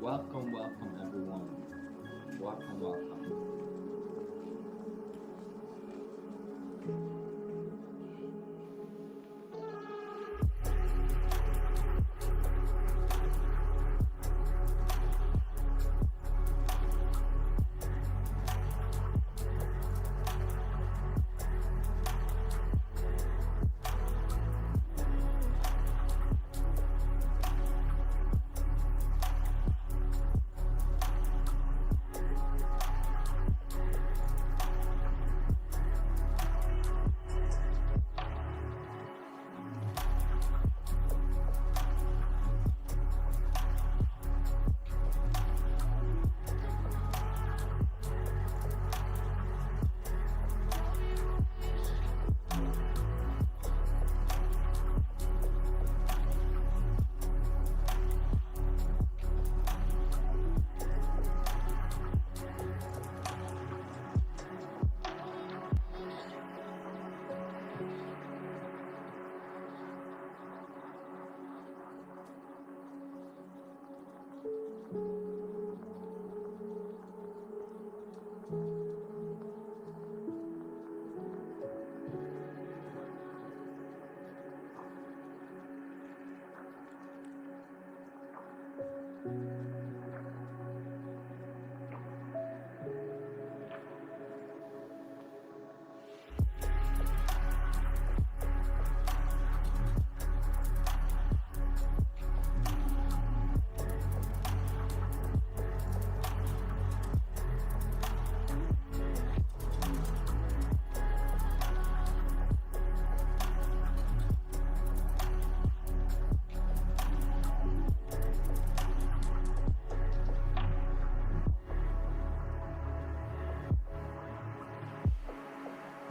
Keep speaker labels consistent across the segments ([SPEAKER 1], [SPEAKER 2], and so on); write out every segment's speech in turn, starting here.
[SPEAKER 1] Welcome everyone. Welcome.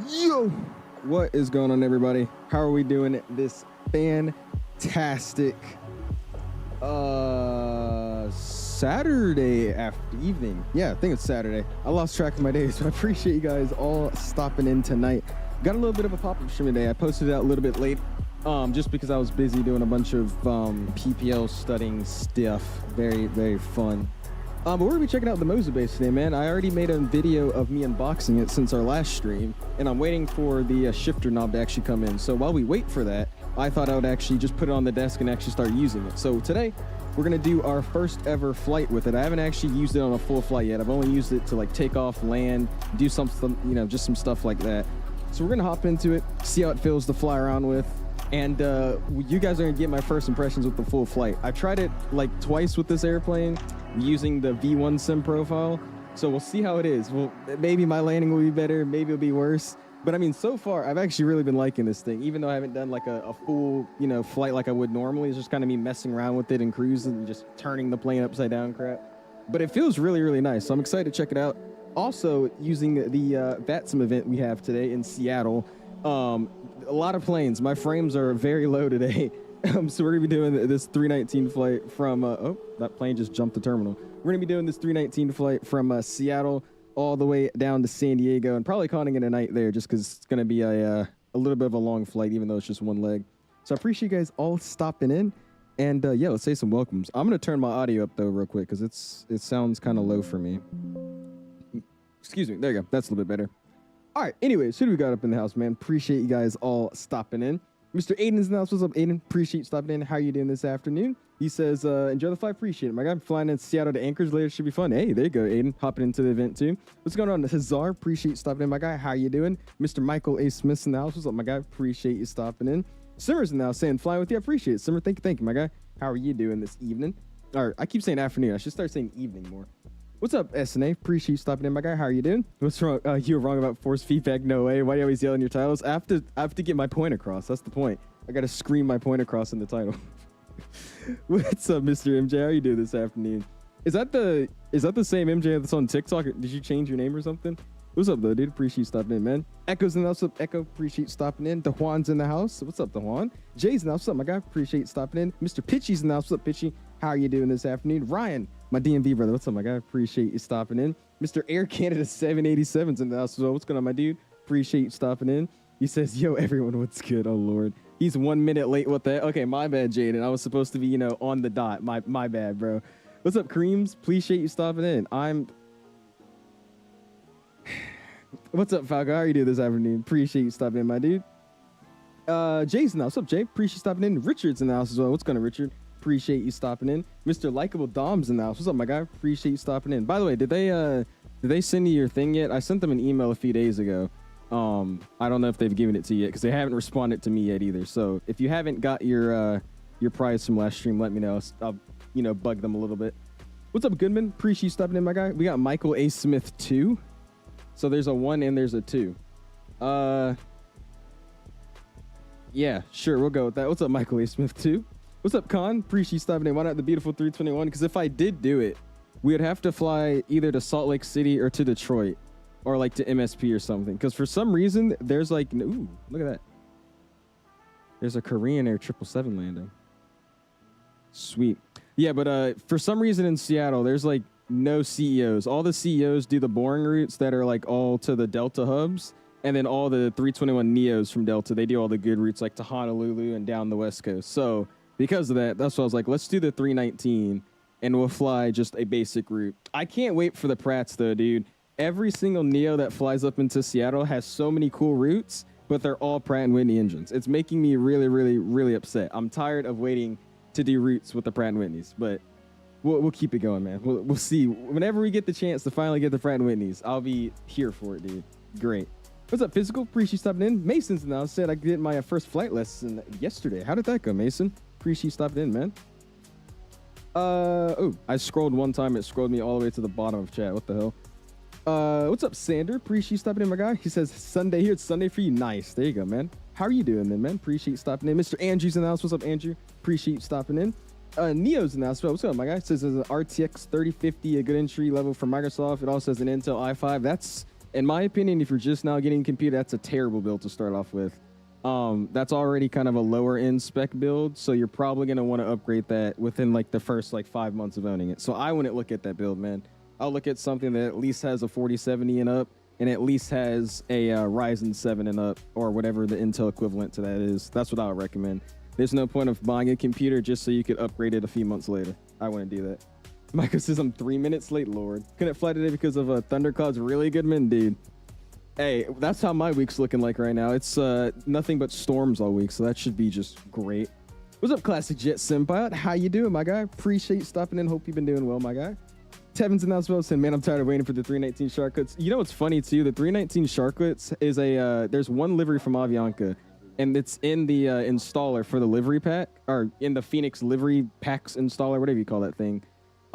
[SPEAKER 2] Yo, what is going on, everybody? How are we doing this fantastic Saturday evening? Yeah, I think it's Saturday. I lost track of my days, but I appreciate you guys all stopping in tonight. Got a little bit of a pop-up stream today. I posted it out a little bit late, just because I was busy doing a bunch of PPL studying stuff. Very, very fun. But we're gonna be checking out the Moza base today, man. I already made a video of me unboxing it since our last stream, and I'm waiting for the shifter knob to actually come in. So while we wait for that, I thought I would actually just put it on the desk and actually start using it. So today, we're gonna do our first ever flight with it. I haven't actually used it on a full flight yet. I've only used it to like take off, land, do something, you know, just some stuff like that. So we're gonna hop into it, see how it feels to fly around with. And you guys are gonna get my first impressions with the full flight. I tried it like twice with this airplane using the V1 sim profile. So we'll see how it is. Well, maybe my landing will be better, maybe it'll be worse. But I mean, so far, I've actually really been liking this thing, even though I haven't done like a full, you know, flight like I would normally. It's just kind of me messing around with it and cruising and just turning the plane upside down crap. But it feels really, really nice. So I'm excited to check it out. Also, using the VATSIM event we have today in Seattle. A lot of planes. My frames are very low today. So we're gonna be doing this 319 flight from oh, that plane just jumped the terminal. We're gonna be doing this 319 flight from Seattle all the way down to San Diego, and probably calling it a night there just because it's gonna be a little bit of a long flight, even though it's just one leg. So I appreciate you guys all stopping in, and yeah, let's say some welcomes. I'm gonna turn my audio up though real quick because it sounds kind of low for me. Excuse me. There you go. That's a little bit better. All right. Anyways, who do we got up in the house, man? Appreciate you guys all stopping in. Mr. Aiden's in the house. What's up, Aiden? Appreciate you stopping in. How are you doing this afternoon? He says, enjoy the flight. Appreciate it. My guy, I'm flying in Seattle to Anchorage later. Should be fun. Hey, there you go, Aiden. Hopping into the event, too. What's going on? 𝐓𝐸ZAR, appreciate you stopping in, my guy. How are you doing? Mr. Michael A. Smith's in the house. What's up, my guy? Appreciate you stopping in. Simmer's in the house saying, flying with you. I appreciate it. Simmer, thank you, my guy. How are you doing this evening? Or I keep saying afternoon. I should start saying evening more. What's up, SNA? Appreciate you stopping in, my guy. How are you doing? What's wrong? You were wrong about force feedback. No way. Why do you always yell in your titles? I have to get my point across. That's the point. I got to scream my point across in the title. What's up, Mr. MJ? How are you doing this afternoon? Is that the same MJ that's on TikTok? Did you change your name or something? What's up, though, dude? Appreciate you stopping in, man. Echo's in the house. What's up, Echo? Appreciate you stopping in. DeJuan's in the house. What's up, DeJuan? Jay's in the house. What's up, my guy? Appreciate you stopping in. Mr. Pitchy's in the house. What's up, Pitchy? How are you doing this afternoon? Ryan, my DMV brother. What's up, my guy? Appreciate you stopping in. Mr. Air Canada 787's in the house as well. What's going on, my dude? Appreciate you stopping in. He says, yo, everyone, what's good? Oh, Lord. He's 1 minute late with that. Okay, my bad, Jaden. I was supposed to be, you know, on the dot. My bad, bro. What's up, Creams? Appreciate you stopping in. What's up, Falco? How are you doing this afternoon? Appreciate you stopping in, my dude. Jay's in the house. What's up, Jay? Appreciate you stopping in. Richard's in the house as well. What's going on, Richard? Appreciate you stopping in. Mr. Likeable Dom's in the house. What's up, my guy? Appreciate you stopping in. By the way, did they send you your thing yet? I sent them an email a few days ago. I don't know if they've given it to you yet because they haven't responded to me yet either. So if you haven't got your prize from last stream, let me know. I'll bug them a little bit. What's up, Goodman? Appreciate you stopping in, my guy. We got Michael A. Smith 2. So there's a 1 and there's a 2. Yeah, sure, we'll go with that. What's up, Michael A. Smith 2? What's up, Con? Appreciate you stopping in. Why not the beautiful 321? Because if I did do it, we would have to fly either to Salt Lake City or to Detroit, or like to MSP or something. Because for some reason, there's like, ooh, look at that. There's a Korean Air 777 landing. Sweet. Yeah, but for some reason in Seattle, there's like no CEOs. All the CEOs do the boring routes that are like all to the Delta hubs. And then all the 321 Neos from Delta, they do all the good routes like to Honolulu and down the West Coast. So because of that, that's why I was like, let's do the 319 and we'll fly just a basic route. I can't wait for the Pratts though, dude. Every single Neo that flies up into Seattle has so many cool routes, but they're all Pratt & Whitney engines. It's making me really, really, really upset. I'm tired of waiting to do routes with the Pratt & Whitneys, but we'll keep it going, man. We'll see. Whenever we get the chance to finally get the Pratt & Whitneys, I'll be here for it, dude. Great. What's up, Physical? Appreciate you stopping in. Mason's now said I did my first flight lesson yesterday. How did that go, Mason? Appreciate you stopping in, man. Oh, I scrolled one time. It scrolled me all the way to the bottom of chat. What the hell? What's up, Sander? Appreciate you stopping in, my guy. He says Sunday here. It's Sunday for you. Nice. There you go, man. How are you doing then, man? Appreciate you stopping in. Mr. Andrew's in the house. What's up, Andrew? Appreciate you stopping in. Neo's in the house. What's up, my guy? It says there's an RTX 3050, a good entry level from Microsoft. It also has an Intel i5. That's, in my opinion, if you're just now getting a computer, that's a terrible build to start off with. That's already kind of a lower end spec build, so you're probably going to want to upgrade that within like the first like 5 months of owning it. So I wouldn't look at that build, man. I'll look at something that at least has a 4070 and up, and at least has a Ryzen 7 and up, or whatever the Intel equivalent to that is. That's what I would recommend. There's no point of buying a computer just so you could upgrade it a few months later. I wouldn't do that. Michael says I'm 3 minutes late, Lord. Couldn't fly today because of thunderclouds. Really good, man, dude. Hey, that's how my week's looking like right now. It's nothing but storms all week, so that should be just great. What's up, Classic Jet Sim Pilot? How you doing, my guy? Appreciate you stopping in. Hope you've been doing well, my guy. Tevin's in the house well saying, man, I'm tired of waiting for the 319 Sharklets. You know what's funny, too? The 319 Sharklets is a, there's one livery from Avianca, and it's in the installer for the livery pack, or in the Fenix livery packs installer, whatever you call that thing.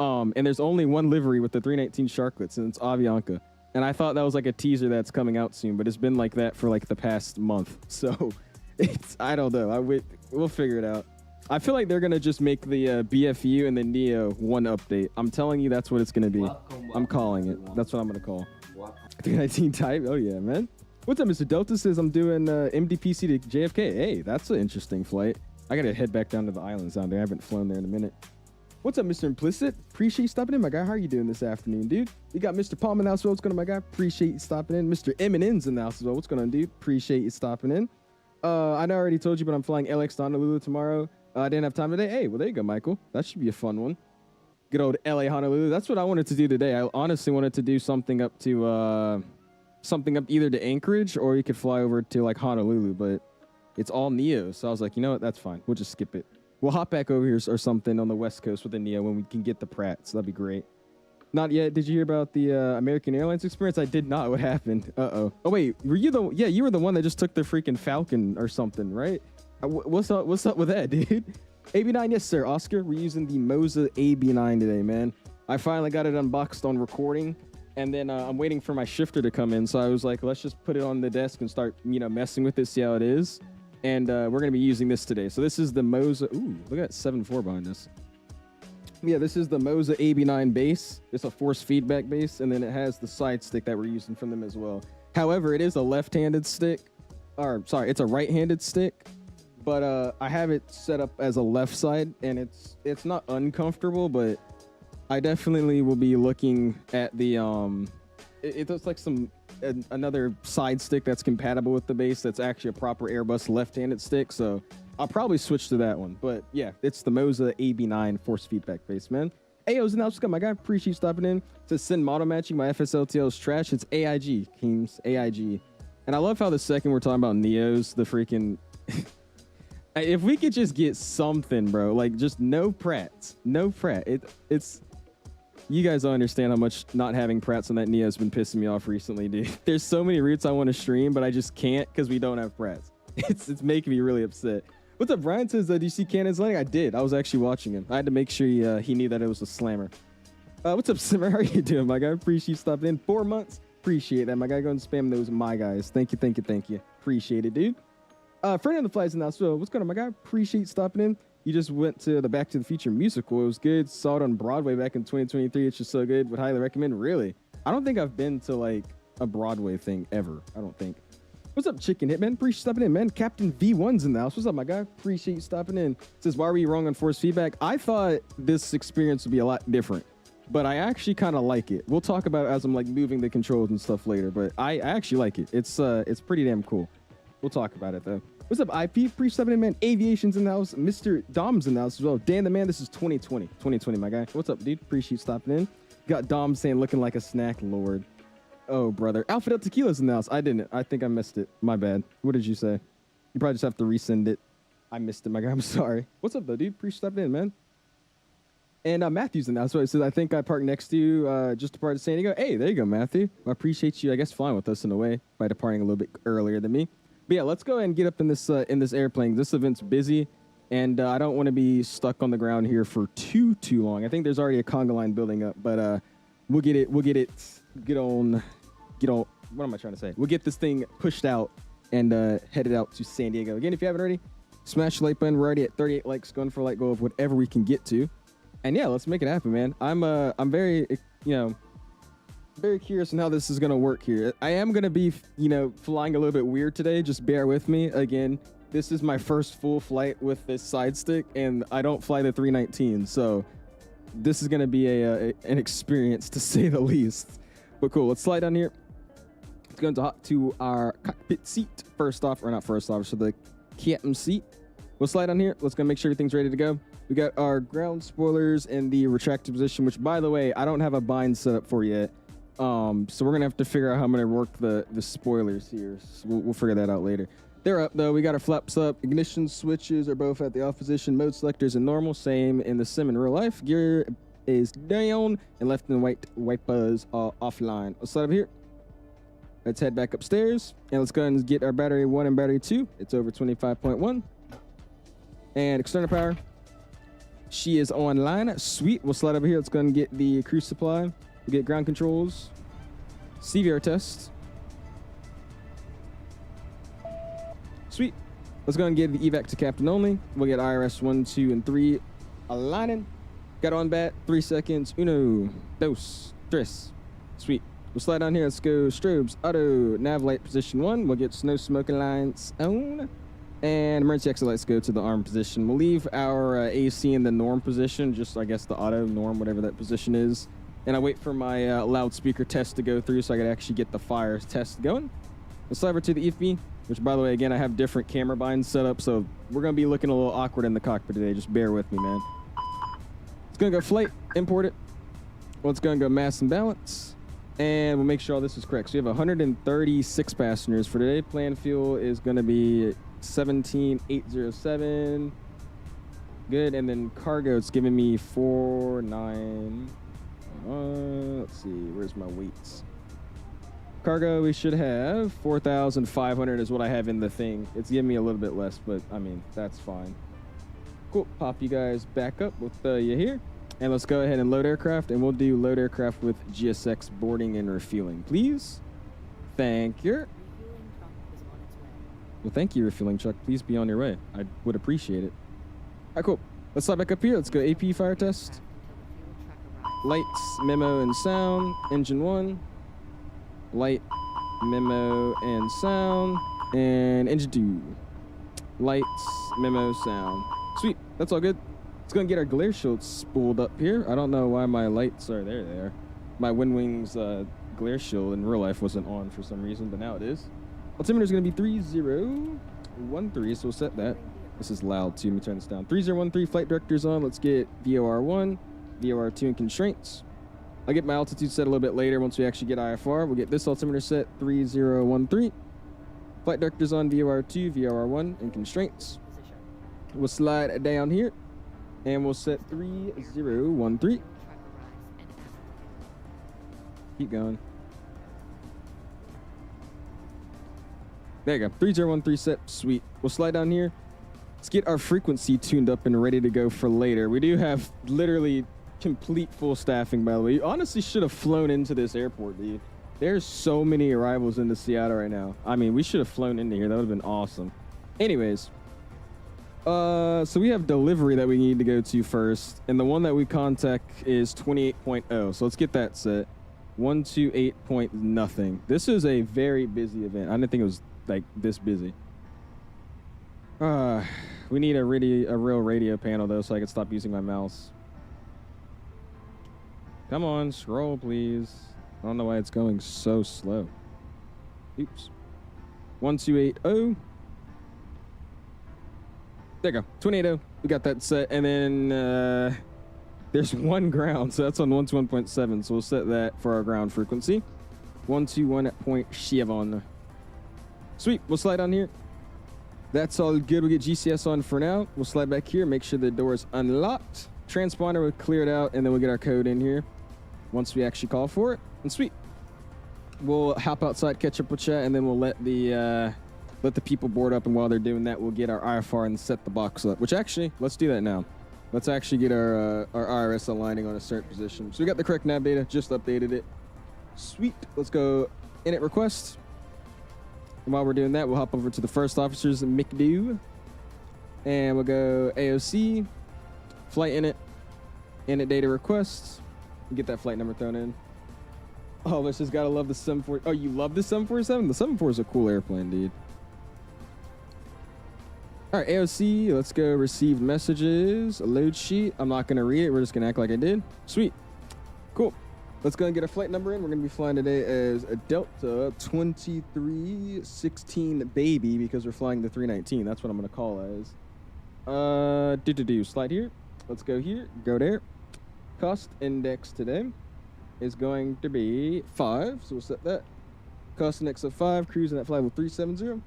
[SPEAKER 2] And there's only one livery with the 319 Sharklets, and it's Avianca. And I thought that was like a teaser that's coming out soon, but it's been like that for like the past month. So it's, I don't know. We'll figure it out. I feel like they're going to just make the BFU and the Neo one update. I'm telling you, that's what it's going to be. I'm calling it. That's what I'm going to call. 319 type. Oh, yeah, man. What's up, Mr. Delta says I'm doing MDPC to JFK. Hey, that's an interesting flight. I got to head back down to the islands down there. I haven't flown there in a minute. What's up, Mr. Implicit? Appreciate you stopping in, my guy. How are you doing this afternoon, dude? We got Mr. Palm in the house as well. What's going on, my guy? Appreciate you stopping in. Mr. Eminem's in the house as well. What's going on, dude? Appreciate you stopping in. I know I already told you, but I'm flying LX to Honolulu tomorrow. I didn't have time today. Hey, well, there you go, Michael. That should be a fun one. Good old LA Honolulu. That's what I wanted to do today. I honestly wanted to do something up to either to Anchorage, or you could fly over to like Honolulu, but it's all Neo. So I was like, you know what? That's fine. We'll just skip it. We'll hop back over here or something on the West Coast with a Neo when we can get the Pratts. That'd be great. Not yet. Did you hear about the American Airlines experience? I did not. What happened? Uh-oh. Oh, wait. Were you the... Yeah, you were the one that just took the freaking Falcon or something, right? What's up with that, dude? AB9, yes, sir. Oscar, we're using the Moza AB9 today, man. I finally got it unboxed on recording, and then I'm waiting for my shifter to come in. So I was like, let's just put it on the desk and start, messing with it, see how it is. And we're going to be using this today. So this is the Moza. Ooh, look at that 7.4 behind us. Yeah, this is the Moza AB9 base. It's a force feedback base, and then it has the side stick that we're using from them as well. However, it is a left-handed stick. Or, sorry, it's a right-handed stick. But I have it set up as a left side, and it's not uncomfortable, but I definitely will be looking at the... It looks like another side stick that's compatible with the base that's actually a proper Airbus left-handed stick, so I'll probably switch to that one. But yeah, it's the Moza AB9 force feedback base, man. Ayo's in the house. What's up, my guy? Appreciate you stopping in. It says send model matching. My FSLTL is trash. It's AIG. Keems AIG. And I love how the second we're talking about Neos, the freaking... if we could just get something, bro, like just no Pratts. No Pratt. It's... You guys don't understand how much not having Pratts on that Neo has been pissing me off recently, dude. There's so many routes I want to stream, but I just can't because we don't have Pratts. It's making me really upset. What's up, Brian? Says, do you see Cannon's landing? I did. I was actually watching him. I had to make sure he knew that it was a slammer. What's up, Simmer? How are you doing, my guy? Appreciate you stopping in. 4 months. Appreciate that, my guy. Go and spam those, my guys. Thank you. Appreciate it, dude. Fernando Flies in the house. What's going on, my guy? Appreciate you stopping in. You just went to the Back to the Future musical. It was good. Saw it on Broadway back in 2023. It's just so good. Would highly recommend. Really? I don't think I've been to like a Broadway thing ever. I don't think. What's up, Chicken Hitman? Appreciate you stopping in, man. Captain V1's in the house. What's up, my guy? Appreciate you stopping in. Says, why were you wrong on force feedback? I thought this experience would be a lot different, but I actually kind of like it. We'll talk about it as I'm like moving the controls and stuff later, but I actually like it. It's pretty damn cool. We'll talk about it though. What's up, IP? Appreciate stopping in, man. Aviation's in the house. Mr. Dom's in the house as well. Dan the man, this is 2020, my guy. What's up, dude? Appreciate you stopping in. Got Dom saying looking like a snack lord. Oh, brother. Alpha Del Tequila's in the house. I didn't. I think I missed it. My bad. What did you say? You probably just have to resend it. I missed it, my guy. I'm sorry. What's up, though, dude? Appreciate stopping in, man. And Matthew's in the house. So it says, I think I parked next to you just departed San Diego. Hey, there you go, Matthew. I appreciate you, I guess, flying with us in a way by departing a little bit earlier than me. But yeah, let's go ahead and get up in this airplane. This event's busy, and I don't want to be stuck on the ground here for too long. I think there's already a conga line building up, but we'll get on. What am I trying to say? We'll get this thing pushed out and headed out to San Diego. Again, if you haven't already, smash the like button. We're already at 38 likes, going for a like goal of whatever we can get to. And yeah, let's make it happen, man. I'm very, very curious on how this is going to work here. I am going to be, flying a little bit weird today. Just bear with me. Again, this is my first full flight with this side stick, and I don't fly the 319. So this is going to be an experience, to say the least. But cool, let's slide down here. Let's go to our cockpit seat. So the captain seat. We'll slide down here. Let's go make sure everything's ready to go. We got our ground spoilers in the retracted position, which, by the way, I don't have a bind set up for yet. So we're going to have to figure out how I'm going to work the spoilers here. So we'll figure that out later. They're up, though. We got our flaps up. Ignition switches are both at the off position. Mode selectors are normal. Same in the sim in real life. Gear is down, and left and right wipers are offline. Let's slide over here. Let's head back upstairs, and let's go ahead and get our battery 1 and battery 2. It's over 25.1. And external power. She is online. Sweet. We'll slide over here. Let's go ahead and get the cruise supply. We'll get ground controls. CVR test. Sweet. Let's go ahead and get the evac to captain only. We'll get IRS 1, 2, and 3 aligning. Got on bat. 3 seconds. Uno, dos, tres. Sweet. We'll slide down here. Let's go strobes, auto, nav light position 1. We'll get snow smoking lines on. And emergency exit lights go to the arm position. We'll leave our AC in the norm position, just I guess the auto, norm, whatever that position is. And I wait for my loudspeaker test to go through so I can actually get the fire test going. Let's slide over to the EFB, which, by the way, again, I have different camera binds set up, so we're going to be looking a little awkward in the cockpit today. Just bear with me, man. It's going to go flight, import it. Let's go and go mass and balance. And we'll make sure all this is correct. So we have 136 passengers for today. Planned fuel is going to be 17,807. Good. And then cargo, it's giving me 49. Let's see. Where's my weights? Cargo, we should have 4,500 is what I have in the thing. It's giving me a little bit less, but I mean, that's fine. Cool. Pop you guys back up with you here. And let's go ahead and load aircraft, and we'll do load aircraft with GSX boarding and refueling, please. Thank you. Well, thank you, refueling truck. Please be on your way. I would appreciate it. All right, cool. Let's slide back up here. Let's go AP fire test. Lights, memo, and sound. Engine 1. Light, memo, and sound. And engine 2. Lights, memo, sound. Sweet. That's all good. Let's go and get our glare shields spooled up here. I don't know why my lights are there. They are. My Wind Wings glare shield in real life wasn't on for some reason, but now it is. Altimeter is going to be 3013, so we'll set that. This is loud too. Let me turn this down. 3013, flight director's on. Let's get VOR1. VOR2 and constraints. I'll get my altitude set a little bit later once we actually get IFR. We'll get this altimeter set 3013. Flight directors on VOR2, VOR1, and constraints. We'll slide down here and we'll set 3013. Keep going. There you go. 3013 set. Sweet. We'll slide down here. Let's get our frequency tuned up and ready to go for later. We do have literally complete full staffing, by the way. You honestly should have flown into this airport, dude. There's so many arrivals into Seattle right now. I mean, we should have flown into here. That would have been awesome. Anyways, so we have delivery that we need to go to first, and the one that we contact is 28.0. So let's get that set. 128 point nothing. This is a very busy event. I didn't think it was like this busy. We need a real radio panel though, so I can stop using my mouse. Come on, scroll, please. I don't know why it's going so slow. Oops. 1280. There you go. 280. We got that set. And then there's one ground, so that's on 121.7. So we'll set that for our ground frequency. 121.7. Sweet. We'll slide on here. That's all good. We'll get GCS on for now. We'll slide back here, make sure the door is unlocked. Transponder will clear it out, and then we'll get our code in here once we actually call for it. And sweet. We'll hop outside, catch up with chat, and then we'll let the people board up. And while they're doing that, we'll get our IFR and set the box up. Which actually, let's do that now. Let's actually get our IRS aligning on a certain position. So we got the correct nav data, just updated it. Sweet. Let's go init request. And while we're doing that, we'll hop over to the first officer's McDo. And we'll go AOC, flight init data request. Get that flight number thrown in. Oh, let's just gotta love the 747. Oh, you love the 747? The 747 is a cool airplane, dude. All right, AOC, let's go receive messages, a load sheet. I'm not gonna read it. We're just gonna act like I did. Sweet. Cool. Let's go and get our flight number in. We're going to be flying today as a Delta 2316 baby because we're flying the 319. That's what I'm going to call as. Slide here. Let's go here. Go there. Cost index today is going to be 5. So we'll set that. Cost index of 5. Cruising at flight level 370.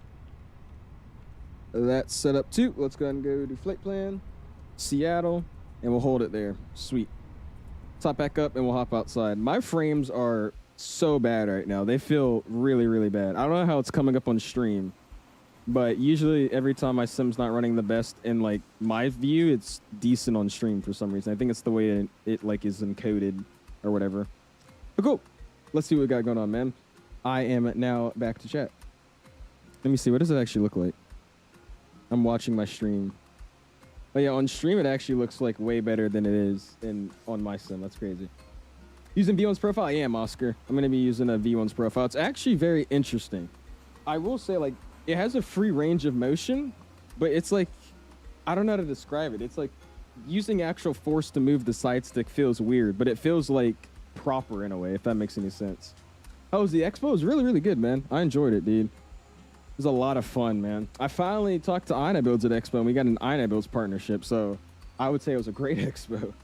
[SPEAKER 2] That's set up too. Let's go ahead and go to flight plan. Seattle. And we'll hold it there. Sweet. Hop back up and we'll hop outside. My frames are so bad right now. They feel really, really bad. I don't know how it's coming up on stream, but usually every time my sim's not running the best in like my view, it's decent on stream for some reason. I think it's the way it like is encoded or whatever. But cool. Let's see what we got going on, man. I am now back to chat. Let me see. What does it actually look like? I'm watching my stream. Oh yeah, on stream it actually looks like way better than it is on my sim. That's crazy. Using V1's profile? I am, Oscar. I'm going to be using a V1's profile. It's actually very interesting. I will say, like, it has a free range of motion, but it's like, I don't know how to describe it. It's like using actual force to move the side stick feels weird, but it feels like proper in a way, if that makes any sense. Oh, the expo was really, really good, man. I enjoyed it, dude. It was a lot of fun, man. I finally talked to iniBuilds at Expo, and we got an iniBuilds partnership, so I would say it was a great expo.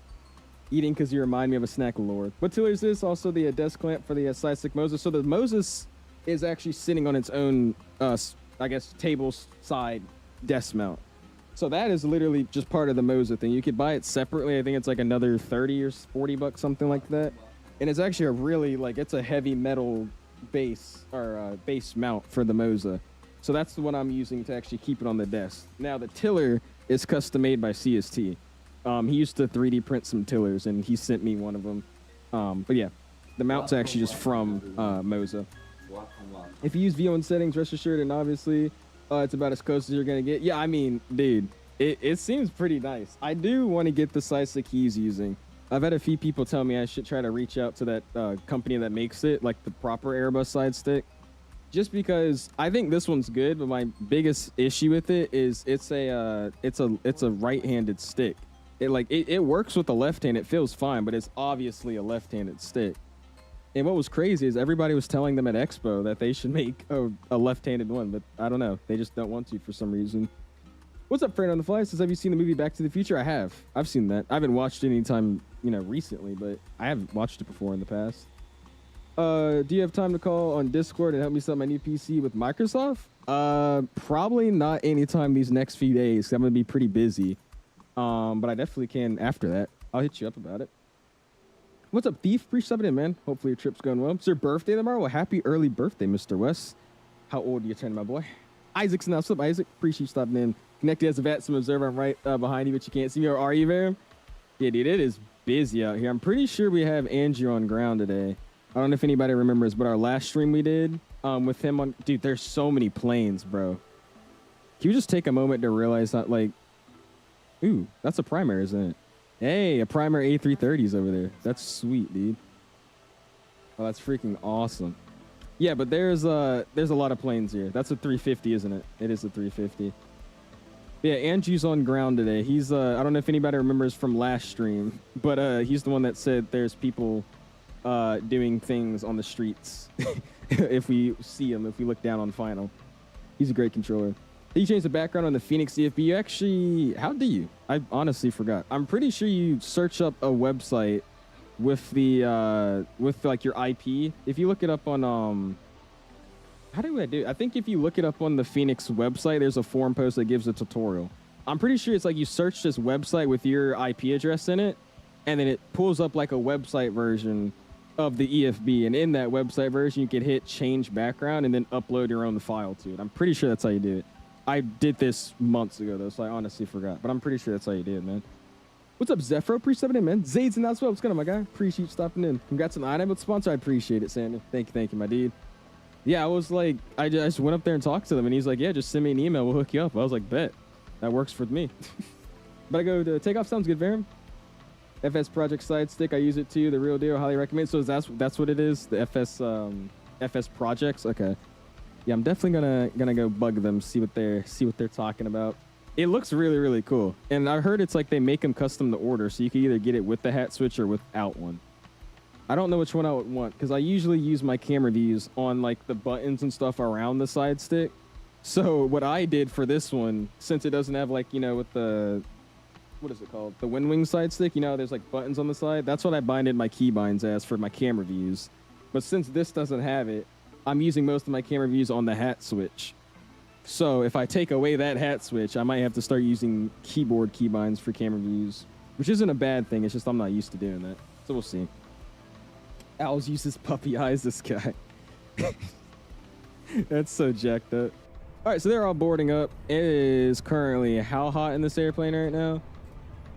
[SPEAKER 2] Eating because you remind me of a snack lord. What tool is this? Also the desk clamp for the side stick Moses. So the Moses is actually sitting on its own, I guess, table side desk mount. So that is literally just part of the Moses thing. You could buy it separately. I think it's like another 30 or 40 bucks, something like that. And it's actually a really, like, it's a heavy metal base or base mount for the Moza. So that's the one I'm using to actually keep it on the desk. Now the tiller is custom made by CST. He used to 3D print some tillers and he sent me one of them. But yeah, the mount's actually just from Moza. If you use V1 settings, rest assured, and obviously it's about as close as you're gonna get. Yeah, I mean, dude, it seems pretty nice. I do want to get the side stick he's using. I've had a few people tell me I should try to reach out to that company that makes it, like the proper Airbus side stick. Just because I think this one's good, but my biggest issue with it is it's a right-handed stick. It works with the left hand. It feels fine, but it's obviously a left-handed stick. And what was crazy is everybody was telling them at Expo that they should make a left-handed one, but I don't know. They just don't want to for some reason. What's up, Fred on the Fly? Says, have you seen the movie Back to the Future? I have. I've seen that. I haven't watched it anytime you know, recently, but I haven't watched it before in the past. Do you have time to call on Discord and help me set my new PC with Microsoft? Probably not anytime these next few days, 'cause I'm gonna be pretty busy. But I definitely can after that. I'll hit you up about it. What's up, Thief? Appreciate it, man. Hopefully your trip's going well. It's your birthday tomorrow. Well, happy early birthday, Mr. West. How old are you turning, my boy? Isaac's now. What's up, Isaac? Appreciate you stopping in. Connected as a VATSIM observer. I'm right behind you, but you can't see me. Or are you there? Yeah, dude, it is busy out here. I'm pretty sure we have Andrew on ground today. I don't know if anybody remembers, but our last stream we did with him on... Dude, there's so many planes, bro. Can you just take a moment to realize that, like... Ooh, that's a primary, isn't it? Hey, a primary A330's over there. That's sweet, dude. Oh, that's freaking awesome. Yeah, but there's a lot of planes here. That's a 350, isn't it? It is a 350. Yeah, Andrew's on ground today. He's I don't know if anybody remembers from last stream, but he's the one that said there's people doing things on the streets. If we see him, if we look down on final. He's a great controller. You changed the background on the Fenix CFB. You actually, how do you? I honestly forgot. I'm pretty sure you search up a website with the with like your IP. If you look it up on how do I do it? I think if you look it up on the Fenix website, there's a forum post that gives a tutorial. I'm pretty sure it's like you search this website with your IP address in it, and then it pulls up like a website version of the EFB, and in that website version you can hit change background and then upload your own file to it. I'm pretty sure that's how you do it. I did this months ago, though, so I honestly forgot. But I'm pretty sure that's how you did, man. What's up, Zephyro? Appreciate it, man. Zayd's and that's what's going on, my guy. Appreciate you stopping in. Congrats on the iniBuilds sponsor. I appreciate it, Sandy. Thank you, my dude. Yeah, I was like, I just went up there and talked to them, and he's like, yeah, just send me an email. We'll hook you up. I was like, bet. That works for me. But I go to Takeoff. Sounds good, Varum. FS Project Side Stick. I use it too. The real deal. Highly recommend. So that's what it is. The FS Projects. Okay. Yeah, I'm definitely gonna go bug them, see what they're talking about. It looks really, really cool. And I heard it's like they make them custom to order, so you can either get it with the hat switch or without one. I don't know which one I would want, because I usually use my camera views on like the buttons and stuff around the side stick. So what I did for this one, since it doesn't have like, you know, with the, what is it called? The wind wing side stick, you know, there's like buttons on the side. That's what I binded my key binds as for my camera views. But since this doesn't have it, I'm using most of my camera views on the hat switch. So if I take away that hat switch, I might have to start using keyboard keybinds for camera views, which isn't a bad thing. It's just I'm not used to doing that. So we'll see. Owls uses puppy eyes, this guy. That's so jacked up. All right, so they're all boarding up. It is currently how hot in this airplane right now?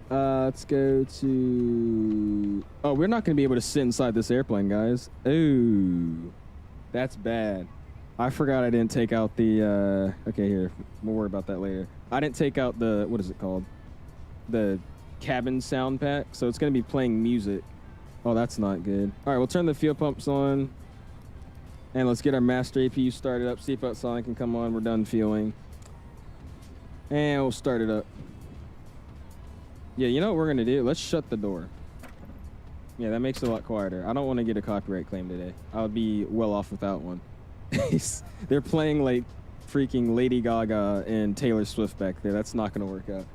[SPEAKER 2] Let's go to... Oh, we're not going to be able to sit inside this airplane, guys. Ooh. That's bad. I forgot I didn't take out the, okay, here. We'll worry about that later. I didn't take out the, what is it called? The cabin sound pack. So it's going to be playing music. Oh, that's not good. All right, we'll turn the fuel pumps on. And let's get our master APU started up. See if Sonic can come on. We're done fueling. And we'll start it up. Yeah, you know what we're going to do? Let's shut the door. Yeah, that makes it a lot quieter. I don't want to get a copyright claim today. I would be well off without one. They're playing like freaking Lady Gaga and Taylor Swift back there. That's not going to work out.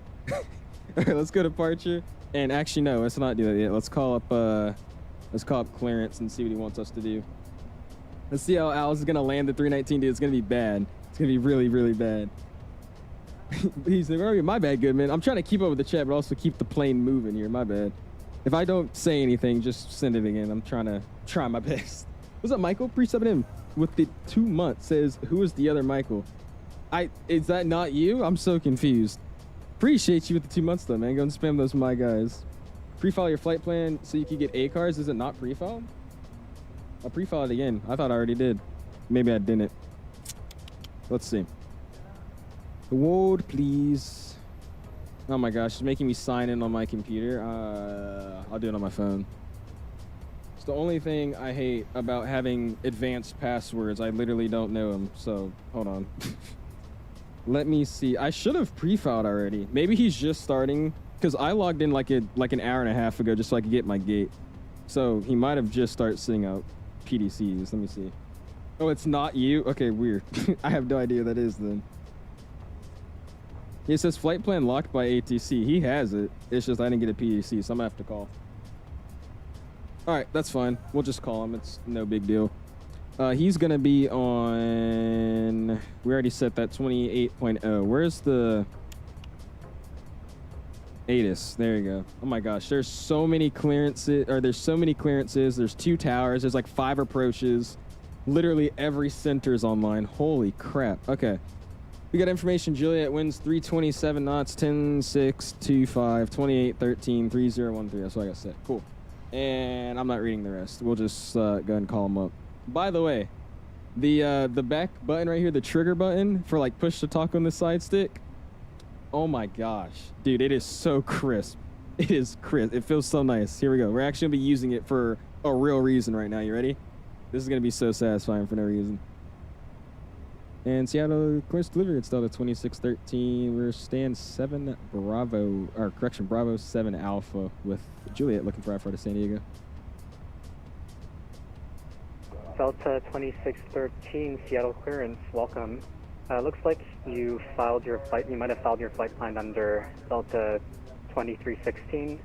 [SPEAKER 2] All right, let's go to departure. And actually, no, let's not do that yet. Let's call up clearance and see what he wants us to do. Let's see how Al is going to land the 319, dude. It's going to be bad. It's going to be really, really bad. He's like, oh, my bad, Goodman. I'm trying to keep up with the chat, but also keep the plane moving here. My bad. If I don't say anything, just send it again. I'm trying to try my best. What's up, Michael? Pre-subbing him with the 2 months. Says, who is the other Michael? Is that not you? I'm so confused. Appreciate you with the 2 months, though, man. Go and spam those, my guys. Pre-file your flight plan so you can get ACARs. Is it not pre-filed? I'll pre-file it again. I thought I already did. Maybe I didn't. Let's see. Award, please. Oh my gosh, it's making me sign in on my computer. I'll do it on my phone. It's the only thing I hate about having advanced passwords. I literally don't know them, so hold on. Let me see. I should have pre-filed already. Maybe he's just starting, because I logged in like an hour and a half ago just so I could get my gate. So he might have just started sending out PDCs. Let me see. Oh, it's not you? Okay, weird. I have no idea who that is then. It says flight plan locked by ATC. He has it. It's just I didn't get a PDC, so I'm gonna have to call. All right, that's fine. We'll just call him. It's no big deal. He's going to be on... We already set that 28.0. Where's the... ATIS? There you go. Oh my gosh, there's so many clearances. There's 2 towers. There's like 5 approaches. Literally every center is online. Holy crap. Okay. We got information. Juliet winds 327 knots, 10.625, 28.13, 3013. That's what I got set. Cool. And I'm not reading the rest. We'll just go ahead and call them up. By the way, the back button right here, the trigger button for like push to talk on the side stick. Oh my gosh, dude, it is so crisp. It is crisp. It feels so nice. Here we go. We're actually gonna be using it for a real reason right now. You ready? This is gonna be so satisfying for no reason. And Seattle, clearance delivery. It's Delta 2613. We're stand 7 Bravo, or correction, Bravo 7 Alpha with Juliet looking for Alpha to San Diego.
[SPEAKER 3] Delta 2613, Seattle clearance, welcome. Looks like you filed your flight, you might have filed your flight plan under Delta 2316.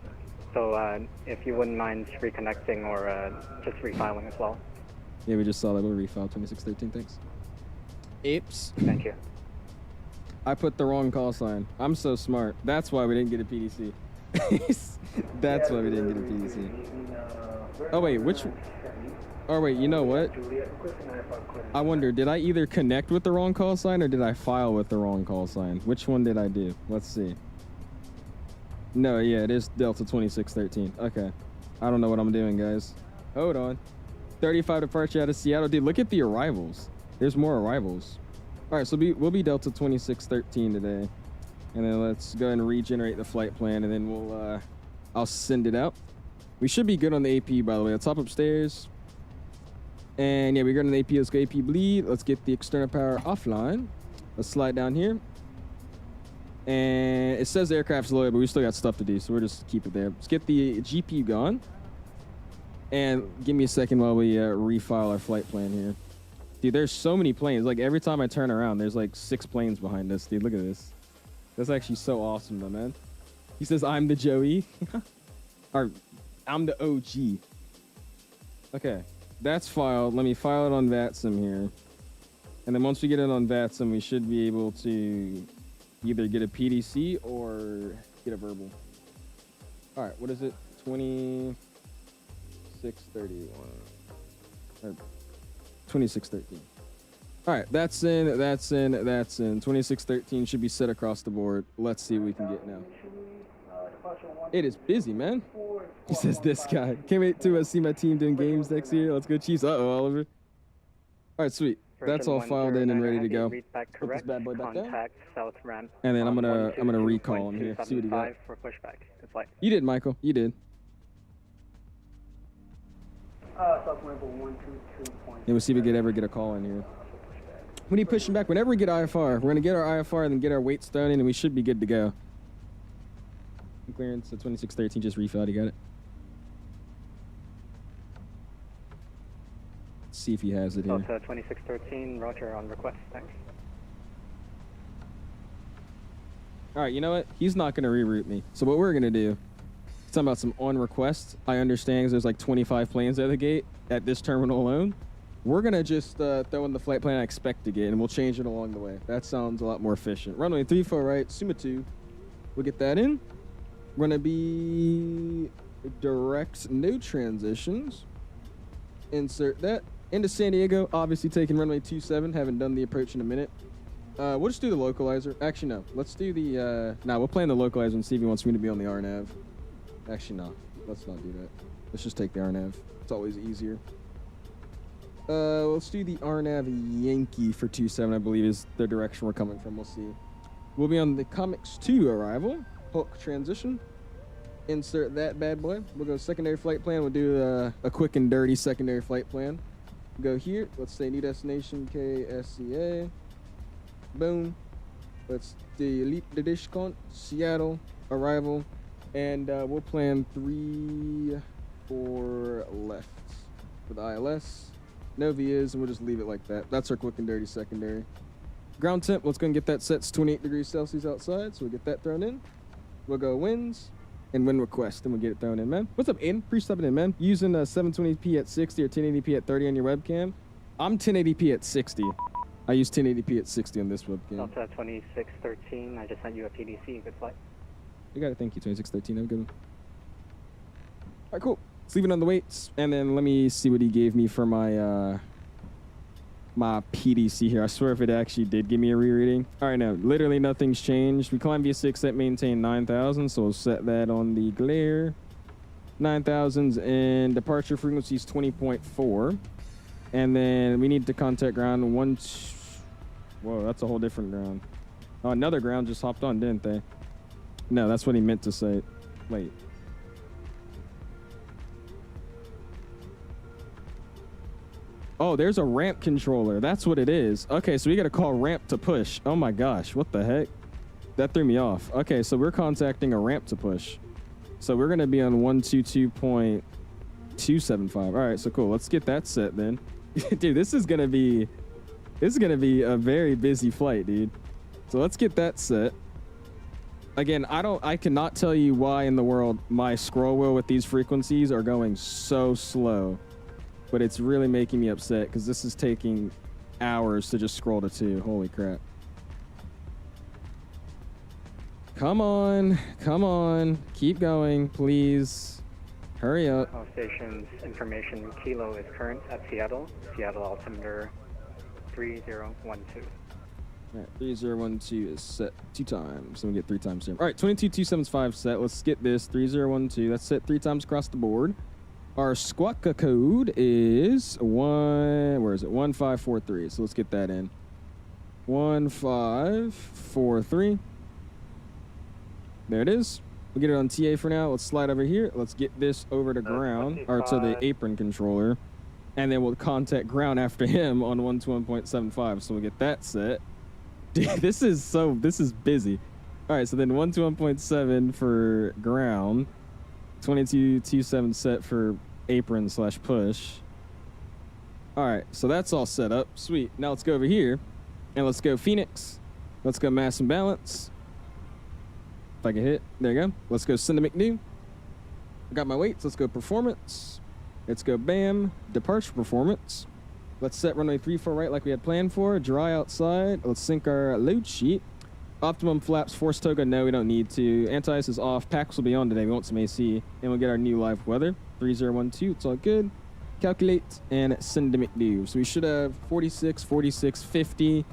[SPEAKER 3] So if you wouldn't mind reconnecting or just refiling as well.
[SPEAKER 2] Yeah, we just saw that. We'll refile 2613, thanks. Apes.
[SPEAKER 3] Thank you.
[SPEAKER 2] I put the wrong call sign. I'm so smart. That's why we didn't get a PDC. That's why we didn't get a PDC. Oh wait, which... Oh wait, you know what? I wonder, did I either connect with the wrong call sign or did I file with the wrong call sign? Which one did I do? Let's see. No, yeah, it is Delta 2613. Okay. I don't know what I'm doing, guys. Hold on. 35 departure out of Seattle. Dude, look at the arrivals. There's more arrivals. All right, so we'll be Delta 2613 today. And then let's go ahead and regenerate the flight plan, and then I'll send it out. We should be good on the AP, by the way. Let's hop upstairs. And yeah, we're going to the AP. Let's go AP bleed. Let's get the external power offline. Let's slide down here. And it says the aircraft's low, but we still got stuff to do, so we'll just keep it there. Let's get the GPU gone. And give me a second while we refile our flight plan here. Dude, there's so many planes. Like, every time I turn around, there's like 6 planes behind us. Dude, look at this. That's actually so awesome, though, man. He says, I'm the Joey. Or, I'm the OG. Okay, that's filed. Let me file it on VATSIM here. And then once we get it on VATSIM, we should be able to either get a PDC or get a verbal. All right, what is it? 2631. Or 2613. All right, that's in, that's in, that's in. 2613 should be set across the board. Let's see what we can get now. It is busy, man. He says this guy. Can't wait to see my team doing games next year. Let's go Chiefs. Uh-oh, Oliver. All right, sweet. That's all filed in and ready to go. Put this bad boy back down. And then I'm gonna recall him here. See what he got.
[SPEAKER 3] For pushback. It's like
[SPEAKER 2] You did, Michael. You did.
[SPEAKER 3] Yeah,
[SPEAKER 2] we'll see if we ever get a call in here. When are you pushing back? Whenever we get IFR, we're gonna get our IFR and then get our weight stone in, and we should be good to go. Clearance at 2613, just refilled. You got it. Let's see if he has it here.
[SPEAKER 3] Delta 2613, Roger on request. Thanks.
[SPEAKER 2] All right, you know what? He's not gonna reroute me. So what we're gonna do? Talking about some on request. I understand there's like 25 planes out of the gate at this terminal alone. We're gonna just throw in the flight plan I expect to get, and we'll change it along the way. That sounds a lot more efficient. Runway 34 right, Suma 2. We'll get that in. We're gonna be direct, no transitions. Insert that into San Diego. Obviously taking runway 27. Haven't done the approach in a minute. We'll just do the localizer. Actually, no. Let's do the. We'll plan the localizer and see if he wants me to be on the RNAV. Actually, no. Let's not do that. Let's just take the RNAV. It's always easier. Let's do the RNAV Yankee for 27, I believe is the direction we're coming from. We'll see. We'll be on the Comics 2 arrival. Hulk transition. Insert that bad boy. We'll go secondary flight plan. We'll do a quick and dirty secondary flight plan. Go here. Let's say new destination KSEA. Boom. Let's delete the dish count. Seattle arrival. And we'll plan 3, 4 left for the ILS. No VIs, and we'll just leave it like that. That's our quick and dirty secondary. Ground temp, let's go and get that set. It's 28 degrees Celsius outside, so we'll get that thrown in. We'll go winds. and when request, and we'll get it thrown in, man. What's up, Aiden? Appreciate stopping in, man. Using 720p at 60 or 1080p at 30 on your webcam. I'm 1080p at 60. I use 1080p at 60 on this webcam.
[SPEAKER 3] Delta 2613, I just sent you a PDC. Good flight.
[SPEAKER 2] You got it. Thank you, 2613. Have a good one. All right, cool. Let's leave it on the weights, and then let me see what he gave me for my my PDC here. I swear if it actually did give me a rereading. All right, now, literally nothing's changed. We climbed via 6 that maintained 9,000, so we'll set that on the glare. 9,000s and departure frequency is 20.4. And then we need to contact ground whoa, that's a whole different ground. Oh, another ground just hopped on, didn't they? No, that's what he meant to say. Wait. Oh, there's a ramp controller. That's what it is. Okay, so we got to call ramp to push. Oh my gosh, what the heck? That threw me off. Okay, so we're contacting a ramp to push. So we're going to be on 122.275. All right, so cool. Let's get that set then. Dude, this is going to be a very busy flight, dude. So let's get that set. Again, I cannot tell you why in the world my scroll wheel with these frequencies are going so slow. But it's really making me upset because this is taking hours to just scroll to 2. Holy crap. Come on. Come on. Keep going, please. Hurry up.
[SPEAKER 3] All stations information. Kilo is current at Seattle. Seattle altimeter 3012.
[SPEAKER 2] All right, 3012 is set 2 times. So we get 3 times here. All right, 22.275 set. Let's get this 3012. That's set 3 times across the board. Our squawka code is 1543. So let's get that in. 1543. There it is. We'll get it on TA for now. Let's slide over here. Let's get this over to ground, or to the apron controller. And then we'll contact ground after him on 121.75. So we'll get that set. Dude, this is busy. All right, so then 121.7 for ground. 22.27 set for apron / push. All right, so that's all set up. Sweet. Now let's go over here and let's go Phoenix. Let's go mass and balance. If I can hit, there you go. Let's go 𝐸. I got my weights. Let's go performance. Let's go BAM, departure performance. Let's set runway 34 right like we had planned for. Dry outside. Let's sync our load sheet. Optimum flaps, force toga, no, we don't need to. Anti-ice is off. Packs will be on today. We want some AC. And we'll get our new live weather. 3012, it's all good. Calculate and 𝐸. So we should have 46, 46, 50,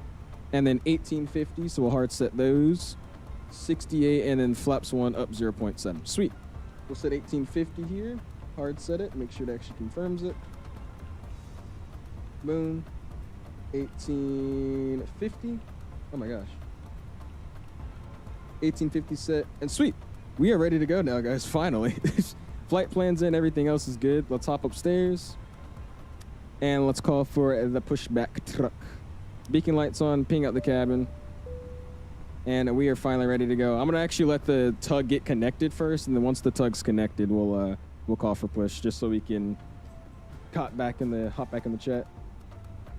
[SPEAKER 2] and then 1850. So we'll hard set those. 68, and then flaps 1 up 0.7. Sweet. We'll set 1850 here. Hard set it. Make sure it actually confirms it. Boom. 1850. Oh my gosh. 1850 set, and sweet, we are ready to go now, guys. Finally. Flight plans in, everything else is good. Let's hop upstairs and let's call for the pushback truck. Beacon lights on, ping out the cabin, and we are finally ready to go. I'm gonna actually let the tug get connected first, and then once the tug's connected, we'll call for push, just so we can hop back in the chat.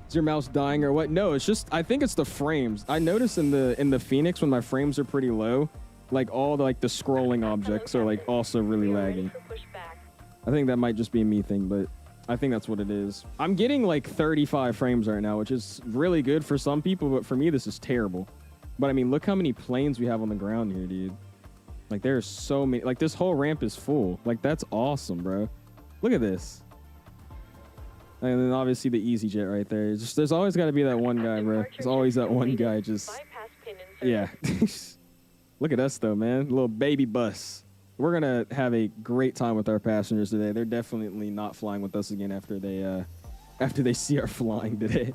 [SPEAKER 2] Is your mouse dying or what? No, it's just, I think it's the frames. I notice in the Phoenix when my frames are pretty low, like all the scrolling objects are also really lagging. I think that might just be a me thing, but I think that's what it is. I'm getting 35 frames right now, which is really good for some people, but for me this is terrible. But I mean, look how many planes we have on the ground here, dude. There's so many, this whole ramp is full. That's awesome, bro. Look at this. And then obviously the 𝐂𝐳𝐺 right there. There's always got to be that one guy, bro. There's always that one guy just... Yeah. Look at us, though, man. Little baby bus. We're going to have a great time with our passengers today. They're definitely not flying with us again after they see our flying today.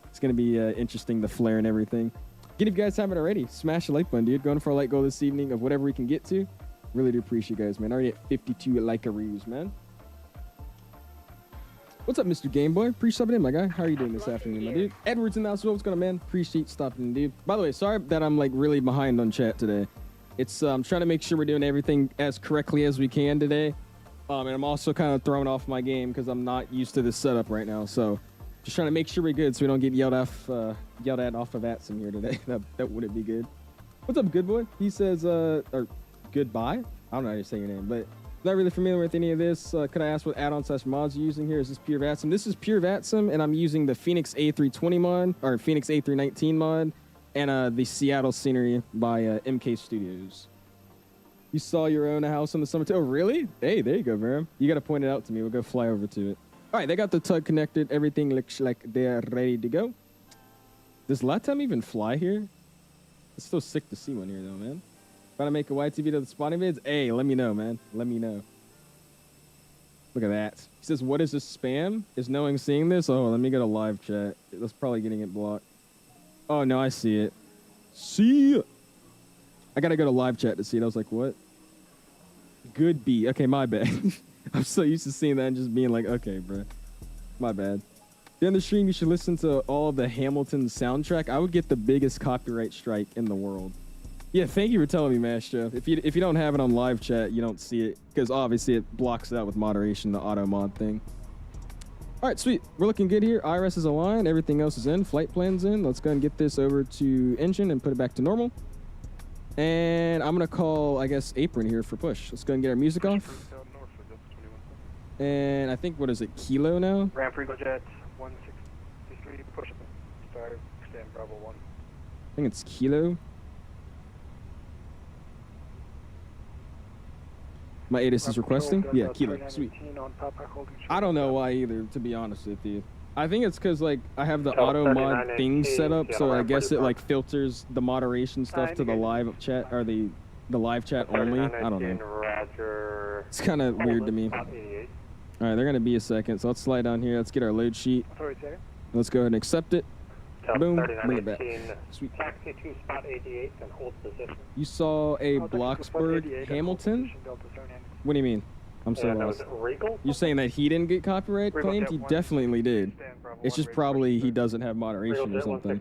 [SPEAKER 2] It's going to be interesting, the flare and everything. Again, if you guys haven't already, smash the like button, dude. Going for a light goal this evening of whatever we can get to. Really do appreciate you guys, man. Already at 52 like-a-rews, man. What's up, Mr. Gameboy? Appreciate stopping in, my guy. How are you doing this afternoon, my dude? Edward's in the house. What's going on, man? Appreciate stopping in, dude. By the way, sorry that I'm really behind on chat today. It's I'm trying to make sure we're doing everything as correctly as we can today. And I'm also kind of throwing off my game because I'm not used to this setup right now. So just trying to make sure we're good so we don't get yelled at off of VATSIM here today. that wouldn't be good. What's up, good boy? He says, or Goodbye. I don't know how to say your name, but not really familiar with any of this. Could I ask what add-on/mods you're using here? Is this pure VATSIM? This is pure VATSIM, and I'm using the Fenix A320 mod, or Fenix A319 mod, and the Seattle scenery by MK Studios. You saw your own house in the summer too? Oh, really? Hey, there you go, Varam. You got to point it out to me. We'll go fly over to it. All right, they got the tug connected. Everything looks like they're ready to go. Does LATAM even fly here? It's still sick to see one here, though, man. Trying to make a YTV to the spotting vids? Hey, let me know, man. Let me know. Look at that. He says, what is this spam? Is no one seeing this? Oh, let me get a live chat. That's probably getting it blocked. Oh, no, I see it. See ya. I got to go to live chat to see it. I was like, what? Good B. Okay, my bad. I'm so used to seeing that and just being like, okay, bro. My bad. During the stream, you should listen to all of the Hamilton soundtrack. I would get the biggest copyright strike in the world. Yeah, thank you for telling me, Master. If you don't have it on live chat, you don't see it because obviously it blocks it out with moderation, the auto mod thing. All right, sweet. We're looking good here. IRS is aligned. Everything else is in. Flight plan's in. Let's go ahead and get this over to engine and put it back to normal. And I'm going to call, I guess, apron here for push. Let's go ahead and get our music off. And I think, what is it, Kilo now?
[SPEAKER 3] Ramp Regal Jet 163, push up. Start, stand Bravo 1.
[SPEAKER 2] I think it's Kilo. My ATIS is requesting? Yeah, Kilo. Sweet. I don't know why either, to be honest with you. I think it's because, like, I have the auto mod thing set up, so I guess it, like, filters the moderation stuff to the live chat, or the live chat only. I don't know. It's kind of weird to me. All right, they're going to be a second, so let's slide down here. Let's get our load sheet. Let's go ahead and accept it. Boom, bring it back. Sweet.
[SPEAKER 3] Taxi to spot 88 and hold position.
[SPEAKER 2] You saw a Bloxburg Hamilton? What do you mean? I'm so lost. You're saying that he didn't get copyright claimed? He definitely did. It's just probably he doesn't have moderation or something.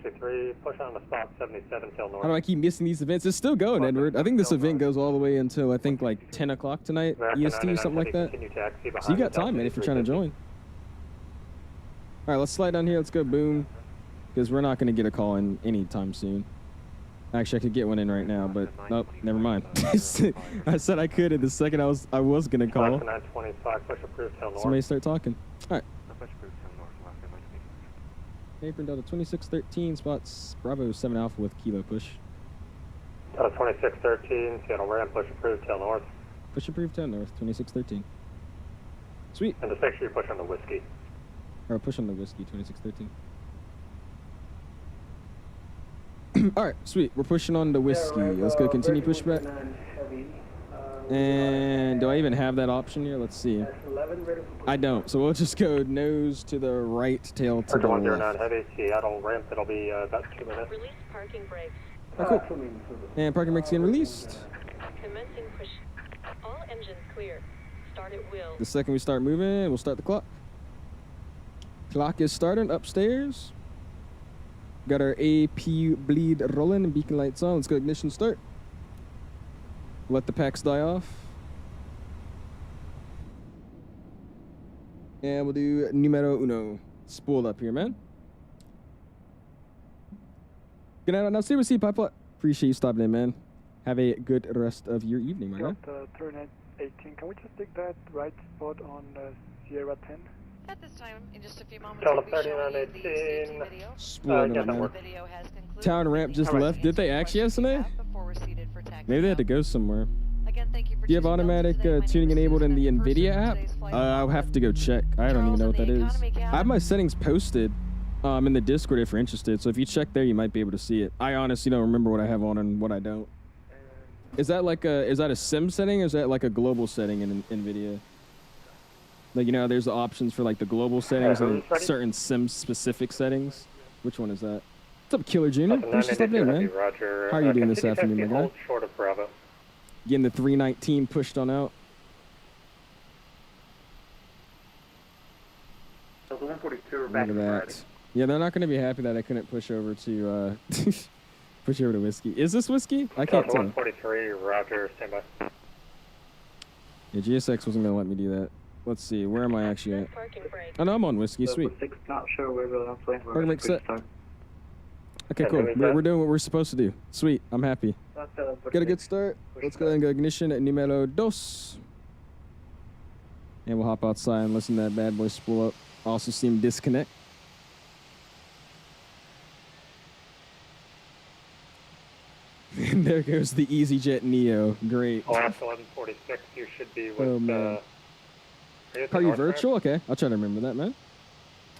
[SPEAKER 2] How do I keep missing these events? It's still going, Edward. I think this event goes all the way until, I think, like 10 o'clock tonight, EST, something like that. So you got time, man, if you're trying to join. All right, let's slide down here. Let's go boom. Because we're not going to get a call in anytime soon. Actually, I could get one in right now, but nope, never mind. I said I could, and the second I was going to call. Somebody start talking. All right. Apron Delta 2613, spots Bravo 7 Alpha with Kilo push.
[SPEAKER 3] Delta 2613, Seattle ramp, push approved, tail north.
[SPEAKER 2] Push approved, tail north, 2613. Sweet.
[SPEAKER 3] And just make sure you push on the whiskey.
[SPEAKER 2] Or push on the whiskey, 2613. All right, sweet. We're pushing on the whiskey. Let's go continue pushback. And do I even have that option here? Let's see. I don't. So we'll just go nose to the right, tail to the left.
[SPEAKER 3] 109 heavy, Seattle ramp. It'll be about 2 minutes.
[SPEAKER 4] Release parking brakes.
[SPEAKER 2] Oh, cool. And parking brakes getting released.
[SPEAKER 4] Commencing push. All engines clear. Start at will.
[SPEAKER 2] The second we start moving, we'll start the clock. Clock is starting upstairs. Got our AP bleed rolling and beacon lights on. Let's go ignition start. Let the packs die off. And we'll do numero uno. Spool up here, man. Good night. Now, see, Pipeline. Appreciate you stopping in, man. Have a good rest of your evening, my guy.
[SPEAKER 3] Turn at 18. Can we just take that right spot on Sierra 10?
[SPEAKER 4] At this time, in just a few moments,
[SPEAKER 3] Delta
[SPEAKER 4] we'll be showing you
[SPEAKER 3] 3918.
[SPEAKER 4] the video.
[SPEAKER 2] Spooling up, man.
[SPEAKER 4] Video has concluded.
[SPEAKER 2] Town ramp just left. Did they actually yesterday? Maybe they had to go somewhere.
[SPEAKER 4] Again, thank you for
[SPEAKER 2] Do you have automatic tuning enabled in the NVIDIA app? I'll have to go check. I don't even know what that is. I have my settings posted in the Discord if you're interested. So if you check there, you might be able to see it. I honestly don't remember what I have on and what I don't. Is that like is that a sim setting or is that like a global setting in NVIDIA? Like, you know, there's the options for like the global settings and certain sim specific settings. Which one is that? What's up, Killer Junior? Thanks for stopping in, man. How are you doing this afternoon, my guy?
[SPEAKER 3] Short of Bravo.
[SPEAKER 2] Getting the 319 pushed on out.
[SPEAKER 3] So the 142 are
[SPEAKER 2] Look
[SPEAKER 3] back
[SPEAKER 2] at that. Yeah, they're not going to be happy that I couldn't push over to push over to whiskey. Is this whiskey? I can't tell.
[SPEAKER 3] 143, Roger, stand by.
[SPEAKER 2] Yeah, GSX wasn't going to let me do that. Let's see, where am I actually at? Oh no, I'm on whiskey, sweet. Parking brake set. Okay, cool. We're doing what we're supposed to do. Sweet. I'm happy. Get a good start. Let's go ahead and go ignition at numero dos. And we'll hop outside and listen to that bad boy spool up. Also see him disconnect. And there goes the EasyJet Neo. Great.
[SPEAKER 3] Oh, that's 1146. You should be with.
[SPEAKER 2] Oh, man. Are you virtual? Okay, I'll try to remember that, man.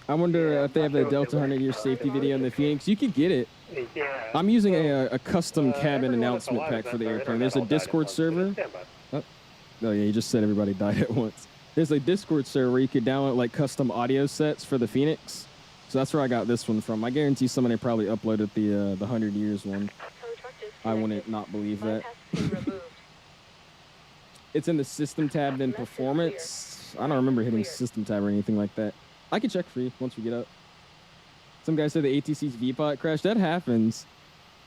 [SPEAKER 2] I wonder if they have a Delta 100-year safety video in the Phoenix. You could get it.
[SPEAKER 3] Yeah.
[SPEAKER 2] I'm using a custom cabin announcement pack for the airplane. There's a Discord server. Oh yeah, you just said everybody died at once. There's a Discord server where you could download like custom audio sets for the Phoenix. So that's where I got this one from. I guarantee somebody probably uploaded the 100 years one. I wouldn't not believe that. It's in the system tab, then performance. I don't remember hitting system tab or anything like that. I can check for you once we get up. Some guy said the ATC's VPOT crashed. That happens.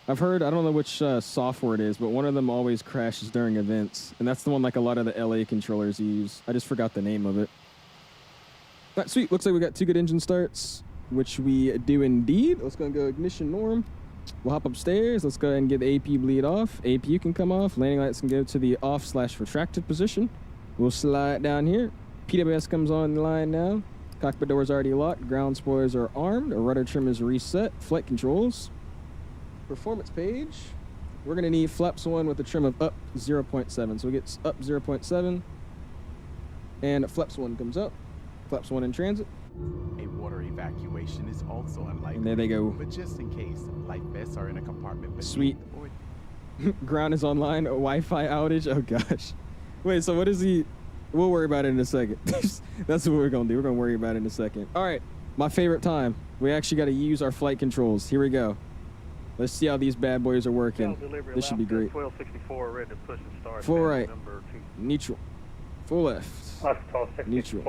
[SPEAKER 2] I've heard, I don't know which software it is, but one of them always crashes during events. And that's the one like a lot of the LA controllers use. I just forgot the name of it. All right, sweet. Looks like we got 2 good engine starts, which we do indeed. Let's go and go ignition norm. We'll hop upstairs. Let's go ahead and get the AP bleed off. APU can come off. Landing lights can go to the off/retracted position. We'll slide down here. PWS comes on the line now. Cockpit doors already locked. Ground spoilers are armed. Our rudder trim is reset. Flight controls. Performance page. We're going to need flaps 1 with a trim of up 0.7. So we get up 0.7. And flaps 1 comes up. Flaps 1 in transit.
[SPEAKER 5] A water evacuation is also unlikely.
[SPEAKER 2] And there they go.
[SPEAKER 5] But just in case, life vests are in a compartment.
[SPEAKER 2] Sweet. Ground is online. A Wi-Fi outage. Oh, gosh. Wait, so what is he... We'll worry about it in a second. That's what we're going to do. We're going to worry about it in a second. All right. My favorite time. We actually got to use our flight controls. Here we go. Let's see how these bad boys are working. This should be great.
[SPEAKER 6] 1264, ready to push and start.
[SPEAKER 2] Full right. Neutral. Full left. Neutral.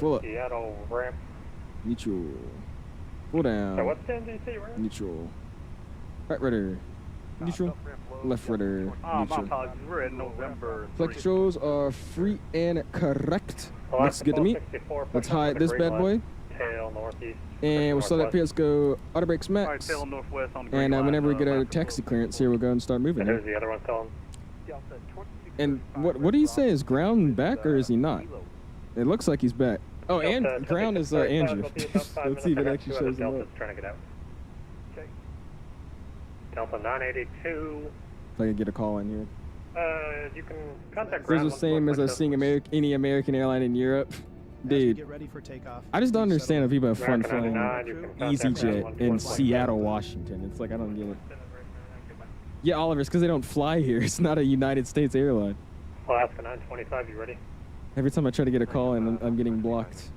[SPEAKER 2] Full up.
[SPEAKER 3] Seattle ramp.
[SPEAKER 2] Neutral. Full down.
[SPEAKER 3] So what's the NGC ramp?
[SPEAKER 2] Neutral. Right rudder. Neutral. Left rudder.
[SPEAKER 6] My
[SPEAKER 2] Neutral.
[SPEAKER 6] apologies. We're in November.
[SPEAKER 2] Flight controls are free and correct. Looks good to me. Let's hide this bad boy.
[SPEAKER 3] Tail northeast.
[SPEAKER 2] And we'll start that Let's go auto brakes max.
[SPEAKER 6] All right, tail northwest on the
[SPEAKER 2] And
[SPEAKER 6] green
[SPEAKER 2] whenever we
[SPEAKER 6] line,
[SPEAKER 2] get our
[SPEAKER 6] left
[SPEAKER 2] taxi
[SPEAKER 6] control.
[SPEAKER 2] clearance here, we'll go and start moving.
[SPEAKER 3] There's the other one telling.
[SPEAKER 2] And what do you say? Is ground back or is he not? It looks like he's back. Oh, and ground is Andrew. Let's see if it actually shows him up.
[SPEAKER 3] Trying to get out. Okay. Delta 982.
[SPEAKER 2] If I could get a call in here.
[SPEAKER 3] You can contact
[SPEAKER 2] It's
[SPEAKER 3] ground.
[SPEAKER 2] the same as us seeing any American airline in Europe. Dude,
[SPEAKER 5] Get ready for takeoff.
[SPEAKER 2] I just don't understand if people have fun
[SPEAKER 3] American
[SPEAKER 2] flying
[SPEAKER 3] 99, you can contact
[SPEAKER 2] EasyJet
[SPEAKER 3] ground
[SPEAKER 2] in
[SPEAKER 3] 1.7.
[SPEAKER 2] Seattle, Washington. It's like, I don't get it. Yeah, Oliver, it's because they don't fly here. It's not a United States airline.
[SPEAKER 3] Alaska 925, you ready?
[SPEAKER 2] Every time I try to get a call in, I'm getting blocked.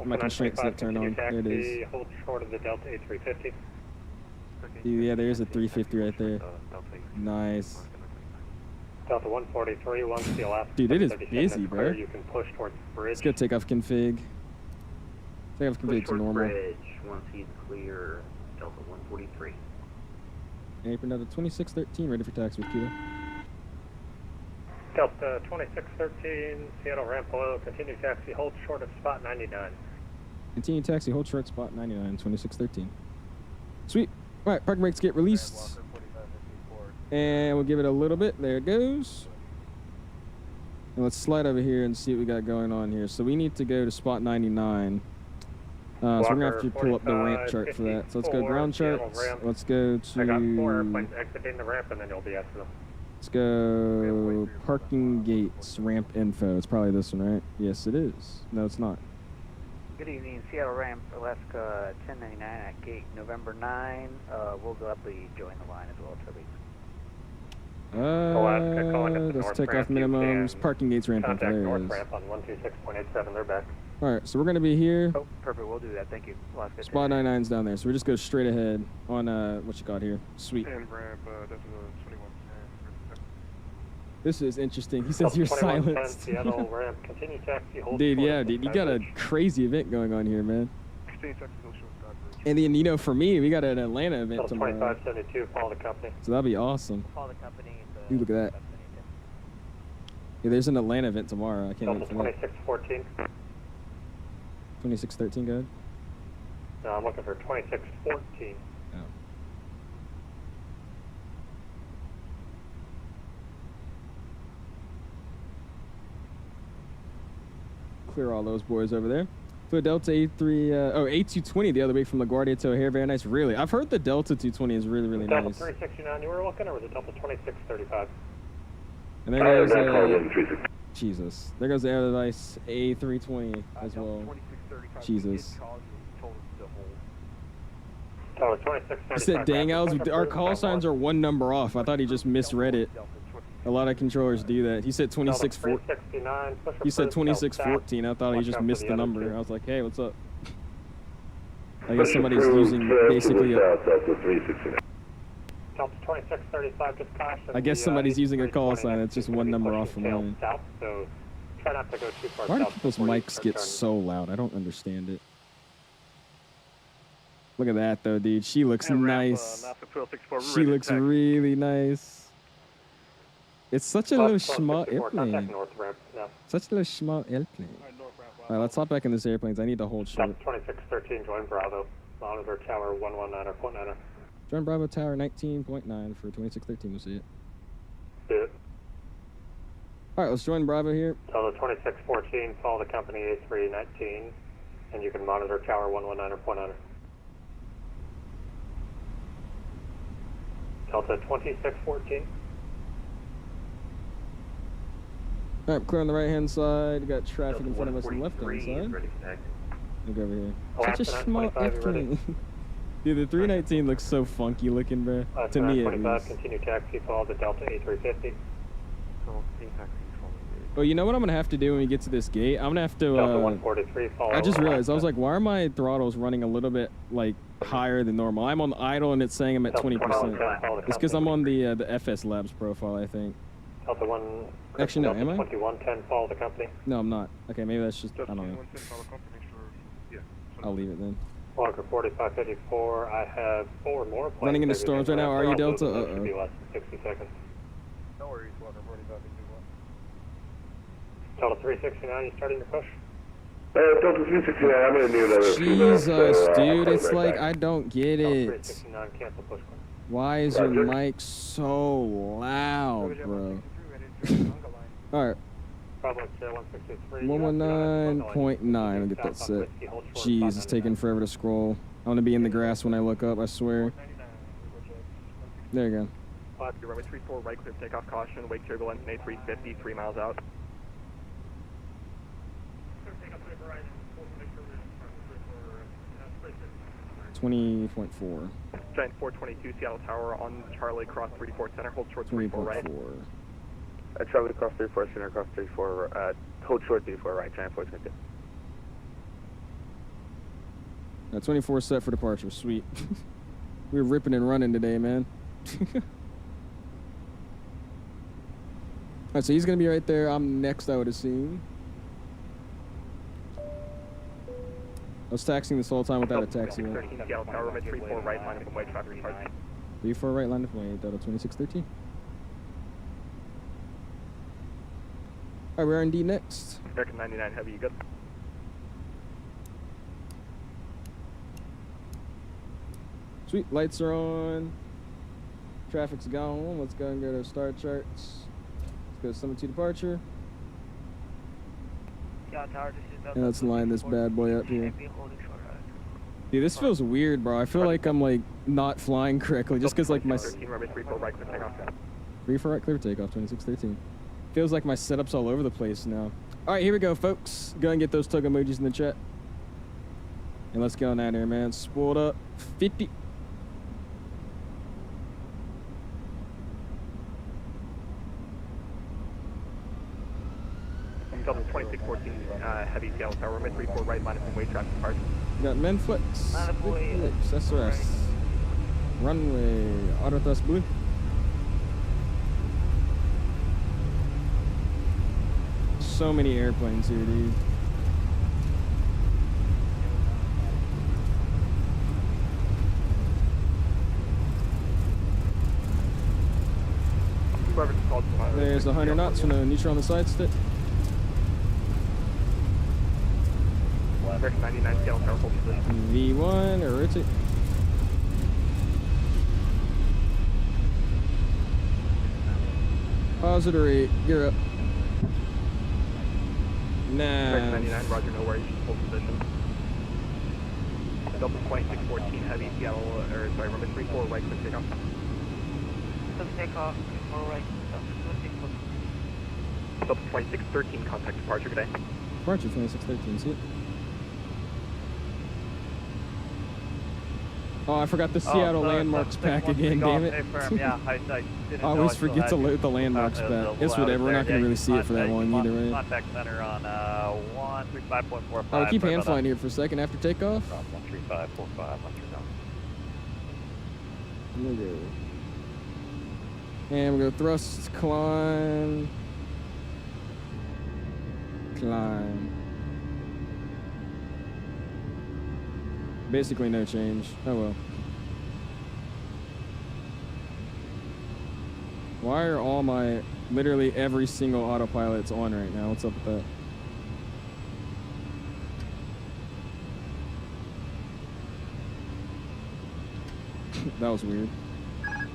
[SPEAKER 2] My constraints that turn on. There it is.
[SPEAKER 3] Hold short of the Delta A350.
[SPEAKER 2] Dude, yeah, there's a 350 right there. Nice.
[SPEAKER 3] Delta 143, once the Alaska.
[SPEAKER 2] Dude, it is
[SPEAKER 3] 37
[SPEAKER 2] busy,
[SPEAKER 3] clear,
[SPEAKER 2] bro.
[SPEAKER 3] You can push towards the bridge.
[SPEAKER 2] Let's go takeoff config. Takeoff config to normal.
[SPEAKER 7] Bridge, once he's clear, Delta 143.
[SPEAKER 2] Apron out of 2613, ready for taxi with Kilo.
[SPEAKER 3] Delta 2613, Seattle ramp below, continue taxi, hold short of spot 99.
[SPEAKER 2] Continue taxi, hold short spot 99, 2613. Sweet. All right, parking brakes get released. And we'll give it a little bit. There it goes. And let's slide over here and see what we got going on here. So we need to go to spot 99. So we're going to have to pull up the ramp chart for that. So let's go ground charts. Let's go
[SPEAKER 3] I got 4
[SPEAKER 2] to...
[SPEAKER 3] airplanes exiting the ramp and then you'll be after them.
[SPEAKER 2] Let's go parking gates, ramp info. It's probably this one, right? Yes, it is. No, it's not.
[SPEAKER 8] Good evening, Seattle Ramp, Alaska 1099 at gate November 9. We'll gladly join the line as well, Toby.
[SPEAKER 3] Alaska calling up the
[SPEAKER 2] let's
[SPEAKER 3] north
[SPEAKER 2] take off
[SPEAKER 3] ramp. You
[SPEAKER 2] minimums.
[SPEAKER 3] can
[SPEAKER 2] Parking gates ramp info.
[SPEAKER 3] Contact
[SPEAKER 2] There
[SPEAKER 3] north
[SPEAKER 2] it is.
[SPEAKER 3] ramp on 126.87, they're back.
[SPEAKER 2] All right, so we're going to be here.
[SPEAKER 8] Oh, perfect, we'll do that. Thank you. Alaska
[SPEAKER 2] Spot 99's down there. So we just go straight ahead on what you got here. Sweet.
[SPEAKER 6] And ramp, Delta 21.
[SPEAKER 2] This is interesting. He says
[SPEAKER 3] Delta
[SPEAKER 2] you're
[SPEAKER 3] 2110,
[SPEAKER 2] silenced.
[SPEAKER 3] Seattle ramp, continue taxi, hold
[SPEAKER 2] Dude,
[SPEAKER 3] short
[SPEAKER 2] yeah,
[SPEAKER 3] of
[SPEAKER 2] dude. You got a crazy event going on here, man.
[SPEAKER 6] Continue taxi, hold short of spot bridge.
[SPEAKER 2] And then, you know, for me, we got an Atlanta event
[SPEAKER 3] Delta
[SPEAKER 2] tomorrow.
[SPEAKER 3] 2572, follow the company.
[SPEAKER 2] So that'll be awesome.
[SPEAKER 8] Call the company.
[SPEAKER 2] Ooh, look at that. Yeah, there's an Atlanta event tomorrow. I can't
[SPEAKER 3] Delta
[SPEAKER 2] wait for that.
[SPEAKER 3] 2614.
[SPEAKER 2] 2613, go ahead.
[SPEAKER 3] No, I'm looking for 2614.
[SPEAKER 2] Oh. Clear all those boys over there. For Delta A220 the other way from LaGuardia to O'Hare. Very nice. Really, I've heard the Delta 220 is really, really
[SPEAKER 3] Delta
[SPEAKER 2] nice.
[SPEAKER 3] 369 you were looking, or was it Delta 2635?
[SPEAKER 2] And there goes Jesus. There goes the Airlines A320 as well. Jesus.
[SPEAKER 3] Delta 2635.
[SPEAKER 2] He said, dang, our call signs are one number off. I thought he just misread it. A lot of controllers do that. He said 2614. He said 2614. I thought he just missed the number. I was like, hey, what's up? I guess somebody's using basically a...
[SPEAKER 3] Delta 2635 just crashed.
[SPEAKER 2] I guess somebody's using a call sign that's just one number off from mine.
[SPEAKER 3] So try not to go too far
[SPEAKER 2] Why do
[SPEAKER 3] south
[SPEAKER 2] people's
[SPEAKER 3] before you
[SPEAKER 2] mics get
[SPEAKER 3] turn.
[SPEAKER 2] so loud? I don't understand it. Look at that, though, dude. She looks nice. She looks really nice. It's such a little small airplane. Such a little small airplane. All right, let's hop back in this airplane. I need to hold short.
[SPEAKER 3] Delta 2613, join Bravo. Monitor tower 119.9.
[SPEAKER 2] Join Bravo Tower 19.9 for 2613. We'll see it.
[SPEAKER 3] See it.
[SPEAKER 2] All right, let's join Bravo here.
[SPEAKER 3] Delta 2614, follow the company A319, and you can monitor tower 119.9. Delta 2614.
[SPEAKER 2] All right, clear on the right-hand side. We got traffic in front of us on the left-hand side.
[SPEAKER 7] Ready to connect.
[SPEAKER 2] Look over here.
[SPEAKER 3] Oh,
[SPEAKER 2] Such a
[SPEAKER 3] Astronaut
[SPEAKER 2] small
[SPEAKER 3] 25, you ready?
[SPEAKER 2] airplane. Dude, the 319 looks so funky looking, bro. To me, at
[SPEAKER 3] 25,
[SPEAKER 2] least.
[SPEAKER 3] continue taxi, follow the Delta A350.
[SPEAKER 2] Well, you know what I'm gonna have to do when we get to this gate? I'm gonna have to.
[SPEAKER 3] Delta 143, follow.
[SPEAKER 2] I just realized I was like, why are my throttles running a little bit like higher than normal? I'm on idle and it's saying I'm at 20%. It's because I'm on the FS Labs profile, I think.
[SPEAKER 3] Delta 1.
[SPEAKER 2] Actually, no, am I?
[SPEAKER 3] 2110, follow the company.
[SPEAKER 2] No, I'm not. Okay, maybe that's just. I don't know. I'll leave it then.
[SPEAKER 3] Walker 4554, I have 4 more planes.
[SPEAKER 2] Running into storms right now. Are you, Delta?
[SPEAKER 3] Should be less than 60 seconds.
[SPEAKER 6] No worries, Walker 4554.
[SPEAKER 3] Delta 369, you starting your push?
[SPEAKER 9] Delta 369, I'm gonna need another few minutes,
[SPEAKER 2] Jesus, dude,
[SPEAKER 9] I'll
[SPEAKER 2] it's
[SPEAKER 9] be right
[SPEAKER 2] like
[SPEAKER 9] back.
[SPEAKER 2] I don't get
[SPEAKER 3] Delta
[SPEAKER 2] it.
[SPEAKER 3] 369, cancel push.
[SPEAKER 2] Why is your
[SPEAKER 9] Roger.
[SPEAKER 2] mic so loud, bro? All right.
[SPEAKER 3] Bravo 163.
[SPEAKER 2] 119.9. I'll get that set. Jeez, it's taking forever to scroll. I'm gonna be in the grass when I look up, I swear. There you go.
[SPEAKER 6] Runway 34, right clear takeoff caution, wake turbulence, A350, 3 miles out.
[SPEAKER 2] 20.4.
[SPEAKER 6] Giant 422, Seattle Tower on Charlie, cross 34 center, hold short 34 right.
[SPEAKER 2] 20.4.
[SPEAKER 8] Travel across 34 center, across 34, hold short 34 right, giant 422.
[SPEAKER 2] 24 set for departure. Sweet. We were ripping and running today, man. All right, so he's gonna be right there. I'm next, I would assume. I was taxiing this whole time without a taxi.
[SPEAKER 6] 13 Seattle Tower, runway 34 right, line of way traffic retarded.
[SPEAKER 2] 34 right, line of way, Delta 2613. All right, we're R&D next.
[SPEAKER 6] American 99 Heavy, you good?
[SPEAKER 2] Sweet, lights are on. Traffic's gone. Let's go and go to star charts. Let's go to departure. And let's line this bad boy up here. Dude, this feels weird, bro. I feel like I'm like not flying correctly just because like my
[SPEAKER 6] 13 runway 34 right clear takeoff.
[SPEAKER 2] 3 for right clear takeoff 2613. Feels like my setup's all over the place now. All right, here we go, folks. Go and get those tug emojis in the chat. And let's go on out here, man. Spooled up 50.
[SPEAKER 6] Delta 2614 Heavy Seattle Tower, runway 34 right, line of way traffic retarded.
[SPEAKER 2] We got Menflex, SRS, runway, auto thrust blue. So many airplanes here, dude. There's 100 knots from the neutral on the side stick.
[SPEAKER 6] American 99 Seattle Tower, hold position.
[SPEAKER 2] V1 or rotate. Positive rate, you're up. Nah.
[SPEAKER 6] 99, roger, no worries, hold position. Delta 2614, heavy, Seattle, or sorry, runway 34, right, quick takeoff.
[SPEAKER 8] Takeoff, more right.
[SPEAKER 6] Delta 2613, contact departure, good day.
[SPEAKER 2] Departure 2613, see it? Oh, I forgot the Seattle landmarks pack again, damn it.
[SPEAKER 8] Yeah, I
[SPEAKER 2] I always forget to load the landmarks pack. It's whatever, we're not going to really see it for that long either, right?
[SPEAKER 8] Contact center on 135.45.
[SPEAKER 2] I'll keep hand flying here for a second after takeoff.
[SPEAKER 8] 135.45,
[SPEAKER 2] Okay. And we're going to thrust, climb. Basically no change. Oh well. Why are all my, literally every single autopilot's on right now? What's up with that? That was weird.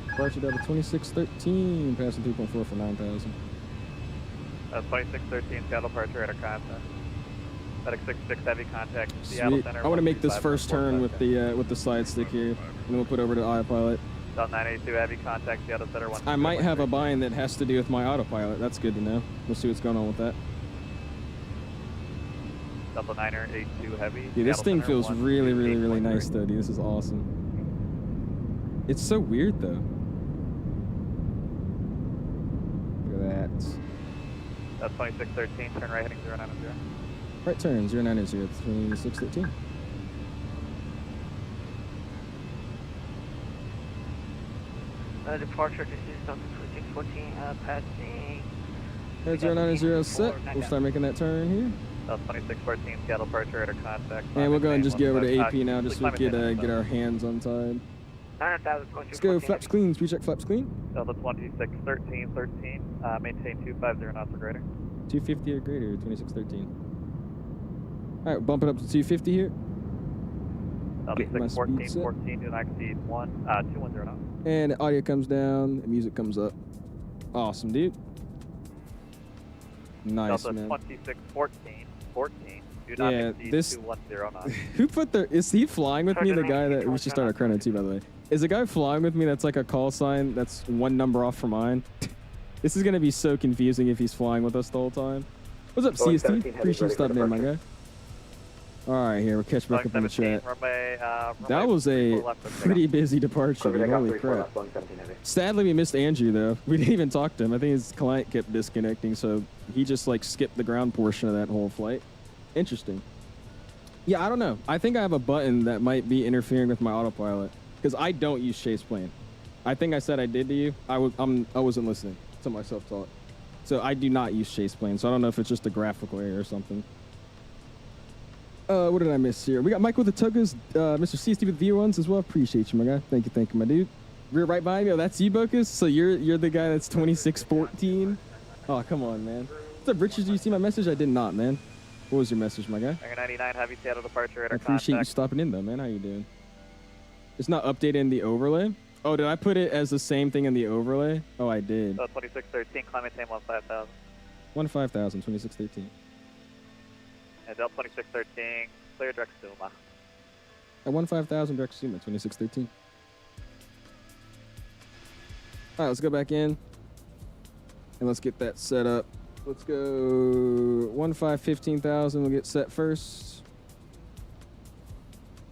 [SPEAKER 2] Departure Delta 2613, passing 3.4 for 9,000.
[SPEAKER 8] 2613, Seattle departure at a contact. FedEx 66 heavy contact.
[SPEAKER 2] Sweet. I want to make this first turn with the slide stick here, and then we'll put over to autopilot.
[SPEAKER 8] Delta 982 heavy contact. Seattle center 1.
[SPEAKER 2] I might have a bind that has to do with my autopilot. That's good to know. We'll see what's going on with that.
[SPEAKER 8] Delta 982 heavy.
[SPEAKER 2] Dude, this thing feels really, really, really nice though, dude. This is awesome. It's so weird though. Look at that.
[SPEAKER 8] That's 2613, turn right heading 090.
[SPEAKER 2] Right turn, 090, 2613.
[SPEAKER 8] Departure, this is Delta 2614, passing.
[SPEAKER 2] Head 090 set. We'll start making that turn here.
[SPEAKER 8] Delta 2614, Seattle departure at a contact.
[SPEAKER 2] And we'll go and just get over to AP now, just so we could get our hands on side. Let's go, flaps clean, speed check, flaps clean.
[SPEAKER 8] Delta 2613, maintain 250 knots or greater.
[SPEAKER 2] 250 or greater, 2613. All right, bump it up to 250 here.
[SPEAKER 8] Delta 614, do not exceed 210 knots.
[SPEAKER 2] And the audio comes down, the music comes up. Awesome, dude. Nice,
[SPEAKER 8] Delta
[SPEAKER 2] man.
[SPEAKER 8] 2614, do not exceed 210 knots.
[SPEAKER 2] Who put the, is he flying with me, the guy that, we should start our chrono too, by the way. Is the guy flying with me that's like a call sign that's one number off from mine? This is going to be so confusing if he's flying with us the whole time. What's up, CST? Appreciate you stopping in, my guy. All right, here, we'll catch back up in the chat. That was a pretty busy departure, dude. Holy crap. Sadly, we missed Andrew, though. We didn't even talk to him. I think his client kept disconnecting, so he just, like, skipped the ground portion of that whole flight. Interesting. Yeah, I don't know. I think I have a button that might be interfering with my autopilot, because I don't use chase plane. I think I said I did to you. I wasn't listening to my self-talk. So I do not use chase plane, so I don't know if it's just a graphical error or something. What did I miss here? We got Michael with the Tugas, Mr. CST with the V1s as well. Appreciate you, my guy. Thank you, my dude. We're right behind me. Oh, that's you, Bocus? So you're the guy that's 2614? Oh, come on, man. What's up, Richard? Did you see my message? I did not, man. What was your message, my guy?
[SPEAKER 8] 99 heavy Seattle departure at
[SPEAKER 2] I appreciate you stopping in, though, man. How you doing? It's not updated in the overlay? Oh, did I put it as the same thing in the overlay? Oh, I did.
[SPEAKER 8] 2613, climb maintain 15,000.
[SPEAKER 2] 15,000, 2613.
[SPEAKER 8] And Delta 2613, clear direct Suma.
[SPEAKER 2] At 15,000 direct Suma, 2613. All right, let's go back in. And let's get that set up. Let's go 15,000. We'll get set first.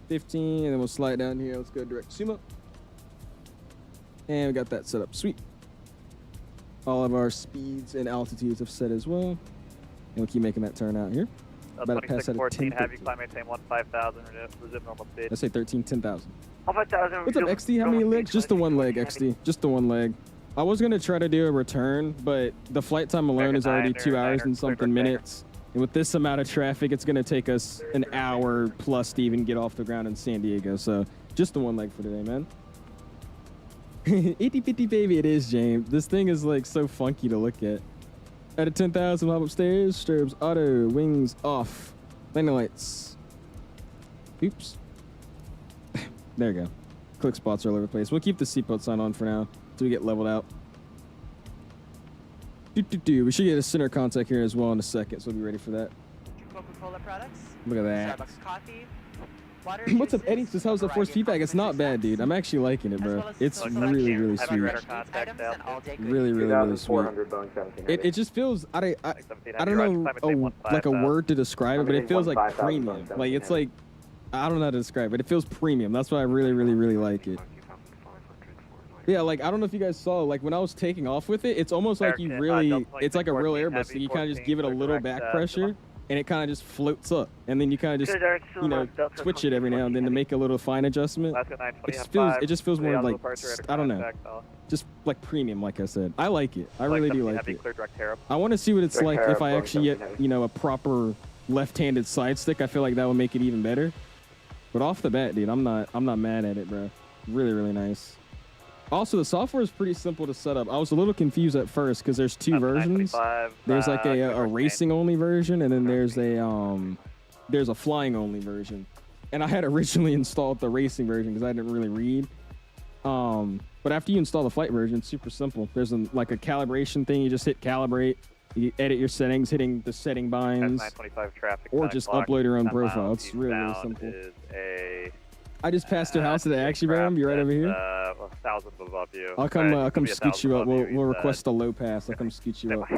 [SPEAKER 2] 15, and then we'll slide down here. Let's go direct Suma. And we got that set up. Sweet. All of our speeds and altitudes have set as well. And we'll keep making that turn out here.
[SPEAKER 8] About to pass out of 10. Heavy climb maintain 15,000. Resume normal speed.
[SPEAKER 2] Let's say 13, 10,000.
[SPEAKER 8] 15,000.
[SPEAKER 2] What's up, XD? How many legs? Just the one leg, XD. Just the one leg. I was going to try to do a return, but the flight time alone is already 2 hours and something minutes. And with this amount of traffic, it's going to take us an hour plus to even get off the ground in San Diego. So just the one leg for today, man. 80-50 baby, it is, James. This thing is like so funky to look at. Out of 10,000, hop upstairs. Stirrups auto, wings off. Landing lights. Oops. There you go. Click spots are all over the place. We'll keep the seatbelt sign on for now until we get leveled out. We should get a center contact here as well in a second, so we'll be ready for that.
[SPEAKER 10] Coca-Cola products,
[SPEAKER 2] Look at that.
[SPEAKER 10] Starbucks coffee, water.
[SPEAKER 2] What's up, Eddie? Says, how's the force feedback? It's not bad, dude. I'm actually liking it, bro. It's really, really sweet. Really, really, really sweet. It just feels, I don't know like a word to describe it, but it feels like premium. Like, it's like, I don't know how to describe it. It feels premium. That's why I really, really, really like it. Yeah, like, I don't know if you guys saw, like, when I was taking off with it, it's almost like you really, it's like a real Airbus. So you kind of just give it a little back pressure, and it kind of just floats up. And then you kind of just, you know, twitch it every now and then to make a little fine adjustment. It just feels more like, I don't know, just like premium, like I said. I like it. I really do like it. I want to see what it's like if I actually get, you know, a proper left-handed side stick. I feel like that would make it even better. But off the bat, dude, I'm not mad at it, bro. Really, really nice. Also, the software is pretty simple to set up. I was a little confused at first because there's two versions. There's like a racing only version, and then there's a flying only version. And I had originally installed the racing version because I didn't really read. But after you install the flight version, it's super simple. There's like a calibration thing. You just hit calibrate. You edit your settings, hitting the setting binds, or just upload your own profile. It's really, really simple. I just passed your house today, actually, Bram. You're right over here.
[SPEAKER 6] 1,000 above you.
[SPEAKER 2] I'll come scoot you up. We'll request a low pass. I'll come scoot you up.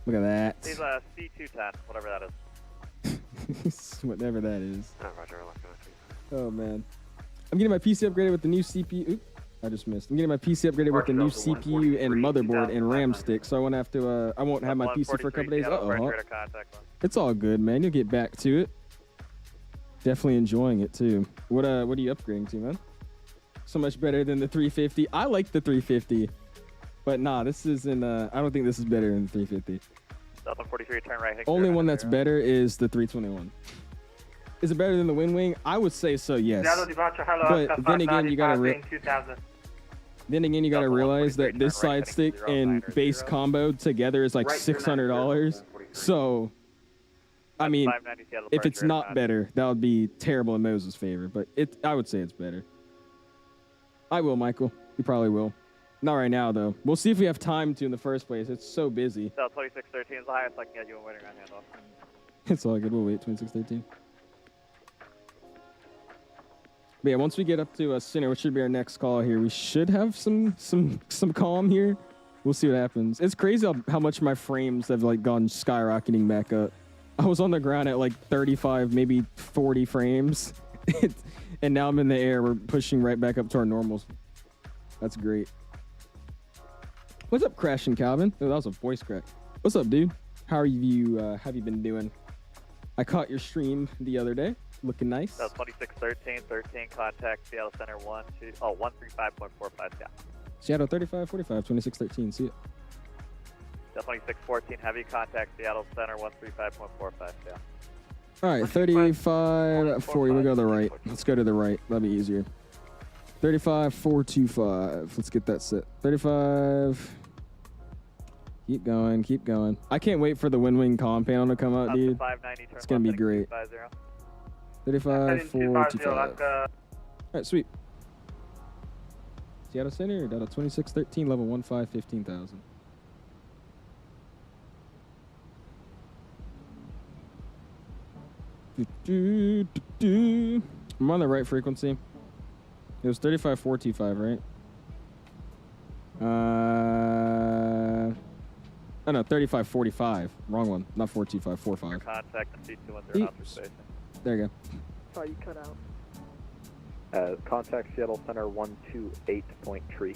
[SPEAKER 2] Look at that.
[SPEAKER 6] He's a C210, whatever that is.
[SPEAKER 2] Whatever that is.
[SPEAKER 6] Oh, Roger.
[SPEAKER 2] Oh man, I'm getting my PC upgraded with the new CPU. Oop, I just missed. I'm getting my PC upgraded with the new CPU and motherboard and RAM stick, so I won't have to. I won't have my PC for a couple days. It's all good, man. You'll get back to it. Definitely enjoying it too. What are you upgrading to, man? So much better than the 350. I like the 350, but nah, this isn't. I don't think this is better than the 350.
[SPEAKER 6] Southern 43, turn right.
[SPEAKER 2] Only one that's better is the 321. Is it better than the Wind Wing? I would say so, yes. But then again, you gotta realize that this side stick and base combo together is like $600. So, I mean, if it's not better, that would be terrible in Moses' favor. But I would say it's better. I will, Michael. You probably will. Not right now, though. We'll see if we have time to in the first place. It's so busy.
[SPEAKER 6] 2613 is the highest I can get you in waiting on handoff.
[SPEAKER 2] It's all good. We'll wait. 2613. But yeah, once we get up to center, which should be our next call here, we should have some calm here. We'll see what happens. It's crazy how much my frames have like gone skyrocketing back up. I was on the ground at like 35, maybe 40 frames, and now I'm in the air. We're pushing right back up to our normals. That's great. What's up, Crashing Calvin? Oh, that was a voice crack. What's up, dude? How are you? Have you been doing? I caught your stream the other day. Looking nice.
[SPEAKER 6] 2613, contact Seattle Center 135.45 down.
[SPEAKER 2] Seattle 3545, 2613, see it.
[SPEAKER 6] 2614, heavy contact Seattle Center 135.45 down.
[SPEAKER 2] All right, 3540, we'll go to the right. Let's go to the right, that'll be easier. 35425, let's get that set. 35, keep going, keep going. I can't wait for the Wind Wing comm panel to come out, dude. It's gonna be great. 35425. All right, sweet. Seattle Center, Delta 2613, level 15, 15,000. I'm on the right frequency. It was 35425, right? Oh no, 3545. Wrong one. Not 425, 45.
[SPEAKER 6] Contact and C210 outer station.
[SPEAKER 2] There you go.
[SPEAKER 3] Sorry, you cut out.
[SPEAKER 6] Contact Seattle Center 128.3.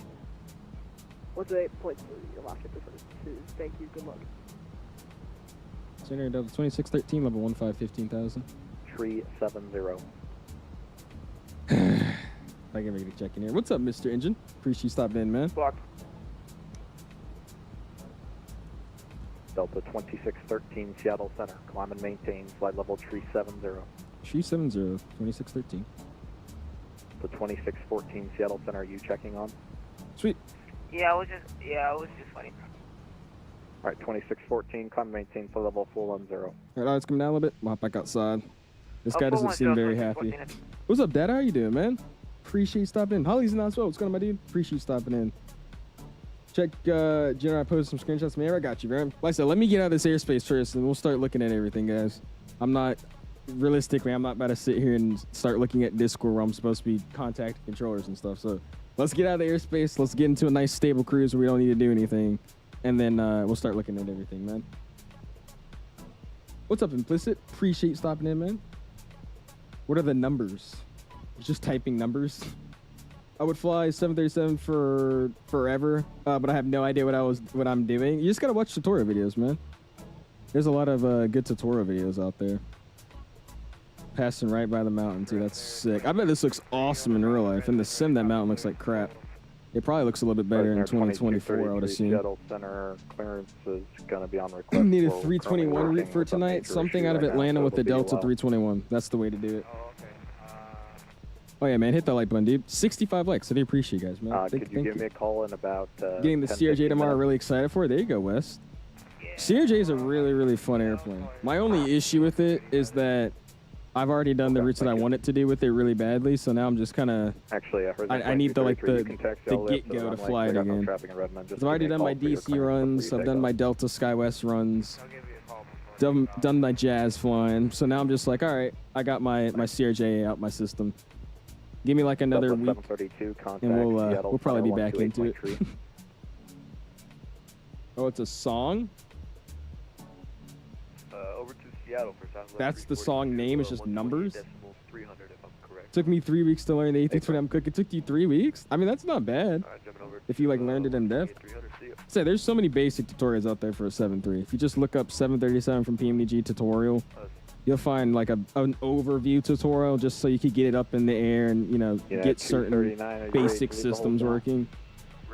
[SPEAKER 3] 128.3. You'll lock it before 2. Thank you. Good luck.
[SPEAKER 2] Center Delta 2613, level 15, 15,000.
[SPEAKER 6] 370.
[SPEAKER 2] I can make a check in here. What's up, Mr. Engine? Appreciate you stopping in, man.
[SPEAKER 6] Block. Delta 2613, Seattle Center. Climb and maintain. Flight level 370.
[SPEAKER 2] 370, 2613.
[SPEAKER 6] The 2614 Seattle Center, are you checking on?
[SPEAKER 2] Sweet.
[SPEAKER 10] Yeah, I was just waiting.
[SPEAKER 6] All right, 2614, climb and maintain. Flight level 410.
[SPEAKER 2] All right, it's coming down a little bit. We'll hop back outside. This guy doesn't seem very happy. What's up, Dad? How you doing, man? Appreciate you stopping in. Holly's in as well. What's going on, my dude? Appreciate you stopping in. Check, Jenna, I posted some screenshots. Man, I got you, man. Like I said, let me get out of this airspace first, and we'll start looking at everything, guys. Realistically, I'm not about to sit here and start looking at Discord where I'm supposed to be contacting controllers and stuff. So let's get out of the airspace. Let's get into a nice stable cruise where we don't need to do anything. And then we'll start looking at everything, man. What's up, Implicit? Appreciate you stopping in, man. What are the numbers? Just typing numbers. I would fly 737 for forever, but I have no idea what I'm doing. You just gotta watch tutorial videos, man. There's a lot of good tutorial videos out there. Passing right by the mountain too. That's sick. I bet this looks awesome in real life. In the sim, that mountain looks like crap. It probably looks a little bit better in 2024, I would assume.
[SPEAKER 6] Seattle Center clearance is going to be on request.
[SPEAKER 2] Need a 321 route for tonight. Something out of Atlanta with the Delta 321. That's the way to do it. Oh yeah, man, hit that like button, dude. 65 likes. I do appreciate you guys, man.
[SPEAKER 6] Could you give me a call in about
[SPEAKER 2] getting the CRJ tomorrow? Really excited for it. There you go, Wes. CRJ is a really, really fun airplane. My only issue with it is that I've already done the routes that I want it to do with it really badly, so now I'm just kind of.
[SPEAKER 6] Actually,
[SPEAKER 2] I need the get-go to fly it again. I've already done my DC runs. I've done my Delta SkyWest runs. Done my Jazz flying. So now I'm just like, all right, I got my CRJ out my system. Give me like another week, and we'll probably be back into it. Oh, it's a song?
[SPEAKER 11] Over to Seattle for Southwest.
[SPEAKER 2] That's the song name, it's just numbers? Took me 3 weeks to learn the A320 Cook. It took you 3 weeks? I mean, that's not bad. If you like learned it in depth. Say, there's so many basic tutorials out there for a 7.3. If you just look up 737 from PMDG tutorial, you'll find like an overview tutorial just so you could get it up in the air and, you know, get certain basic systems working.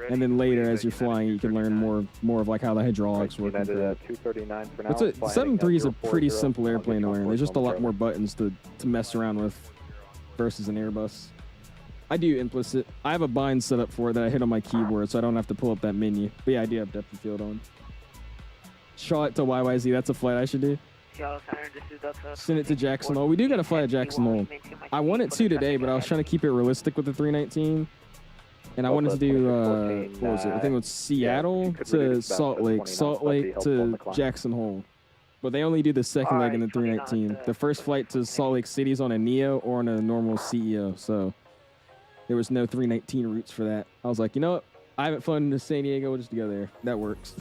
[SPEAKER 2] And then later, as you're flying, you can learn more of like how the hydraulics work. It's a 7.3 is a pretty simple airplane to learn. There's just a lot more buttons to mess around with versus an Airbus. I do implicit. I have a bind set up for it that I hit on my keyboard, so I don't have to pull up that menu. But yeah, I do have depth of field on. Show it to YYZ. That's a flight I should do. Send it to Jackson Hole. We do got to fly at Jackson Hole. I wanted to today, but I was trying to keep it realistic with the 319. And I wanted to do, what was it? I think it was Seattle to Salt Lake to Jackson Hole. But they only do the second leg in the 319. The first flight to Salt Lake City is on a NEO or on a normal CEO. So there was no 319 routes for that. I was like, you know what? I haven't flown to San Diego. We'll just go there. That works.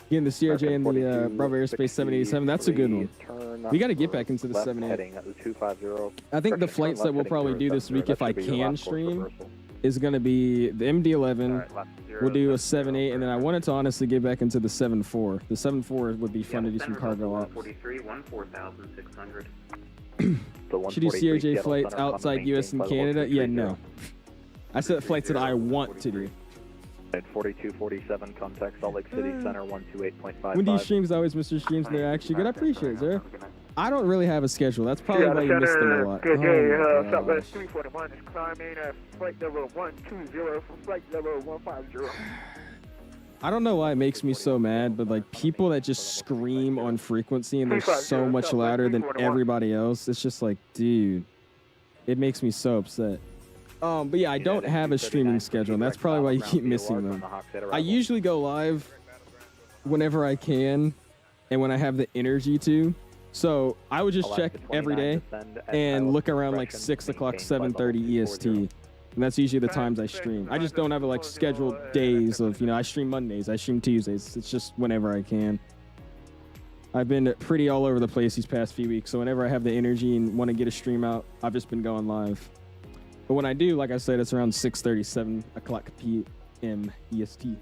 [SPEAKER 2] Getting the CRJ and the Bravo Airspace 787. That's a good one. We got to get back into the 78. I think the flights that we'll probably do this week, if I can stream, is going to be the MD-11. We'll do a 7.8, and then I wanted to honestly get back into the 7.4. The 7.4 would be fun to do some cargo ops.
[SPEAKER 7] 14,600.
[SPEAKER 2] Should do CRJ flights outside US and Canada? Yeah, no. I said flights that I want to do.
[SPEAKER 6] 4247, contact Salt Lake City Center 128.55.
[SPEAKER 2] When do you streams? I always miss your streams, and they're actually good. I appreciate it, sir. I don't really have a schedule. That's probably why you missed them a lot.
[SPEAKER 9] Good day, Southwest 341 is climbing at flight level 120 from flight level 150.
[SPEAKER 2] I don't know why it makes me so mad, but like people that just scream on frequency and they're so much louder than everybody else, it's just like, dude, it makes me so upset. But yeah, I don't have a streaming schedule, and that's probably why you keep missing them. I usually go live whenever I can and when I have the energy to. So I would just check every day and look around like 6 o'clock, 7:30 EST. And that's usually the times I stream. I just don't have like scheduled days of, you know, I stream Mondays, I stream Tuesdays. It's just whenever I can. I've been pretty all over the place these past few weeks. So whenever I have the energy and want to get a stream out, I've just been going live. But when I do, like I said, it's around 6:30, 7 o'clock PM EST.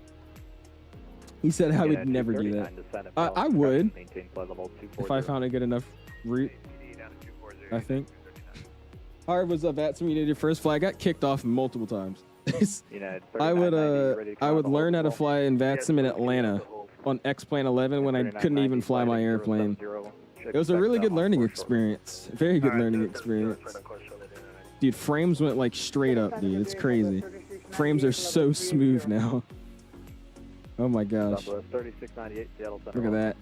[SPEAKER 2] He said I would never do that. I would, if I found a good enough route, I think. How hard was VATSIM? You did your first flight? I got kicked off multiple times. I would learn how to fly in VATSIM in Atlanta on X-Plane 11 when I couldn't even fly my airplane. It was a really good learning experience. Very good learning experience. Dude, frames went like straight up, dude. It's crazy. Frames are so smooth now. Oh my gosh. Look at that.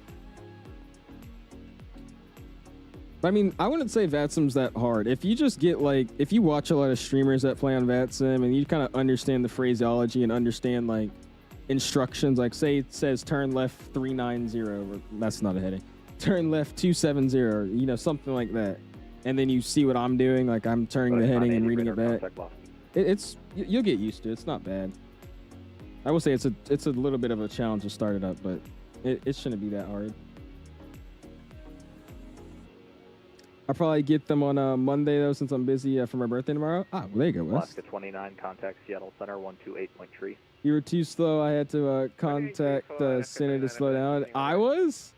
[SPEAKER 2] I mean, I wouldn't say VATSIM's that hard. If you just get like, if you watch a lot of streamers that play on VATSIM and you kind of understand the phraseology and understand like instructions, like say it says turn left 390, or that's not a heading, turn left 270, you know, something like that, and then you see what I'm doing, like I'm turning the heading and reading it back. You'll get used to it. It's not bad. I will say it's a little bit of a challenge to start it up, but it shouldn't be that hard. I'll probably get them on Monday though, since I'm busy for my birthday tomorrow. Ah, well, there you go, Wes.
[SPEAKER 6] Alaska 29, contact Seattle Center 128.3.
[SPEAKER 2] You were too slow. I had to contact Center to slow down. I was?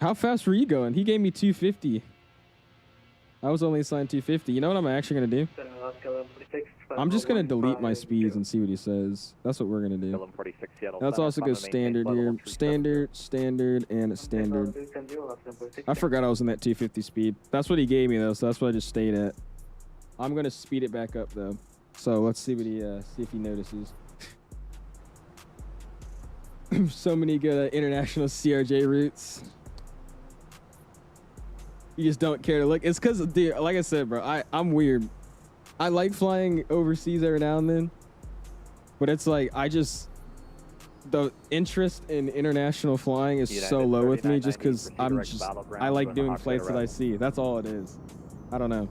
[SPEAKER 2] How fast were you going? He gave me 250. I was only assigned 250. You know what I'm actually going to do? I'm just going to delete my speeds and see what he says. That's what we're going to do. Let's also go standard here. Standard, and a standard. I forgot I was in that 250 speed. That's what he gave me, though, so that's what I just stayed at. I'm going to speed it back up, though. So let's see what he see if he notices. So many good international CRJ routes. You just don't care to look. It's because, dude, like I said, bro, I'm weird. I like flying overseas every now and then, but it's like the interest in international flying is so low with me just because I like doing flights that I see. That's all it is. I don't know.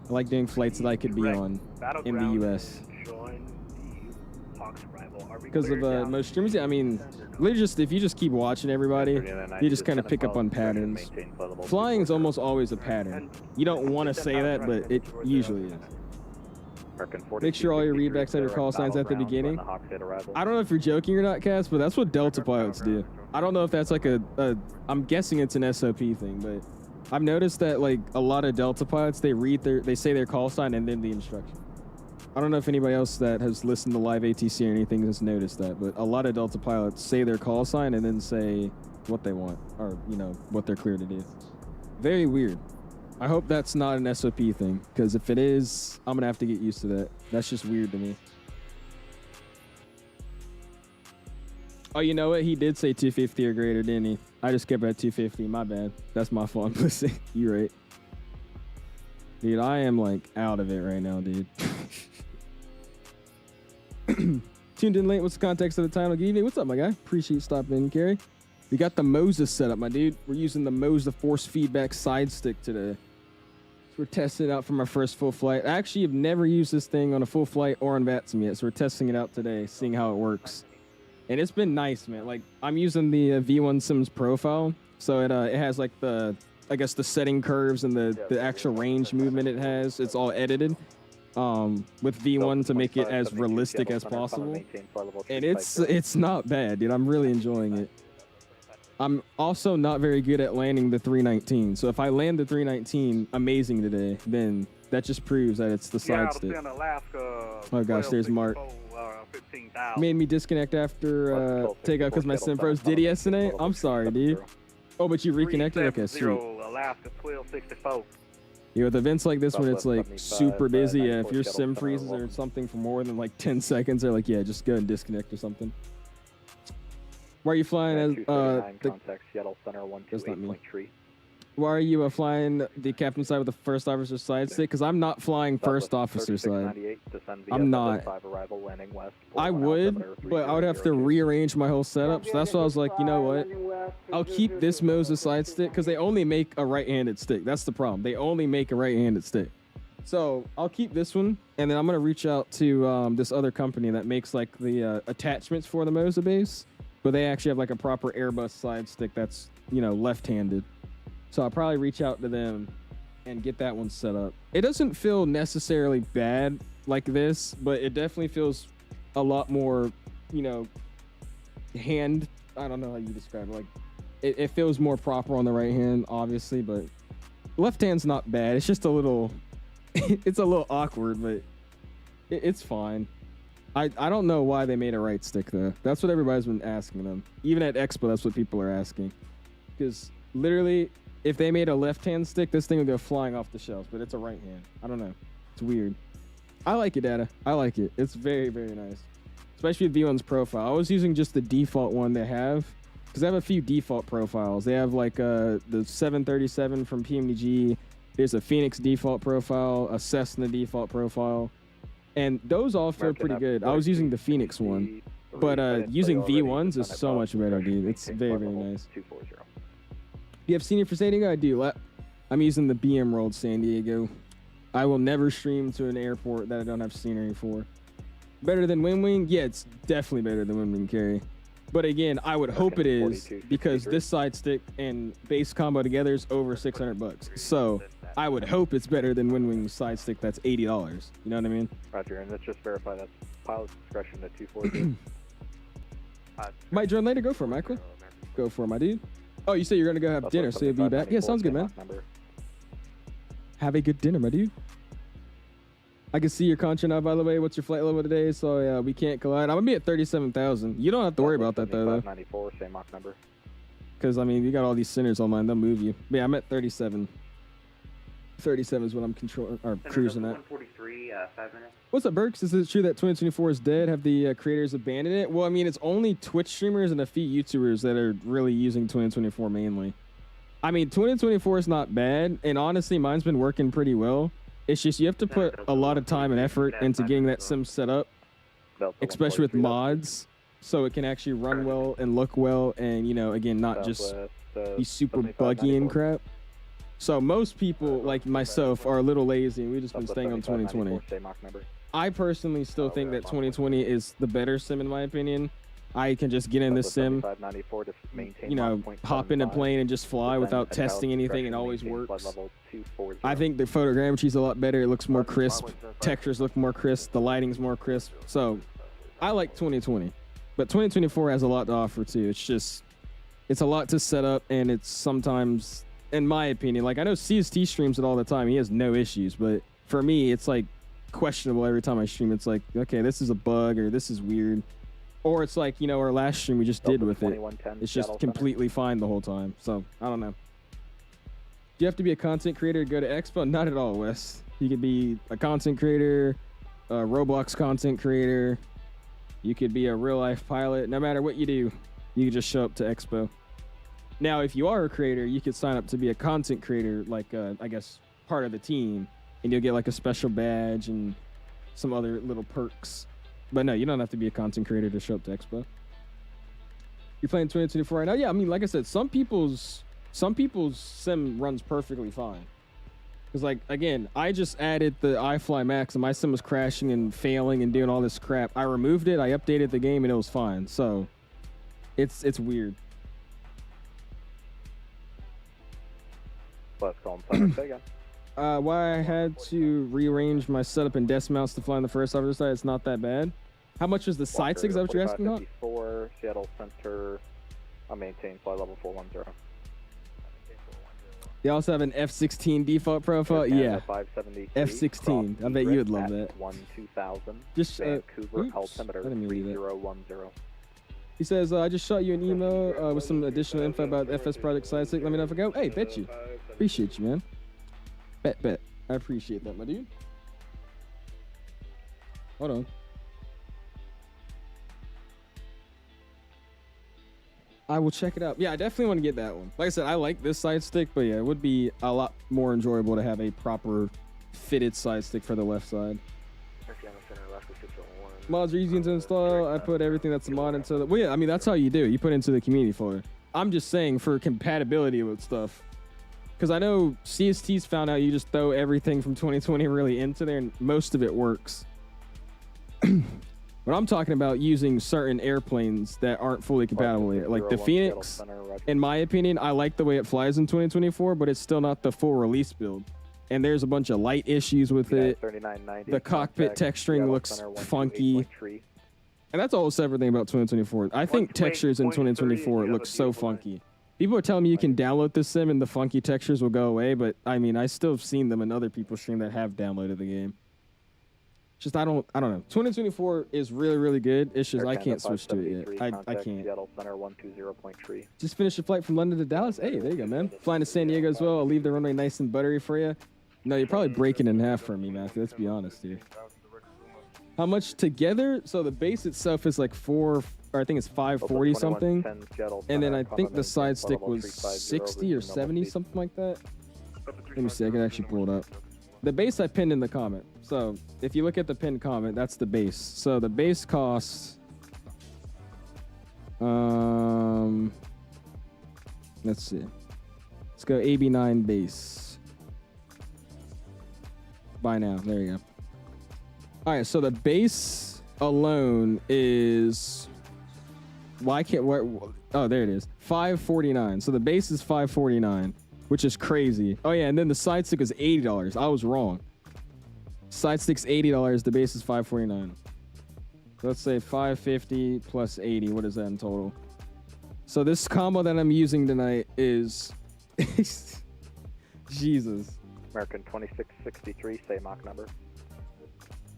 [SPEAKER 2] I like doing flights that I could be on in the U.S. Because of most streamers, I mean, if you just keep watching everybody, you just kind of pick up on patterns. Flying is almost always a pattern. You don't want to say that, but it usually is. Make sure all your readbacks have your call signs at the beginning. I don't know if you're joking or not, Cass, but that's what Delta pilots do. I don't know if that's like I'm guessing it's an SOP thing, but I've noticed that like a lot of Delta pilots, they say their call sign and then the instruction. I don't know if anybody else that has listened to live ATC or anything has noticed that, but a lot of Delta pilots say their call sign and then say what they want, or, you know, what they're clear to do. Very weird. I hope that's not an SOP thing, because if it is, I'm going to have to get used to that. That's just weird to me. Oh, you know what? He did say 250 or greater, didn't he? I just kept it at 250. My bad. That's my fault. Pussy. You're right. Dude, I am, like, out of it right now, dude. Tuned in late. What's the context of the title? Good evening. What's up, my guy? Appreciate you stopping in, Kerry. We got the Moses set up, my dude. We're using the Moses force feedback side stick today. So we're testing it out from our first full flight. I actually have never used this thing on a full flight or on VATSIM yet, so we're testing it out today, seeing how it works. And it's been nice, man. Like, I'm using the V1Sims profile, so it has like the, I guess, the setting curves and the actual range movement it has. It's all edited with V1 to make it as realistic as possible. And it's not bad, dude. I'm really enjoying it. I'm also not very good at landing the 319. So if I land the 319 amazing today, then that just proves that it's the side stick. Oh gosh, there's Mark. Made me disconnect after takeoff because my sim froze. Did he SNA? I'm sorry, dude. Oh, but you reconnected? Okay, sweet.
[SPEAKER 9] Alaska 1264.
[SPEAKER 2] Yeah, with events like this, when it's like super busy, yeah, if your sim freezes or something for more than like 10 seconds, they're like, yeah, just go and disconnect or something. Why are you flying as
[SPEAKER 6] contact Seattle Center 128.3.
[SPEAKER 2] Why are you flying the captain side with the first officer side stick? Because I'm not flying first officer side. I'm not. I would, but I would have to rearrange my whole setup. So that's why I was like, you know what? I'll keep this Moses side stick because they only make a right-handed stick. That's the problem. They only make a right-handed stick. So I'll keep this one, and then I'm gonna reach out to this other company that makes like the attachments for the Moses base. But they actually have like a proper Airbus side stick that's, you know, left-handed. So I'll probably reach out to them and get that one set up. It doesn't feel necessarily bad like this, but it definitely feels a lot more, you know, I don't know how you describe it. Like, it feels more proper on the right hand, obviously, but left hand's not bad. It's just a little, it's a little awkward, but it's fine. I don't know why they made a right stick, though. That's what everybody's been asking them. Even at Expo, that's what people are asking. Because literally, if they made a left-hand stick, this thing would go flying off the shelves, but it's a right hand. I don't know. It's weird. I like it, Data. I like it. It's very, very nice. Especially with V1's profile. I was using just the default one they have, because they have a few default profiles. They have, like, the 737 from PMDG. There's a Fenix default profile, a Cessna default profile. And those all feel pretty good. I was using the Phoenix one. But using V1s is so much better, dude. It's very, very nice.
[SPEAKER 6] 240.
[SPEAKER 2] You have senior for San Diego? I do. I'm using the BM World San Diego. I will never stream to an airport that I don't have scenery for. Better than WinWing? Yeah, it's definitely better than WinWing Carry. But again, I would hope it is because this side stick and base combo together is over $600. So I would hope it's better than WinWing's side stick that's $80. You know what I mean?
[SPEAKER 6] Roger, and let's just verify that's pilot's discretion at 240.
[SPEAKER 2] Might join later. Go for it, Michael. Go for it, my dude. Oh, you said you're going to go have dinner, so you'll be back. Yeah, sounds good, man. Have a good dinner, my dude. I can see your contract now, by the way. What's your flight level today? So, yeah, we can't collide. I'm going to be at 37,000. You don't have to worry about that, though.
[SPEAKER 6] 94, same Mach number.
[SPEAKER 2] Because, I mean, you got all these centers online. They'll move you. But yeah, I'm at 37. 37 is what I'm controlling or cruising at.
[SPEAKER 7] 143, 5 minutes.
[SPEAKER 2] What's up, Burks? Is it true that 2024 is dead? Have the creators abandoned it? Well, I mean, it's only Twitch streamers and a few YouTubers that are really using 2024 mainly. I mean, 2024 is not bad, and honestly, mine's been working pretty well. It's just you have to put a lot of time and effort into getting that sim set up, especially with mods, so it can actually run well and look well, and, you know, again, not just be super buggy and crap. So most people, like myself, are a little lazy, and we've just been staying on 2020. I personally still think that 2020 is the better sim, in my opinion. I can just get in this sim, you know, hop in a plane and just fly without testing anything. It always works. I think the photogrammetry is a lot better. It looks more crisp. Textures look more crisp. The lighting's more crisp. So I like 2020. But 2024 has a lot to offer, too. It's just, it's a lot to set up, and it's sometimes, in my opinion, like I know CST streams it all the time. He has no issues. But for me, it's like questionable every time I stream. It's like, okay, this is a bug or this is weird. Or it's like, you know, our last stream we just did with it. It's just completely fine the whole time. So, I don't know. Do you have to be a content creator to go to Expo? Not at all, Wes. You could be a content creator, a Roblox content creator. You could be a real-life pilot. No matter what you do, you can just show up to Expo. Now, if you are a creator, you could sign up to be a content creator, like, I guess, part of the team. And you'll get, like, a special badge and some other little perks. But no, you don't have to be a content creator to show up to Expo. You're playing 2024 right now? Yeah, I mean, like I said, some people's sim runs perfectly fine. Because, like, again, I just added the iFly Max, and my sim was crashing and failing and doing all this crap. I removed it, I updated the game, and it was fine. So, it's weird.
[SPEAKER 6] Let's call him again.
[SPEAKER 2] Why I had to rearrange my setup and desk mounts to fly on the first officer side, it's not that bad. How much was the side stick? Is that what you're asking about?
[SPEAKER 6] 54, Seattle Center, maintain flight level 410.
[SPEAKER 2] They also have an F-16 default profile? Yeah. F-16. I bet you would love that.
[SPEAKER 6] 2000.
[SPEAKER 2] Just,
[SPEAKER 6] Vancouver altimeter 3010.
[SPEAKER 2] He says, I just shot you an email with some additional info about the FS Project side stick. Let me know if I go. Hey, bet you. Appreciate you, man. Bet. I appreciate that, my dude. Hold on. I will check it out. Yeah, I definitely want to get that one. Like I said, I like this side stick, but yeah, it would be a lot more enjoyable to have a proper fitted side stick for the left side. Mods are easy to install. I put everything that's a mod into the... Well, yeah, I mean, that's how you do it. You put it into the community folder. I'm just saying for compatibility with stuff. Because I know CST's found out you just throw everything from 2020 really into there, and most of it works. But I'm talking about using certain airplanes that aren't fully compatible yet. Like the Fenix, in my opinion, I like the way it flies in 2024, but it's still not the full release build. And there's a bunch of light issues with it. The cockpit texturing looks funky. And that's almost everything about 2024. I think textures in 2024 look so funky. People are telling me you can download this sim and the funky textures will go away, but I mean, I still have seen them in other people's stream that have downloaded the game. Just, I don't know. 2024 is really, really good. It's just, I can't switch to it yet. I can't. Just finished a flight from London to Dallas. Hey, there you go, man. Flying to San Diego as well. I'll leave the runway nice and buttery for you. No, you're probably breaking in half for me, Matthew. Let's be honest here. How much together? So the base itself is like or I think it's 540 something. And then I think the side stick was 60 or 70, something like that. Let me see, I can actually pull it up. The base I pinned in the comment. So if you look at the pinned comment, that's the base. So the base costs Let's see. Let's go AB9 base. By now. There you go. All right, so the base alone is... Why can't... Oh, there it is. 549. So the base is 549, which is crazy. Oh, yeah, and then the side stick is $80. I was wrong. Side stick's $80. The base is 549. Let's say 550 plus 80. What is that in total? So this combo that I'm using tonight is... Jesus.
[SPEAKER 6] American 2663, say Mach number.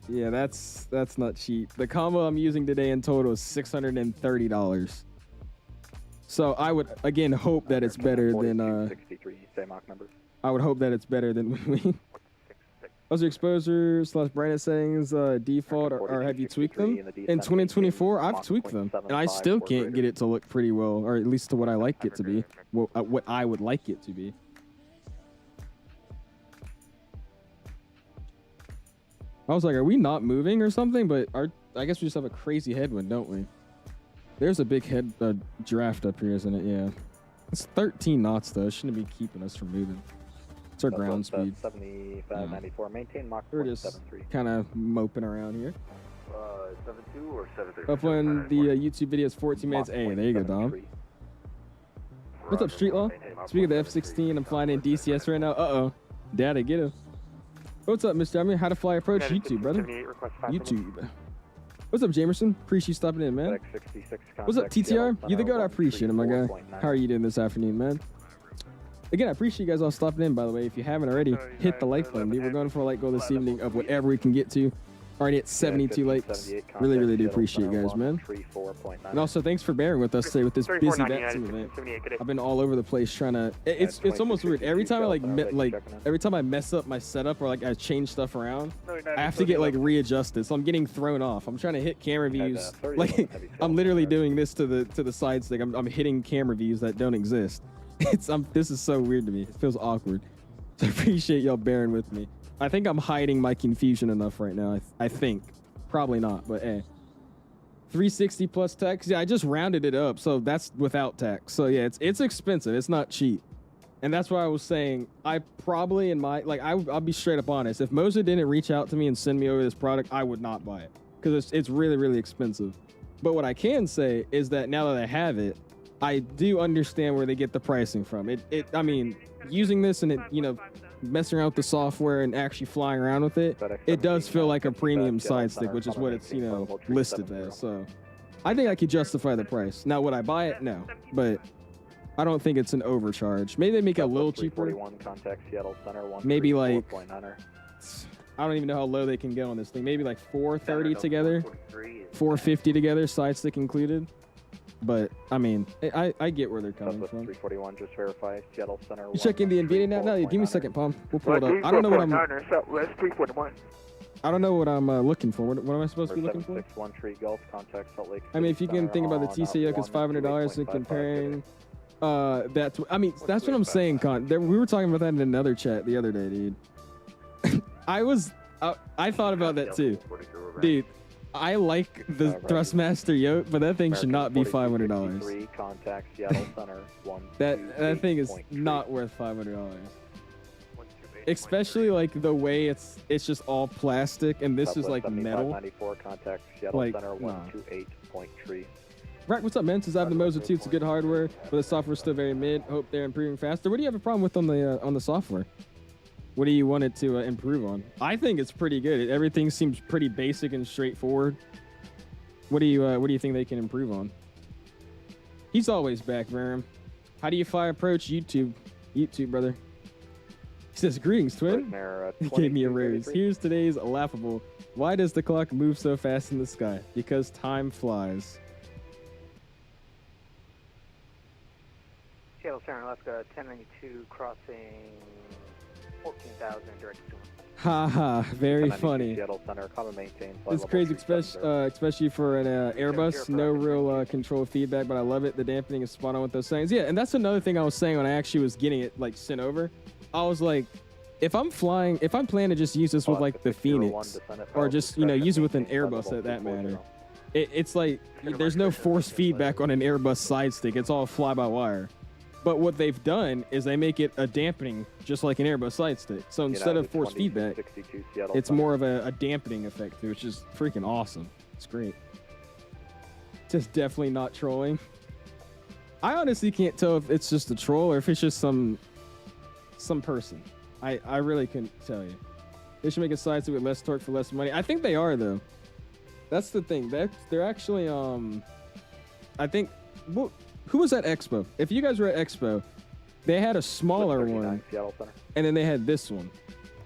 [SPEAKER 2] Yeah, that's not cheap. The combo I'm using today in total is $630. So I would again hope that it's better than
[SPEAKER 6] 63, say Mach number.
[SPEAKER 2] I would hope that it's better than we. How's your exposure / brightness settings default or have you tweaked them? In 2024, I've tweaked them and I still can't get it to look pretty well, or at least to what I like it to be. Well, what I would like it to be. I was like, are we not moving or something? But I guess we just have a crazy headwind, don't we? There's a big draft up here, isn't it? Yeah. It's 13 knots, though. It shouldn't be keeping us from moving. It's our ground speed.
[SPEAKER 6] 7594, maintain Mach
[SPEAKER 2] We're just kind of moping around here.
[SPEAKER 11] 72 or 73?
[SPEAKER 2] Up on the YouTube video is 14 minutes. Hey, there you go, Dom. What's up, Street Law? Speaking of the F-16, I'm flying in DCS right now. Uh-oh. Daddy, get him. What's up, Mr. I mean, how to fly approach YouTube, brother? YouTube. What's up, Jamerson? Appreciate you stopping in, man. What's up, TTR? You the goat? I appreciate it, my guy. How are you doing this afternoon, man? Again, I appreciate you guys all stopping in, by the way. If you haven't already, hit the like button, dude. We're going for a like goal this evening of whatever we can get to. Already at 72 likes. Really, really do appreciate you guys, man. And also, thanks for bearing with us today with this busy VATSIM event. I've been all over the place trying to... It's almost weird. Every time I every time I mess up my setup or like I change stuff around, I have to get like readjusted. So I'm getting thrown off. I'm trying to hit camera views. Like I'm literally doing this to the side stick. I'm hitting camera views that don't exist. This is so weird to me. It feels awkward. So I appreciate y'all bearing with me. I think I'm hiding my confusion enough right now. I think. Probably not, but eh. 360 plus tax. Yeah, I just rounded it up, so that's without tax. So yeah, it's expensive. It's not cheap. And that's why I was saying, I probably I'll be straight up honest. If Moza didn't reach out to me and send me over this product, I would not buy it. Because it's really, really expensive. But what I can say is that now that I have it, I do understand where they get the pricing from. I mean, using this and messing around with the software and actually flying around with it, it does feel like a premium side stick, which is what it's, listed as. So I think I could justify the price. Now, would I buy it? No, but I don't think it's an overcharge. Maybe they make it a little cheaper. Maybe like, I don't even know how low they can get on this thing. Maybe like 430 together, 450 together, side stick included. But I mean, I get where they're coming from.
[SPEAKER 6] 341, just verify Seattle Center.
[SPEAKER 2] You check in the NVIDIA now? No, give me a second, Palm. We'll pull it up. I don't know what I'm. I don't know what I'm looking for. What am I supposed to be looking for?
[SPEAKER 6] 61 Tree Gulf, contact Salt Lake.
[SPEAKER 2] I mean, if you can think about the TCO, because $500 and comparing that to, I mean, that's what I'm saying, Con. We were talking about that in another chat the other day, dude. I thought about that too, dude. I like the Thrustmaster yoke, but that thing should not be $500.
[SPEAKER 6] Contact Seattle Center.
[SPEAKER 2] That thing is not worth $500. Especially like the way it's just all plastic, and this is like metal.
[SPEAKER 6] 94, contact Seattle Center 128.3.
[SPEAKER 2] Right, what's up, man? Since I have the Moza 2, it's a good hardware, but the software's still very mid. Hope they're improving faster. What do you have a problem with on the software? What do you want it to improve on? I think it's pretty good. Everything seems pretty basic and straightforward. What do you think they can improve on? He's always back, Varum. How do you fly approach YouTube? YouTube, brother. He says, greetings, twin. He gave me a rose. Here's today's laughable. Why does the clock move so fast in the sky? Because time flies.
[SPEAKER 8] Seattle Center, Alaska, 1092, crossing 14,000 direct to him.
[SPEAKER 2] Haha, very funny. It's crazy, especially for an Airbus. No real control feedback, but I love it. The dampening is spot on with those settings. Yeah, and that's another thing I was saying when I actually was getting it like sent over. I was like, if I'm planning to just use this with like the Phoenix, or just use it with an Airbus at that matter, It's like there's no force feedback on an Airbus side stick. It's all fly-by-wire. But what they've done is they make it a dampening, just like an Airbus side stick. So instead of force feedback, it's more of a dampening effect, which is freaking awesome. It's great. Just definitely not trolling. I honestly can't tell if it's just a troll or if it's just some person. I really couldn't tell you. They should make a side stick with less torque for less money. I think they are, though. That's the thing. They're actually I think who was at Expo? If you guys were at Expo, they had a smaller one, and then they had this one.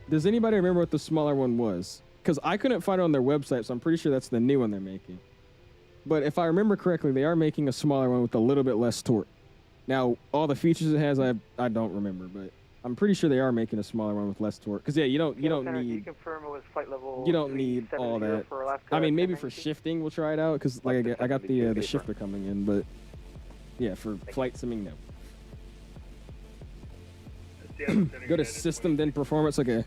[SPEAKER 2] Does anybody remember what the smaller one was? Because I couldn't find it on their website, so I'm pretty sure that's the new one they're making. But if I remember correctly, they are making a smaller one with a little bit less torque. Now, all the features it has, I don't remember, but I'm pretty sure they are making a smaller one with less torque. Because yeah, you don't need all that. I mean, maybe for shifting, we'll try it out. Because like I got the shifter coming in, but yeah, for flight simming, no. Go to system, then performance. Okay.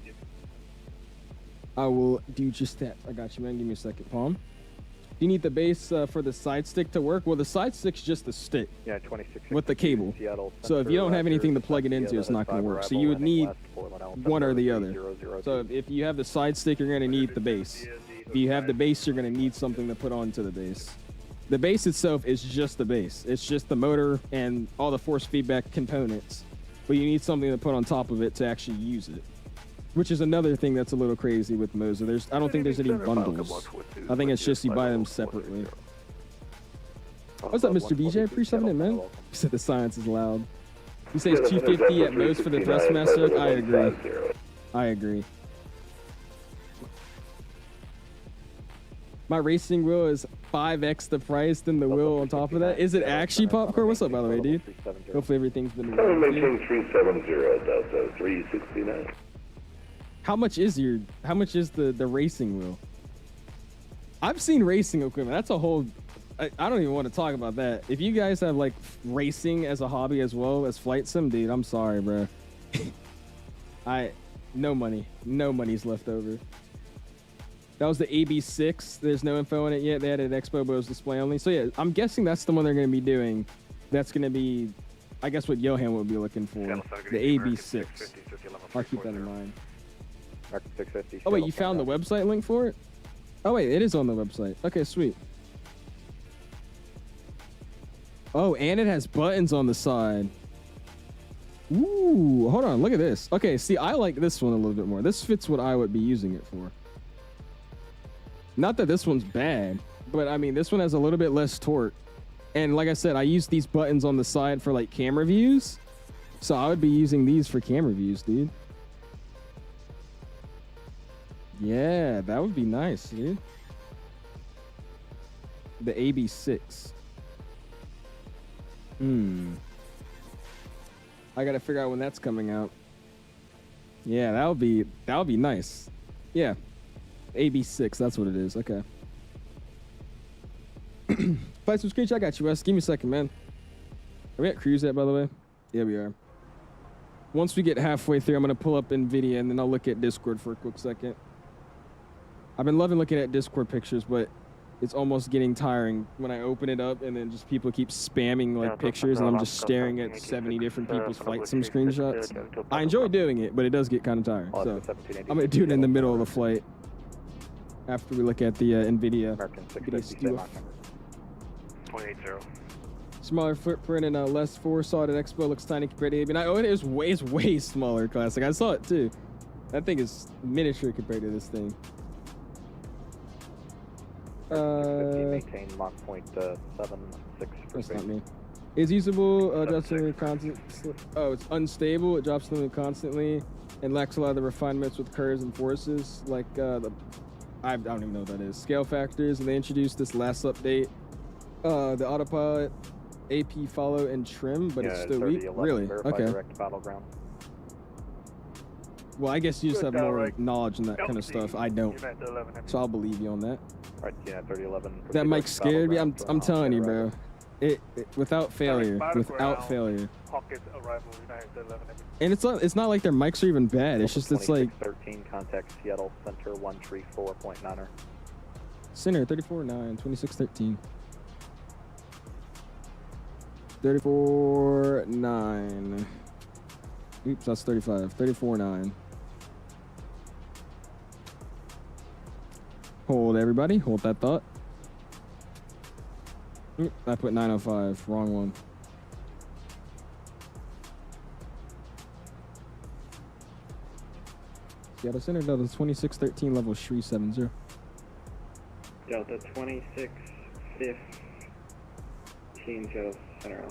[SPEAKER 2] I will do just that. I got you, man. Give me a second, Palm. Do you need the base for the side stick to work? Well, the side stick's just the stick. Yeah, 26. With the cable. So if you don't have anything to plug it into, it's not going to work. So you would need one or the other. So if you have the side stick, you're going to need the base. If you have the base, you're going to need something to put onto the base. The base itself is just the base. It's just the motor and all the force feedback components. But you need something to put on top of it to actually use it. Which is another thing that's a little crazy with Moza. I don't think there's any bundles. I think it's just you buy them separately. What's up, Mr. BJ? Appreciate it, man. You said the science is loud. You say it's 250 at most for the Thrustmaster? I agree. I agree. My racing wheel is 5x the price than the wheel on top of that. Is it actually popcorn? What's up, by the way, dude? Hopefully everything's been well.
[SPEAKER 12] 370,
[SPEAKER 2] How much is the racing wheel? I've seen racing equipment. That's a whole, I don't even want to talk about that. If you guys have like racing as a hobby as well as flight sim, dude, I'm sorry, bro. No money's left over. That was the AB6. There's no info on it yet. They had it at Expo, but it was display only. So yeah, I'm guessing that's the one they're going to be doing. That's going to be, I guess, what Johan would be looking for. The AB6. I'll keep that in mind. Oh wait, you found the website link for it? Oh wait, it is on the website. Okay, sweet. Oh, and it has buttons on the side. Ooh, hold on, look at this. Okay, see, I like this one a little bit more. This fits what I would be using it for. Not that this one's bad, but I mean, this one has a little bit less torque. And like I said, I use these buttons on the side for like camera views. So I would be using these for camera views, dude. Yeah, that would be nice, dude. The AB6. I gotta figure out when that's coming out. Yeah, that would be nice. Yeah. AB6, that's what it is. Okay. Fight some screenshot. I got you, Wes. Give me a second, man. Are we at cruise yet, by the way? Yeah, we are. Once we get halfway through, I'm gonna pull up NVIDIA and then I'll look at Discord for a quick second. I've been loving looking at Discord pictures, but it's almost getting tiring when I open it up and then just people keep spamming like pictures and I'm just staring at 70 different people's flight sim screenshots. I enjoy doing it, but it does get kind of tiring. So I'm gonna do it in the middle of the flight after we look at the NVIDIA.
[SPEAKER 12] 280.
[SPEAKER 2] Smaller footprint and less force. Saw it at Expo. Looks tiny compared to Avian. It is way smaller. Classic. I saw it too. That thing is miniature compared to this thing.
[SPEAKER 6] Maintain Mach point 76.
[SPEAKER 2] That's not me. Is usable. Drops constant. Oh, it's unstable. It drops them constantly and lacks a lot of the refinements with curves and forces. Like I don't even know what that is. Scale factors. And they introduced this last update. The autopilot, AP follow and trim, but it's still weak. Really? Okay. Well, I guess you just have more knowledge on that kind of stuff. I don't. So I'll believe you on that.
[SPEAKER 6] Right, yeah, 3011.
[SPEAKER 2] That mic scared me. I'm telling you, bro. It without failure. Without failure. And it's not like their mics are even bad. It's just it's like
[SPEAKER 6] 13 contact Seattle Center 134.9er.
[SPEAKER 2] Center 34-9, 2613. 34-9. Oops, that's 35. 34-9. Hold, everybody. Hold that thought. Oop, I put 905. Wrong one. Seattle Center, Delta 2613, level 370.
[SPEAKER 3] Delta 2615, Seattle Center.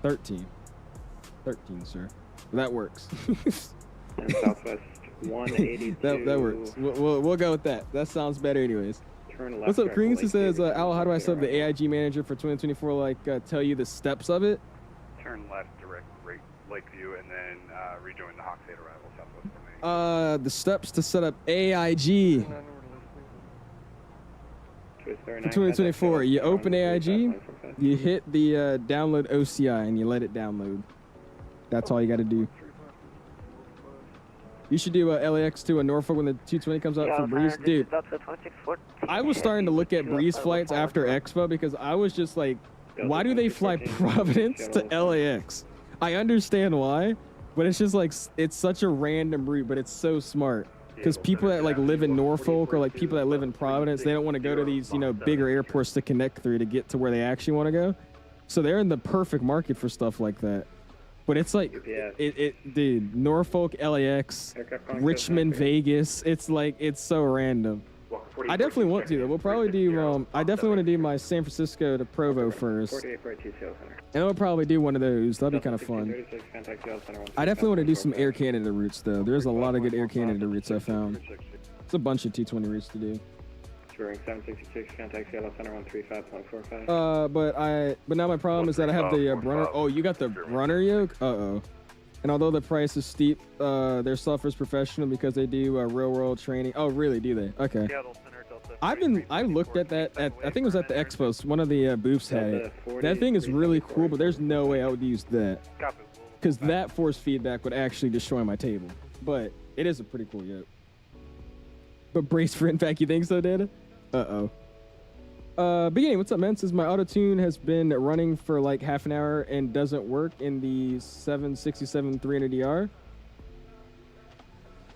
[SPEAKER 2] 13. 13, sir. That works.
[SPEAKER 3] And Southwest 182.
[SPEAKER 2] that works. We'll go with that. That sounds better anyways.
[SPEAKER 3] Turn left.
[SPEAKER 2] What's up, Creams? It says, Al, how do I sub the AIG manager for 2024? Like, tell you the steps of it?
[SPEAKER 12] Turn left, direct right, Lakeview, and then rejoin the Hawks 8 arrival southwest from me.
[SPEAKER 2] The steps to set up AIG for 2024. You open AIG, you hit the download OCI, and you let it download. That's all you got to do. You should do a LAX to a Norfolk when the 220 comes out for Breeze. Dude, I was starting to look at Breeze flights after Expo because I was just like, why do they fly Providence to LAX? I understand why, but it's just like, it's such a random route, but it's so smart. Because people that like live in Norfolk or like people that live in Providence, they don't want to go to these, you know, bigger airports to connect through to get to where they actually want to go. So they're in the perfect market for stuff like that. But it's like, dude, Norfolk, LAX, Richmond, Vegas. It's like, it's so random. I definitely want to though. We'll probably do, I definitely want to do my San Francisco to Provo first. And we'll probably do one of those. That'll be kind of fun. I definitely want to do some Air Canada routes though. There's a lot of good Air Canada routes I found. It's a bunch of 220 routes to do.
[SPEAKER 3] 766, contact Seattle Center 135.45.
[SPEAKER 2] But now my problem is that I have the Brunner. Oh, you got the Brunner yoke? Uh-oh. And although the price is steep, their software is professional because they do real world training. Oh, really? Do they? Okay. I looked at that I think it was at the Expos. One of the booths had it. That thing is really cool, but there's no way I would use that. Because that force feedback would actually destroy my table. But it is a pretty cool yoke. But brace for impact, you think so, Data? Uh-oh. Beginning, what's up, man? Says my auto-tune has been running for like half an hour and doesn't work in the 767 300DR.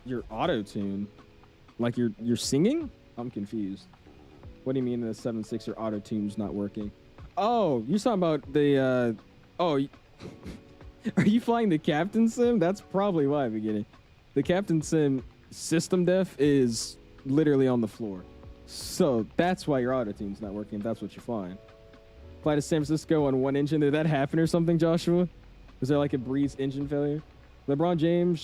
[SPEAKER 2] Your auto-tune? Like you're singing? I'm confused. What do you mean in the 7.6 your auto-tune's not working? Oh, you're talking about the, are you flying the Captain Sim? That's probably why, Beginning. The Captain Sim system def is literally on the floor. So that's why your auto-tune's not working, if that's what you're flying. Fly to San Francisco on one engine. Did that happen or something, Joshua? Was there like a Breeze engine failure? LeBron James,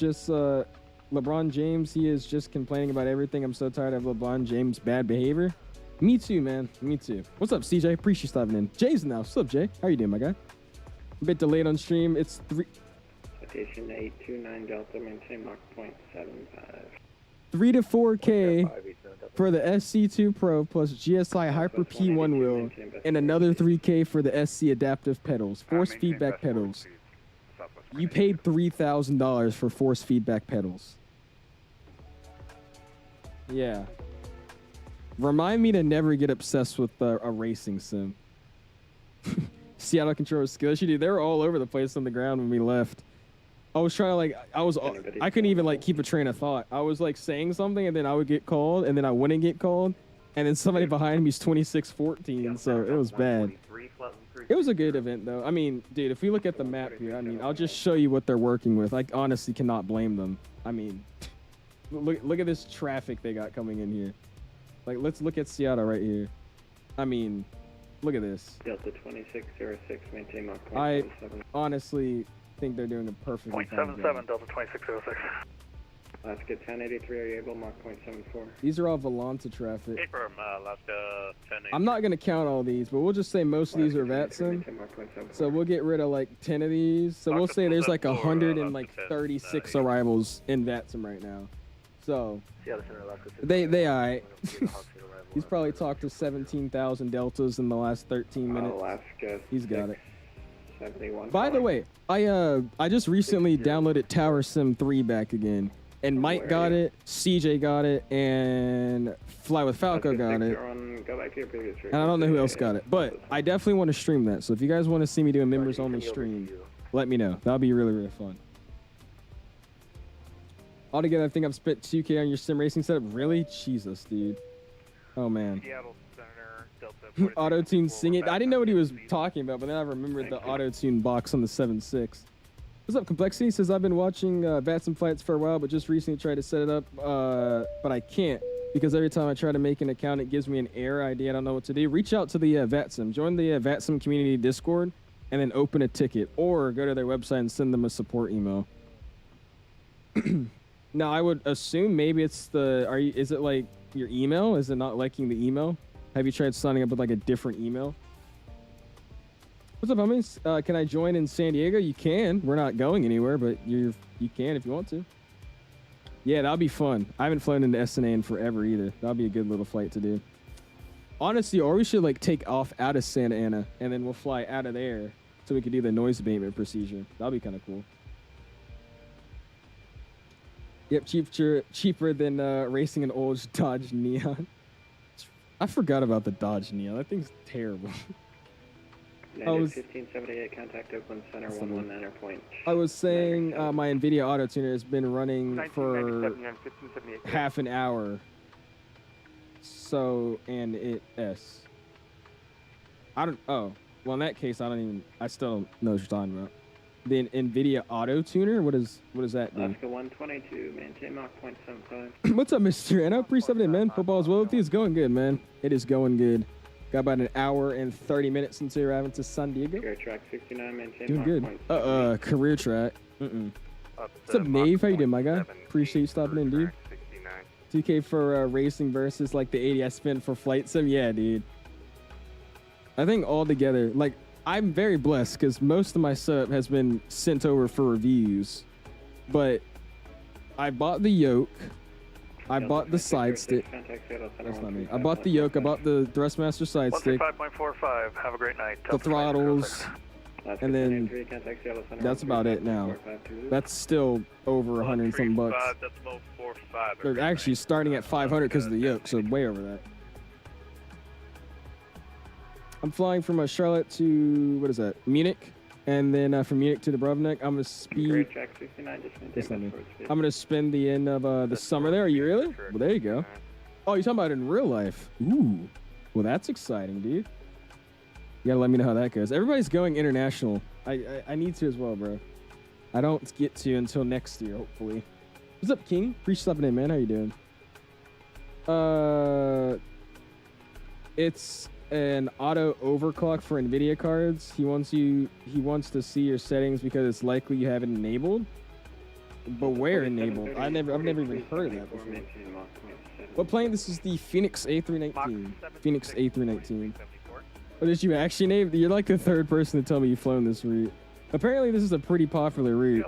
[SPEAKER 2] he is just complaining about everything. I'm so tired of LeBron James' bad behavior. Me too, man. Me too. What's up, CJ? Appreciate you stopping in. Jay's now. What's up, Jay? How you doing, my guy? A bit delayed on stream. It's 3...
[SPEAKER 3] Citation 829 Delta, maintain Mach 0.75.
[SPEAKER 2] 3 to 4K for the SC2 Pro plus GSI Hyper P1 wheel and another 3K for the SC adaptive pedals, force feedback pedals. You paid $3,000 for force feedback pedals. Yeah. Remind me to never get obsessed with a racing sim. Seattle controller skills. You do. They were all over the place on the ground when we left. I was trying to like, I couldn't even like keep a train of thought. I was like saying something and then I would get called and then I wouldn't get called. And then somebody behind me is 2614. So it was bad. It was a good event though. I mean, dude, if we look at the map here, I mean, I'll just show you what they're working with. I honestly cannot blame them. I mean, look at this traffic they got coming in here. Like, let's look at Seattle right here. I mean, look at this.
[SPEAKER 3] Delta 2606, maintain Mach 0.77.
[SPEAKER 2] I honestly think they're doing a perfect
[SPEAKER 9] 0.77, Delta 2606.
[SPEAKER 3] Alaska 1083, are you able? Mach 0.74.
[SPEAKER 2] These are all Volanta traffic.
[SPEAKER 12] From Alaska 1083.
[SPEAKER 2] I'm not going to count all these, but we'll just say most of these are VATSIM. So we'll get rid of like 10 of these. So we'll say there's like 136 arrivals in VATSIM right now. So they all right. He's probably talked to 17,000 deltas in the last 13 minutes.
[SPEAKER 3] Alaska.
[SPEAKER 2] He's got it.
[SPEAKER 3] 71.
[SPEAKER 2] By the way, I just recently downloaded Tower Sim 3 back again. and Mike got it, CJ got it, and Fly with Falco got it. And I don't know who else got it, but I definitely want to stream that. So if you guys want to see me do a members only stream, let me know. That'll be really, really fun. Altogether, I think I've spent 2K on your sim racing setup. Really? Jesus, dude. Oh, man. Auto-tune sing it. I didn't know what he was talking about, but then I remembered the auto-tune box on the 7.6. What's up, Complexity? Says, I've been watching VATSIM flights for a while, but just recently tried to set it up, but I can't because every time I try to make an account, it gives me an error ID. I don't know what to do. Reach out to the VATSIM. Join the VATSIM community Discord, and then open a ticket, or go to their website and send them a support email. Now, I would assume maybe it's the... Is it like your email? Is it not liking the email? Have you tried signing up with like a different email? What's up, homies? Can I join in San Diego? You can. We're not going anywhere, but you can if you want to. Yeah, that'll be fun. I haven't flown into SNA in forever either. That'll be a good little flight to do. Honestly, or we should like take off out of Santa Ana and then we'll fly out of there so we can do the noise abatement procedure. That'll be kind of cool. Yep, cheaper than racing an old Dodge Neon. I forgot about the Dodge Neon. That thing's terrible.
[SPEAKER 3] 1578, contact Oakland Center 119 point.
[SPEAKER 2] I was saying my NVIDIA auto tuner has been running for half an hour. So, and oh, well in that case, I still don't know what you're talking about. The NVIDIA auto tuner? What is that do?
[SPEAKER 3] Alaska 122, maintain Mach 0.75.
[SPEAKER 2] What's up, Mr. Anna? Pre-7 man. Hope all's well with you. It's going good, man. It is going good. Got about an hour and 30 minutes until you're arriving to San Diego.
[SPEAKER 3] Career track 69, maintain
[SPEAKER 2] doing
[SPEAKER 3] Mach
[SPEAKER 2] good. Career track. What's up, Nave? How you doing, my guy? Appreciate you stopping in, dude. 2K for racing versus like the 80 I spent for flight sim. Yeah, dude. I think altogether, like, I'm very blessed because most of my setup has been sent over for reviews, but I bought the yoke, I bought the side stick. That's not me. I bought the yoke, I bought the Thrustmaster side stick,
[SPEAKER 13] 5.45. Have a great night.
[SPEAKER 2] the throttles, and then that's about it now. That's still over 100 some bucks. They're actually starting at 500 because of the yoke, so way over that. I'm flying from Charlotte to, what is that, Munich, and then from Munich to Dubrovnik. I'm gonna speed. I'm gonna spend the end of the summer there. Are you really? Well, there you go. Oh, you're talking about it in real life? Ooh, well that's exciting, dude. You gotta let me know how that goes. Everybody's going international. I need to as well, bro. I don't get to until next year, hopefully. What's up, King? Appreciate stopping in, man. How you doing? It's an auto overclock for NVIDIA cards. He wants to see your settings because it's likely you have it enabled. But where enabled? I've never even heard of that before. What plane? This is the Fenix A319. Fenix A319. Oh, did you actually name? You're like the third person to tell me you've flown this route. Apparently this is a pretty popular route.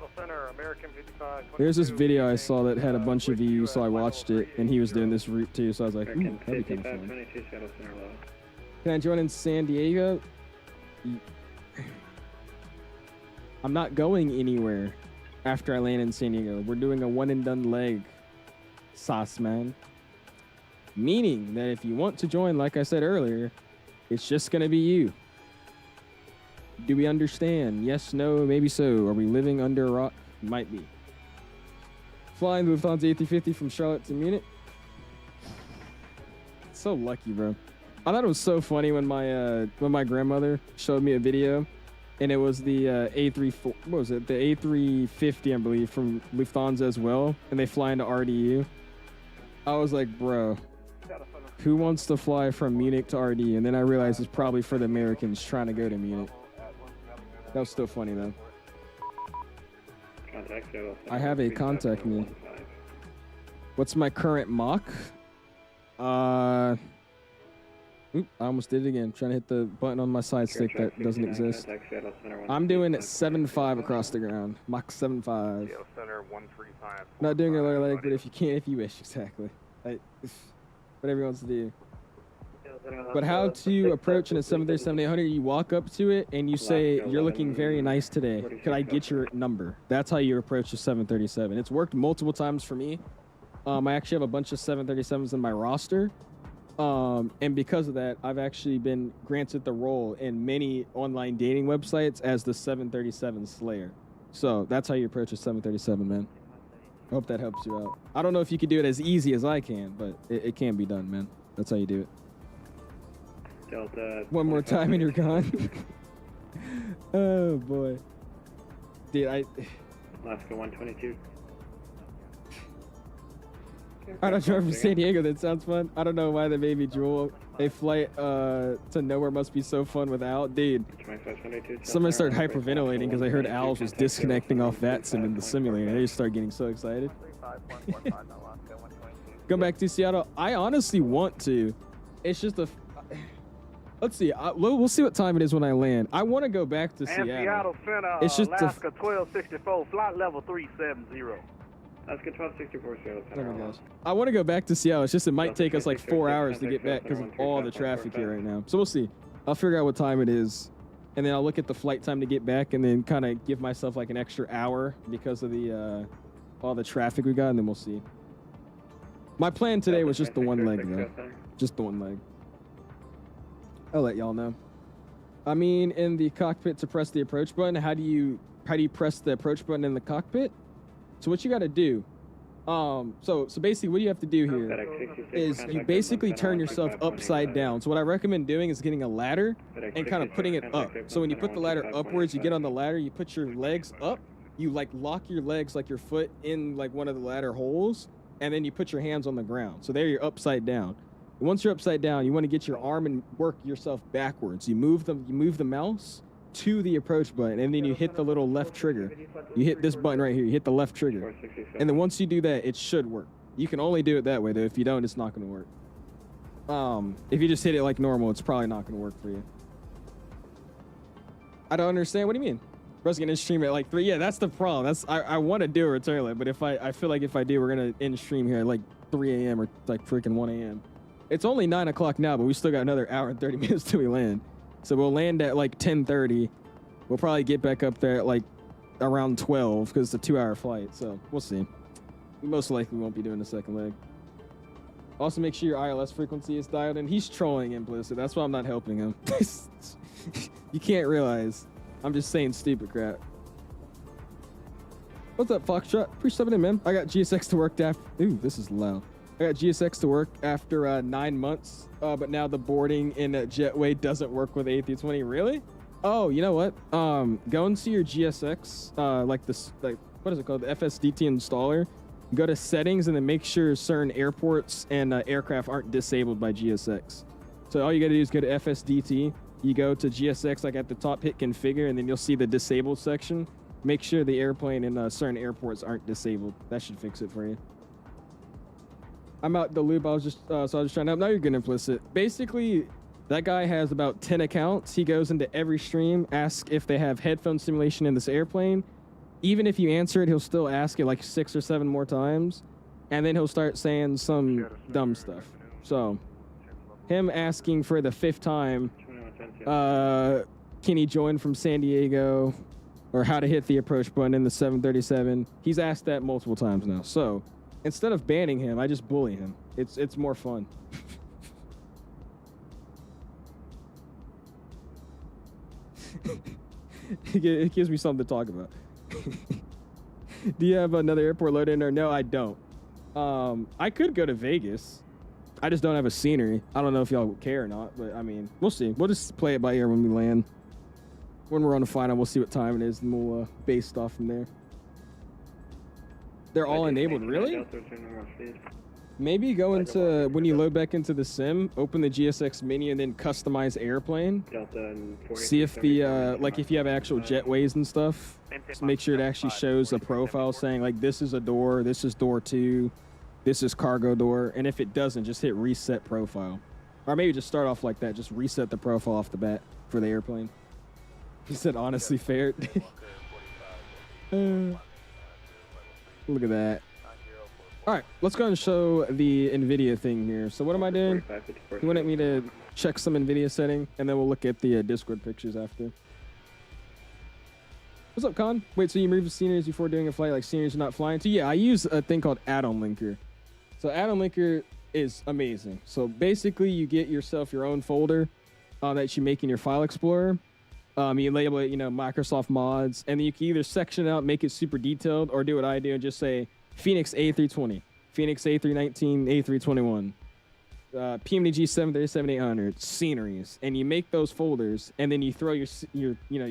[SPEAKER 2] There's this video I saw that had a bunch of views, so I watched it, and he was doing this route too, so I was like, ooh, that'd be kind of fun. Can I join in San Diego? I'm not going anywhere after I land in San Diego. We're doing a one and done leg, sauce man. Meaning that if you want to join, like I said earlier, it's just gonna be you. Do we understand? Yes, no, maybe so. Are we living under a rock? Might be. Flying the Lufthansa A350 from Charlotte to Munich. So lucky, bro. I thought it was so funny when my grandmother showed me a video, and it was the A34. What was it? The A350, I believe, from Lufthansa as well, and they fly into RDU. I was like, bro, who wants to fly from Munich to RDU? And then I realized it's probably for the Americans trying to go to Munich. That was still funny though. I have a contact me. What's my current Mach? Oop, I almost did it again. Trying to hit the button on my side stick that doesn't exist. I'm doing 7.5 across the ground. Mach 7.5. Not doing a lower leg, but if you can, if you wish, exactly. Whatever he wants to do. But how to approach in a 737-800, you walk up to it and you say, "You're looking very nice today. Could I get your number?" That's how you approach a 737. It's worked multiple times for me. I actually have a bunch of 737s in my roster. And because of that, I've actually been granted the role in many online dating websites as the 737 Slayer. So that's how you approach a 737, man. I hope that helps you out. I don't know if you can do it as easy as I can, but it can be done, man. That's how you do it.
[SPEAKER 14] Delta.
[SPEAKER 2] One more time and you're gone. Oh, boy. Dude,
[SPEAKER 14] Alaska 122.
[SPEAKER 2] I don't drive from San Diego. That sounds fun. I don't know why they made me drool. A flight to nowhere must be so fun without. Dude, someone started hyperventilating because I heard Owls was disconnecting off VATSIM in the simulator. They just started getting so excited. Go back to Seattle. I honestly want to. It's just a... Let's see. We'll see what time it is when I land. I want to go back to Seattle.
[SPEAKER 9] Seattle Center,
[SPEAKER 2] it's just
[SPEAKER 9] Alaska 1264, flight level 370.
[SPEAKER 14] Alaska 1264, Seattle Center.
[SPEAKER 2] Oh my gosh. I want to go back to Seattle. It's just it might take us like 4 hours to get back because of all the traffic here right now. So we'll see. I'll figure out what time it is, and then I'll look at the flight time to get back, and then kind of give myself like an extra hour because of the all the traffic we got, and then we'll see. My plan today was just the one leg, though. Just the one leg. I'll let y'all know. I mean, in the cockpit to press the approach button, how do you press the approach button in the cockpit? So what you got to do, so basically what you have to do here is you basically turn yourself upside down. So what I recommend doing is getting a ladder and kind of putting it up. So when you put the ladder upwards, you get on the ladder, you put your legs up, you like lock your legs like your foot in like one of the ladder holes, and then you put your hands on the ground. So there you're upside down. Once you're upside down, you want to get your arm and work yourself backwards. You move the mouse to the approach button, and then you hit the little left trigger. You hit this button right here. You hit the left trigger. And then once you do that, it should work. You can only do it that way, though. If you don't, it's not going to work. If you just hit it like normal, it's probably not going to work for you. I don't understand. What do you mean? Bro's going to stream at like 3. Yeah, that's the problem. I want to do a return leg, but if I feel like if I do, we're going to end stream here at like 3 a.m. or like freaking 1 a.m. It's only 9 o'clock now, but we still got another hour and 30 minutes till we land. So we'll land at like 10:30. We'll probably get back up there at like around 12 because it's a 2-hour flight. So we'll see. We most likely won't be doing the second leg. Also, make sure your ILS frequency is dialed in. He's trolling implicit. That's why I'm not helping him. You can't realize. I'm just saying stupid crap. What's up, Foxtrot? Appreciate it, man. I got GSX to work after. Ooh, this is loud. I got GSX to work after 9 months, but now the boarding in Jetway doesn't work with A320. Really? Oh, you know what? Go and see your GSX, like what is it called? The FSDT installer. Go to settings and then make sure certain airports and aircraft aren't disabled by GSX. So all you gotta do is go to FSDT. You go to GSX, like at the top, hit configure, and then you'll see the disabled section. Make sure the airplane and certain airports aren't disabled. That should fix it for you. I'm out the loop. I was just trying to help. Now you're getting implicit. Basically, that guy has about 10 accounts. He goes into every stream, asks if they have headphone simulation in this airplane. Even if you answer it, he'll still ask it like 6 or 7 more times. And then he'll start saying some dumb stuff. So, him asking for the 5th time, can he join from San Diego? Or how to hit the approach button in the 737. He's asked that multiple times now. So, instead of banning him, I just bully him. It's more fun. It gives me something to talk about. Do you have another airport loaded in there? No, I don't. I could go to Vegas. I just don't have a scenery. I don't know if y'all care or not, but I mean, we'll see. We'll just play it by ear when we land. When we're on the final, we'll see what time it is, and we'll base off from there. They're all enabled, really? Maybe go into, when you load back into the sim, open the GSX menu and then customize airplane. See if the, like if you have actual jetways and stuff, just make sure it actually shows a profile saying like this is a door, this is door 2, this is cargo door. And if it doesn't, just hit reset profile. Or maybe just start off like that, just reset the profile off the bat for the airplane. He said honestly fair. Look at that. All right, let's go and show the NVIDIA thing here. So what am I doing? You wanted me to check some NVIDIA setting, and then we'll look at the Discord pictures after. What's up, Con? Wait, so you remove the sceneries before doing a flight, like sceneries you're not flying to? Yeah, I use a thing called add-on linker. So add-on linker is amazing. So basically, you get yourself your own folder that you make in your file explorer. You label it, you know, Microsoft mods, and then you can either section it out, make it super detailed, or do what I do and just say Fenix A320, Fenix A319, A321, PMDG 737-800 sceneries, and you make those folders, and then you throw your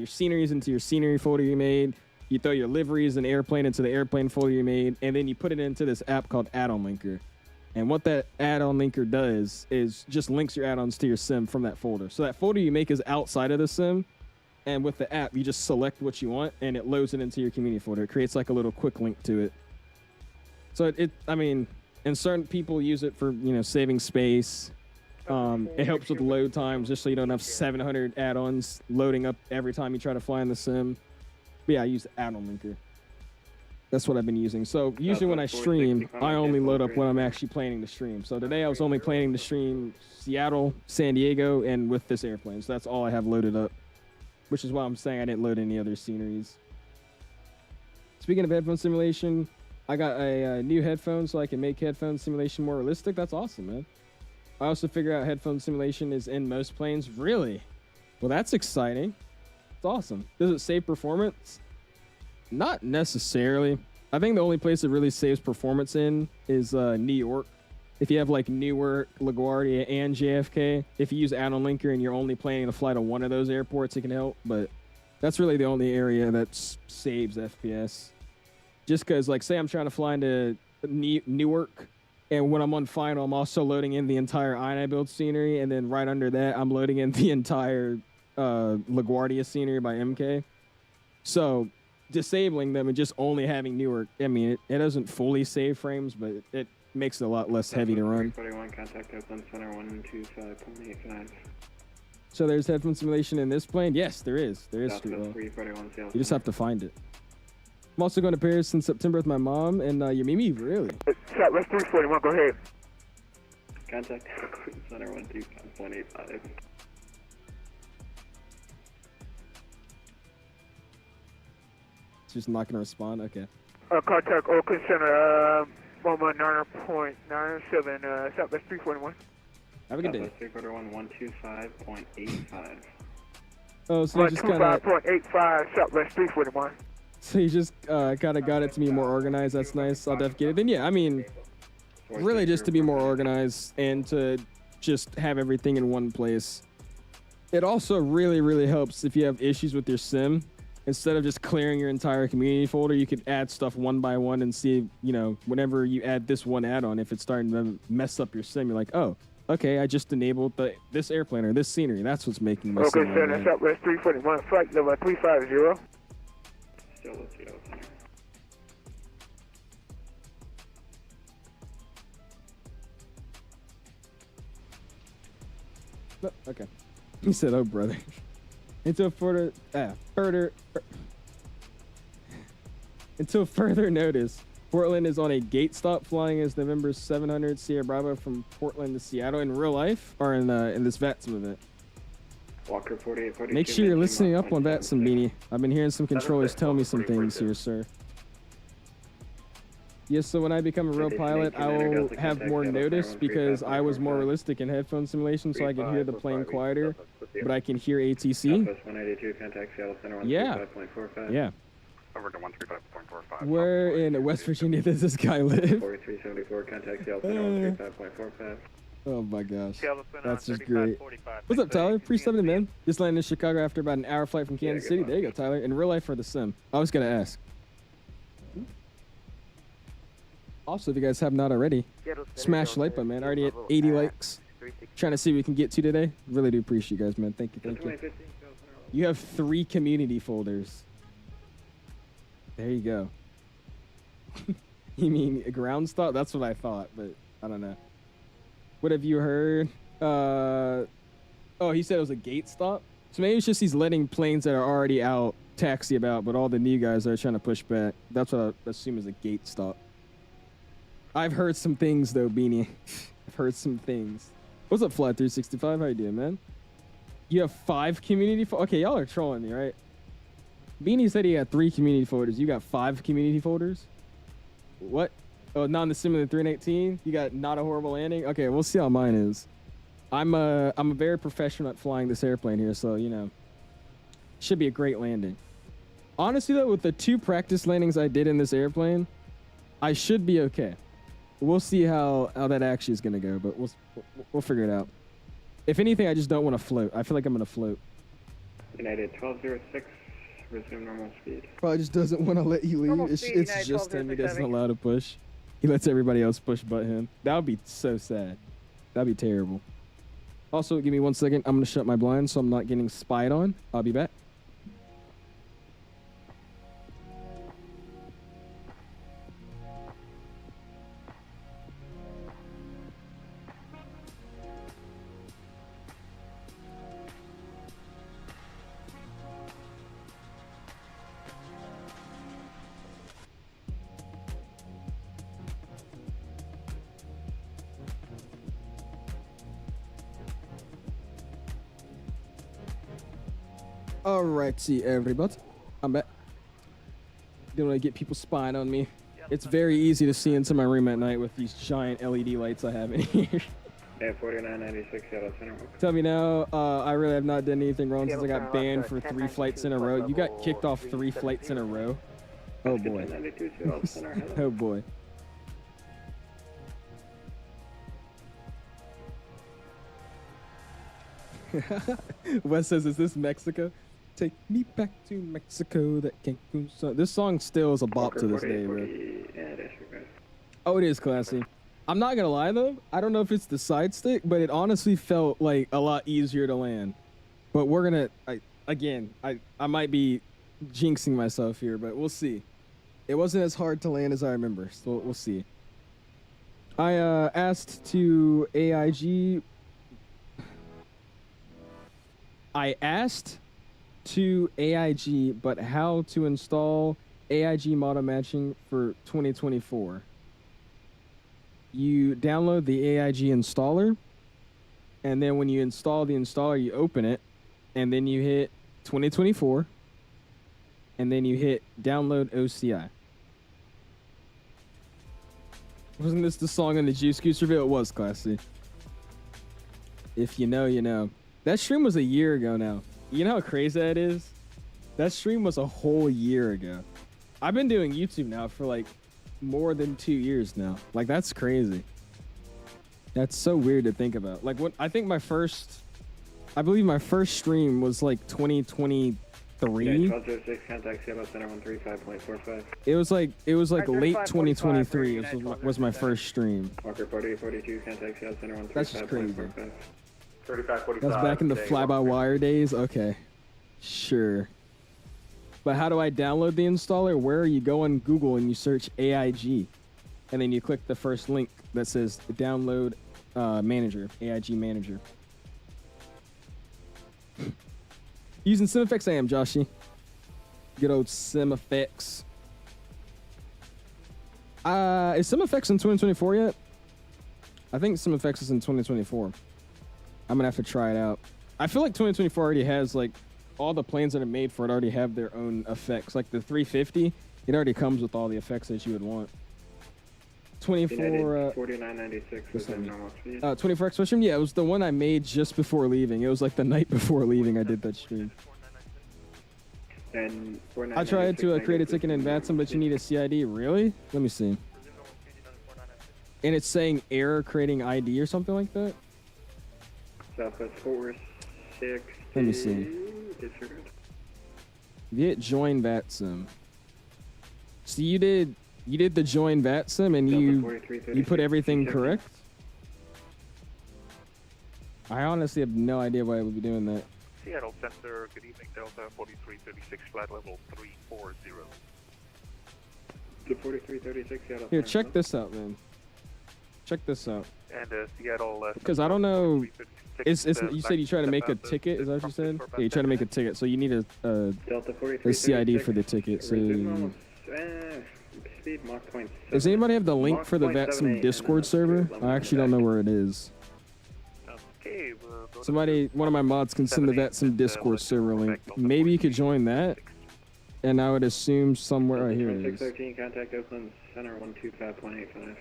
[SPEAKER 2] sceneries into your scenery folder you made. You throw your liveries and airplane into the airplane folder you made, and then you put it into this app called Add-on Linker. And what that add-on linker does is just links your add-ons to your sim from that folder. So that folder you make is outside of the sim, and with the app, you just select what you want, and it loads it into your community folder. It creates like a little quick link to it. So I mean, and certain people use it for, you know, saving space. It helps with load times, just so you don't have 700 add-ons loading up every time you try to fly in the sim. But yeah, I use the add-on linker. That's what I've been using. So usually when I stream, I only load up when I'm actually planning to stream. So today I was only planning to stream Seattle, San Diego, and with this airplane. So that's all I have loaded up, which is why I'm saying I didn't load any other sceneries. Speaking of headphone simulation, I got a new headphone so I can make headphone simulation more realistic. That's awesome, man. I also figure out headphone simulation is in most planes. Really? Well, that's exciting. It's awesome. Does it save performance? Not necessarily. I think the only place it really saves performance in is New York. If you have like Newark, LaGuardia, and JFK, if you use add-on linker and you're only planning to fly to one of those airports, it can help. But that's really the only area that saves FPS. Just because, like, say I'm trying to fly into Newark, and when I'm on final, I'm also loading in the entire iniBuilds scenery, and then right under that, I'm loading in the entire LaGuardia scenery by MK. So disabling them and just only having Newark, I mean, it doesn't fully save frames, but it makes it a lot less heavy to run.
[SPEAKER 14] 341, contact open center 125.85.
[SPEAKER 2] So there's headphone simulation in this plane? Yes, there is. There is. You just have to find it. I'm also going to Paris in September with my mom and Yamimi, really?
[SPEAKER 9] Southwest 341, go ahead.
[SPEAKER 14] Contact open center 125.85.
[SPEAKER 2] She's not going to respond? Okay.
[SPEAKER 9] Contact Oakland Center, 119.97, Southwest 341.
[SPEAKER 2] Have a good day.
[SPEAKER 14] Southwest 341, 125.85.
[SPEAKER 2] Oh, so you just kind of...
[SPEAKER 9] 125.85, Southwest 341.
[SPEAKER 2] So you just kind of got it to be more organized. That's nice. I'll definitely get it. Then, yeah, I mean, really just to be more organized and to just have everything in one place. It also really, really helps if you have issues with your sim. Instead of just clearing your entire community folder, you could add stuff one by one and see, you know, whenever you add this one add-on, if it's starting to mess up your sim, you're like, oh, okay, I just enabled this airplane or this scenery. That's what's making my sim.
[SPEAKER 9] Okay, sir, that's Southwest 341, flight level 350.
[SPEAKER 14] Still with Seattle Center.
[SPEAKER 2] Oh, okay. He said, oh, brother. Until further notice, Portland is on a gate stop flying as November 700 Sierra Bravo from Portland to Seattle in real life or in this VATSIM event.
[SPEAKER 14] Walker 4842.
[SPEAKER 2] Make sure you're listening up on VATSIM, Beanie. I've been hearing some controllers tell me some things here, sir. Yes, so when I become a real pilot, I will have more notice because I was more realistic in headphone simulation, so I can hear the plane quieter, but I can hear ATC. Yeah. Yeah.
[SPEAKER 12] Over to 135.45.
[SPEAKER 2] Where in West Virginia does this guy live?
[SPEAKER 14] 4374, contact Seattle Center 135.45.
[SPEAKER 2] Oh my gosh. That's just great. What's up, Tyler? Pre-7 man. Just landed in Chicago after about an hour flight from Kansas City. There you go, Tyler. In real life for the sim. I was going to ask. Also, if you guys have not already, smash the like button, man. Already at 80 likes. Trying to see what we can get to today. Really do appreciate you guys, man. Thank you, thank you. You have 3 community folders. There you go. You mean a ground stop? That's what I thought, but I don't know. What have you heard? Oh, he said it was a gate stop. So maybe it's just he's letting planes that are already out taxi about, but all the new guys are trying to push back. That's what I assume is a gate stop. I've heard some things though, Beanie. I've heard some things. What's up, Flat 365? How you doing, man? You have 5 community okay, y'all are trolling me, right? Beanie said he had 3 community folders. You got 5 community folders? What? Oh, not in the Simulator 318? You got not a horrible landing? Okay, we'll see how mine is. I'm a very professional at flying this airplane here, so, you know, should be a great landing. Honestly, though, with the 2 practice landings I did in this airplane, I should be okay. We'll see how that actually is going to go, but we'll figure it out. If anything, I just don't want to float. I feel like I'm going to float.
[SPEAKER 14] United 1206, resume normal speed.
[SPEAKER 2] Probably just doesn't want to let you leave. It's just him. He doesn't allow to push. He lets everybody else push but him. That would be so sad. That'd be terrible. Also, give me 1 second. I'm going to shut my blinds so I'm not getting spied on. I'll be back. Alrighty, everybody. I'm back. Don't want to get people spying on me. It's very easy to see into my room at night with these giant LED lights I have in here.
[SPEAKER 14] Yeah, 4996, Seattle Center.
[SPEAKER 2] Tell me now, I really have not done anything wrong since I got banned for 3 flights in a row. You got kicked off 3 flights in a row? Oh boy. Oh boy. Wes says, is this Mexico? Take me back to Mexico, that Cancun song. This song still is a bop to this day, bro. Oh, it is classy. I'm not gonna lie though, I don't know if it's the side stick, but it honestly felt like a lot easier to land. But we're gonna, I might be jinxing myself here, but we'll see. It wasn't as hard to land as I remember, so we'll see. I asked to AIG. I asked to AIG, but how to install AIG model matching for 2024. You download the AIG installer, and then when you install the installer, you open it, and then you hit 2024, and then you hit download OCI. Wasn't this the song on the Juice Goose reveal? It was classy. If you know, you know. That stream was a year ago now. You know how crazy that is? That stream was a whole year ago. I've been doing YouTube now for like more than 2 years now. Like, that's crazy. That's so weird to think about. Like, what I think I believe my first stream was like 2023.
[SPEAKER 14] Yeah, 1206, contact Seattle Center 135.45.
[SPEAKER 2] It was like late 2023 was my first stream.
[SPEAKER 14] Walker 4842, contact Seattle Center 135.45.
[SPEAKER 2] That's just crazy.
[SPEAKER 11] 3545.
[SPEAKER 2] That's back in the fly-by-wire days? Okay. Sure. But how do I download the installer? Where you go on Google and you search AIG. And then you click the first link that says download manager, AIG manager. Using SimFX I am, Joshy. Good old SimFX. Is SimFX in 2024 yet? I think SimFX is in 2024. I'm gonna have to try it out. I feel like 2024 already has like all the planes that are made for it already have their own effects. Like the 350, it already comes with all the effects that you would want. 24
[SPEAKER 14] 4996 was in normal speed.
[SPEAKER 2] 24 expression, yeah, it was the one I made just before leaving. It was like the night before leaving I did that stream.
[SPEAKER 14] And
[SPEAKER 2] I tried to create a ticket in VATSIM, but you need a CID. Really? Let me see. And it's saying error creating ID or something like that?
[SPEAKER 14] Southwest 460.
[SPEAKER 2] Let me see. Get join VATSIM. So you did the join VATSIM and you put everything correct? I honestly have no idea why I would be doing that.
[SPEAKER 13] Seattle Center, good evening, Delta 4336, flight level 340.
[SPEAKER 14] The 4336 Seattle.
[SPEAKER 2] Here, check this out, man. Check this out.
[SPEAKER 13] And Seattle.
[SPEAKER 2] Because I don't know. You said you try to make a ticket. Is that what you said? Yeah, you try to make a ticket. So you need a CID for the ticket. So.
[SPEAKER 14] Speed speed, Mach 0.7.
[SPEAKER 2] Does anybody have the link for the
[SPEAKER 14] Mach 0.78
[SPEAKER 2] VATSIM Discord server? I actually don't know where it is.
[SPEAKER 13] Okay, we'll go
[SPEAKER 2] Somebody, one of my mods can send the VATSIM Discord server link. Maybe you could join that. And I would assume somewhere, right here it is.
[SPEAKER 14] 2613, contact Oakland Center 125.85.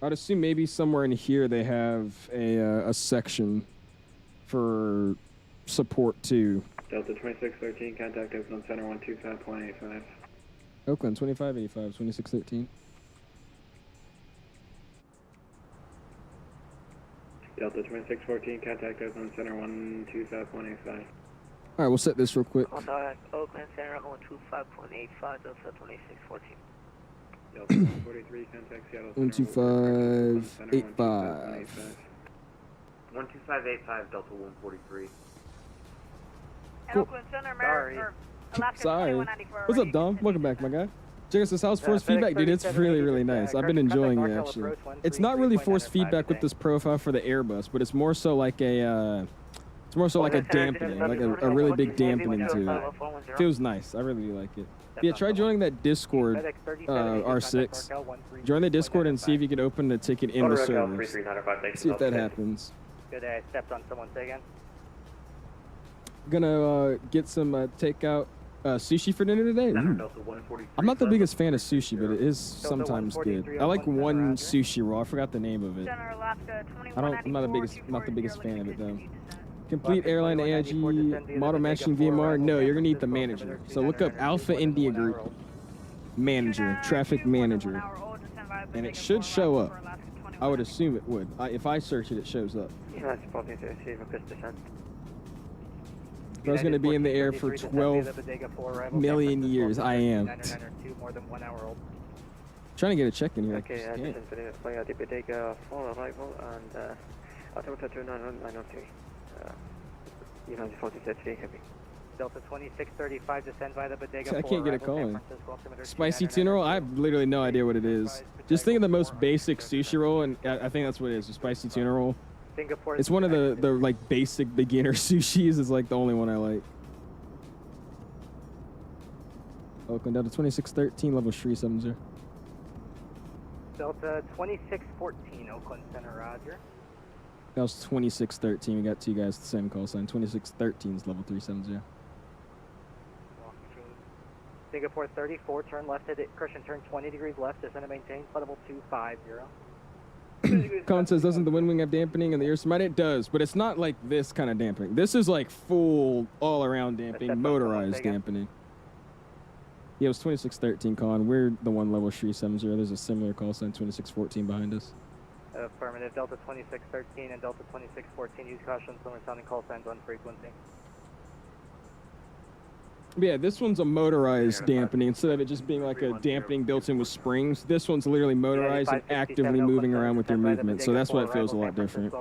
[SPEAKER 2] I'd assume maybe somewhere in here they have a section for support too.
[SPEAKER 14] Delta 2613, contact Oakland Center 125.85.
[SPEAKER 2] Oakland 2585, 2613.
[SPEAKER 14] Delta 2614, contact Oakland Center 125.85.
[SPEAKER 2] All right, we'll set this real quick.
[SPEAKER 10] Contact Oakland Center 125.85, Delta 2614.
[SPEAKER 14] Delta 143, contact Seattle Center
[SPEAKER 2] 12585.
[SPEAKER 7] 12585, Delta 143.
[SPEAKER 2] Cool.
[SPEAKER 10] Oakland Center,
[SPEAKER 3] Sorry.
[SPEAKER 2] Sorry. What's up, Dom? Welcome back, my guy. Check us this house force feedback, dude. It's really, really nice. I've been enjoying it actually. It's not really force feedback with this profile for the Airbus, but it's more so like a, it's more so like a dampening, like a really big dampening to it. Feels nice. I really do like it. Yeah, try joining that Discord, R6. Join the Discord and see if you can open the ticket in the server. See if that happens.
[SPEAKER 3] Good, I stepped on someone's again.
[SPEAKER 2] Gonna get some takeout sushi for dinner today. Ooh. I'm not the biggest fan of sushi, but it is sometimes good. I like one sushi roll. I forgot the name of it. I'm not the biggest fan of it though. Complete airline AIG model matching VMR. No, you're gonna need the manager. So look up Alpha India Group manager, traffic manager, and it should show up. I would assume it would. If I search it, it shows up. I was going to be in the air for 12 million years. I am. Trying to get a check in here.
[SPEAKER 14] Okay, full arrival and altimeter 29903.
[SPEAKER 3] Delta 2635, descend by the Bodega.
[SPEAKER 2] I can't get a call in. Spicy tuna roll? I have literally no idea what it is. Just think of the most basic sushi roll, and I think that's what it is, a spicy tuna roll. It's one of the like basic beginner sushis. It's like the only one I like. Oakland Delta 2613, level 370.
[SPEAKER 3] Delta 2614, Oakland Center, roger.
[SPEAKER 2] That was 2613. We got two guys the same call sign. 2613 is level 370.
[SPEAKER 3] Singapore 34, turn left at Christian, turn 20 degrees left, descend and maintain, level 250.
[SPEAKER 2] Con says, doesn't the wind wing have dampening and the air smite? It does, but it's not like this kind of dampening. This is like full all-around dampening, motorized dampening. Yeah, it was 2613, Con. We're the one level 370. There's a similar call sign, 2614 behind us.
[SPEAKER 3] Affirmative, Delta 2613 and Delta 2614, use caution, similar sounding call signs on frequency.
[SPEAKER 2] But yeah, this one's a motorized dampening. Instead of it just being like a dampening built in with springs, this one's literally motorized and actively moving around with your movement. So that's why it feels a lot different.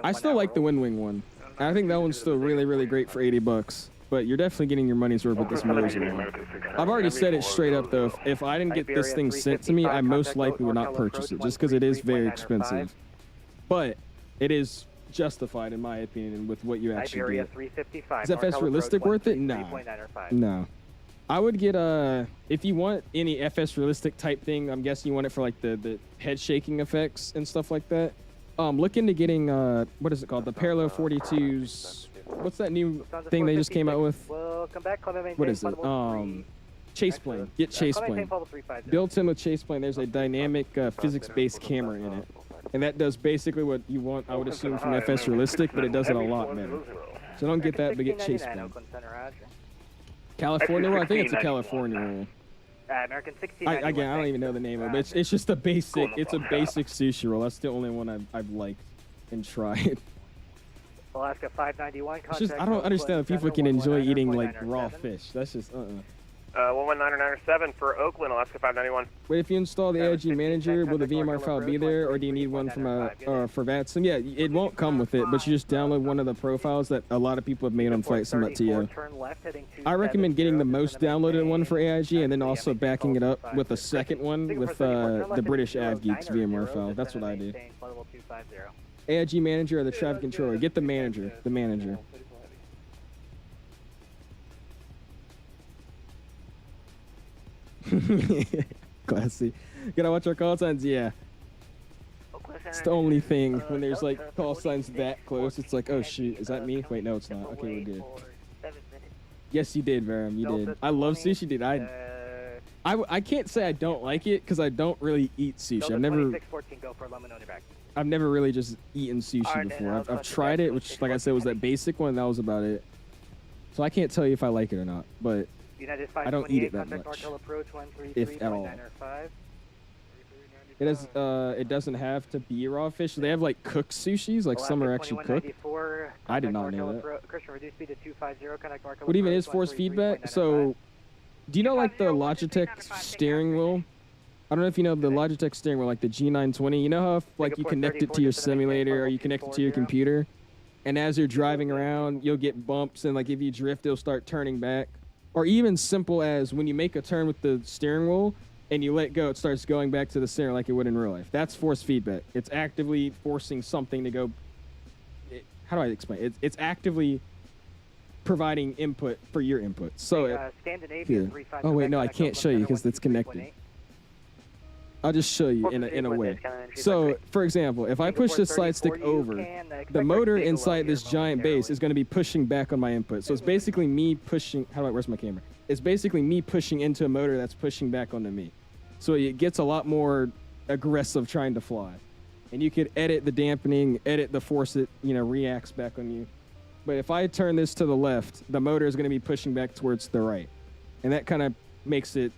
[SPEAKER 2] I still like the wind wing one. I think that one's still really, really great for 80 bucks. But you're definitely getting your money's worth with this Moser one. I've already said it straight up though. If I didn't get this thing sent to me, I most likely would not purchase it just because it is very expensive. But it is justified in my opinion with what you actually get. Is FS realistic worth it? No. No. I would get if you want any FS realistic type thing, I'm guessing you want it for like the head shaking effects and stuff like that. Look into getting what is it called? The Parallel 42's. What's that new thing they just came out with? What is it? Chase plane. Get chase plane. Built in with chase plane, there's a dynamic physics-based camera in it. And that does basically what you want, I would assume, from FS Realistic, but it does it a lot better. So don't get that, but get chase plane. California roll? I think it's a California roll.
[SPEAKER 3] American 16.
[SPEAKER 2] Again, I don't even know the name of it. It's just a basic, it's a basic sushi roll. That's the only one I've liked and tried.
[SPEAKER 3] Alaska 591.
[SPEAKER 2] It's just, I don't understand if people can enjoy eating like raw fish. That's just
[SPEAKER 11] 11997 for Oakland, Alaska 591.
[SPEAKER 2] Wait, if you install the AIG manager, will the VMR file be there, or do you need one from for VATSIM? Yeah, it won't come with it, but you just download one of the profiles that a lot the made on FlightSim.to. I recommend getting the most downloaded one for AIG, and then also backing it up with a second one with the British 𝐓𝐸 VMR file. That's what I do. AIG manager or the traffic controller? Get the manager. The manager. Classy. Gotta watch our call signs. Yeah. It's the only thing when there's like call signs that close. It's like, oh shoot, is that me? Wait, no, it's not. Okay, we're good. Yes, you did, Varum. You did. I love sushi, dude. I can't say I don't like it because I don't really eat sushi. I've never really just eaten sushi before. I've tried it, which, like I said, was that basic one. That was about it. So I can't tell you if I like it or not, but I don't eat it that much, if at all. It doesn't have to be raw fish. They have like cooked sushis, like some are actually cooked. I did not know that. What even is force feedback? So, do you know like the Logitech steering wheel? I don't know if you know the Logitech steering wheel, like the G920. You know how if, like you connect it to your simulator or you connect it to your computer, and as you're driving around, you'll get bumps, and like if you drift, it'll start turning back. Or even simple as when you make a turn with the steering wheel and you let go, it starts going back to the center like it would in real life. That's force feedback. It's actively forcing something to go. How do I explain it? It's actively providing input for your input. So, oh wait, no, I can't show you because it's connected. I'll just show you in a way. So, for example, if I push this slide stick over, the motor inside this giant base is going to be pushing back on my input. So it's basically me pushing. Where's my camera? It's basically me pushing into a motor that's pushing back onto me. So it gets a lot more aggressive trying to fly. And you could edit the dampening, edit the force it, reacts back on you. But if I turn this to the left, the motor is going to be pushing back towards the right. And that kind of makes it,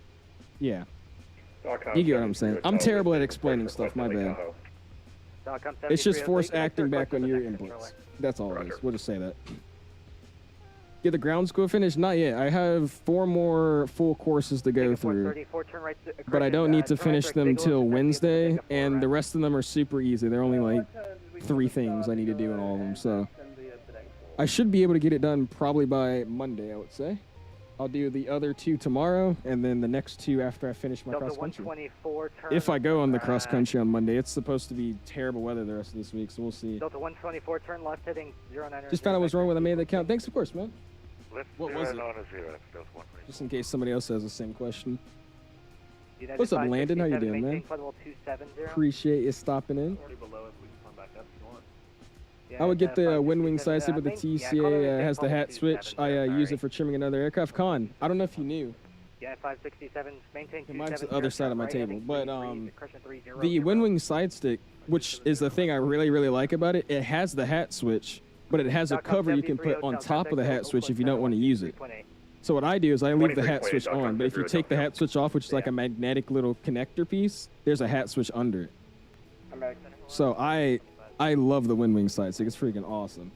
[SPEAKER 2] yeah. You get what I'm saying. I'm terrible at explaining stuff, my bad. It's just force acting back on your inputs. That's all it is. We'll just say that. Get the ground school finished? Not yet. I have 4 more full courses to go through. But I don't need to finish them till Wednesday, and the rest of them are super easy. They're only like 3 things I need to do in all of them, so I should be able to get it done probably by Monday, I would say. I'll do the other 2 tomorrow, and then the next 2 after I finish my cross country. If I go on the cross country on Monday, it's supposed to be terrible weather the rest of this week, so we'll see.
[SPEAKER 8] Delta 124, turn left heading 09.
[SPEAKER 2] Just found out what's wrong with I made the count. Thanks, of course, man. What was it?
[SPEAKER 13] 0
[SPEAKER 2] Just in case somebody else has the same question. What's up, Landon? How you doing, man? Appreciate you stopping in. I would get the wind wing side stick with the TCA. Has the hat switch. I use it for trimming another aircraft. Con, I don't know if you knew.
[SPEAKER 8] Yeah, 567. Maintain.
[SPEAKER 2] Mine's the other side of my table, but the wind wing side stick, which is the thing I really like about it, it has the hat switch, but it has a cover you can put on top of the hat switch if you don't want to use it. So what I do is I leave the hat switch on, but if you take the hat switch off, which is like a magnetic little connector piece, there's a hat switch under it. So I love the wind wing side stick. It's freaking awesome.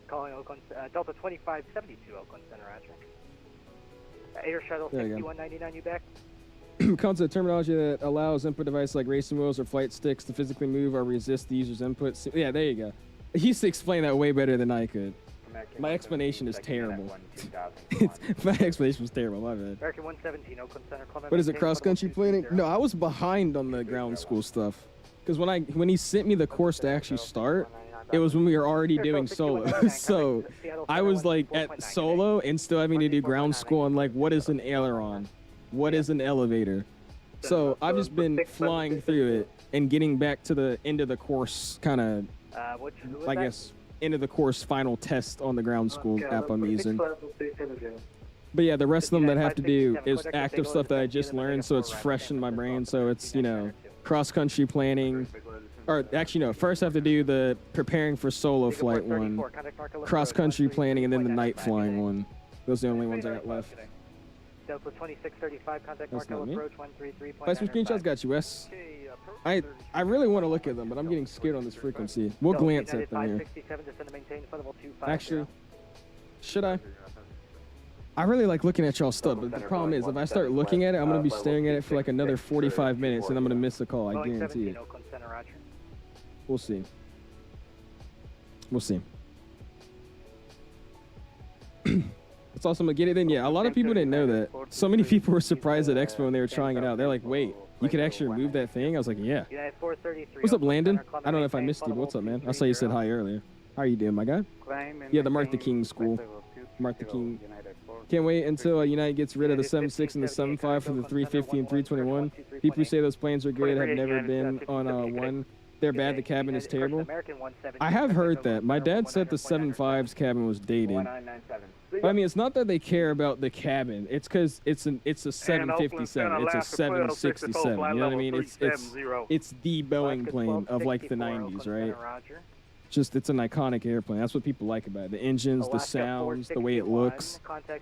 [SPEAKER 8] Calling Oakland, Delta 2572 Oakland Center, Roger. Air Shuttle 6199, you back?
[SPEAKER 2] Concept terminology that allows input device like racing wheels or flight sticks to physically move or resist the user's input. Yeah, there you go. He used to explain that way better than I could. My explanation is terrible. My explanation was terrible, my bad.
[SPEAKER 8] American 117, Oakland Center,
[SPEAKER 2] what is it, cross-country planning? No, I was behind on the ground school stuff. Because when he sent me the course to actually start, it was when we were already doing solo. So I was like at solo and still having to do ground school on like what is an aileron, what is an elevator. So I've just been flying through it and getting back to the end of the course kind of, I guess, end of the course final test on the ground school app I'm using. But yeah, the rest of them that I have to do is active stuff that I just learned, so it's fresh in my brain. So it's, cross-country planning, or actually no, first I have to do the preparing for solo flight one, cross-country planning, and then the night flying one. Those are the only ones I got left.
[SPEAKER 8] Delta 2635, contact
[SPEAKER 2] That's
[SPEAKER 8] Markel
[SPEAKER 2] not me.
[SPEAKER 8] approach 133.
[SPEAKER 2] If I some screenshots, got you, Wes. I really want to look at them, but I'm getting scared on this frequency. We'll glance at them here. Actually, should I? I really like looking at y'all stuff, but the problem is if I start looking at it, I'm going to be staring at it for like another 45 minutes, and I'm going to miss a call, I guarantee it. We'll see. We'll see. It's awesome to get it in. Yeah, a lot of people didn't know that. So many people were surprised at Expo when they were trying it out. They're like, wait, you could actually remove that thing? I was like, yeah. What's up, Landon? I don't know if I missed you, but what's up, man? I saw you said hi earlier. How are you doing, my guy? Yeah, the Martha King school. Martha King. Can't wait until United gets rid of the 76 and the 75 for the 350 and 321. People who say those planes are good have never been on one. They're bad, the cabin is terrible. I have heard that. My dad said the 75's cabin was dated. But, I mean, it's not that they care about the cabin. It's because it's a 757. It's a 767. You know what I mean? It's the Boeing plane of like the 90s, right? Just it's an iconic airplane. That's what people like about it. The engines, the sounds, the way it looks.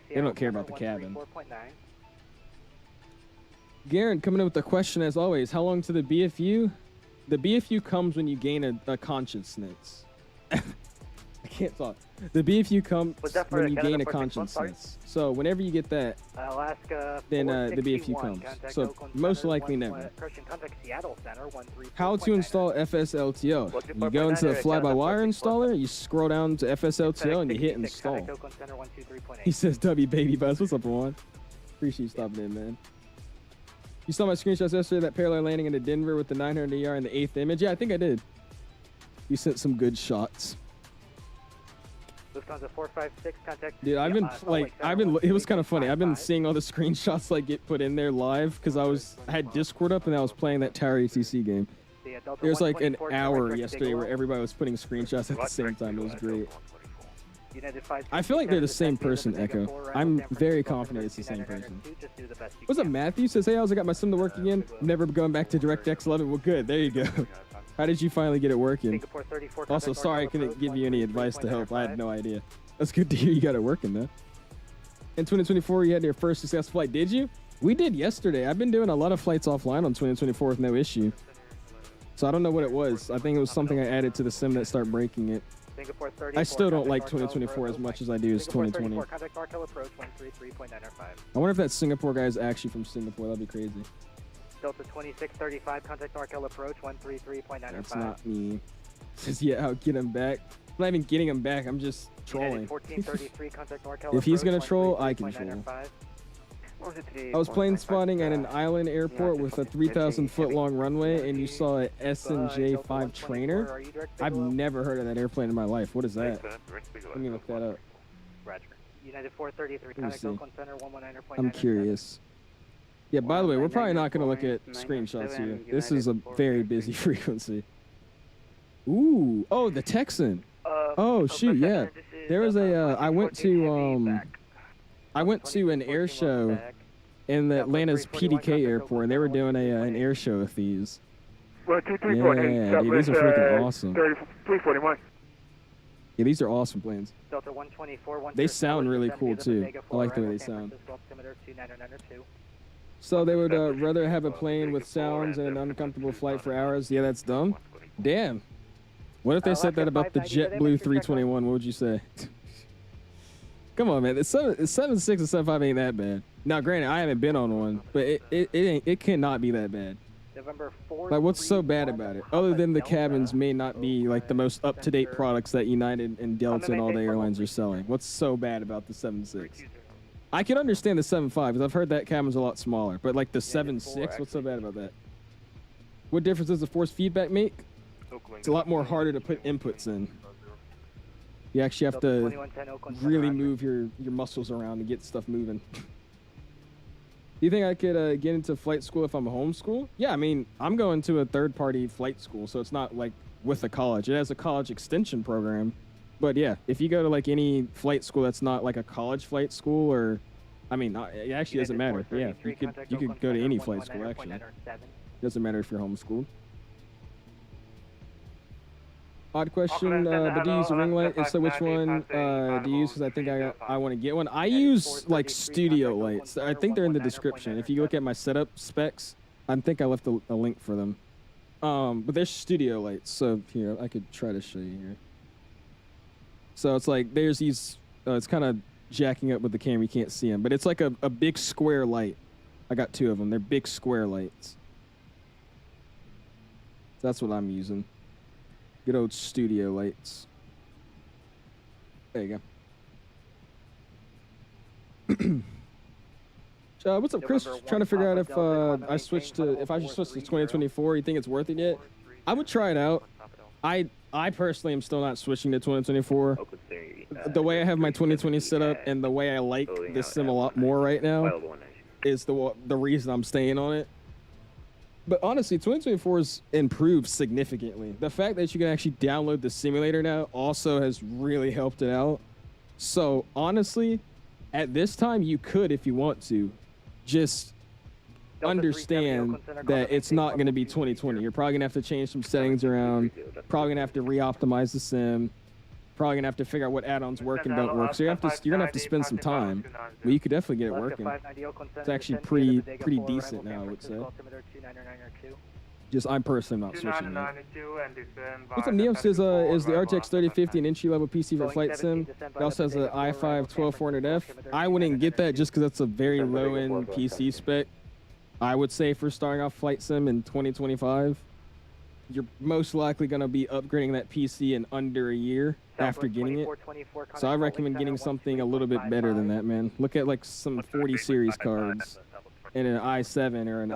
[SPEAKER 2] They don't care about the cabin. Garen coming in with the question as always. How long to the BFU? The BFU comes when you gain a consciousness. I can't talk. The BFU comes when you gain a consciousness. So whenever you get that, then the BFU comes. So most likely never. How to install FSLTO? You go into the fly-by-wire installer, you scroll down to FSLTO, and you hit install. He says, W baby buzz. What's up, Juan? Appreciate you stopping in, man. You saw my screenshots yesterday, that parallel landing into Denver with the 900ER and the 8th image? Yeah, I think I did. You sent some good shots.
[SPEAKER 8] Lufthansa 456, contact.
[SPEAKER 2] Dude, it was kind of funny. I've been seeing all the screenshots like get put in there live because I had Discord up and I was playing that Tower ACC game. There was like an hour yesterday where everybody was putting screenshots at the same time. It was great. I feel like they're the same person, Echo. I'm very confident it's the same person. What's up, Matthew? Says, hey, how's it got my sim to work again? Never going back to DirectX 11. Well, good. There you go. How did you finally get it working? Also, sorry I couldn't give you any advice to help. I had no idea. That's good to hear you got it working, though. In 2024, you had your first successful flight. Did you? We did yesterday. I've been doing a lot of flights offline on 2024 with no issue. So I don't know what it was. I think it was something I added to the sim that started breaking it. I still don't like 2024 as much as I do as 2020. I wonder if that Singapore guy is actually from Singapore. That'd be crazy.
[SPEAKER 8] Delta 2635, contact Markel approach 133.95.
[SPEAKER 2] That's not me. Says, yeah, I'll get him back. I'm not even getting him back. I'm just trolling.
[SPEAKER 8] 1433, contact Markel
[SPEAKER 2] if he's going to troll, I can troll. I was plane spotting at an island airport with a 3,000-foot long runway, and you saw an SNJ-5 trainer. I've never heard of that airplane in my life. What is that? Let me look that up.
[SPEAKER 8] Roger. United 433, contact Oakland Center 119.9.
[SPEAKER 2] I'm curious. Yeah, by the way, we're probably not going to look at screenshots here. This is a very busy frequency. Ooh, oh, the Texan. Oh, shoot, yeah. There was a, I went to an air show in the Atlanta's PDK airport, and they were doing an air show with these. Yeah, dude, these are freaking awesome.
[SPEAKER 9] 341.
[SPEAKER 2] Yeah, these are awesome planes. They sound really cool, too. I like the way they sound. So they would rather have a plane with sounds and an uncomfortable flight for hours? Yeah, that's dumb. Damn. What if they said that about the JetBlue 321? What would you say? Come on, man. The 76 and 75 ain't that bad. Now, granted, I haven't been on one, but it cannot be that bad. Like, what's so bad about it? Other than the cabins may not be like the most up-to-date products that United and Delta and all the airlines are selling. What's so bad about the 76? I can understand the 75 because I've heard that cabin's a lot smaller, but like the 76, what's so bad about that? What difference does the force feedback make? It's a lot more harder to put inputs in. You actually have to really move your muscles around to get stuff moving. Do you think I could get into flight school if I'm a homeschool? Yeah, I mean, I'm going to a third-party flight school, so it's not like with a college. It has a college extension program. But yeah, if you go to like any flight school that's not like a college flight school, or, I mean, it actually doesn't matter. Yeah, you could go to any flight school, actually. Doesn't matter if you're homeschooled. Odd question, but do you use a ring light? If so, which one do you use? Because I think I want to get one. I use like studio lights. I think they're in the description. If you look at my setup specs, I think I left a link for them. But they're studio lights. So here, I could try to show you here. So it's like there's these. It's kind of jacking up with the camera. You can't see them, but it's like a big square light. I got two of them. They're big square lights. So that's what I'm using. Good old studio lights. There you go. What's up, Chris? Trying to figure out if I should switch to 2024. You think it's worth it yet? I would try it out. I personally am still not switching to 2024. The way I have my 2020 set up and the way I like this sim a lot more right now is the reason I'm staying on it. But honestly, 2024 has improved significantly. The fact that you can actually download the simulator now also has really helped it out. So honestly, at this time, you could, if you want to, just understand that it's not going to be 2020. You're probably going to have to change some settings around, probably going to have to re-optimize the sim, probably going to have to figure out what add-ons work and don't work. So you're going to have to spend some time, but you could definitely get it working. It's actually pretty decent now, I would say. Just I'm personally not switching it. What's up, Neo says is the RTX 3050 an entry-level PC for flight sim? It also has an i5 12400F. I wouldn't get that just because that's a very low-end PC spec. I would say for starting off flight sim in 2025, you're most likely going to be upgrading that PC in under a year after getting it. So I recommend getting something a little bit better than that, man. Look at like some 40 series cards and an i7 or an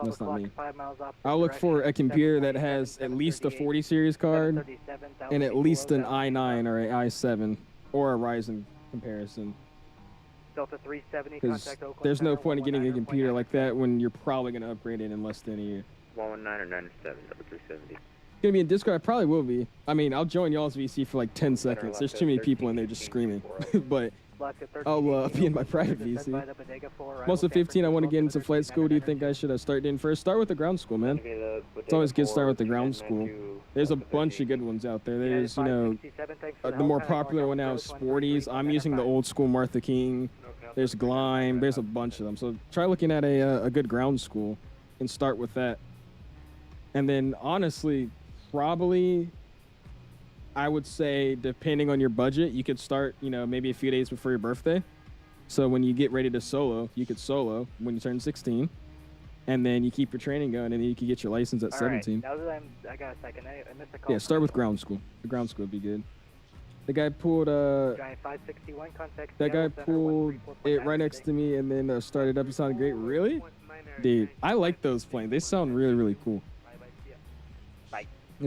[SPEAKER 2] that's not me. I'll look for a computer that has at least a 40 series card and at least an i9 or an i7 or a Ryzen comparison. Because there's no point in getting a computer like that when you're probably going to upgrade it in less than a year.
[SPEAKER 7] 119 or 97, 370.
[SPEAKER 2] Gonna be in Discord? I probably will be. I mean, I'll join y'all's VC for like 10 seconds. There's too many people in there just screaming. But I'll be in my private VC. I'm also 15. I want to get into flight school. Do you think I should start in first? Start with the ground school, man. It's always good to start with the ground school. There's a bunch of good ones out there. There's, you know, the more popular one now is Sporties. I'm using the old school Martha King. There's Glime. There's a bunch of them. So try looking at a good ground school and start with that. And then honestly, probably I would say, depending on your budget, you could start, you know, maybe a few days before your birthday. So when you get ready to solo, you could solo when you turn 16. And then you keep your training going, and then you can get your license at 17.
[SPEAKER 8] Now that I got a second, I missed a call.
[SPEAKER 2] Yeah, start with ground school. The ground school would be good. The guy pulled
[SPEAKER 8] Giant 561 contact.
[SPEAKER 2] that guy pulled it right next to me and then started up. It sounded great. Really? Dude, I like those planes. They sound really, really cool.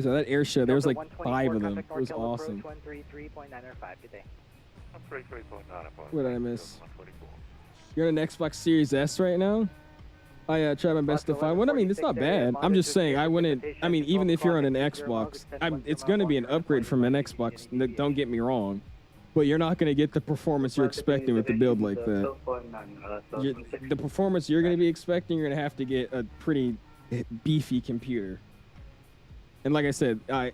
[SPEAKER 2] So that air show, there was like 5 of them. It was awesome. What did I miss? You're on an Xbox Series S right now? I try my best to find one. I mean, it's not bad. I'm just saying, I wouldn't. I mean, even if you're on an Xbox, it's going to be an upgrade from an Xbox. Don't get me wrong, but you're not going to get the performance you're expecting with the build like that. The performance you're going to be expecting, you're going to have to get a pretty beefy computer. And like I said, I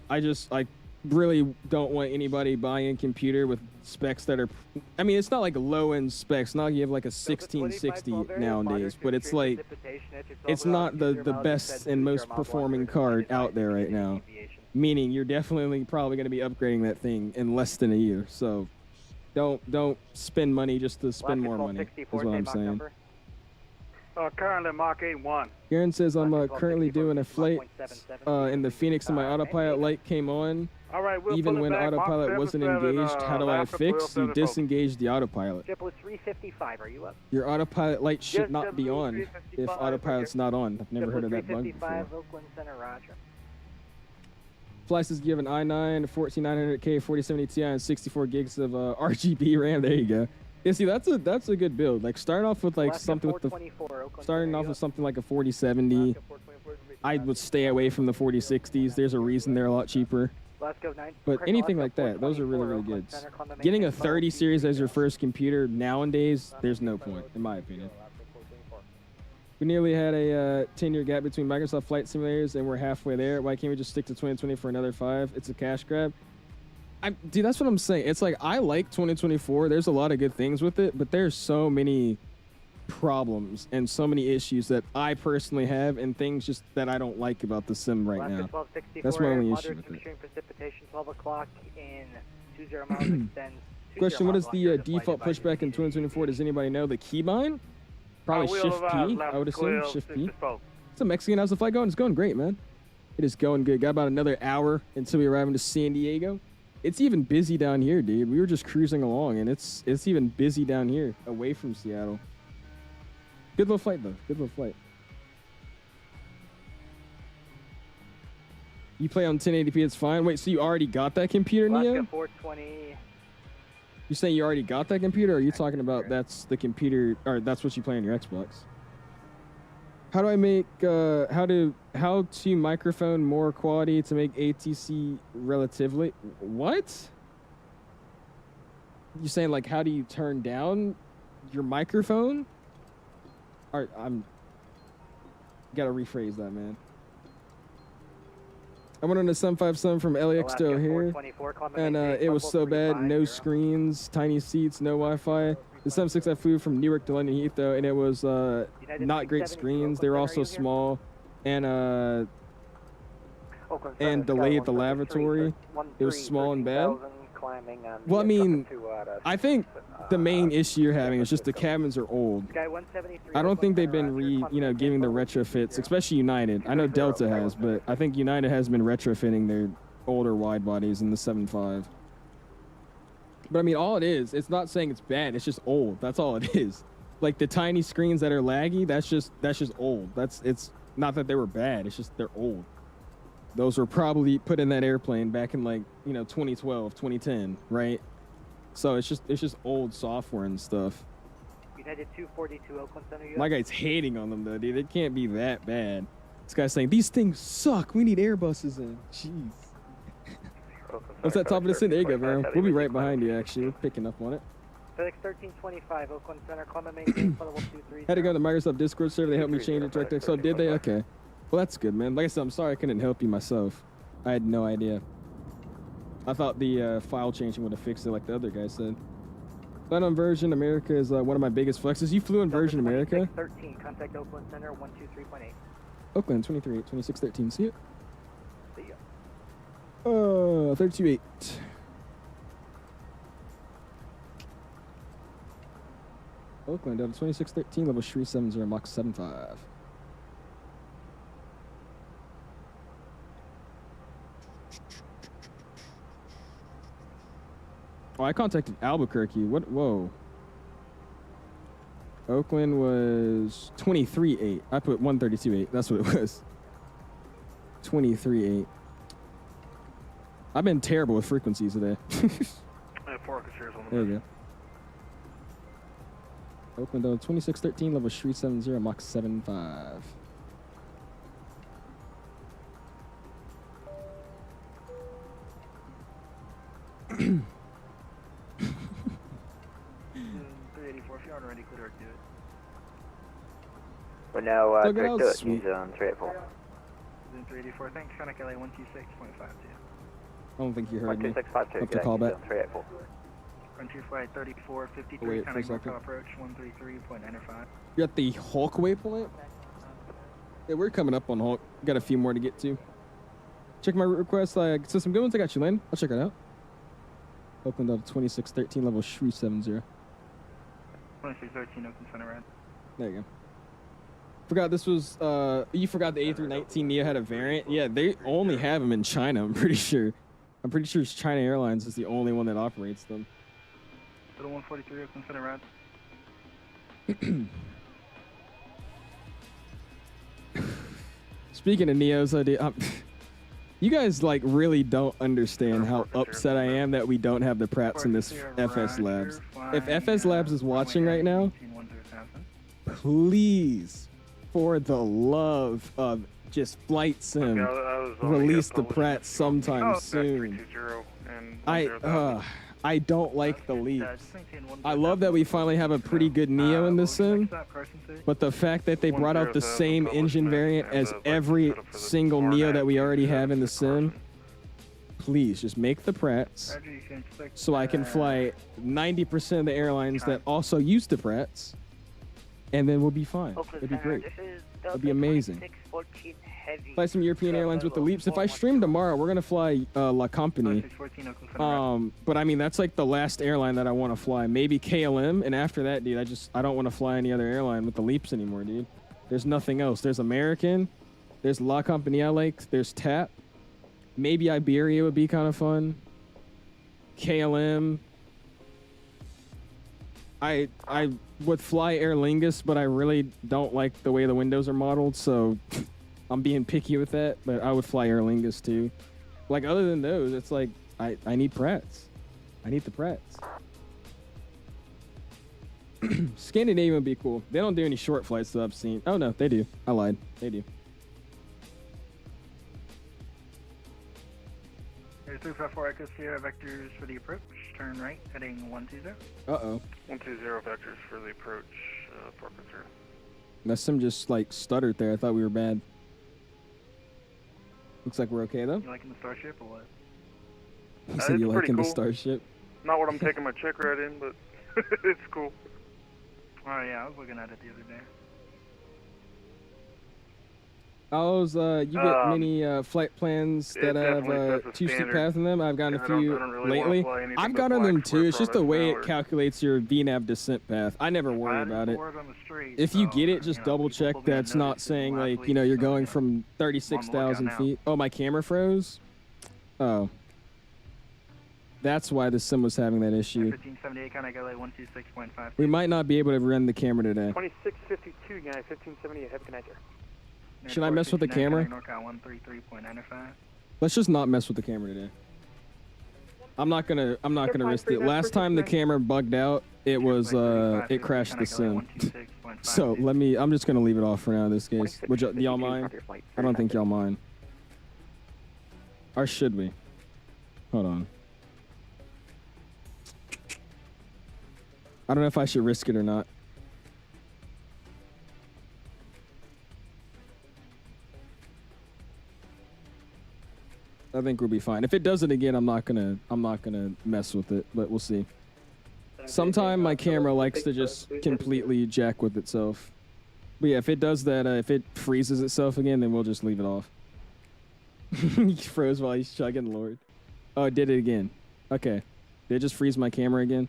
[SPEAKER 2] really don't want anybody buying a computer with specs that are, I mean, it's not like low-end specs. Not like you have like a 1660 nowadays, but it's like, it's not the best and most performing card out there right now. Meaning you're definitely probably going to be upgrading that thing in less than a year. So don't spend money just to spend more money, is what I'm saying.
[SPEAKER 9] Currently Mark 8-1.
[SPEAKER 2] Aaron says I'm currently doing a flight in the Phoenix and my autopilot light came on.
[SPEAKER 9] All right,
[SPEAKER 2] even when autopilot wasn't engaged. How do I fix? You disengage the autopilot.
[SPEAKER 8] 355, are you up?
[SPEAKER 2] Your autopilot light should not be on if autopilot's not on. I've never heard of that bug before.
[SPEAKER 8] Oakland Center, Roger.
[SPEAKER 2] Fly says you have an i9, a 14900K, 4070 Ti, and 64 gigs of RGB RAM. There you go. Yeah, see, that's a good build. Like starting off with like something with something like a 4070. I would stay away from the 4060s. There's a reason they're a lot cheaper. But anything like that, those are really, really good. Getting a 30 series as your first computer nowadays, there's no point, in my opinion. We nearly had a 10-year gap between Microsoft flight simulators, and we're halfway there. Why can't we just stick to 2020 for another 5? It's a cash grab. Dude, that's what I'm saying. It's like, I like 2024. There's a lot of good things with it, but there's so many problems and so many issues that I personally have and things just that I don't like about the sim right now. That's my only issue with it.
[SPEAKER 8] Precipitation 12 o'clock in 20 miles extends.
[SPEAKER 2] Question, what is the default pushback in 2024? Does anybody know? The keybind? Probably Shift P, I would assume. Shift P. It's a Mexican. How's the flight going? It's going great, man. It is going good. Got about another hour until we arrive into San Diego. It's even busy down here, dude. We were just cruising along, and it's even busy down here, away from Seattle. Good little flight, though. Good little flight. You play on 1080p, it's fine. Wait, so you already got that computer, Neo?
[SPEAKER 8] Alaska 420.
[SPEAKER 2] You saying you already got that computer, or are you talking about that's the computer, or that's what you play on your Xbox? How do I make, how to microphone more quality to make ATC relatively? What? You saying like, how do you turn down your microphone? All right, gotta rephrase that, man. I went on a 757 from LAX to O'Hare, and it was so bad. No screens, tiny seats, no Wi-Fi. The 76 I flew from Newark to London Heathrow, and it was not great screens. They were also small, and delayed at the lavatory. It was small and bad. Well, I mean, I think the main issue you're having is just the cabins are old. I don't think they've been giving the retrofits, especially United. I know Delta has, but I think United has been retrofitting their older wide bodies in the 7.5. But I mean, all it is, it's not saying it's bad. It's just old. That's all it is. Like the tiny screens that are laggy, that's just old. It's not that they were bad. It's just they're old. Those were probably put in that airplane back in like 2012, 2010, right? So it's just old software and stuff.
[SPEAKER 8] United 242 Oakland Center.
[SPEAKER 2] My guy's hating on them though, dude. It can't be that bad. This guy's saying these things suck. We need Airbuses in. Jeez. What's that top of the city? There you go, bro. We'll be right behind you. Actually, we're picking up on it.
[SPEAKER 8] FedEx 1325 Oakland Center. Climate maintain level 23.
[SPEAKER 2] Had to go to the Microsoft Discord server. They helped me change it to DirectX. So did they? Okay. Well, that's good, man. Like I said, I'm sorry I couldn't help you myself. I had no idea. I thought the file changing would have fixed it like the other guy said. Flying on Virgin America is one of my biggest flexes. You flew in Virgin America?
[SPEAKER 8] 13, contact Oakland Center 123.8.
[SPEAKER 2] Oakland 2613. See it?
[SPEAKER 8] See ya.
[SPEAKER 2] 328. Oakland, 2613, level 370, Mach 75. Oh, I contacted Albuquerque. What? Whoa. Oakland was 23.8. I put 132.8. That's what it was. 23.8. I've been terrible with frequencies today.
[SPEAKER 13] I have 4 orchestras on the
[SPEAKER 2] There you go. Oakland, 2613, level 370, Mach 75.
[SPEAKER 8] We're now
[SPEAKER 2] Look at
[SPEAKER 8] direct
[SPEAKER 2] how
[SPEAKER 8] to
[SPEAKER 2] sweet.
[SPEAKER 8] zone 384.
[SPEAKER 9] Zone 384, thanks. Tronic LA 126.52.
[SPEAKER 2] I don't think you heard me.
[SPEAKER 8] 12652,
[SPEAKER 2] Up to callback.
[SPEAKER 8] zone 384.
[SPEAKER 9] Frontier flight 3453,
[SPEAKER 2] Wait for a
[SPEAKER 9] Tronic
[SPEAKER 2] second.
[SPEAKER 9] local approach 133.95.
[SPEAKER 2] You're at the Hulk waypoint? Yeah, we're coming up on Hulk. Got a few more to get to. Check my route request. So some good ones. I got you, Lynn. I'll check it out. Oakland, 2613, level 370.
[SPEAKER 9] 2613, Oakland Center Red.
[SPEAKER 2] There you go. Forgot this was, you forgot the A319 Neo had a variant? Yeah, they only have them in China, I'm pretty sure. I'm pretty sure China Airlines is the only one that operates them.
[SPEAKER 9] Little 143, Oakland Center Red.
[SPEAKER 2] Speaking of Neos, you guys like really don't understand how upset I am that we don't have the Pratts in this FS Labs. If FS Labs is watching right now, please, for the love of just flight sim, release the Pratt sometime soon. I don't like the leaks. I love that we finally have a pretty good Neo in this sim, but the fact that they brought out the same engine variant as every single Neo that we already have in the sim, please just make the Pratts so I can fly 90% of the airlines that also use the Pratts, and then we'll be fine. It'd be great. It'd be amazing. Fly some European airlines with the leaps. If I stream tomorrow, we're gonna fly La Compagnie. But I mean, that's like the last airline that I want to fly. Maybe KLM, and after that, dude, I don't want to fly any other airline with the leaps anymore, dude. There's nothing else. There's American, there's La Compagnie I like, there's TAP. Maybe Iberia would be kind of fun. KLM. I would fly Aer Lingus, but I really don't like the way the windows are modeled, so I'm being picky with that, but I would fly Aer Lingus too. Like, other than those, it's like, I need Pratts. I need the Pratts. Scandinavian would be cool. They don't do any short flights that I've seen. Oh, no, they do. I lied. They do.
[SPEAKER 15] There's 354 Echo Sierra vectors for the approach. Turn right, heading 120.
[SPEAKER 2] Uh-oh.
[SPEAKER 13] 120 vectors for the approach, Park Reserve.
[SPEAKER 2] Sim just, like, stuttered there. I thought we were bad. Looks like we're okay, though.
[SPEAKER 15] You liking the Starship or what?
[SPEAKER 2] You said you liking the
[SPEAKER 13] cool.
[SPEAKER 2] Starship?
[SPEAKER 13] Not what I'm taking my check right in, but it's cool.
[SPEAKER 15] Oh, yeah, I was looking at it the other day.
[SPEAKER 2] How's, you get many flight plans that have two-seat path in them? I've gotten a few lately. I've gotten them too. It's just the way it calculates your VNAV descent path. I never worry about it. If you get it, just double check that's not saying, like, you know, you're going from 36,000 feet. Oh, my camera froze? Oh. That's why the sim was having that issue.
[SPEAKER 15] 1578, kind of go like 126.5.
[SPEAKER 2] We might not be able to run the camera today.
[SPEAKER 11] 2652, United 1578, have a connector.
[SPEAKER 2] Should I mess with the camera? Let's just not mess with the camera today. I'm not gonna risk it. Last time the camera bugged out, it was it crashed the sim. So I'm just gonna leave it off for now in this case. Would y'all mind? I don't think y'all mind. Or should we? Hold on. I don't know if I should risk it or not. I think we'll be fine. If it does it again, I'm not gonna mess with it, but we'll see. Sometime my camera likes to just completely jack with itself. But yeah, if it does that, if it freezes itself again, then we'll just leave it off. He froze while he's chugging, Lord. Oh, it did it again. Okay. Did it just freeze my camera again?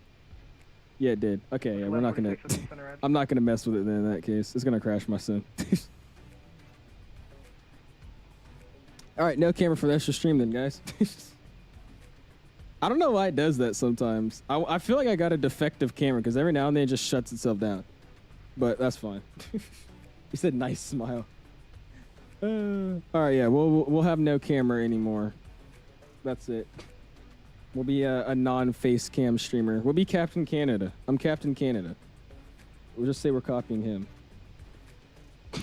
[SPEAKER 2] Yeah, it did. Okay, yeah, we're not gonna... I'm not gonna mess with it then in that case. It's gonna crash my sim. All right, no camera for the extra stream then, guys. I don't know why it does that sometimes. I feel like I got a defective camera because every now and then it just shuts itself down. But that's fine. You said nice smile. All right, yeah, we'll have no camera anymore. That's it. We'll be a non-face cam streamer. We'll be Captain Canada. I'm Captain Canada. We'll just say we're copying him.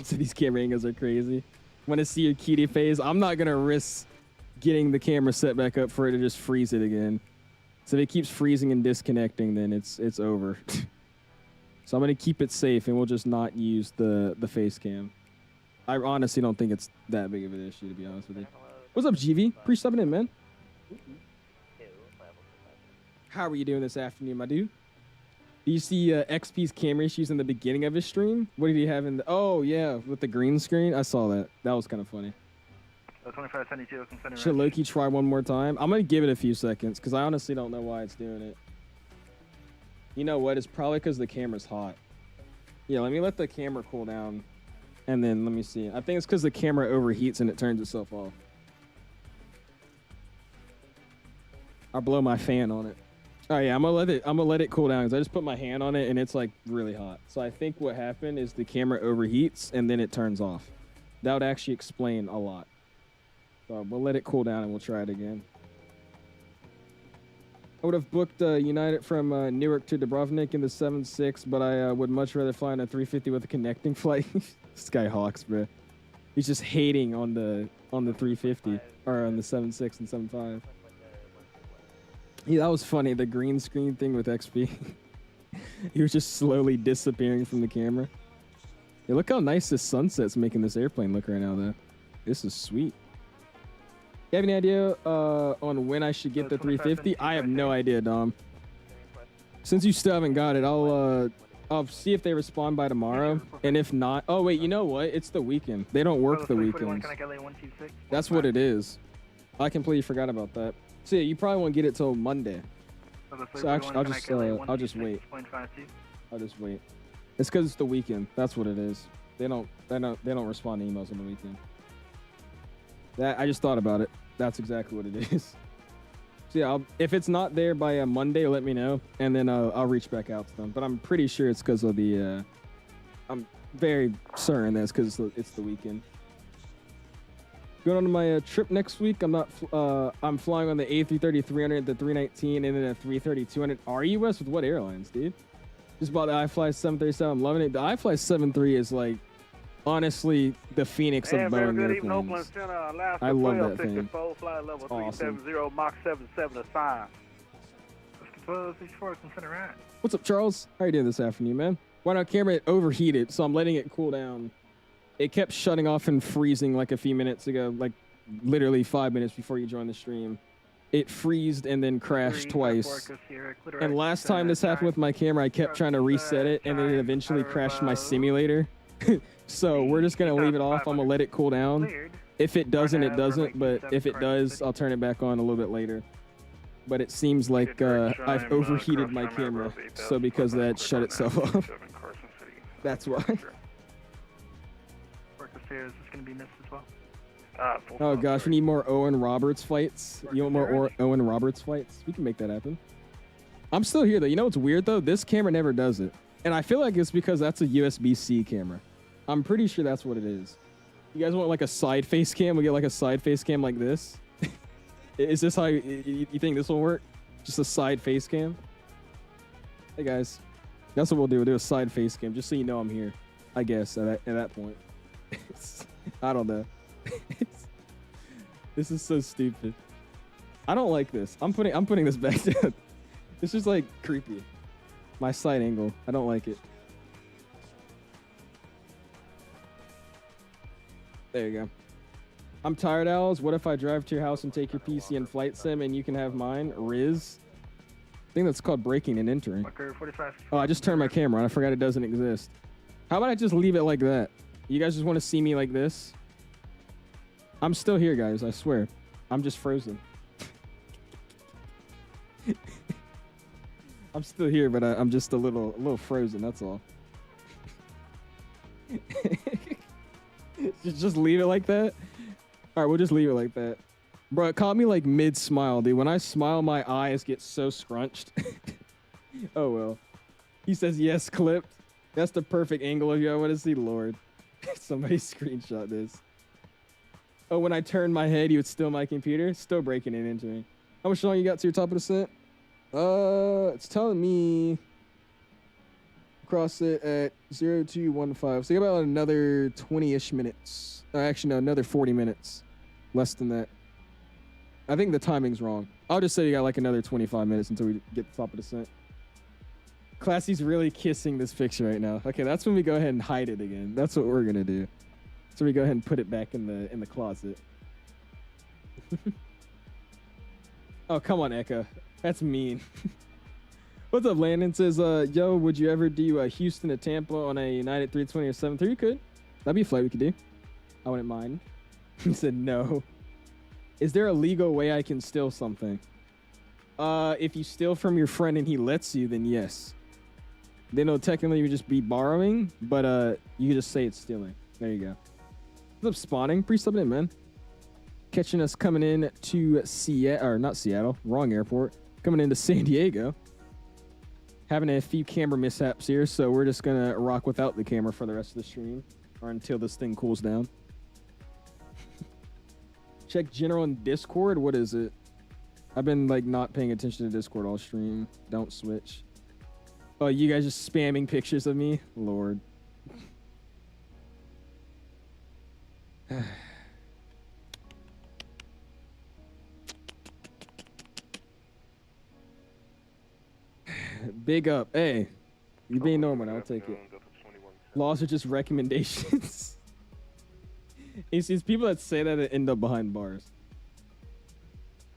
[SPEAKER 2] So these camera angles are crazy. Want to see your kitty phase? I'm not gonna risk getting the camera set back up for it to just freeze it again. So if it keeps freezing and disconnecting, then it's over. So I'm gonna keep it safe, and we'll just not use the face cam. I honestly don't think it's that big of an issue, to be honest with you. What's up, GV? Pre-subbing in, man. How are you doing this afternoon, my dude? Do you see XP's camera issues in the beginning of his stream? What did he have in the... Oh, yeah, with the green screen? I saw that. That was kind of funny.
[SPEAKER 15] 2572,
[SPEAKER 2] should Loki try one more time? I'm going to give it a few seconds, because I honestly don't know why it's doing it. You know what? It's probably because the camera's hot. Yeah, let me let the camera cool down, and then let me see. I think it's because the camera overheats and it turns itself off. I'll blow my fan on it. Oh yeah, I'm gonna let it cool down because I just put my hand on it and it's like really hot. So I think what happened is the camera overheats and then it turns off. That would actually explain a lot. So we'll let it cool down and we'll try it again. I would have booked United from Newark to Dubrovnik in the 7.6, but I would much rather fly in a 350 with a connecting flight. Skyhawks, bro. He's just hating on the 350 or on the 7.6 and 7.5. Yeah, that was funny. The green screen thing with XP. He was just slowly disappearing from the camera. Yeah, look how nice this sunset's making this airplane look right now, though. This is sweet. You have any idea on when I should get the 350? I have no idea, Dom. Since you still haven't got it, I'll see if they respond by tomorrow. And if not... Oh, wait, you know what? It's the weekend. They don't work the weekends. That's what it is. I completely forgot about that. So yeah, you probably won't get it till Monday. So actually, I'll just wait. I'll just wait. It's because it's the weekend. That's what it is. They don't respond to emails on the weekend. I just thought about it. That's exactly what it is. So yeah, if it's not there by Monday, let me know, and then I'll reach back out to them. But I'm pretty sure it's because of the. I'm very certain that's because it's the weekend. Going on to my trip next week. I'm flying on the A330-300, the 319, and then a 330-200. RUS with what airlines, dude? Just bought the iFly 737. I'm loving it. The iFly 73 is like, honestly, the Fenix of Boeing airplanes. I love that thing.
[SPEAKER 9] Flight level
[SPEAKER 2] Awesome.
[SPEAKER 9] 370, Mach 77 assigned.
[SPEAKER 15] 1264, consider right.
[SPEAKER 2] What's up, Charles? How you doing this afternoon, man? Why not camera? It overheated, so I'm letting it cool down. It kept shutting off and freezing like a few minutes ago, like literally 5 minutes before you joined the stream. It freezed and then crashed twice. And last time this happened with my camera, I kept trying to reset it, and then it eventually crashed my simulator. So we're just going to leave it off. I'm going to let it cool down. If it doesn't, it doesn't. But if it does, I'll turn it back on a little bit later. But it seems like I've overheated my camera. So because of that, it shut itself off. That's why.
[SPEAKER 15] Is going to be missed as well.
[SPEAKER 2] Oh gosh, we need more Owen Roberts flights. You want more Owen Roberts flights? We can make that happen. I'm still here though. You know what's weird though? This camera never does it. And I feel like it's because that's a USB-C camera. I'm pretty sure that's what it is. You guys want like a side face cam? We get like a side face cam like this. Is this how you think this will work? Just a side face cam? Hey guys, that's what we'll do. We'll do a side face cam just so you know I'm here. I guess at that point. I don't know. This is so stupid. I don't like this. I'm putting this back down. This is like creepy. My side angle. I don't like it. There you go. I'm tired, Owls. What if I drive to your house and take your PC and flight sim and you can have mine? Riz? I think that's called breaking and entering. Oh, I just turned my camera on. I forgot it doesn't exist. How about I just leave it like that? You guys just want to see me like this? I'm still here, guys. I swear. I'm just frozen. I'm still here, but I'm just a little frozen. That's all. Just leave it like that. All right, we'll just leave it like that. Bro, it caught me like mid-smile, dude. When I smile, my eyes get so scrunched. Oh, well. He says, yes, clipped. That's the perfect angle of you. I want to see, Lord. Somebody screenshot this. Oh, when I turned my head, you would steal my computer? Still breaking it into me. How much long you got to your top of the set? It's telling me cross it at 0215. So you got about another 20-ish minutes. Actually, no, another 40 minutes. Less than that. I think the timing's wrong. I'll just say you got like another 25 minutes until we get the top of the set. Classy's really kissing this picture right now. Okay, that's when we go ahead and hide it again. That's what we're gonna do. So we go ahead and put it back in the closet. Oh, come on, Echo. That's mean. What's up, Landon? Says, yo, would you ever do Houston to Tampa on a United 320 or 73? You could. That'd be a flight we could do. I wouldn't mind. He said no. Is there a legal way I can steal something? If you steal from your friend and he lets you, then yes. Then it'll technically you just be borrowing, but you can just say it's stealing. There you go. What's up, Spawning? Pre-subbing in, man. Catching us coming in to Seattle, or not Seattle, wrong airport. Coming into San Diego. Having a few camera mishaps here, so we're just gonna rock without the camera for the rest of the stream, or until this thing cools down. Check general and Discord. What is it? I've been like not paying attention to Discord all stream. Don't switch. Oh, you guys just spamming pictures of me? Lord. Big up. Hey, you being normal, I'll take it. Laws are just recommendations. It's people that say that end up behind bars.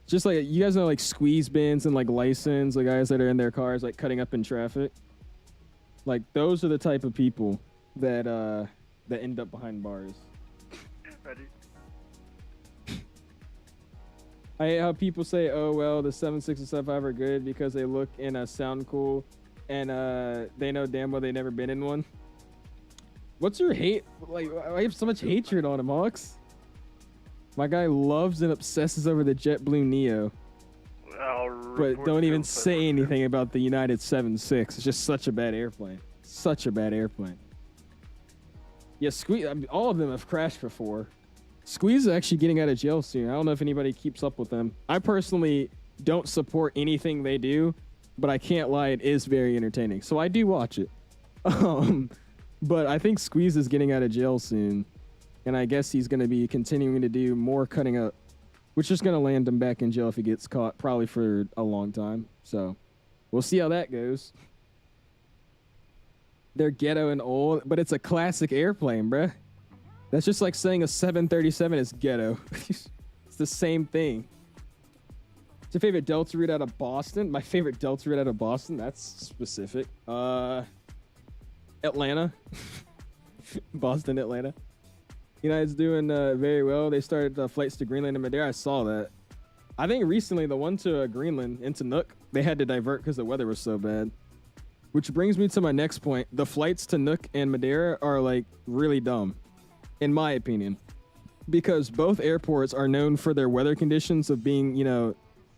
[SPEAKER 2] Just like, you guys know like squeeze bins and like license, the guys that are in their cars like cutting up in traffic. Like those are the type of people that that end up behind bars.
[SPEAKER 15] Ready?
[SPEAKER 2] I hate how people say, oh well, the 7.6 and 7.5 are good because they look and sound cool, and they know damn well they never been in one. What's your hate? Like, I have so much hatred on him, Hawks. My guy loves and obsesses over the JetBlue Neo, but don't even say anything about the United 7.6. It's just such a bad airplane. Such a bad airplane. Yeah, all of them have crashed before. Squeeze is actually getting out of jail soon. I don't know if anybody keeps up with them. I personally don't support anything they do, but I can't lie, it is very entertaining. So I do watch it. But I think Squeeze is getting out of jail soon. And I guess he's going to be continuing to do more cutting up, which is going to land him back in jail if he gets caught, probably for a long time. So we'll see how that goes. They're ghetto and old, but it's a classic airplane, bruh. That's just like saying a 737 is ghetto. It's the same thing. What's your favorite Delta route out of Boston? My favorite Delta route out of Boston? That's specific. Atlanta. Boston, Atlanta. United's doing very well. They started flights to Greenland and Madeira. I saw that. I think recently the one to Greenland into Nook, they had to divert because the weather was so bad. Which brings me to my next point. The flights to Nook and Madeira are like really dumb, in my opinion, because both airports are known for their weather conditions of being, you know,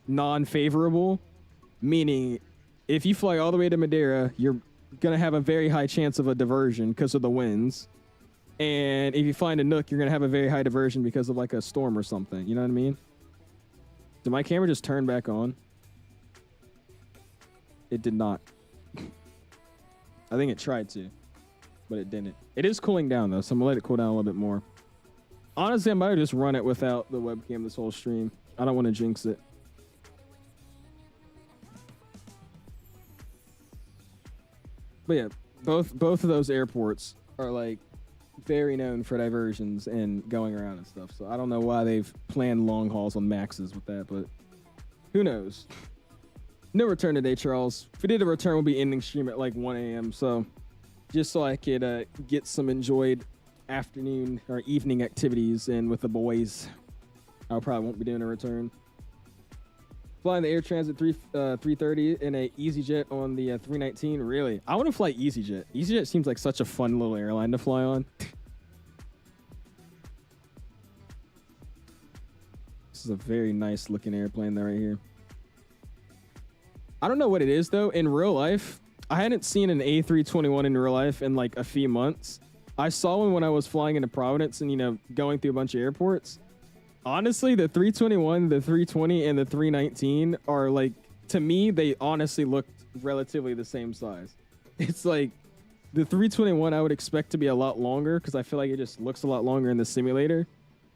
[SPEAKER 2] non-favorable, meaning if you fly all the way to Madeira, you're going to have a very high chance of a diversion because of the winds. And if you find a Nook, you're going to have a very high diversion because of like a storm or something. You know what I mean? Did my camera just turn back on? It did not. I think it tried to, but it didn't. It is cooling down though, so I'm gonna let it cool down a little bit more. Honestly, I might just run it without the webcam this whole stream. I don't want to jinx it. But yeah, both of those airports are like very known for diversions and going around and stuff. So I don't know why they've planned long hauls on Maxes with that, but who knows? No return today, Charles. If we did a return, we'll be ending stream at like 1 a.m. So just so I could get some enjoyed afternoon or evening activities in with the boys. I probably won't be doing a return. Flying the Air Transit 330 in a EasyJet on the 319. Really? I want to fly EasyJet. EasyJet seems like such a fun little airline to fly on. This is a very nice looking airplane there right here. I don't know what it is though. In real life, I hadn't seen an A321 in real life in like a few months. I saw one when I was flying into Providence and, you know, going through a bunch of airports. Honestly, the 321, the 320, and the 319 are like, to me, they honestly look relatively the same size. It's like the 321 I would expect to be a lot longer because I feel like it just looks a lot longer in the simulator.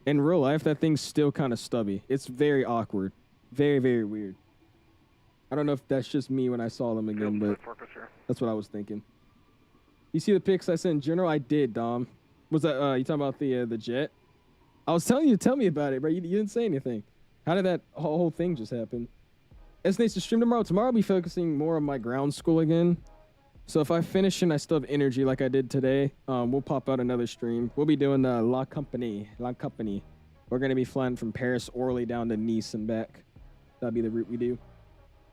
[SPEAKER 2] In real life, that thing's still kind of stubby. It's very awkward. Very, very weird. I don't know if that's just me when I saw them again, but that's what I was thinking. You see the pics I sent in general? I did, Dom. Was that, you talking about the jet? I was telling you to tell me about it, bro. You didn't say anything. How did that whole thing just happen? It's nice to stream tomorrow. Tomorrow I'll be focusing more on my ground school again. So if I finish and I still have energy like I did today, we'll pop out another stream. We'll be doing La Compagnie. We're going to be flying from Paris, Orly down to Nice and back. That'll be the route we do.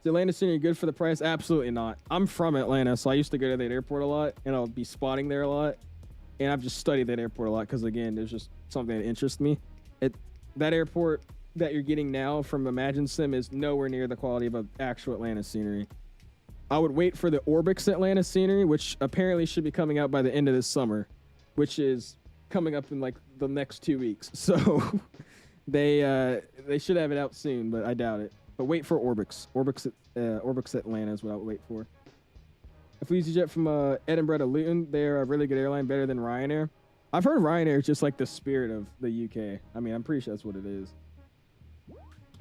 [SPEAKER 2] Is Atlanta Center good for the price? Absolutely not. I'm from Atlanta, so I used to go to that airport a lot, and I'll be spotting there a lot. And I've just studied that airport a lot because, again, there's just something that interests me. That airport that you're getting now from Imagine Sim is nowhere near the quality of an actual Atlanta scenery. I would wait for the Orbix Atlanta scenery, which apparently should be coming out by the end of this summer, which is coming up in like the next 2 weeks. So they should have it out soon, but I doubt it. But wait for Orbix. Orbix Atlanta is what I would wait for. If we use a jet from Edinburgh to Luton, they're a really good airline, better than Ryanair. I've heard Ryanair is just like the spirit of the UK. I mean, I'm pretty sure that's what it is.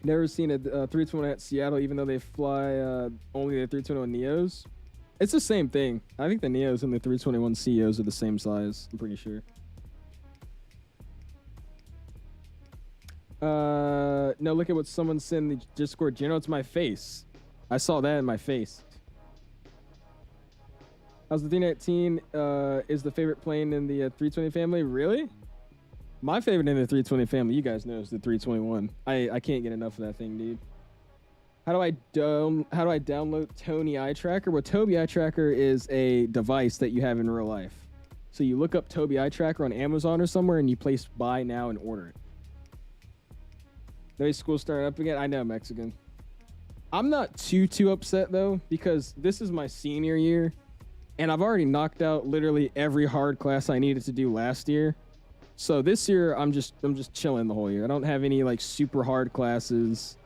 [SPEAKER 2] Never seen a 321 at Seattle, even though they fly only the 321 Neos. It's the same thing. I think the Neos and the 321 CEOs are the same size. I'm pretty sure. No, look at what someone sent in the Discord. General, it's my face. I saw that in my face. How's the 319 is the favorite plane in the 320 family? Really? My favorite in the 320 family, you guys know, is the 321. I can't get enough of that thing, dude. How do I download Tony Eye Tracker? Well, Tobii Eye Tracker is a device that you have in real life. So you look up Tobii Eye Tracker on Amazon or somewhere and you place buy now and order it. Their school starting up again. I know, Mexican. I'm not too upset though, because this is my senior year and I've already knocked out literally every hard class I needed to do last year. So this year I'm just chilling the whole year. I don't have any like super hard classes.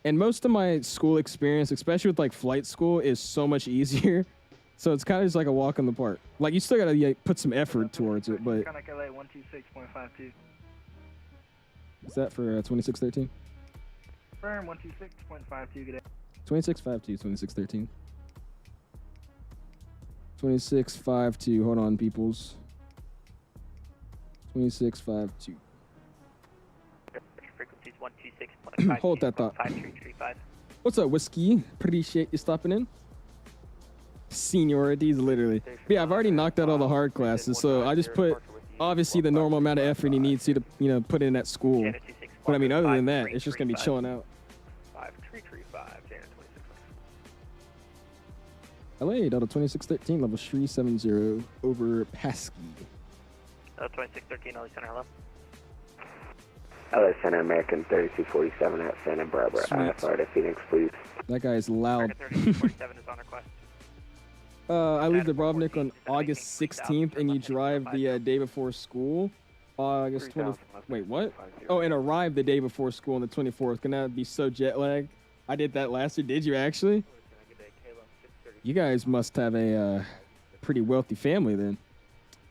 [SPEAKER 2] And most of my school experience, especially with like flight school, is so much easier. So it's kind of just like a walk in the park. Like you still gotta put some effort towards it, but.
[SPEAKER 15] Contact LA 126.52.
[SPEAKER 2] Is that for 2613?
[SPEAKER 15] Firm 126.52. Good day.
[SPEAKER 2] 2652, 2613. 2652. Hold on, peoples. 2652.
[SPEAKER 8] Frequencies 126.52.
[SPEAKER 2] Hold that thought.
[SPEAKER 8] 5335.
[SPEAKER 2] What's up, Whiskey? Appreciate you stopping in. Seniorities, literally. But yeah, I've already knocked out all the hard classes, so I just put obviously the normal amount of effort he needs to, put in at school. But I mean, other than that, it's just gonna be chilling out.
[SPEAKER 8] 5335. Janet 26.
[SPEAKER 2] LA, Delta 2613, level 370 over Pasky.
[SPEAKER 8] 2613, LA Center, hello.
[SPEAKER 7] LA Center, American 3247 at Santa Barbara. Florida, Phoenix, please.
[SPEAKER 2] That guy is loud.
[SPEAKER 8] 3247 is on request.
[SPEAKER 2] I leave the Dubrovnik on August 16th, and you drive the day before school. August 20th. Wait, what? Oh, and arrive the day before school on the 24th. Gonna be so jet lagged. I did that last year. Did you actually? You guys must have a pretty wealthy family then.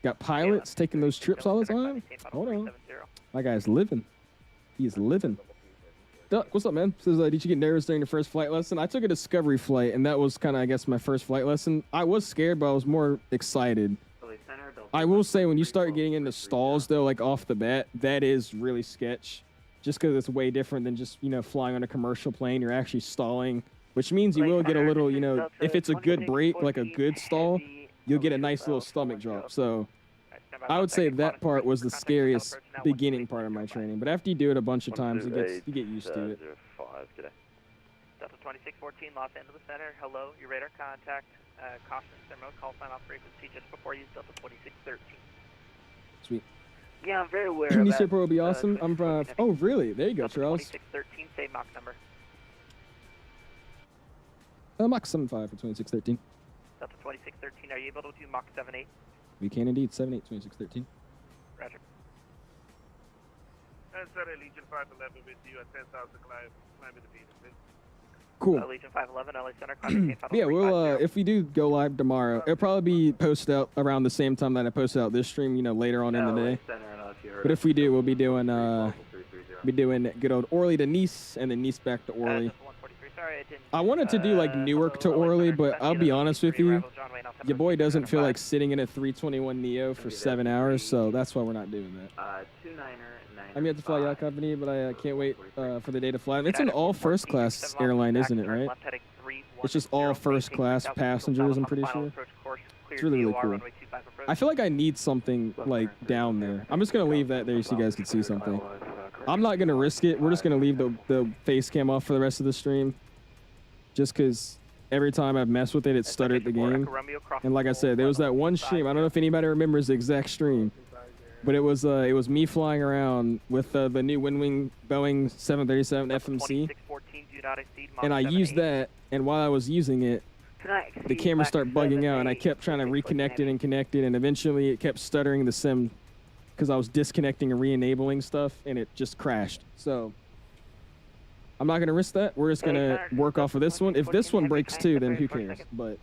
[SPEAKER 2] Got pilots taking those trips all the time? Hold on. My guy's living. He's living. Duck, what's up, man? Says, did you get nervous during the first flight lesson? I took a discovery flight, and that was kind of, I guess, my first flight lesson. I was scared, but I was more excited. I will say, when you start getting into stalls, though, like off the bat, that is really sketch. Just because it's way different than just, flying on a commercial plane. You're actually stalling, which means you will get a little, if it's a good break, like a good stall, you'll get a nice little stomach drop. So I would say that part was the scariest beginning part of my training. But after you do it a bunch of times, you get used to it.
[SPEAKER 8] Delta 2614, Los Angeles Center. Hello, your radar contact. Caution, thermo, call sign off frequency just before you, Delta 2613.
[SPEAKER 2] Sweet.
[SPEAKER 8] Yeah, I'm very aware of
[SPEAKER 2] Can
[SPEAKER 8] that.
[SPEAKER 2] will be awesome. I'm from. Oh, really? There you go,
[SPEAKER 8] Delta
[SPEAKER 2] Charles.
[SPEAKER 8] 2613, same Mach number.
[SPEAKER 2] Mach 75 for 2613.
[SPEAKER 8] Delta 2613, are you able to do Mach 78?
[SPEAKER 2] We can indeed. 78 2613.
[SPEAKER 8] Roger.
[SPEAKER 13] And Center, Legion 511 with you at 10,000 climbing the beat.
[SPEAKER 2] Cool.
[SPEAKER 8] Legion 511, LA Center, climbing
[SPEAKER 2] Yeah, we'll if we do go live tomorrow, it'll probably be posted out around the same time that I posted out this stream, later on in the day. But if we do, we'll be doing good old Orly to Nice, and then Nice back to Orly. I wanted to do like Newark to Orly, but I'll be honest with you, your boy doesn't feel like sitting in a 321 Neo for 7 hours, so that's why we're not doing that. I'm yet to fly yacht company, but I can't wait for the day to fly. It's an all first class airline, isn't it, right? It's just all first class passengers, I'm pretty sure. It's really, really cool. I feel like I need something like down there. I'm just going to leave that there so you guys can see something. I'm not going to risk it. We're just going to leave the face cam off for the rest of the stream. Just because every time I've messed with it, it stuttered the game. And like I said, there was that one stream. I don't know if anybody remembers the exact stream. But it was me flying around with the new Wing Boeing 737 FMC, and I used that. And while I was using it, the camera started bugging out, and I kept trying to reconnect it and connect it, and eventually it kept stuttering the sim because I was disconnecting and re-enabling stuff, and it just crashed. So I'm not gonna risk that. We're just gonna work off of this one. If this one breaks too, then who cares? But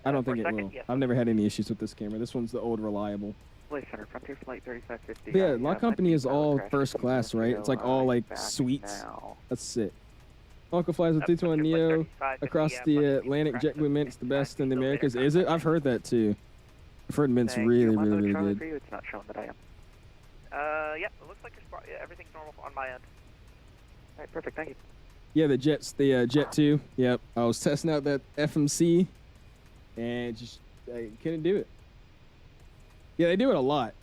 [SPEAKER 2] I don't think it will. I've never had any issues with this camera. This one's the old reliable.
[SPEAKER 6] Center, Frontier Flight 3550.
[SPEAKER 2] But yeah, my company is all first class, right? It's like all like suites. That's sick. Uncle flies with 321 Neo across the Atlantic. JetBlue Mint's the best in the Americas. Is it? I've heard that too. I've heard Mint's really, really, really good.
[SPEAKER 6] It's not showing that I am.
[SPEAKER 8] Yeah, it looks like everything's normal on my end.
[SPEAKER 6] All right, perfect. Thank you.
[SPEAKER 2] Yeah, the Jet 2. Yep, I was testing out that FMC, and just I couldn't do it. Yeah, they do it a lot.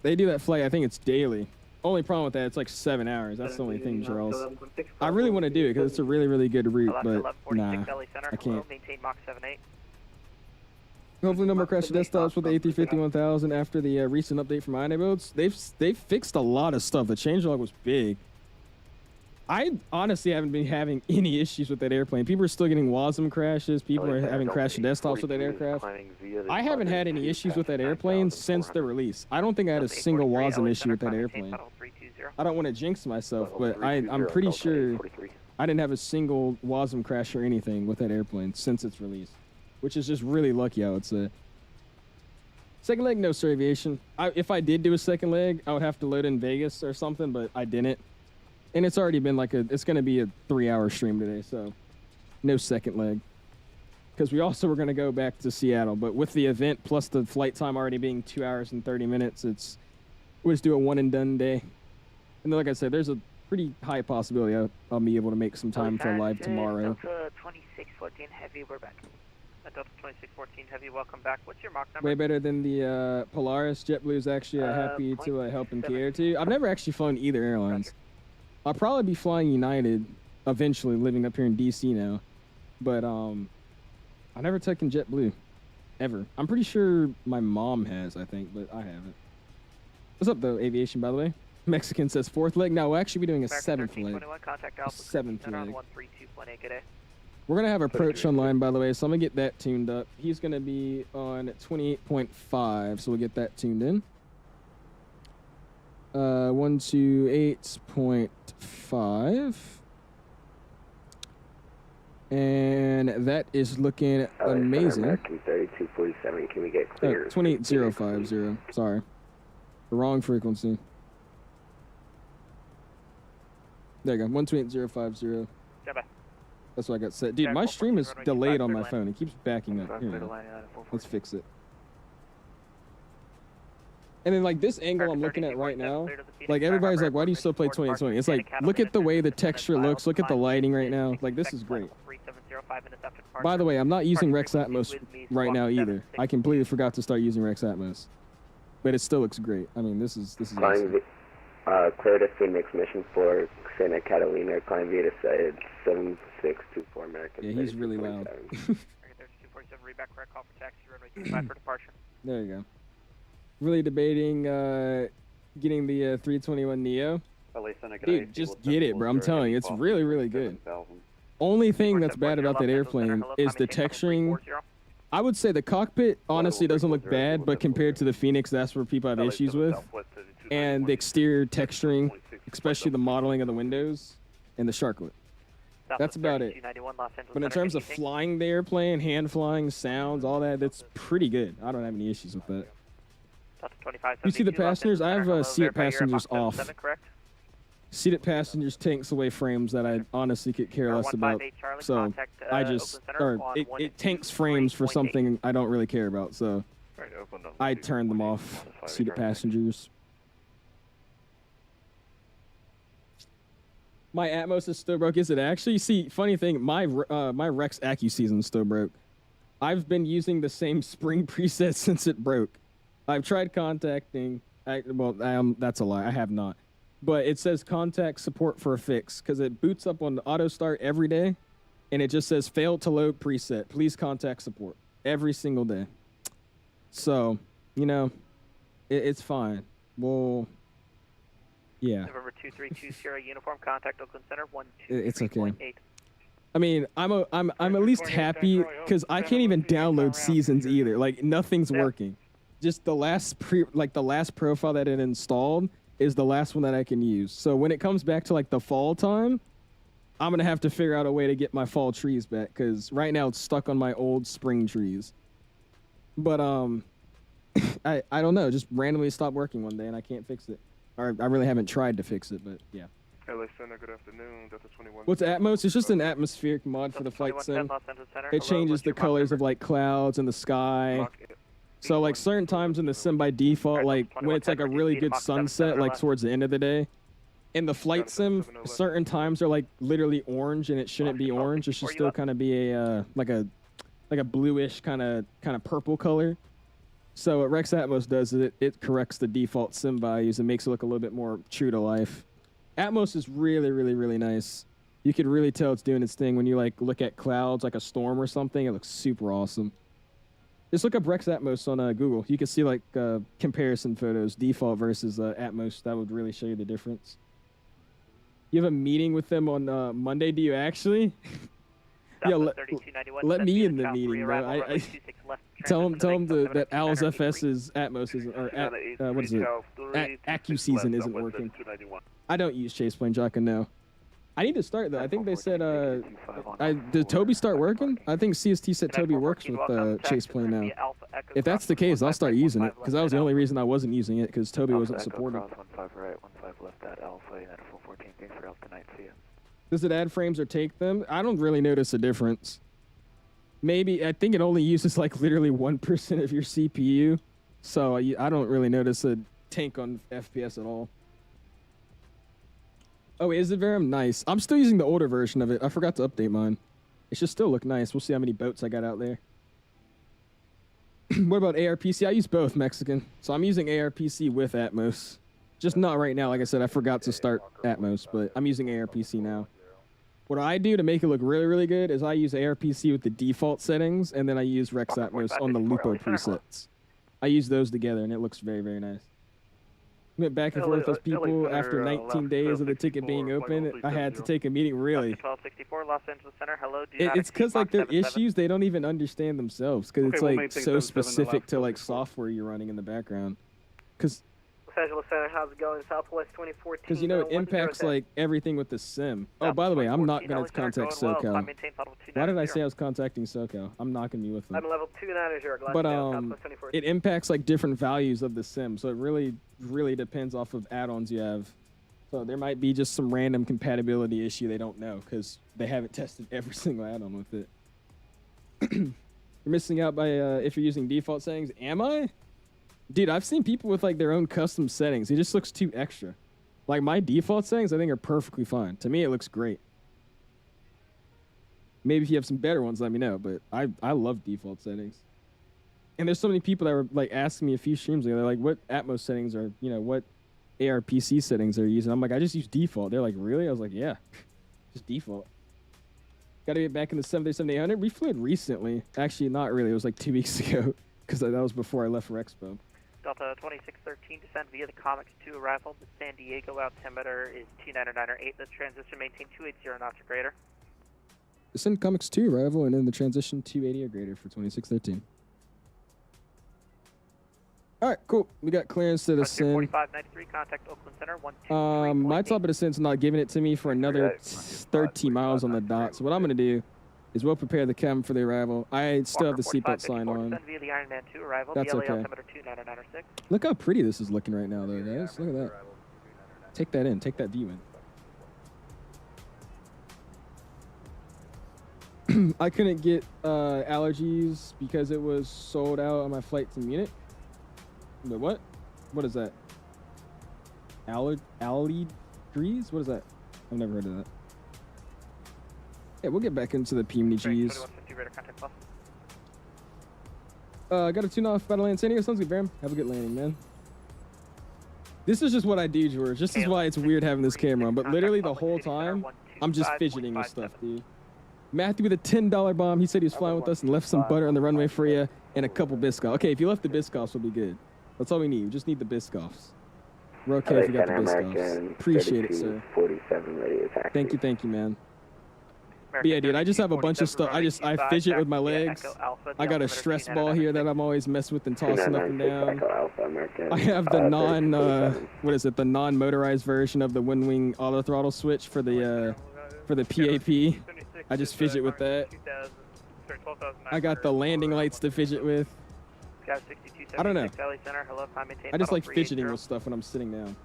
[SPEAKER 2] They do that flight, I think it's daily. Only problem with that, it's like 7 hours. That's the only thing, Charles. I really want to do it because it's a really, really good route, but nah, I can't. Hopefully no more crash desktops with the A350-1000 after the recent update from iniBuilds. They've fixed a lot of stuff. The changelog was big. I honestly haven't been having any issues with that airplane. People are still getting WASM crashes. People are having crash desktops with that aircraft. I haven't had any issues with that airplane since the release. I don't think I had a single WASM issue with that airplane. I don't want to jinx myself, but I'm pretty sure I didn't have a single WASM crash or anything with that airplane since its release, which is just really lucky, I would say. Second leg, no, sir, aviation. If I did do a second leg, I would have to load in Vegas or something, but I didn't. And it's already been like it's going to be a 3-hour stream today, so no second leg. Because we also were going to go back to Seattle, but with the event plus the flight time already being 2 hours and 30 minutes, we'll just do a one and done day. And then, like I said, there's a pretty high possibility I'll be able to make some time for live tomorrow.
[SPEAKER 10] Delta 2614 Heavy, we're back.
[SPEAKER 8] Delta 2614 Heavy, welcome back. What's your Mach number?
[SPEAKER 2] Way better than the Polaris. JetBlue is actually happy to help and cater to. I've never actually flown either airlines. I'll probably be flying United eventually, living up here in DC now. But I've never taken JetBlue, ever. I'm pretty sure my mom has, I think, but I haven't. What's up, though, aviation, by the way? Mexican says fourth leg. No, we'll actually be doing a seventh leg. Seventh leg. We're going to have approach online, by the way, so I'm going to get that tuned up. He's going to be on 28.5, so we'll get that tuned in. 128.5. And that is looking amazing.
[SPEAKER 7] American 3247, can we get clear?
[SPEAKER 2] 28050. Sorry. The wrong frequency. There you go. 128.050. That's what I got set. Dude, my stream is delayed on my phone. It keeps backing up. Here we go. Let's fix it. And then, like, this angle I'm looking at right now, like, everybody's like, why do you still play 2020? It's like, look at the way the texture looks. Look at the lighting right now. Like, this is great. By the way, I'm not using Rex Atmos right now either. I completely forgot to start using Rex Atmos. But it still looks great. I mean, this is awesome.
[SPEAKER 7] Clear to Phoenix mission for Santa Catalina, climb via side 7624 American.
[SPEAKER 2] Yeah, he's really loud. There you go. Really debating getting the 321neo. Dude, just get it, bro. I'm telling you, it's really, really good. Only thing that's bad about that airplane is the texturing. I would say the cockpit honestly doesn't look bad, but compared to the Fenix, that's where people have issues with. And the exterior texturing, especially the modeling of the windows and the sharklet. That's about it. But in terms of flying the airplane, hand flying, sounds, all that, that's pretty good. I don't have any issues with that. You see the passengers? I have seated passengers off. Seated passengers tanks away frames that I honestly could care less about. So I just, it tanks frames for something I don't really care about. So I turn them off. Seated passengers. My Atmos is still broke. Is it actually? See, funny thing, my Rex AccuSeason is still broke. I've been using the same spring preset since it broke. I've tried contacting. That's a lie. I have not. But it says contact support for a fix because it boots up on the auto start every day, and it just says failed to load preset. Please contact support every single day. So, you know, it's fine. Well, yeah.
[SPEAKER 8] November 2320 uniform contact Oakland Center 123.8.
[SPEAKER 2] It's okay. I mean, I'm at least happy because I can't even download seasons either. Like nothing's working. Just the last profile that it installed is the last one that I can use. So when it comes back to like the fall time, I'm gonna have to figure out a way to get my fall trees back because right now it's stuck on my old spring trees. But I don't know, just randomly stopped working one day and I can't fix it. Or I really haven't tried to fix it, but yeah.
[SPEAKER 13] LA Center, good afternoon. Delta 21.
[SPEAKER 2] What's Atmos? It's just an atmospheric mod for the flight sim. It changes the colors of like clouds in the sky. So like certain times in the sim by default, like when it's like a really good sunset, like towards the end of the day, in the flight sim, certain times are like literally orange and it shouldn't be orange. It should still kind of be a like a bluish kind of purple color. So what Rex Atmos does is it corrects the default sim values and makes it look a little bit more true to life. Atmos is really, really, really nice. You can really tell it's doing its thing when you like look at clouds like a storm or something. It looks super awesome. Just look up Rex Atmos on Google. You can see like comparison photos, default versus Atmos. That would really show you the difference. You have a meeting with them on Monday, do you actually? Yeah, let me in the meeting, bro. Tell them that 𝐓𝐴L's Atmos isn't, or what is it? ACU season isn't working. I don't use Chase Plane Jock, no. I need to start though. I think they said, did Toby start working? I think CST said Toby works with Chase Plane now. If that's the case, I'll start using it, because that was the only reason I wasn't using it, because Toby wasn't supporting.
[SPEAKER 6] 15 right, 15 left at Alpha, United 414, thanks for help tonight, see ya.
[SPEAKER 2] Does it add frames or take them? I don't really notice a difference. Maybe, I think it only uses like literally 1% of your CPU. So I don't really notice a tank on FPS at all. Oh, is it Verum? Nice. I'm still using the older version of it. I forgot to update mine. It should still look nice. We'll see how many boats I got out there. What about ARPC? I use both, Mexican. So I'm using ARPC with Atmos. Just not right now. Like I said, I forgot to start Atmos, but I'm using ARPC now. What I do to make it look really, really good is I use ARPC with the default settings, and then I use Rex Atmos on the Lupo presets. I use those together, and it looks very, very nice. Went back and forth with those people after 19 days of the ticket being open. I had to take a meeting, really.
[SPEAKER 8] 1264 Los Angeles Center, hello.
[SPEAKER 2] It's because like their issues, they don't even understand themselves, because it's like so specific to like software you're running in the background. Because
[SPEAKER 10] Los Angeles Center, how's it going? Southwest 2014.
[SPEAKER 2] Because, you know, it impacts, like, everything with the sim. Oh, by the way, I'm not going to contact SoCal. Why did I say I was contacting SoCal? I'm not going to be with them.
[SPEAKER 10] I'm level 290,
[SPEAKER 2] but, it impacts, like, different values of the sim. So it really, really depends off of add-ons you have. So there might be just some random compatibility issue they don't know, because they haven't tested every single add-on with it. You're missing out by, if you're using default settings. Am I? Dude, I've seen people with, like, their own custom settings. It just looks too extra. Like, my default settings, I think, are perfectly fine. To me, it looks great. Maybe if you have some better ones, let me know. But I love default settings. And there's so many people that were, like, asking me a few streams ago. They're like, what Atmos settings are, you know, what ARPC settings are you using? I'm like, I just use default. They're like, really? I was like, yeah, just default. Got to get back in the 737-800. We flew it recently. Actually, not really. It was, like, 2 weeks ago. Because that was before I left for Expo.
[SPEAKER 8] Delta 2613, descend via the Comics 2 arrival. The San Diego altimeter is 2998. The transition maintain 280 knots or greater.
[SPEAKER 2] Descend Comics 2 arrival and then the transition 280 or greater for 2613. All right, cool. We got clearance to descend.
[SPEAKER 8] 4593, contact Oakland Center 123.
[SPEAKER 2] My top of descent's not giving it to me for another 13 miles on the dot. So what I'm going to do is we'll prepare the cabin for the arrival. I still have the seatbelt sign on.
[SPEAKER 8] Via the Iron Man 2 arrival.
[SPEAKER 2] That's okay. Look how pretty this is looking right now, though, guys. Look at that. Take that in. Take that view in. I couldn't get allergies because it was sold out on my flight to Munich. But what? What is that? Allergies? What is that? I've never heard of that. Yeah, we'll get back into the PMDGs. Got a tune off Battle Land San Diego. Sounds good, Bram. Have a good landing, man. This is just what I do, George. This is why it's weird having this camera on. But literally the whole time, I'm just fidgeting with stuff, dude. Matthew with a $10 bomb. He said he was flying with us and left some butter on the runway for you and a couple Biscoffs. Okay, if you left the Biscoffs, we'll be good. That's all we need. We just need the Biscoffs. We're okay if you got the Biscoffs. Appreciate it, sir.
[SPEAKER 7] 47 ready attack.
[SPEAKER 2] Thank you, man. But yeah, dude, I just have a bunch of stuff. I fidget with my legs. I got a stress ball here that I'm always messing with and tossing up and down. I have the the non-motorized version of the Wing auto throttle switch for the PAP. I just fidget with that. I got the landing lights to fidget with. I don't know. I just like fidgeting with stuff when I'm sitting down.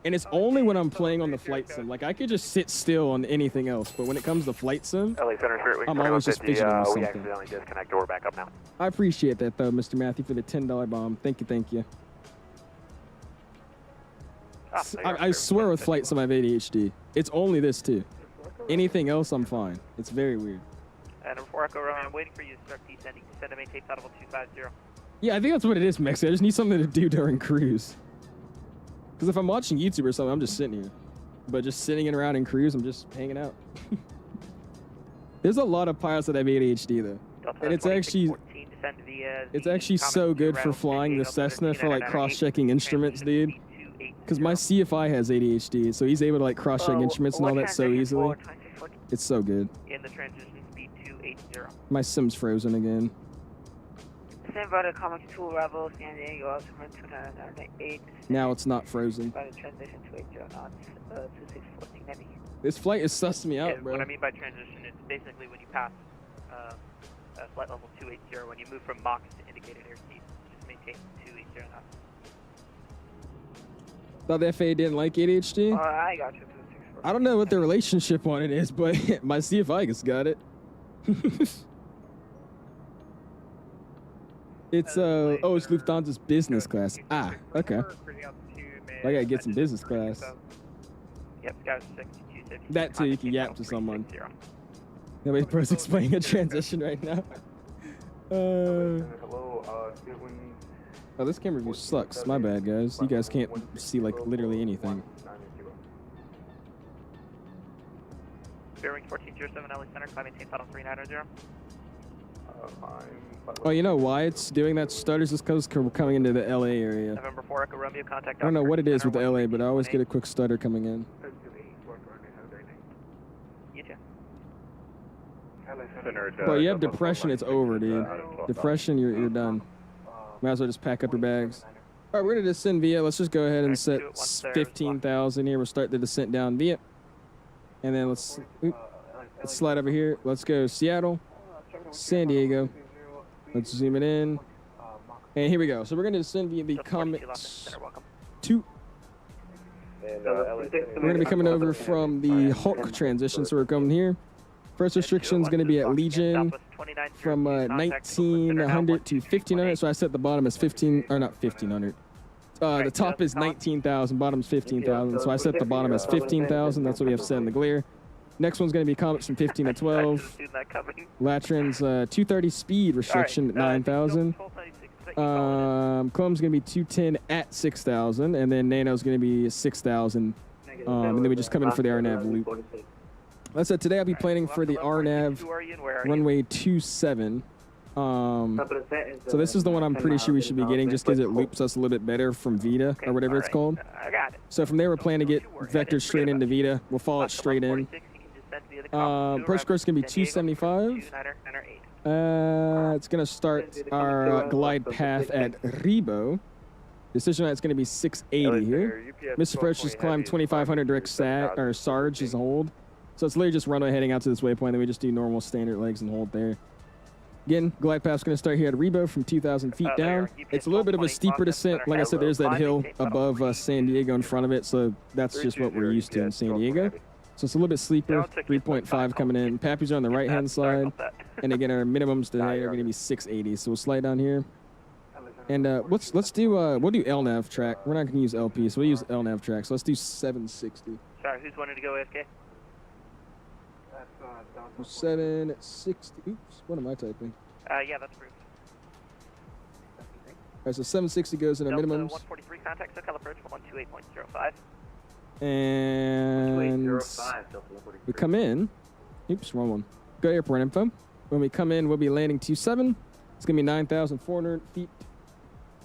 [SPEAKER 2] And it's only when I'm playing on the flight sim. Like, I could just sit still on anything else, but when it comes to flight sim, I'm always just fidgeting with something.
[SPEAKER 11] We accidentally disconnect. Door back up now.
[SPEAKER 2] I appreciate that, though, Mr. Matthew, for the $10 bomb. Thank you. I swear with flight sim I have ADHD. It's only this, too. Anything else, I'm fine. It's very weird.
[SPEAKER 8] And before I go around, I'm waiting for you to start descending. Descend to maintain level 250.
[SPEAKER 2] Yeah, I think that's what it is, Mex. I just need something to do during cruise. Because if I'm watching YouTube or something, I'm just sitting here. But just sitting around in cruise, I'm just hanging out. There's a lot of pilots that have ADHD, though. And it's actually so good for flying the Cessna for, like, cross-checking instruments, dude. Because my CFI has ADHD, so he's able to like cross-check instruments and all that so easily. It's so good.
[SPEAKER 8] In the transition speed 280.
[SPEAKER 2] My sim's frozen again.
[SPEAKER 10] Stand by the Comic 2 Rebel, San Diego, Ultimate 298.
[SPEAKER 2] Now it's not frozen.
[SPEAKER 10] By the transition 280 knots, 2614 heavy.
[SPEAKER 2] This flight is sussing me out, bro.
[SPEAKER 8] What I mean by transition, it's basically when you pass flight level 280, when you move from Mach to indicated airspeed, just maintain 280 knots.
[SPEAKER 2] Thought the FAA didn't like ADHD?
[SPEAKER 10] I got you.
[SPEAKER 2] I don't know what the relationship on it is, but my CFI just got it. It's it's Lufthansa's business class. Ah, okay. I gotta get some business class.
[SPEAKER 8] Yep, Scout 62.
[SPEAKER 2] That too, you can yap to someone. Nobody's bro's explaining a transition right now. Oh, this camera view sucks. My bad, guys. You guys can't see like literally anything.
[SPEAKER 8] Bearing 1407 LA Center, climb maintain final 390.
[SPEAKER 2] Oh, you know why it's doing that stutters? Just because we're coming into the LA area.
[SPEAKER 8] November 4 Echo Romeo, contact.
[SPEAKER 2] I don't know what it is with the LA, but I always get a quick stutter coming in.
[SPEAKER 8] You too.
[SPEAKER 2] Bro, you have depression, it's over, dude. Depression, you're done. Might as well just pack up your bags. All right, we're gonna descend via. Let's just go ahead and set 15,000 here. We'll start the descent down via. And then let's slide over here. Let's go Seattle, San Diego. Let's zoom it in. And here we go. So we're going to descend via the Comet 2. We're going to be coming over from the Hulk transition, so we're coming here. First restriction is going to be at Legion from 1900 to 1500. So I set the bottom as 15, or not 1500. The top is 19,000, bottom's 15,000. So I set the bottom as 15,000. That's what we have set in the glare. Next one's going to be Comets from 15 to 12. Latrin's 230 speed restriction at 9,000. Chrome's going to be 210 at 6,000. And then Nano's going to be 6,000. And then we just come in for the RNAV loop. That's it. Today I'll be planning for the RNAV runway 27. So this is the one I'm pretty sure we should be getting just because it loops us a little bit better from Vita or whatever it's called. So from there we're planning to get vectored straight into Vita. We'll follow it straight in. Approach course is going to be 275. It's going to start our glide path at Rebo. Decision height is going to be 680 here. Missed approach is climb 2,500 direct Sarge is a hold. So it's literally just runway heading out to this waypoint. Then we just do normal standard legs and hold there. Again, glide path is going to start here at Rebo from 2,000 feet down. It's a little bit of a steeper descent. Like I said, there's that hill above San Diego in front of it. So that's just what we're used to in San Diego. So it's a little bit sleeper, 3.5 coming in. Pappies are on the right-hand side. And again, our minimums today are going to be 680. So we'll slide down here. And let's do, we'll do LNAV track. We're not going to use LP, so we'll use LNAV track. So let's do 760.
[SPEAKER 8] Sorry, who's wanting to go AFK?
[SPEAKER 2] 760. Oops, what am I typing?
[SPEAKER 8] Yeah, that's approved.
[SPEAKER 2] All right, so 760 goes in our minimums.
[SPEAKER 8] 143 contact, SoCal approach 128.05.
[SPEAKER 2] And we come in. Oops, wrong one. Go airport info. When we come in, we'll be landing 27. It's gonna be 9,400 feet.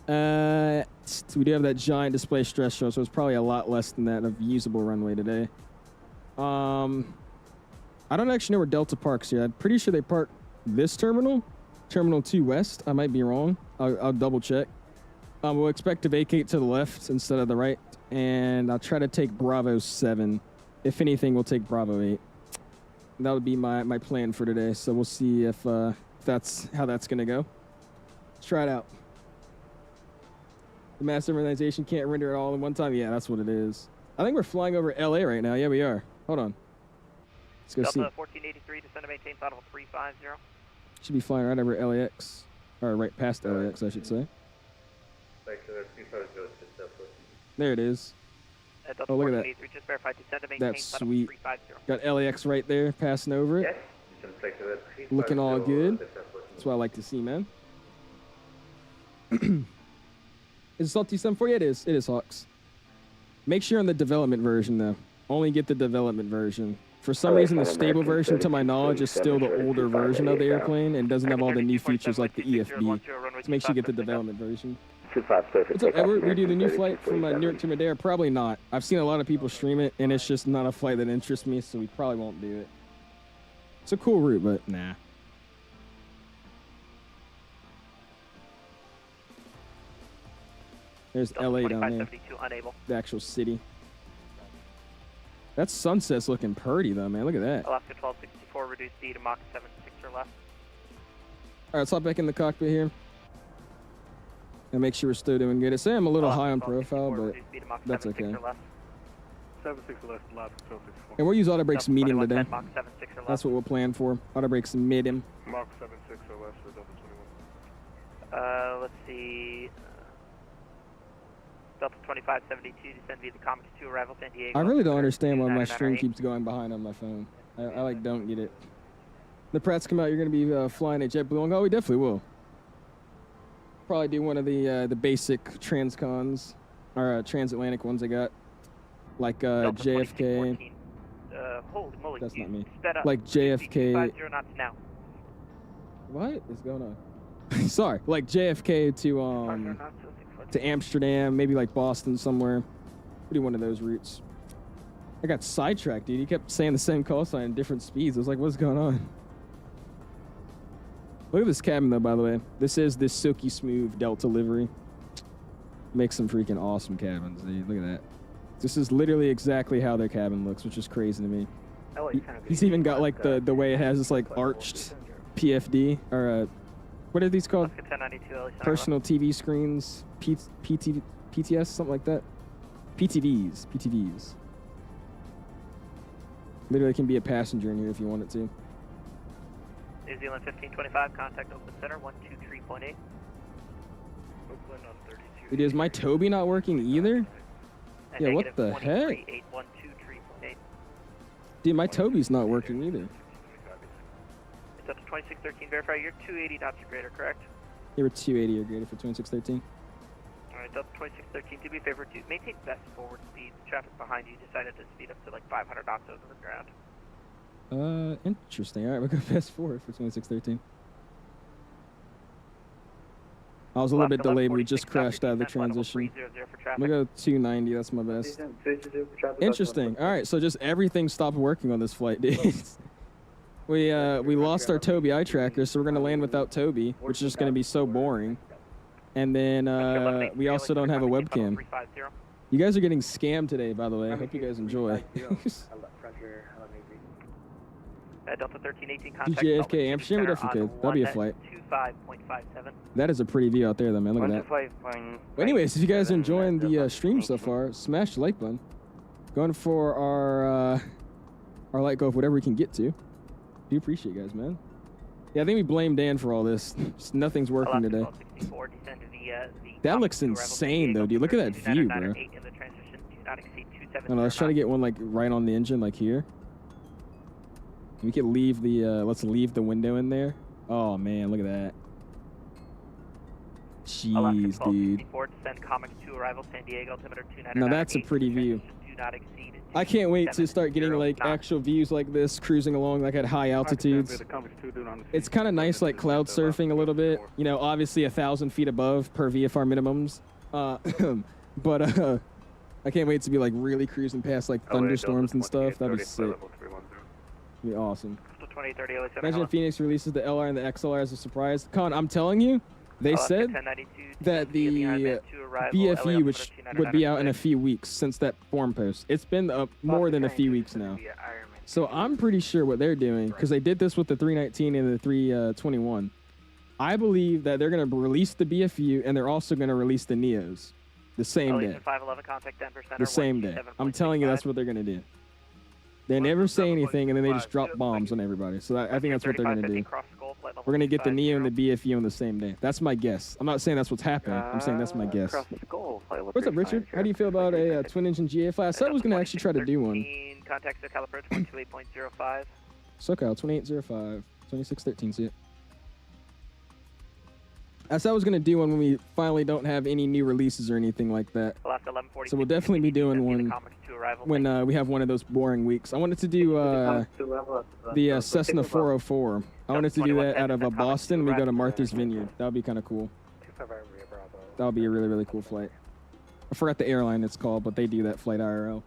[SPEAKER 2] We do have that giant display stress show, so it's probably a lot less than that of usable runway today. I don't actually know where Delta parks here. I'm pretty sure they park this terminal, Terminal 2 West. I might be wrong. I'll double check. We'll expect to vacate to the left instead of the right, and I'll try to take Bravo 7. If anything, we'll take Bravo 8. That would be my plan for today. So we'll see if that's how that's gonna go. Let's try it out. The mass synchronization can't render it all in one time. Yeah, that's what it is. I think we're flying over LA right now. Yeah, we are. Hold on. Let's go
[SPEAKER 8] Delta
[SPEAKER 2] see.
[SPEAKER 8] 1483, descend to maintain flight level 350.
[SPEAKER 2] Should be flying right over LAX, or right past LAX, I should say. There it is. Oh, look at that.
[SPEAKER 8] Just verified, descend to maintain
[SPEAKER 2] That's sweet. Got LAX right there, passing over it. Looking all good. That's what I like to see, man. Is it Salty 74? Yeah, it is. It is Hawks. Make sure on the development version, though. Only get the development version. For some reason, the stable version, to my knowledge, is still the older version of the airplane and doesn't have all the new features like the EFB. So make sure you get the development version.
[SPEAKER 7] 25 clear for
[SPEAKER 2] What's up,
[SPEAKER 7] takeoff.
[SPEAKER 2] Edward? We do the new
[SPEAKER 7] American
[SPEAKER 2] flight from New York to Madeira? Probably not. I've seen a lot of people stream it, and it's just not a flight that interests me, so we probably won't do it. It's a cool route, but nah. There's LA down there.
[SPEAKER 8] Unable.
[SPEAKER 2] The actual city. That sunset's looking pretty, though, man. Look at that.
[SPEAKER 8] Alaska 1264, reduced speed to Mach 76 or less.
[SPEAKER 2] All right, let's hop back in the cockpit here. And make sure we're still doing good. I say I'm a little high on profile, but that's okay.
[SPEAKER 13] 76 less, Alaska 1264.
[SPEAKER 2] And we'll use auto brakes medium today.
[SPEAKER 8] Mach 76 or less.
[SPEAKER 2] That's what we'll plan for. Auto brakes medium.
[SPEAKER 13] Mach 76 or less for Delta 21.
[SPEAKER 8] Let's see. Delta 2572, descend via the Comet 2, arrival San Diego.
[SPEAKER 2] I really don't understand why my stream keeps going behind on my phone. I like don't get it. The Pratts come out, you're going to be flying a JetBlue. Oh, we definitely will. Probably do one of the basic transcons, or transatlantic ones I got. Like JFK.
[SPEAKER 8] Holy moly.
[SPEAKER 2] That's not me.
[SPEAKER 8] Sped up.
[SPEAKER 2] Like JFK.
[SPEAKER 8] 50 knots now.
[SPEAKER 2] What is going on? Sorry. Like JFK to Amsterdam, maybe like Boston somewhere. We'll do one of those routes. I got sidetracked, dude. He kept saying the same call sign at different speeds. I was like, what's going on? Look at this cabin, though, by the way. This is this silky smooth Delta livery. Makes some freaking awesome cabins, dude. Look at that. This is literally exactly how their cabin looks, which is crazy to me. He's even got like the way it has this like arched PFD, or what are these called? Personal TV screens, PTS, something like that. PTVs. Literally can be a passenger in here if you wanted to.
[SPEAKER 8] New Zealand 1525, contact Oakland Center 123.8.
[SPEAKER 13] Oakland on 32.
[SPEAKER 2] Dude, is my Toby not working either? Yeah, what the heck? Dude, my Toby's not working either.
[SPEAKER 8] It's up to 2613, verify you're 280 knots or greater, correct?
[SPEAKER 2] You were 280 or greater for 2613.
[SPEAKER 8] Alright, Delta 2613, do me a favor to maintain best forward speed. The traffic behind you decided to speed up to like 500 knots over the ground.
[SPEAKER 2] Interesting. Alright, we'll go fast forward for 2613. I was a little bit delayed. We just crashed out of the transition. I'm gonna go 290. That's my best. Interesting. All right, so just everything stopped working on this flight, dude. we lost our Toby eye tracker, so we're gonna land without Toby, which is just gonna be so boring. And then we also don't have a webcam. You guys are getting scammed today, by the way. I hope you guys enjoy.
[SPEAKER 8] Delta 1318, contact
[SPEAKER 2] JFK Amsterdam, we definitely could. That'd be a flight.
[SPEAKER 8] 25.57.
[SPEAKER 2] That is a pretty view out there, though, man. Look at that. Well, anyways, if you guys are enjoying the stream so far, smash the like button. Going for our light go of whatever we can get to. Do appreciate you guys, man. Yeah, I think we blame Dan for all this. Just nothing's working today. That looks insane, though, dude. Look at that view, bro. I don't know, let's try to get one like right on the engine, like here. We could leave the, let's leave the window in there. Oh, man, look at that. Jeez, dude. Now that's a pretty view. I can't wait to start getting, like, actual views like this, cruising along, like, at high altitudes. It's kind of nice, like, cloud surfing a little bit. You know, obviously 1,000 feet above per VFR minimums. But I can't wait to be, like, really cruising past, like, thunderstorms and stuff. That'd be sick. Be awesome. Imagine if Phoenix releases the LR and the XLR as a surprise. Con, I'm telling you, they said that the BFE which would be out in a few weeks since that forum post. It's been more than a few weeks now. So I'm pretty sure what they're doing, because they did this with the 319 and the 321. I believe that they're going to release the BFU and they're also going to release the NEOs the same day. The same day. I'm telling you, that's what they're going to do. They never say anything, and then they just drop bombs on everybody. So I think that's what they're going to do. We're going to get the NEO and the BFU on the same day. That's my guess. I'm not saying that's what's happening. I'm saying that's my guess. What's up, Richard? How do you feel about a twin-engine GA flight? I said I was going to actually try to do one.
[SPEAKER 8] Contact SoCal approach 128.05.
[SPEAKER 2] SoCal 2805, 2613, see it. I said I was going to do one when we finally don't have any new releases or anything like that. So we'll definitely be doing one when we have one of those boring weeks. I wanted to do the Cessna 404. I wanted to do that out of Boston. We go to Martha's Vineyard. That would be kind of cool. That'll be a really, really cool flight. I forgot the airline it's called, but they do that flight IRL.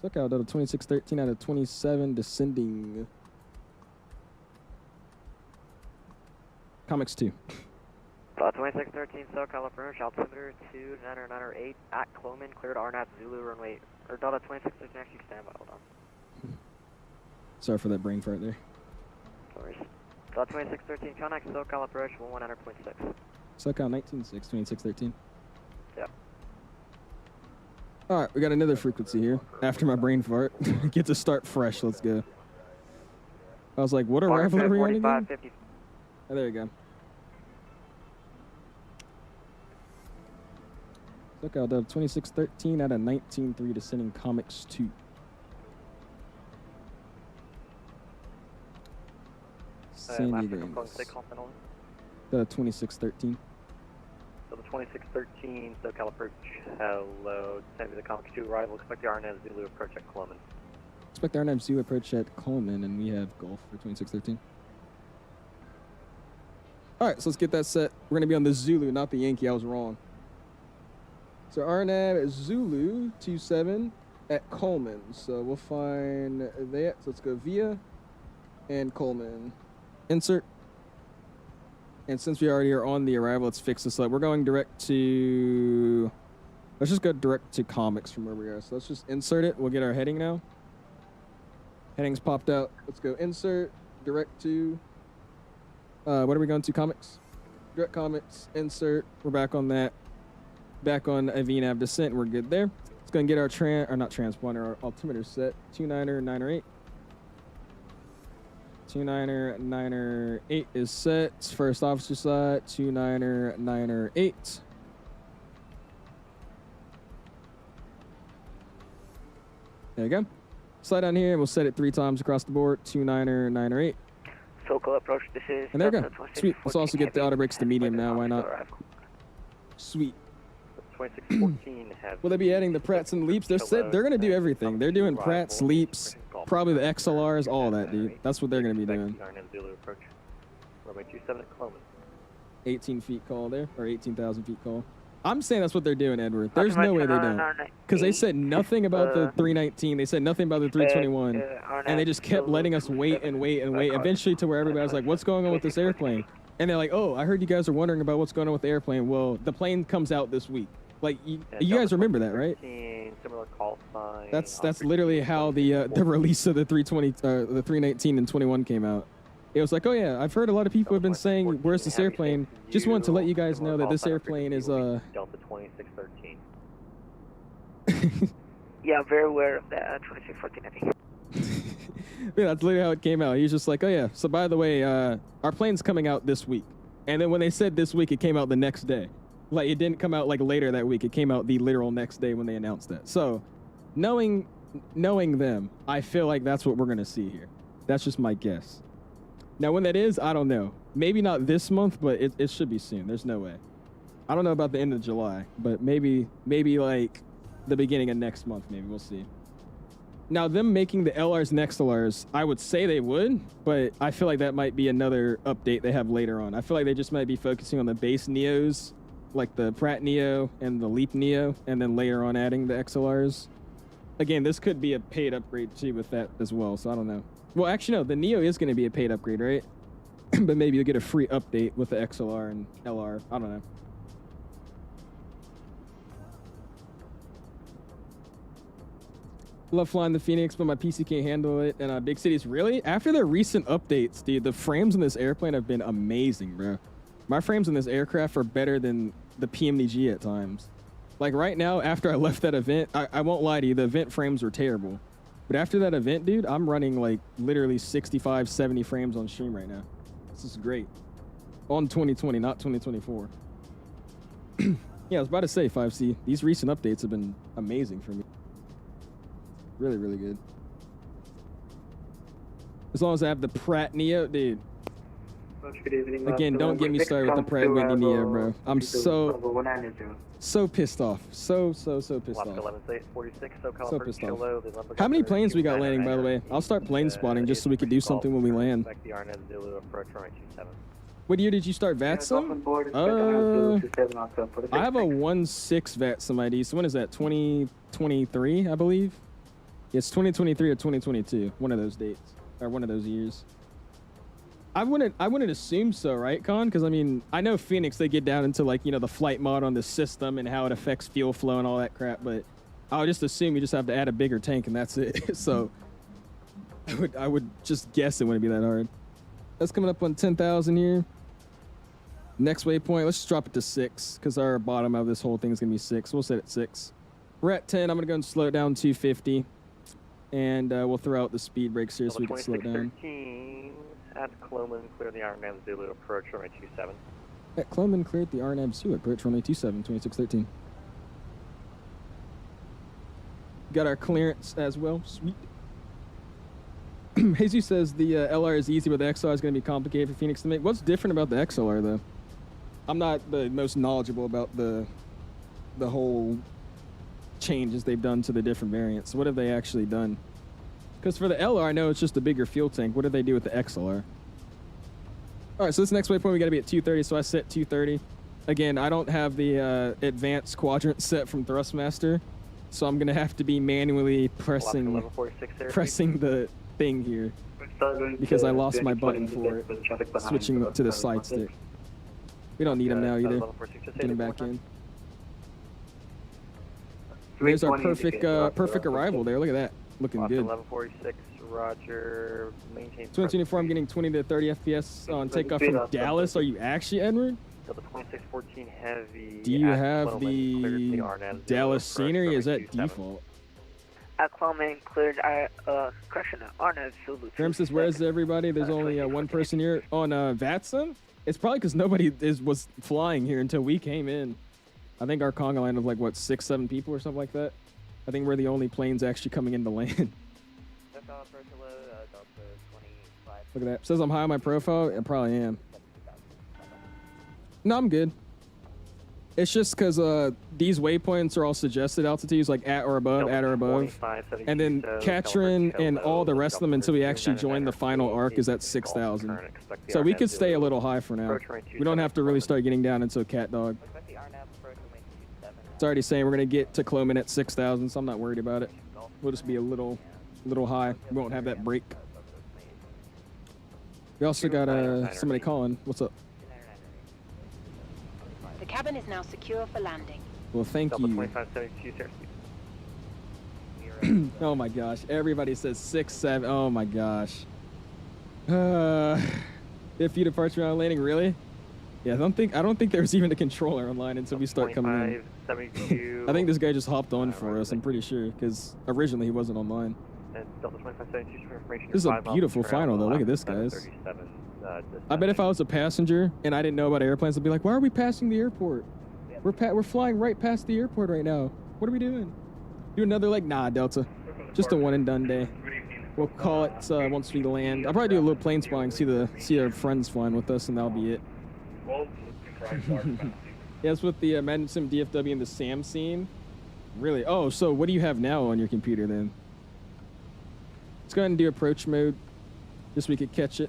[SPEAKER 2] Look out, Delta 2613 out of 27 descending. Comics 2.
[SPEAKER 16] 2613 SoCal approach, altimeter 2998 at Cloman, cleared RNAV Zulu runway, or Delta 2613 actually standby, hold on.
[SPEAKER 2] Sorry for that brain fart there.
[SPEAKER 16] No worries. Delta 2613 connect SoCal approach 119.6.
[SPEAKER 2] SoCal 19.6, 2613.
[SPEAKER 16] Yep.
[SPEAKER 2] All right, we got another frequency here. After my brain fart, get to start fresh. Let's go. I was like, what arrival are we on again? Oh, there you go. Look out, Delta 2613 out of 19.3 descending Comics 2. San Diego. Delta 2613.
[SPEAKER 6] So the 2613 SoCal approach, hello, send me the Comics 2 arrival, expect the RNAV Zulu approach at Cloman.
[SPEAKER 2] Expect the RNAV Zulu approach at Coleman, and we have Golf for 2613. All right, so let's get that set. We're gonna be on the Zulu, not the Yankee, I was wrong. So RNAV Zulu 27 at Coleman. So we'll find that. So let's go via and Coleman. Insert. And since we already are on the arrival, let's fix this up. We're going direct to, let's just go direct to Comics from where we are. So let's just insert it. We'll get our heading now. Heading's popped out. Let's go insert, direct to, what are we going to, Comics? Direct Comics, insert. We're back on that. Back on a VNAV descent, we're good there. Let's go and get our transponder, our altimeter set. 29908. 29908 is set. First officer side, 29908. There you go. Slide down here, we'll set it 3 times across the board. 29908.
[SPEAKER 16] SoCal approach, this is...
[SPEAKER 2] And there you go. Sweet. Let's also get the auto brakes to medium now, why not? Sweet.
[SPEAKER 6] 2614 have...
[SPEAKER 2] Will they be adding the Pratts and Leaps? They're going to do everything. They're doing Pratts, Leaps, probably the XLRs, all that, dude. That's what they're going to be doing.
[SPEAKER 6] Runway 27 at Cloman.
[SPEAKER 2] 18 feet call there, or 18,000 feet call. I'm saying that's what they're doing, Edward. There's no way they don't. Because they said nothing about the 319. They said nothing about the 321. And they just kept letting us wait and wait and wait. Eventually to where everybody was like, what's going on with this airplane? And they're like, oh, I heard you guys are wondering about what's going on with the airplane. Well, the plane comes out this week. Like, you guys remember that, right?
[SPEAKER 6] Similar call sign.
[SPEAKER 2] That's literally how the release of the 320, the 319 and 21 came out. It was like, oh yeah, I've heard a lot of people have been saying, where's this airplane? Just wanted to let you guys know that this airplane is
[SPEAKER 6] Delta 2613.
[SPEAKER 16] Yeah, I'm very aware of that. 2614, I think.
[SPEAKER 2] Yeah, that's literally how it came out. He was just like, oh yeah, so by the way, our plane's coming out this week. And then when they said this week, it came out the next day. Like, it didn't come out like later that week. It came out the literal next day when they announced that. So, knowing them, I feel like that's what we're gonna see here. That's just my guess. Now, when that is, I don't know. Maybe not this month, but it should be soon. There's no way. I don't know about the end of July, but maybe like the beginning of next month, maybe. We'll see. Now, them making the LRs and XLRs, I would say they would, but I feel like that might be another update they have later on. I feel like they just might be focusing on the base Neos, like the Pratt Neo and the Leap Neo, and then later on adding the XLRs. Again, this could be a paid upgrade too with that as well, so I don't know. Well, actually, no, the Neo is going to be a paid upgrade, right? But maybe you'll get a free update with the XLR and LR. I don't know. Love flying the Phoenix, but my PC can't handle it. And big cities, really? After the recent updates, dude, the frames in this airplane have been amazing, bro. My frames in this aircraft are better than the PMDG at times. Like right now, after I left that event, I won't lie to you, the event frames were terrible. But after that event, dude, I'm running like literally 65, 70 frames on stream right now. This is great. On 2020, not 2024. Yeah, I was about to say, 5C, these recent updates have been amazing for me. Really, really good. As long as I have the Pratt Neo, dude. Again, don't get me started with the Pratt Whitney Neo, bro. I'm so pissed off. So pissed off. So pissed off. How many planes we got landing, by the way? I'll start plane spotting just so we can do something when we land. What year did you start VATSIM? I have a 1.6 VATSIM ID. So when is that? 2023, I believe. It's 2023 or 2022. One of those dates or one of those years. I wouldn't assume so, right, Con? Because I mean, I know Fenix, they get down into like, you know, the flight mod on the system and how it affects fuel flow and all that crap. But I would just assume you just have to add a bigger tank and that's it. So I would just guess it wouldn't be that hard. That's coming up on 10,000 here. Next waypoint, let's just drop it to 6 because our bottom of this whole thing is gonna be 6. We'll set it 6. We're at 10. I'm gonna go and slow it down to 250, and we'll throw out the speed brakes here so we can slow it down.
[SPEAKER 6] 13 at Cloman, clear the RNAV Zulu approach runway 27.
[SPEAKER 2] At Cloman, cleared the RNAV Zulu approach runway 27, 2613. Got our clearance as well. Sweet. Jesus says the LR is easy, but the XLR is going to be complicated for Fenix to make. What's different about the XLR, though? I'm not the most knowledgeable about the whole changes they've done to the different variants. What have they actually done? Because for the LR, I know it's just a bigger fuel tank. What did they do with the XLR? All right, so this next waypoint, we got to be at 230, so I set 230. Again, I don't have the advanced quadrant set from Thrustmaster, so I'm going to have to be manually pressing the thing here because I lost my button for it, switching to the side stick. We don't need them now either. Getting back in. There's our perfect arrival there. Look at that. Looking good.
[SPEAKER 6] 1146, roger. Maintain.
[SPEAKER 2] 2024, I'm getting 20 to 30 FPS on takeoff from Dallas. Are you actually, Edward?
[SPEAKER 6] Delta 2614 heavy.
[SPEAKER 2] Do you have the Dallas scenery? Is that default?
[SPEAKER 10] At Cloman, cleared correction, RNAV Zulu.
[SPEAKER 2] Grim says, where's everybody? There's only one person here on VATSIM. It's probably because nobody was flying here until we came in. I think our conga line of like, what, 6, 7 people or something like that? I think we're the only planes actually coming into land. Look at that. Says I'm high on my profile. I probably am. No, I'm good. It's just because these waypoints are all suggested altitudes, like at or above, at or above. And then Katrin and all the rest of them until we actually join the final arc is at 6,000. So we could stay a little high for now. We don't have to really start getting down until Cat Dog. It's already saying we're going to get to Cloman at 6,000, so I'm not worried about it. We'll just be a little high. We won't have that break. We also got somebody calling. What's up?
[SPEAKER 17] The cabin is now secure for landing.
[SPEAKER 2] Well, thank you. Oh my gosh. Everybody says 6, 7. Oh my gosh. If you departure on landing, really? Yeah, I don't think there's even a controller online until we start coming in. I think this guy just hopped on for us, I'm pretty sure, because originally he wasn't online. This is a beautiful final, though. Look at this, guys. I bet if I was a passenger and I didn't know about airplanes, I'd be like, why are we passing the airport? We're flying right past the airport right now. What are we doing? Do another leg? Nah, Delta. Just a one and done day. We'll call it once we land. I'll probably do a little plane spying, see our friends flying with us, and that'll be it. Yeah, it's with the Madden Sim DFW and the SAM scene. Really? Oh, so what do you have now on your computer then? Let's go ahead and do approach mode, just so we could catch it.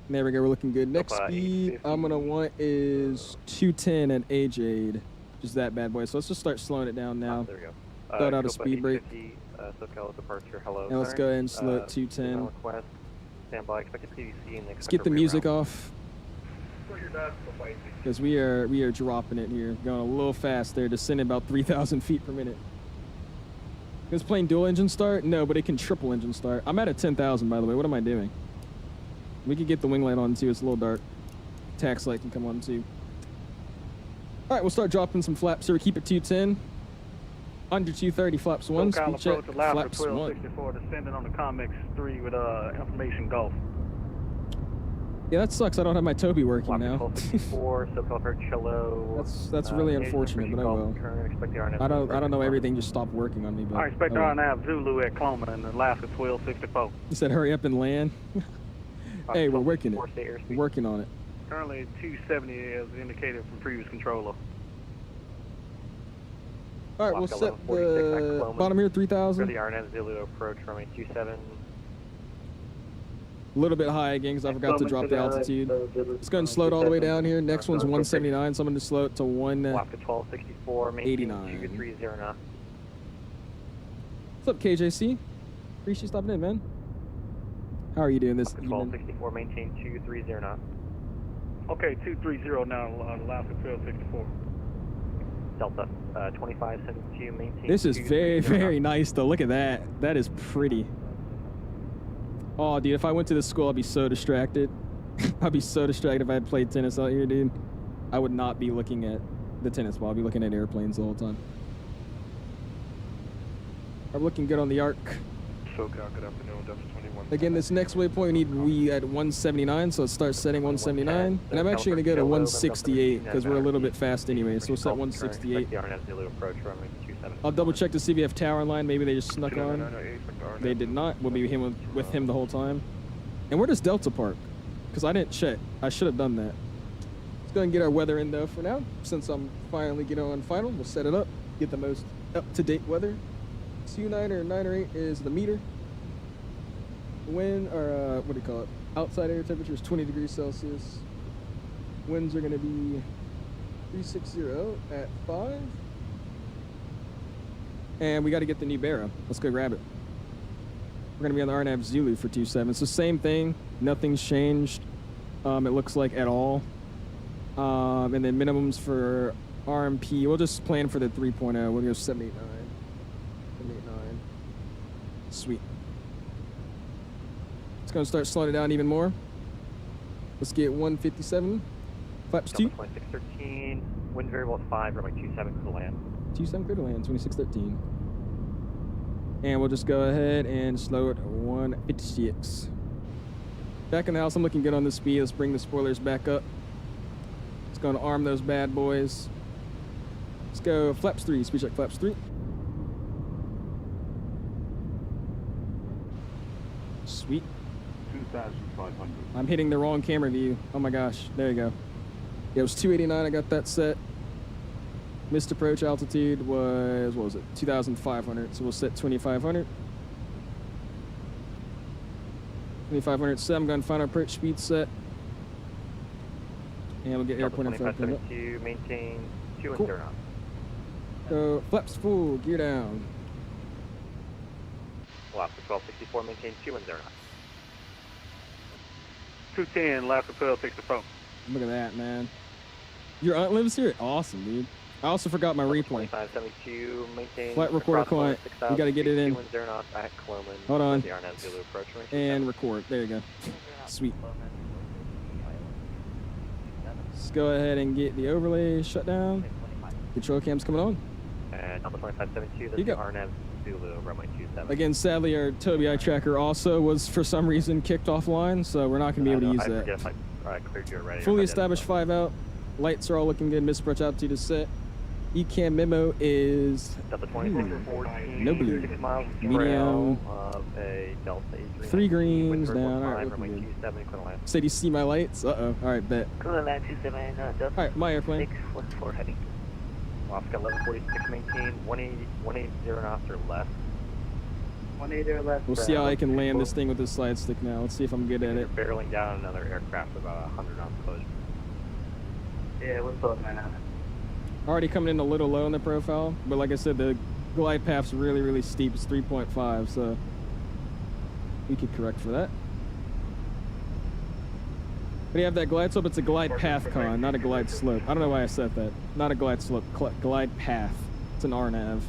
[SPEAKER 2] There we go, we're looking good. Next speed I'm gonna want is 210 at Age-Aid. Just that bad boy. So let's just start slowing it down now.
[SPEAKER 6] There we go.
[SPEAKER 2] Throw it out a speed brake.
[SPEAKER 6] Departure, hello.
[SPEAKER 2] And let's go ahead and slow it 210.
[SPEAKER 6] Stand by, expected PDC and
[SPEAKER 2] Let's get the music off. Because we are dropping it here. Going a little fast there, descending about 3,000 feet per minute. Is playing dual engine start? No, but it can triple engine start. I'm at 10,000 by the way. What am I doing? We could get the wing light on too. It's a little dark. Tax light can come on too. All right, we'll start dropping some flaps here. We keep it 210. Under 230, flaps 1. Speed check, flaps 1.
[SPEAKER 15] Descending on the Comex 3 with information Gulf.
[SPEAKER 2] Yeah, that sucks. I don't have my Toby working now. That's really unfortunate, but oh well. I don't know everything just stopped working on me. But
[SPEAKER 15] I expect RNAV Zulu at Cloman in Alaska 1264.
[SPEAKER 2] You said hurry up and land. Hey, we're working it. We're working on it.
[SPEAKER 15] Currently 270 as indicated from previous controller.
[SPEAKER 2] All right, we'll set the bottom here 3,000.
[SPEAKER 6] For the RNAV Zulu approach runway 27.
[SPEAKER 2] A little bit high again because I forgot to drop the altitude. Let's go ahead and slow it all the way down here. Next one's 179, so I'm going to slow it to
[SPEAKER 6] 1264, maintain
[SPEAKER 2] 189.
[SPEAKER 6] 230 knots.
[SPEAKER 2] What's up, KJC? Appreciate you stopping in, man. How are you doing this evening?
[SPEAKER 6] 1264, maintain 230 knots.
[SPEAKER 13] Okay, 230 now, Alaska 1264.
[SPEAKER 6] Delta 2572, maintain.
[SPEAKER 2] This is very, very nice, though. Look at that. That is pretty. Oh, dude, if I went to this school, I'd be so distracted. I'd be so distracted if I had played tennis out here, dude. I would not be looking at the tennis ball. I'd be looking at airplanes the whole time. I'm looking good on the arc.
[SPEAKER 13] SoCal, good afternoon, Delta 21.
[SPEAKER 2] Again, this next waypoint we at 179, so let's start setting 179. And I'm actually going to go to 168 because we're a little bit fast anyway, so we'll set 168. I'll double check to see if we have tower in line. Maybe they just snuck on. They did not. We'll be with him the whole time. And where does Delta park? Because I didn't check. I should have done that. Let's go and get our weather in though for now. Since I'm finally getting on final, we'll set it up. Get the most up-to-date weather. Q9 or 9 or 8 is the meter. Wind, or what do you call it? Outside air temperature is 20 degrees Celsius. Winds are going to be 360 at 5. And we got to get the new Barra. Let's go grab it. We're going to be on the RNAV Zulu for 27. So same thing. Nothing's changed, it looks like, at all. And then minimums for RMP. We'll just plan for the 3.0. We'll go 789. 789. Sweet. It's going to start slowing it down even more. Let's get 157. Flaps 2.
[SPEAKER 6] 2613. Wind variable at 5. Runway 27 for the land.
[SPEAKER 2] 27 clear to land, 2613. And we'll just go ahead and slow it to 156. Back in the house, I'm looking good on the speed. Let's bring the spoilers back up. It's going to arm those bad boys. Let's go flaps 3, speed check flaps 3. Sweet.
[SPEAKER 13] 2,500.
[SPEAKER 2] I'm hitting the wrong camera view. Oh my gosh, there you go. Yeah, it was 289, I got that set. Missed approach altitude was, what was it, 2,500, so we'll set 2,500. 2,500 set, I'm going final approach speed set. And we'll get airport info.
[SPEAKER 6] To maintain 210 knots.
[SPEAKER 2] So, flaps full, gear down.
[SPEAKER 6] Alaska 1264, maintain 210 knots.
[SPEAKER 13] 210, Alaska 1264.
[SPEAKER 2] Look at that, man. Your aunt lives here? Awesome, dude. I also forgot my replay.
[SPEAKER 6] 2572, maintain
[SPEAKER 2] Flight recorder client. We gotta get it in. Hold on. And record. There you go. Sweet. Let's go ahead and get the overlay shut down. Control cam's coming on.
[SPEAKER 6] And number 2572, that's the RNAV Zulu, runway 27.
[SPEAKER 2] Again, sadly, our Tobii eye tracker also was for some reason kicked offline, so we're not gonna be able to use that. Fully established 5 out. Lights are all looking good. Missed approach altitude is set. ECAM memo is no blue. Medium. 3 greens down. All right, looking good. Said you see my lights? Uh-oh. All right, bet. All right, my airplane.
[SPEAKER 6] Heading. Alaska 1146, maintain 180 knots or less.
[SPEAKER 9] 180 or less.
[SPEAKER 2] We'll see how I can land this thing with this slide stick now. Let's see if I'm good at it.
[SPEAKER 6] Barreling down another aircraft about 100 knots close.
[SPEAKER 9] Yeah, what's up, man?
[SPEAKER 2] Already coming in a little low in the profile, but like I said, the glide path's really, really steep. It's 3.5, so we could correct for that. But you have that glide slope. It's a glide path con, not a glide slope. I don't know why I said that. Not a glide slope, glide path. It's an RNAV.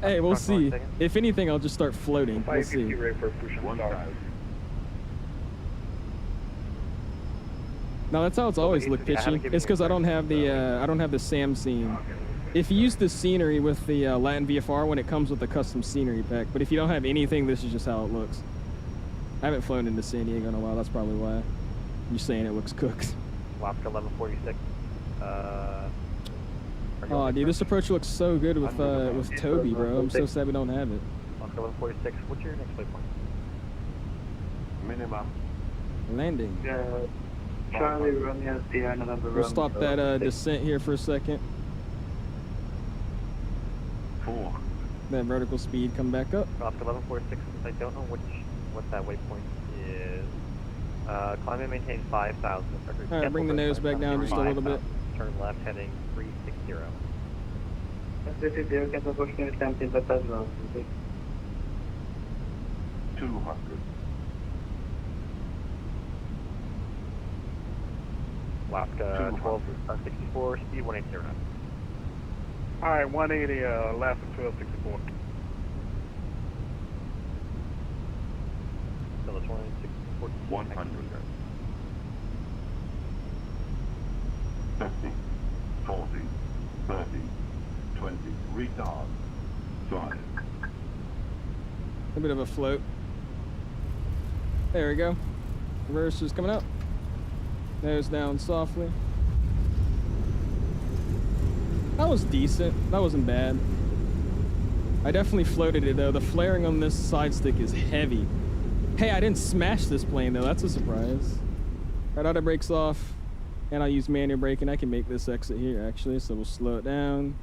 [SPEAKER 2] Hey, we'll see. If anything, I'll just start floating. We'll see. No, that's how it's always looked pitchy. It's because I don't have the SAM scene. If you use the scenery with the Latin VFR when it comes with the custom scenery pack, but if you don't have anything, this is just how it looks. I haven't flown into San Diego in a while. That's probably why you're saying it looks cooked.
[SPEAKER 6] Alaska 1146.
[SPEAKER 2] Oh, dude, this approach looks so good with Tobii, bro. I'm so sad we don't have it.
[SPEAKER 6] Alaska 1146. What's your next waypoint?
[SPEAKER 13] Minimum.
[SPEAKER 2] Landing.
[SPEAKER 9] Charlie, Romeo, Sierra, November.
[SPEAKER 2] We'll stop that descent here for a second.
[SPEAKER 13] 4.
[SPEAKER 2] that vertical speed come back up.
[SPEAKER 6] Oscar 1146, I don't know what that waypoint is. Climb and maintain 5,000.
[SPEAKER 2] All right, bring the nose back down just a little bit.
[SPEAKER 6] Turn left heading 360.
[SPEAKER 14] 360, cancel push to stamp in the touch zone.
[SPEAKER 13] 200.
[SPEAKER 6] Alaska 1264, speed 180 knots.
[SPEAKER 13] Alright, 180, Alaska 1264.
[SPEAKER 6] So the 2614.
[SPEAKER 13] 100. 50, 40, 30, 20, retard, drive.
[SPEAKER 2] A bit of a float. There we go. Reverse is coming up. Nose down softly. That was decent. That wasn't bad. I definitely floated it though. The flaring on this side stick is heavy. Hey, I didn't smash this plane though. That's a surprise. Right, auto brakes off. And I'll use manual braking. I can make this exit here actually. So we'll slow it down.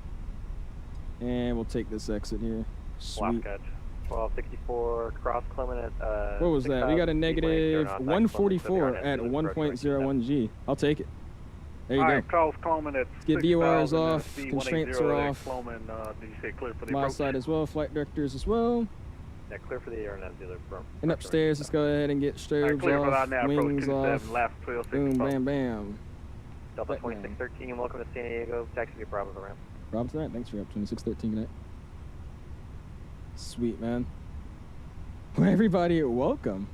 [SPEAKER 2] And we'll take this exit here. Sweet.
[SPEAKER 6] 1264, cross Clement at
[SPEAKER 2] what was that? We got a negative 144 at 1.01 G. I'll take it. There you go.
[SPEAKER 13] Cross Clement at
[SPEAKER 2] Get DORs off, constraints are off.
[SPEAKER 13] Clement, did you say clear for the
[SPEAKER 2] My
[SPEAKER 13] approach?
[SPEAKER 2] side as well, flight directors as well.
[SPEAKER 6] Yeah, clear for the Airline dealer.
[SPEAKER 2] And upstairs, let's go ahead and get strobes off, wings off. Boom, bam, bam.
[SPEAKER 6] Delta 2613, welcome to San Diego. Taxi to Bravo the ramp.
[SPEAKER 2] Bravo to that. Thanks for up 2613. Good night. Sweet, man. Well, everybody, welcome.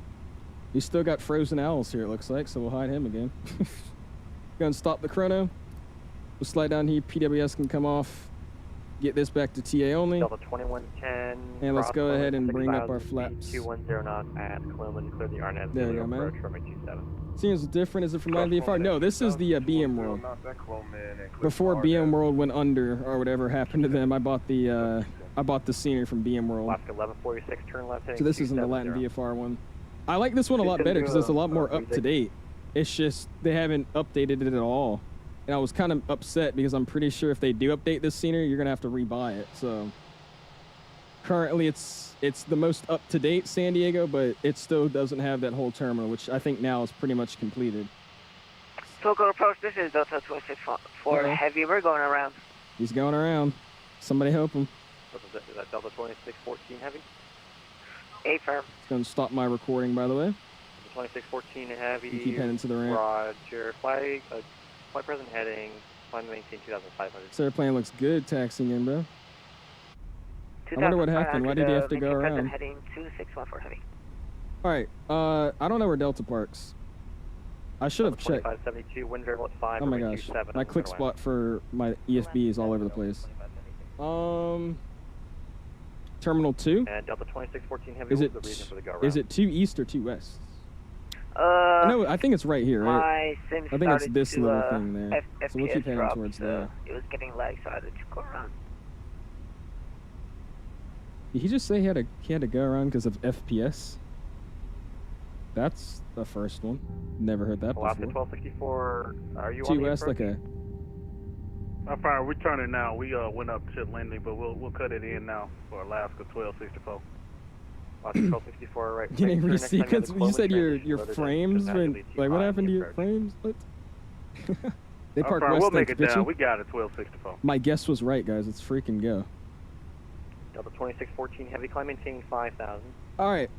[SPEAKER 2] We still got Frozen Owls here, it looks like, so we'll hide him again. Go and stop the chrono. We'll slide down here. PWS can come off. Get this back to TA only.
[SPEAKER 6] Delta 2110.
[SPEAKER 2] And let's go ahead and bring up our flaps.
[SPEAKER 6] 210 knots at Clement. Clear the Arnett.
[SPEAKER 2] There we go, man.
[SPEAKER 6] Approach from 27.
[SPEAKER 2] Seems different. Is it from my VFR? No, this is the BM World. Before BM World went under or whatever happened to them, I bought the scenery from BM World.
[SPEAKER 6] Alaska 1146, turn left.
[SPEAKER 2] So this isn't the Latin VFR one. I like this one a lot better because it's a lot more up to date. It's just they haven't updated it at all, and I was kind of upset because I'm pretty sure if they do update this scenery, you're gonna have to rebuy it. So currently, it's the most up to date San Diego, but it still doesn't have that whole terminal, which I think now is pretty much completed.
[SPEAKER 10] Togo approach. This is Delta 264 Heavy. We're going around.
[SPEAKER 2] He's going around. Somebody help him.
[SPEAKER 6] Is that Delta 2614 Heavy?
[SPEAKER 10] A firm.
[SPEAKER 2] It's gonna stop my recording, by the way.
[SPEAKER 6] 2614 Heavy.
[SPEAKER 2] You keep heading to the ramp.
[SPEAKER 6] Roger. Flight present heading. Climb maintain 2,500.
[SPEAKER 2] This airplane looks good taxiing in, bro. I wonder what happened. Why did he have to go around?
[SPEAKER 10] Heading 2614 Heavy.
[SPEAKER 2] All right. I don't know where Delta parks. I should have checked.
[SPEAKER 6] 2572, wind variable at 5.
[SPEAKER 2] Oh my gosh. My click spot for my ESB is all over the place. Terminal 2?
[SPEAKER 6] And Delta 2614 Heavy,
[SPEAKER 2] is
[SPEAKER 6] what was the reason for the go around?
[SPEAKER 2] Is it 2 east or 2 west? No, I think it's right here, right? I think it's this little thing there. So we'll keep heading towards there.
[SPEAKER 10] It was getting lag, so I had to go around.
[SPEAKER 2] Did he just say he had to go around because of FPS? That's the first one. Never heard that before.
[SPEAKER 6] Alaska 1264, are you
[SPEAKER 2] 2
[SPEAKER 6] on the
[SPEAKER 2] west,
[SPEAKER 6] approach?
[SPEAKER 2] like a...
[SPEAKER 13] I'm fine. We're turning now. We went up to landing, but we'll cut it in now for Alaska 1264.
[SPEAKER 6] Alaska 1264, right.
[SPEAKER 2] Getting resequenced. You said your frames went. Like, what happened to your frames? What? They parked west.
[SPEAKER 13] We'll make it down. We got it 1264.
[SPEAKER 2] My guess was right, guys. Let's freaking go.
[SPEAKER 6] Delta 2614 Heavy, climb maintaining 5,000.
[SPEAKER 2] All right.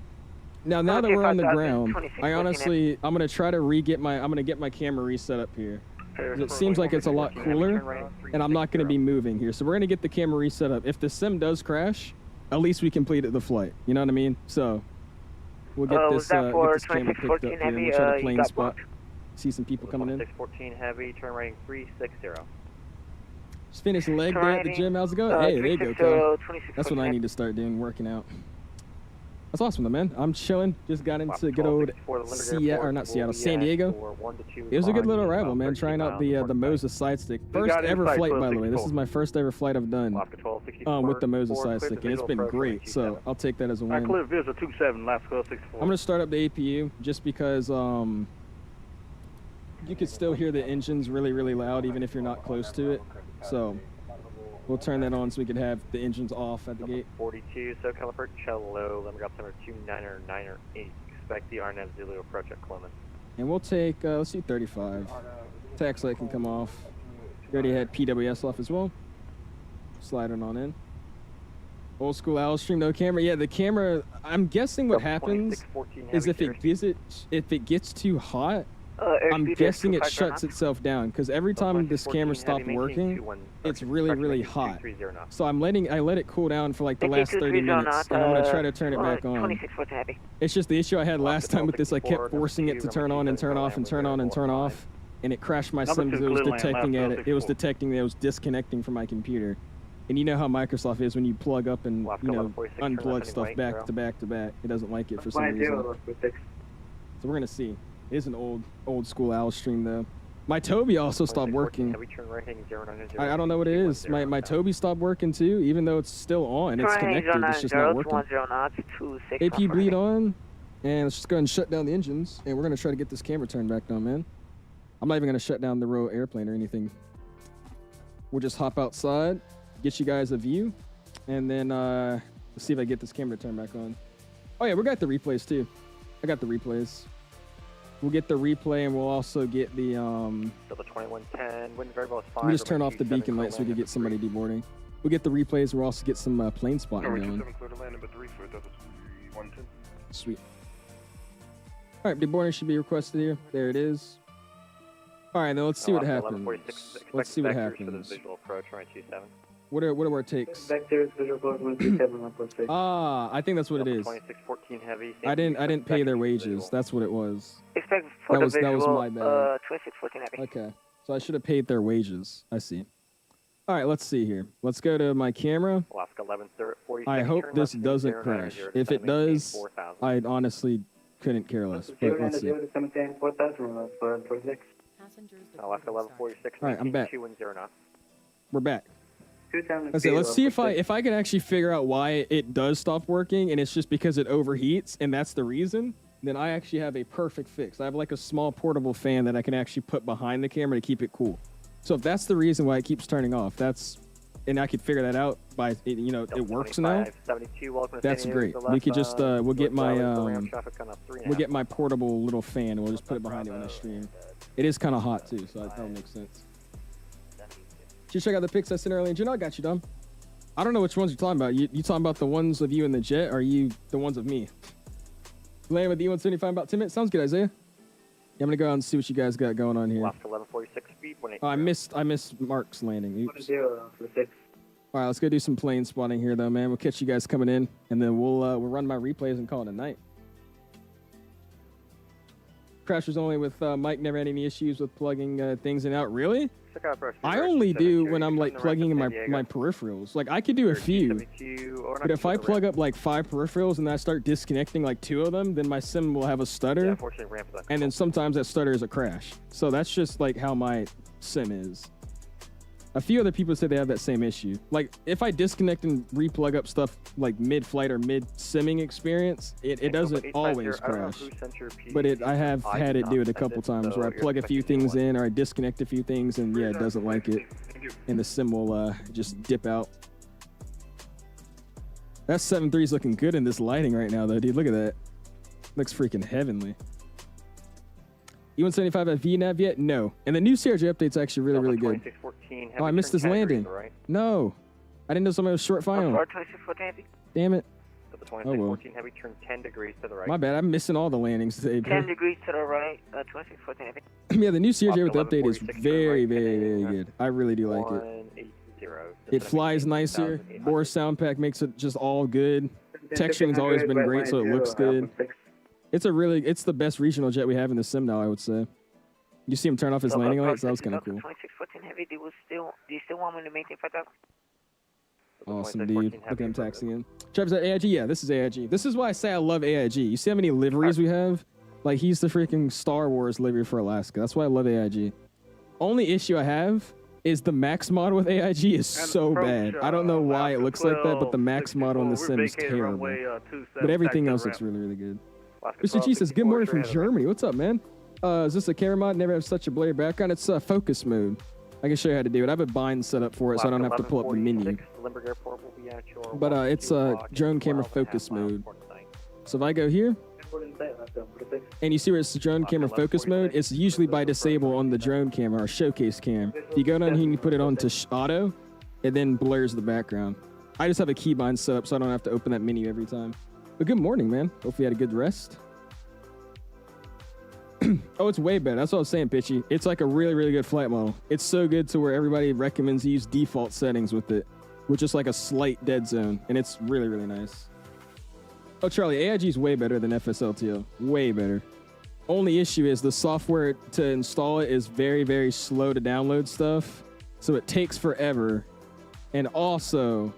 [SPEAKER 2] Now that we're on the ground, I honestly, I'm gonna try to get my camera reset up here. It seems like it's a lot cooler, and I'm not going to be moving here. So we're going to get the camera reset up. If the sim does crash, at least we completed the flight. You know what I mean? So we'll get this camera picked up here, and we'll try the plane spot. See some people coming in.
[SPEAKER 6] 614 Heavy, turn right 360.
[SPEAKER 2] Just finished leg day at the gym. How's it going? Hey, there you go, Kel. That's what I need to start doing, working out. That's awesome, though, man. I'm chilling. Just got into good old San Diego. It was a good little arrival, man. Trying out the Moses side stick. First ever flight, by the way. This is my first ever flight I've done with the Moses side stick, and it's been great. So I'll take that as a win.
[SPEAKER 13] Clear visual 27, last 1264.
[SPEAKER 2] I'm gonna start up the APU just because you could still hear the engines really, really loud even if you're not close to it. So We'll turn that on so we can have the engines off at the gate.
[SPEAKER 6] 42, SoCal approach, hello, let me drop number 29908. Expect the RNAV Zulu approach at Clement.
[SPEAKER 2] And we'll take, let's see, 35. Tax light can come off. We already had PWS off as well. Sliding on in. Old school owl stream, no camera. Yeah, the camera, I'm guessing what happens is if it gets too hot, I'm guessing it shuts itself down, because every time this camera stopped working, it's really, really hot. So I let it cool down for like the last 30 minutes, and I'm going to try to turn it back on. It's just the issue I had last time with this. I kept forcing it to turn on and turn off and turn on and turn off, and it crashed my sim because it was detecting it was detecting that it was disconnecting from my computer. And you know how Microsoft is when you plug up and, you know, unplug stuff back to back to back. It doesn't like it for some reason. So we're going to see. It is an old school owl stream though. My Toby also stopped working. I don't know what it is. My Toby stopped working too, even though it's still on. It's connected. It's just not working. AP bleed on, and let's just go ahead and shut down the engines, and we're gonna try to get this camera turned back on, man. I'm not even gonna shut down the row airplane or anything. We'll just hop outside, get you guys a view, and then let's see if I get this camera turned back on. Oh yeah, we got the replays too. I got the replays. We'll get the replay, and we'll also get the
[SPEAKER 6] So the 2110, wind variable is 5.
[SPEAKER 2] we just turn off the beacon light so we can get somebody deboarding. We'll get the replays. We'll also get some plane spotting going. Sweet. All right, deboarding should be requested here. There it is. All right, now let's see what happens. Let's see what happens. What are our takes? Ah, I think that's what it is. I didn't pay their wages. That's what it was. That was my bad. Okay, so I should have paid their wages. I see. All right, let's see here. Let's go to my camera. I hope this doesn't crash. If it does, I honestly couldn't care less. But let's see.
[SPEAKER 6] Alaska 1146.
[SPEAKER 2] All right, I'm back.
[SPEAKER 6] 210 knots.
[SPEAKER 2] We're back. Let's see if I can actually figure out why it does stop working, and it's just because it overheats, and that's the reason. Then I actually have a perfect fix. I have like a small portable fan that I can actually put behind the camera to keep it cool. So if that's the reason why it keeps turning off, and I could figure that out by, you know, it works now. That's great. We could just we'll get my portable little fan, and we'll just put it behind it when I stream. It is kind of hot too, so that'll make sense. Just check out the pics I sent earlier. I got you, Dom. I don't know which ones you're talking about. You talking about the ones of you in the jet, or are you the ones of me? Land with the E-175 in about 10 minutes. Sounds good, Isaiah. Yeah, I'm gonna go out and see what you guys got going on here.
[SPEAKER 6] 1146 speed.
[SPEAKER 2] Oh, I missed Mark's landing. Oops. All right, let's go do some plane spotting here, though, man. We'll catch you guys coming in, and then we'll run my replays and call it a night. Crashers only with Mike. Never had any issues with plugging things in and out. Really? I only do when I'm like plugging in my peripherals. Like I could do a few, but if I plug up like 5 peripherals and then I start disconnecting like 2 of them, then my sim will have a stutter, and then sometimes that stutter is a crash. So that's just like how my sim is. A few other people say they have that same issue. Like if I disconnect and replug up stuff like mid-flight or mid-simming experience, it doesn't always crash. But I have had it do it a couple times where I plug a few things in or I disconnect a few things, and yeah, it doesn't like it, and the sim will just dip out. That 7.3 is looking good in this lighting right now, though, dude. Look at that. Looks freaking heavenly. E-175 at VNAV yet? No. And the new CRJ update's actually really, really good. Oh, I missed his landing. No. I didn't know somebody was short final. Damn it. Oh, well.
[SPEAKER 6] Heavy turn 10 degrees to the right.
[SPEAKER 2] My bad. I'm missing all the landings today, bro.
[SPEAKER 10] 10 degrees to the right. 2614 heavy.
[SPEAKER 2] Yeah, the new CRJ with the update is very, very, very good. I really do like it. It flies nicer. Bore sound pack makes it just all good. Texturing's always been great, so it looks good. It's the best regional jet we have in the sim now, I would say. You see him turn off his landing lights? That was kind of cool.
[SPEAKER 10] 2614 heavy. Do you still want me to maintain 5,000?
[SPEAKER 2] Awesome, dude. Look at him taxiing in. Trevor's at AIG? Yeah, this is AIG. This is why I say I love AIG. You see how many liveries we have? Like, he's the freaking Star Wars livery for Alaska. That's why I love AIG. Only issue I have is the max model with AIG is so bad. I don't know why it looks like that, but the max model in the sim is terrible. But everything else looks really, really good. Mr. G says, good morning from Germany. What's up, man? Is this a camera mod? Never have such a blurry background. It's focus mode. I can show you how to do it. I have a bind set up for it, so I don't have to pull up the menu.
[SPEAKER 6] Limburg Airport will be at your
[SPEAKER 2] But it's drone camera focus mode. So if I go here, and you see where it's drone camera focus mode, it's usually by disable on the drone camera or showcase cam. If you go down here and you put it on to auto, it then blurs the background. I just have a keybind set up so I don't have to open that menu every time. But good morning, man. Hopefully you had a good rest. Oh, it's way better. That's what I was saying, Pitchy. It's like a really, really good flight model. It's so good to where everybody recommends you use default settings with it, with just like a slight dead zone. And it's really, really nice. Oh, Charlie, AIG is way better than FSLTO. Way better. Only issue is the software to install it is very, very slow to download stuff. So it takes forever. And also,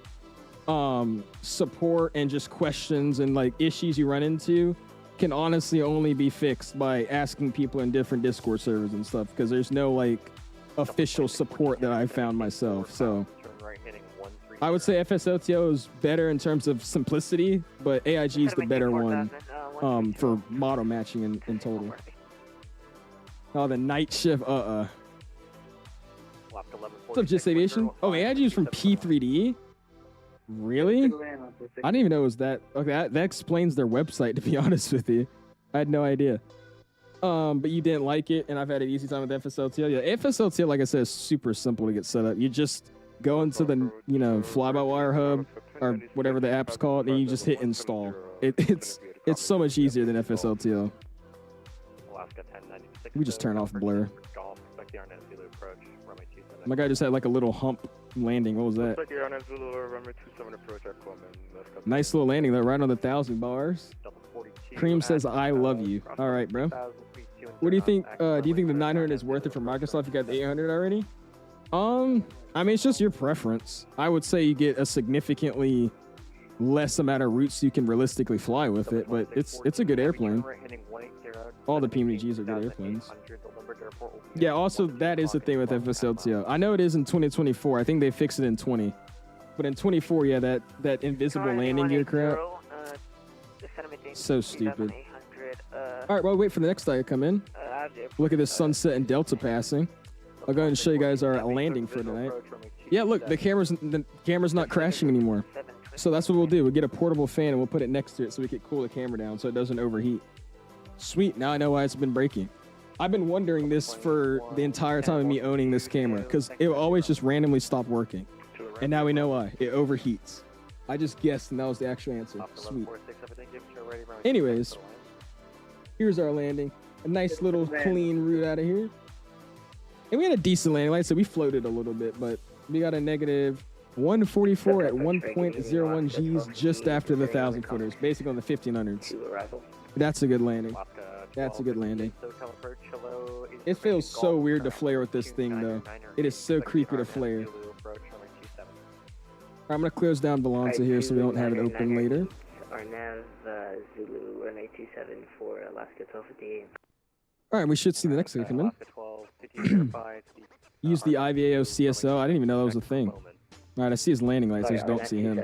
[SPEAKER 2] support and just questions and like issues you run into can honestly only be fixed by asking people in different Discord servers and stuff, because there's no like official support that I found myself. So I would say FSLTO is better in terms of simplicity, but AIG is the better one for model matching in total. Oh, the night shift. What's up, Just Aviation? Oh, AIG is from P3D? Really? I didn't even know it was that. Okay, that explains their website, to be honest with you. I had no idea. But you didn't like it, and I've had an easy time with FSLTO. Yeah, FSLTO, like I said, is super simple to get set up. You just go into the, fly-by-wire hub, or whatever the app's called, and you just hit install. It's so much easier than FSLTO. We just turn off blur. My guy just had like a little hump landing. What was that? Nice little landing though, right on the 1,000 bars. Cream says, "I love you." All right, bro. What do you think? Do you think the 900 is worth it for Microsoft? You got the 800 already? I mean, it's just your preference. I would say you get a significantly less amount of routes you can realistically fly with it, but it's a good airplane. All the PMDGs are good airplanes. Yeah, also, that is the thing with FSLTO. I know it is in 2024. I think they fixed it in 20. But in 24, yeah, that invisible landing gear crap. So stupid. All right, well, wait for the next guy to come in. Look at this sunset and Delta passing. I'll go ahead and show you guys our landing for tonight. Yeah, look, the camera's not crashing anymore. So that's what we'll do. We'll get a portable fan and we'll put it next to it so we can cool the camera down so it doesn't overheat. Sweet, now I know why it's been breaking. I've been wondering this for the entire time of me owning this camera, because it will always just randomly stop working. And now we know why. It overheats. I just guessed and that was the actual answer. Sweet. Anyways, here's our landing. A nice little clean route out of here. And we had a decent landing. Like I said, we floated a little bit, but we got a negative 144 at 1.01 Gs just after the 1,000 footers, basically on the 1,500s. That's a good landing. That's a good landing. It feels so weird to flare with this thing, though. It is so creepy to flare. I'm going to close down Balanza here so we don't have it open later.
[SPEAKER 7] Arnav Zulu runway 27 for Alaska 1258.
[SPEAKER 2] All right, we should see the next guy come in. Use the IVAO CSO. I didn't even know that was a thing. All right, I see his landing lights. I just don't see him.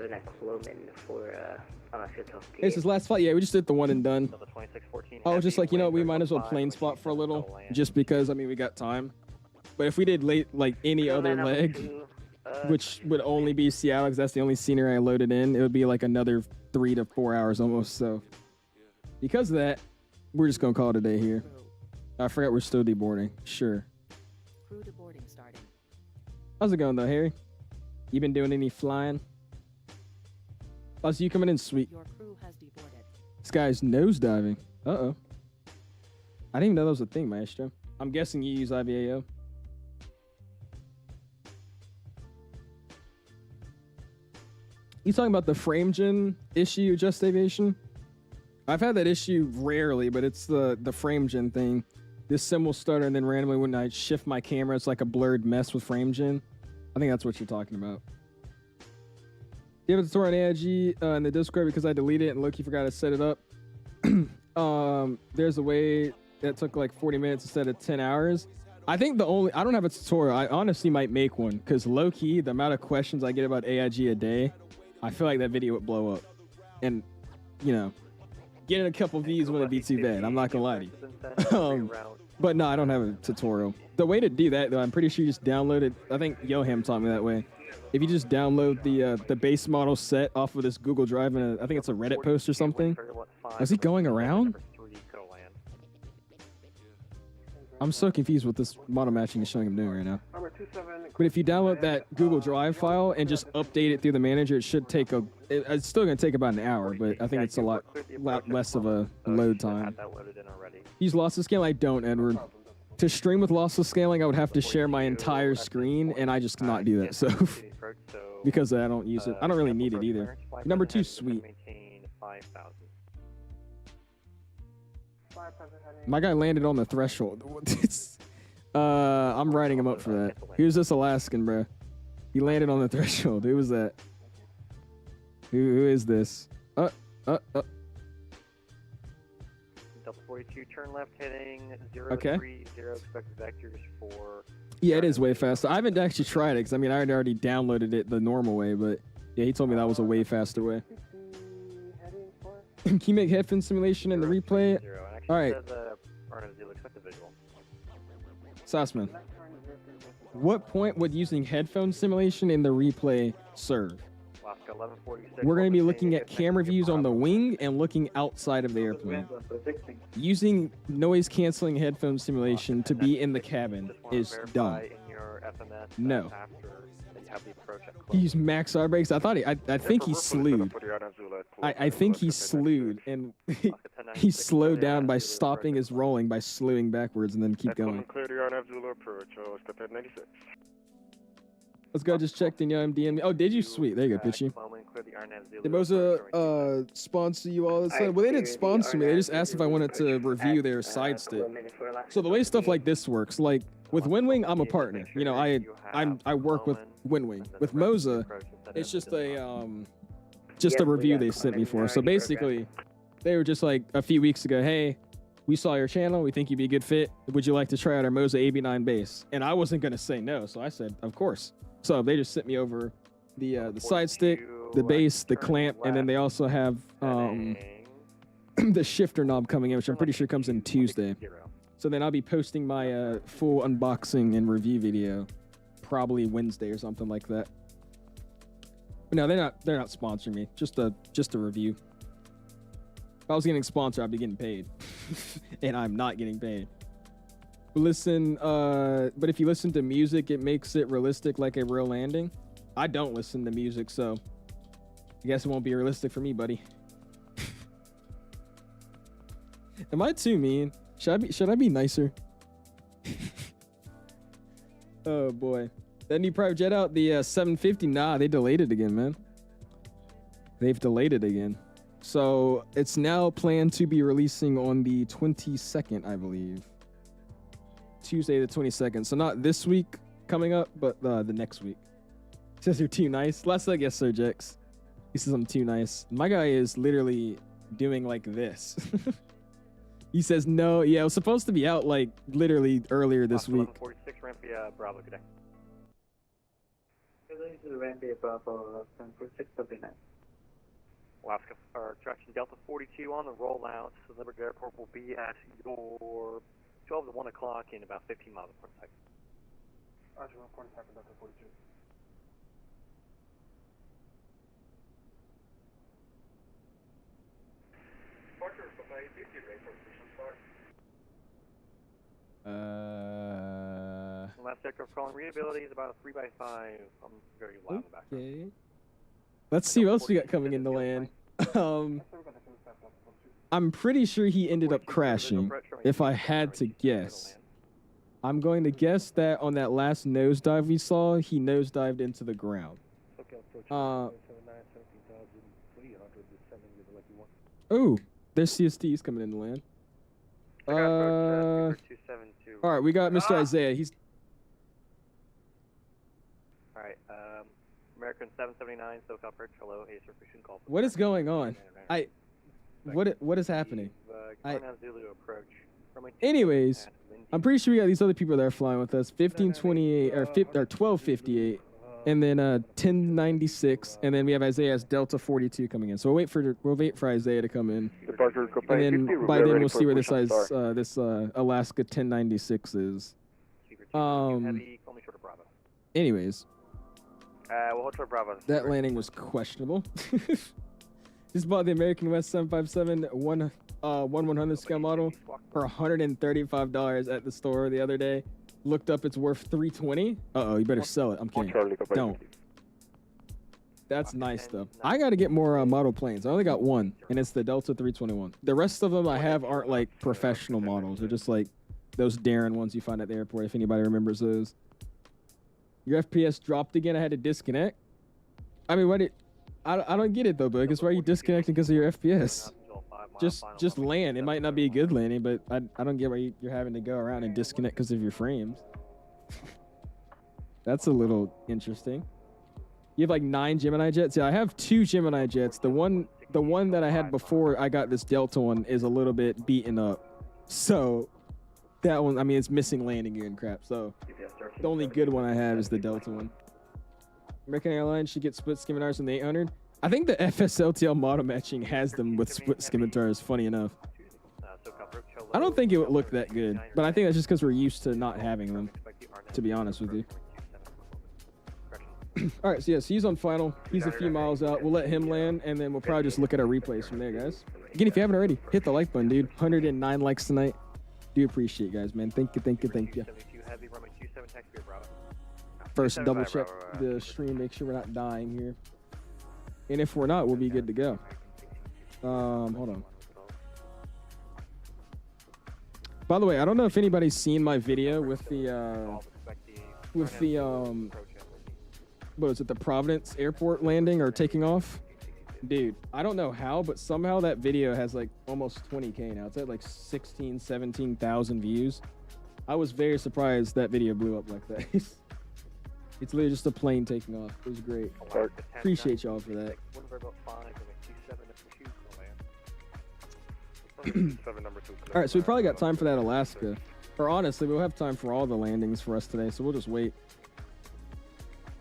[SPEAKER 2] It's his last flight. Yeah, we just did the one and done. I was just like, we might as well plane spot for a little, just because, I mean, we got time. But if we did like any other leg, which would only be Seattle, because that's the only scenery I loaded in, it would be like another 3 to 4 hours almost. So because of that, we're just gonna call it a day here. I forgot we're still deboarding. Sure.
[SPEAKER 17] Crew deboarding starting.
[SPEAKER 2] How's it going though, Harry? You been doing any flying? Oh, so you coming in? Sweet.
[SPEAKER 17] Your crew has deboarded.
[SPEAKER 2] This guy's nose diving. Uh-oh. I didn't even know that was a thing, Maestro. I'm guessing you use IVAO. You talking about the frame gen issue, Just Aviation? I've had that issue rarely, but it's the frame gen thing. This sim will start, and then randomly when I shift my camera, it's like a blurred mess with frame gen. I think that's what you're talking about. You have a tutorial on AIG in the Discord because I deleted it and Loki forgot to set it up. There's a way that took like 40 minutes instead of 10 hours. I think I don't have a tutorial. I honestly might make one because low-key, the amount of questions I get about AIG a day, I feel like that video would blow up. And, getting a couple V's wouldn't be too bad. I'm not gonna lie to you. But no, I don't have a tutorial. The way to do that, though, I'm pretty sure you just download it. I think 𝐲𝐸 taught me that way. If you just download the base model set off of this Google Drive, and I think it's a Reddit post or something. Is he going around? I'm so confused what this model matching is showing him doing right now. But if you download that Google Drive file and just update it through the manager, it should take it's still going to take about an hour, but I think it's a lot less of a load time. Use lossless scaling? I don't, Edward. To stream with lossless scaling, I would have to share my entire screen, and I just cannot do that, so because I don't use it. I don't really need it either. Number 2, sweet. My guy landed on the threshold. I'm writing him up for that. Who's this Alaskan, bro? He landed on the threshold. Who was that? Who is this?
[SPEAKER 6] Delta 42, turn left heading 030, expected vectors for...
[SPEAKER 2] Yeah, it is way faster. I haven't actually tried it, because I mean, I had already downloaded it the normal way, but yeah, he told me that was a way faster way. Can you make headphone simulation in the replay? All right. Sassman, what point would using headphone simulation in the replay serve? We're going to be looking at camera views on the wing and looking outside of the airplane. Using noise canceling headphone simulation to be in the cabin is dumb. No. He used max R brakes. I thought I think he slewed. I think he slewed and he slowed down by stopping his rolling by slewing backwards and then keep going. Let's go. Just checked in your MDM. Oh, did you? Sweet. There you go, Pitchy. Did Moza sponsor you all of a sudden? Well, they didn't sponsor me. They just asked if I wanted to review their side stick. So the way stuff like this works, like with WinWing, I'm a partner. You know, I work with WinWing. With Moza, it's just a review they sent me for. So basically, they were just like a few weeks ago, hey, we saw your channel. We think you'd be a good fit. Would you like to try out our Moza AB9 base? And I wasn't gonna say no, so I said, of course. So they just sent me over the side stick, the base, the clamp, and then they also have the shifter knob coming in, which I'm pretty sure comes in Tuesday. So then I'll be posting my full unboxing and review video probably Wednesday or something like that. But no, they're not sponsoring me. Just a review. If I was getting sponsored, I'd be getting paid. And I'm not getting paid. Listen, but if you listen to music, it makes it realistic like a real landing. I don't listen to music, so I guess it won't be realistic for me, buddy. Am I too mean? Should I be nicer? Oh boy. That new private jet out, the 750, nah, they delayed it again, man. They've delayed it again. So it's now planned to be releasing on the 22nd, I believe. Tuesday the 22nd. So not this week coming up, but the next week. He says you're too nice. Last like, yes, sir, Jex. He says I'm too nice. My guy is literally doing like this. He says no. Yeah, it was supposed to be out like literally earlier this week.
[SPEAKER 6] 46 Rampy Bravo, good day.
[SPEAKER 14] Rampy Bravo, 46 39.
[SPEAKER 6] Alaska, or direction Delta 42 on the rollout. So Liberty Airport will be at your 12 to 1 o'clock in about 15 miles per second.
[SPEAKER 14] Roger, 145 for Delta 42.
[SPEAKER 6] Last aircraft calling readability is about a 3x5. I'm very loud in the background.
[SPEAKER 2] Okay. Let's see what else we got coming into land. I'm pretty sure he ended up crashing. If I had to guess, I'm going to guess that on that last nosedive we saw, he nosedived into the ground. Oh, there's CSTs coming into land. All right, we got Mr. Isaiah. He's.
[SPEAKER 6] All right, American 779, SoCal Perch, hello, Acer Fishing Call.
[SPEAKER 2] What is going on? What is happening? Anyways, I'm pretty sure we got these other people that are flying with us. 1528 or 1258. and then 1096, and then we have Isaiah's Delta 42 coming in. So we'll wait for Isaiah to come in,
[SPEAKER 7] Departure
[SPEAKER 2] and then by then we'll see where this
[SPEAKER 7] push
[SPEAKER 2] this Alaska 1096 is. Anyways,
[SPEAKER 11] we'll hold short Bravo.
[SPEAKER 2] that landing was questionable. Just bought the American West 757 1/100 scale model for $135 at the store the other day. Looked up, it's worth $320. Uh-oh, you better sell it. I'm kidding. Don't. That's nice though. I got to get more model planes. I only got one, and it's the Delta 321. The rest of them I have aren't like professional models. They're just like those Darren ones you find at the airport, if anybody remembers those. Your FPS dropped again. I had to disconnect. I mean, what? I don't get it though, Because why are you disconnecting because of your FPS? Just land. It might not be a good landing, but I don't get why you're having to go around and disconnect because of your frames. That's a little interesting. You have like 9 Gemini jets. Yeah, I have 2 Gemini jets. The one that I had before I got this Delta one is a little bit beaten up. So that one, I mean, it's missing landing gear and crap. So the only good one I have is the Delta one. American Airlines should get split scimitars in the 800. I think the FSLTL model matching has them with split scimitars, funny enough. I don't think it would look that good, but I think that's just because we're used to not having them, to be honest with you. All right, so yes, he's on final. He's a few miles out. We'll let him land, and then we'll probably just look at our replays from there, guys. Again, if you haven't already, hit the like button, dude. 109 likes tonight. Do appreciate you guys, man. Thank you. First, double check the stream, make sure we're not dying here. And if we're not, we'll be good to go. Hold on. By the way, I don't know if anybody's seen my video with the what is it, the Providence Airport landing or taking off? Dude, I don't know how, but somehow that video has like almost 20K now. It's at like 16, 17,000 views. I was very surprised that video blew up like that. It's literally just a plane taking off. It was great. Appreciate y'all for that. All right, so we probably got time for that Alaska. Or honestly, we'll have time for all the landings for us today, so we'll just wait.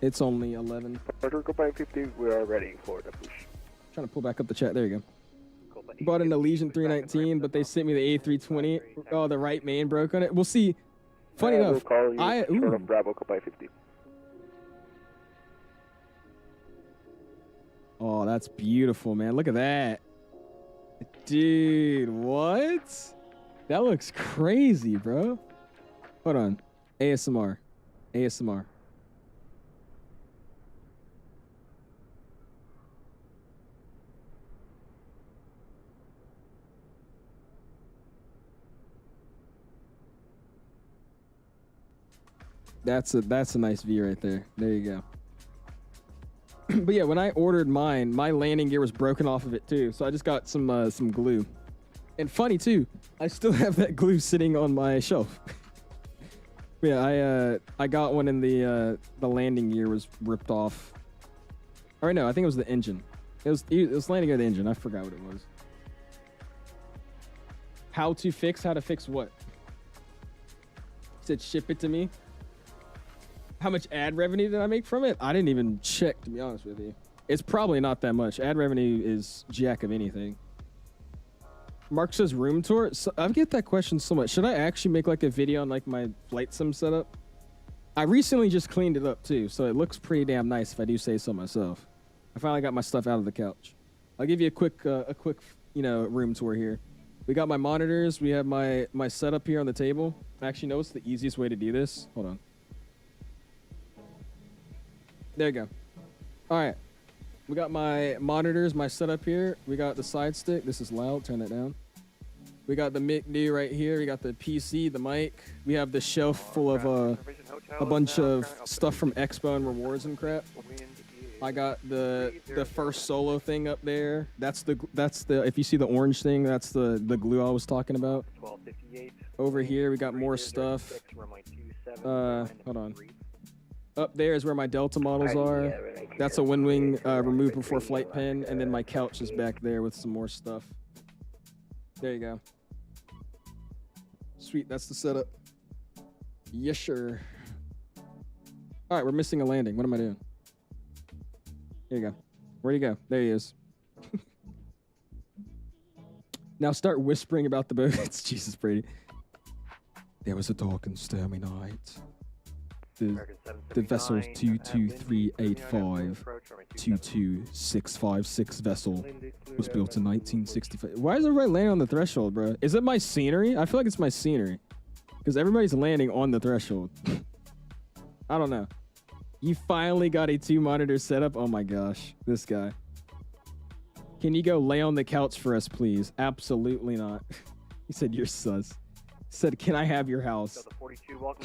[SPEAKER 2] It's only 11.
[SPEAKER 7] We are ready for the push.
[SPEAKER 2] Trying to pull back up the chat. There you go. Bought an Elysian 319, but they sent me the A320. Oh, the right main broke on it. We'll see. Funny enough,
[SPEAKER 7] Bravo, Copa 50.
[SPEAKER 2] Oh, that's beautiful, man. Look at that. Dude, what? That looks crazy, bro. Hold on. ASMR. That's a nice view right there. There you go. But yeah, when I ordered mine, my landing gear was broken off of it too. So I just got some glue. And funny too, I still have that glue sitting on my shelf. Yeah, I got one and the landing gear was ripped off. Or no, I think it was the engine. It was landing gear, the engine. I forgot what it was. How to fix what? It said ship it to me. How much ad revenue did I make from it? I didn't even check, to be honest with you. It's probably not that much. Ad revenue is jack of anything. Mark says room tour. So I get that question so much. Should I actually make like a video on like my flight sim setup? I recently just cleaned it up too, so it looks pretty damn nice if I do say so myself. I finally got my stuff out of the couch. I'll give you a quick room tour here. We got my monitors. We have my setup here on the table. I actually know what's the easiest way to do this. Hold on. There you go. All right. We got my monitors, my setup here. We got the side stick. This is loud. Turn that down. We got the MIC-D right here. We got the PC, the mic. We have the shelf full of a bunch of stuff from Expo and rewards and crap. I got the first solo thing up there. That's the if you see the orange thing, that's the glue I was talking about. Over here we got more stuff. Hold on. Up there is where my Delta models are. That's a wind wing remove before flight pen, and then my couch is back there with some more stuff. There you go. Sweet, that's the setup. Yes, sure. All right, we're missing a landing. What am I doing? Here you go. Where'd he go? There he is. Now start whispering about the boats. Jesus, Brady. There was a dark and stormy night. The vessel 22385 22656 vessel was built in 1965. Why is everybody landing on the threshold, bro? Is it my scenery? I feel like it's my scenery. Because everybody's landing on the threshold. I don't know. You finally got a 2-monitor setup? Oh my gosh. This guy. Can you go lay on the couch for us, please? Absolutely not. He said, you're sus. Said, can I have your house?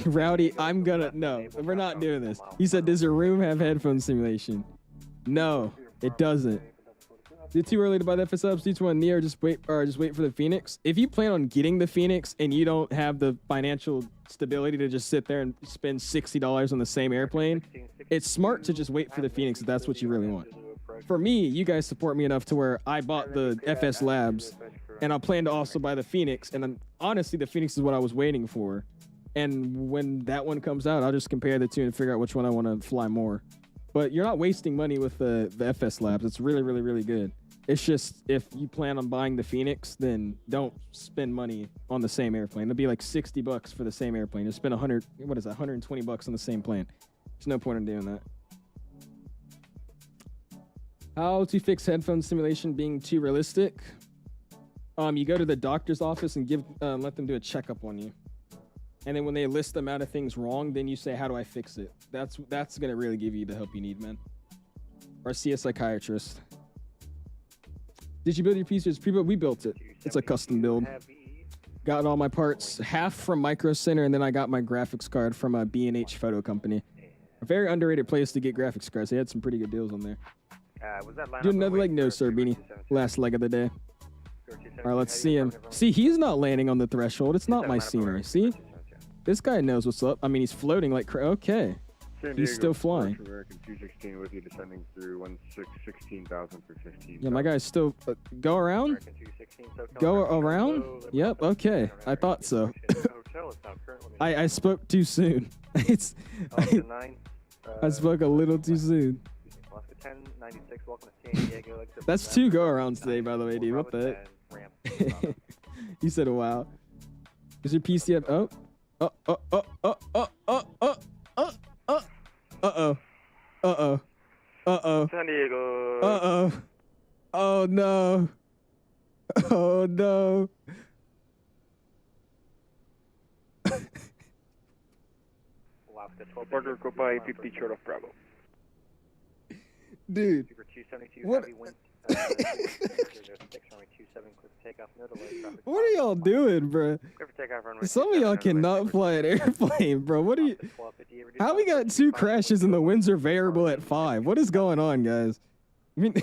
[SPEAKER 2] Rowdy, I'm gonna... No, we're not doing this. He said, does your room have headphone simulation? No, it doesn't. Is it too early to buy the FS subs? Each one near, just wait for the Fenix. If you plan on getting the Fenix and you don't have the financial stability to just sit there and spend $60 on the same airplane, it's smart to just wait for the Fenix if that's what you really want. For me, you guys support me enough to where I bought the FS Labs, and I plan to also buy the Fenix. And honestly, the Fenix is what I was waiting for. And when that one comes out, I'll just compare the two and figure out which one I want to fly more. But you're not wasting money with the FS Labs. It's really, really, really good. It's just if you plan on buying the Fenix, then don't spend money on the same airplane. It'll be like $60 for the same airplane. Just spend $120 on the same plane. There's no point in doing that. How to fix headphone simulation being too realistic? You go to the doctor's office and let them do a checkup on you. And then when they list the amount of things wrong, then you say, how do I fix it? That's going to really give you the help you need, man. Or see a psychiatrist. Did you build your PC? We built it. It's a custom build. Got all my parts, half from Micro Center, and then I got my graphics card from a B&H photo company. A very underrated place to get graphics cards. They had some pretty good deals on there.
[SPEAKER 11] Was that line
[SPEAKER 2] Do another leg? No, sir, Beanie. Last leg of the day. All right, let's see him. See, he's not landing on the threshold. It's not my scenery. See? This guy knows what's up. I mean, he's floating like okay. He's still flying.
[SPEAKER 18] American 216 with you descending through 16,000 for 15.
[SPEAKER 2] Yeah, my guy's still... go around? Go around? Yep, okay. I thought so. I spoke too soon. I spoke a little too soon. That's 2 go-arounds today, by the way, dude. What the heck? You said, wow. Is your PC up? Oh.
[SPEAKER 11] San Diego.
[SPEAKER 2] Oh no. Oh no.
[SPEAKER 18] Parker Copa 50 short of Bravo.
[SPEAKER 2] Dude. What? What are y'all doing, bro? Some of y'all cannot fly an airplane, bro. What are you? How we got 2 crashes and the winds are variable at 5? What is going on, guys? I mean,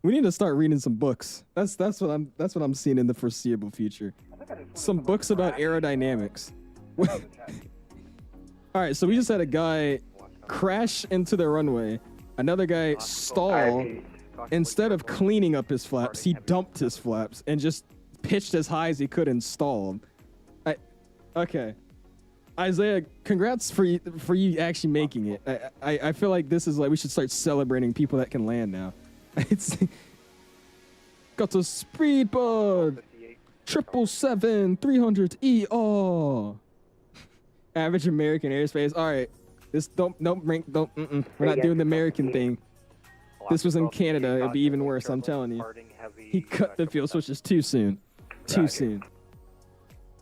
[SPEAKER 2] we need to start reading some books. That's what I'm seeing in the foreseeable future. Some books about aerodynamics. All right, so we just had a guy crash into the runway. Another guy stall. Instead of cleaning up his flaps, he dumped his flaps and just pitched as high as he could and stalled. Okay. Isaiah, congrats for you actually making it. I feel like this is like we should start celebrating people that can land now. It's got a speed bud. 777 300 ER. Average American airspace. All right. This don't. We're not doing the American thing. This was in Canada. It'd be even worse. I'm telling you. He cut the fuel switches too soon. Too soon.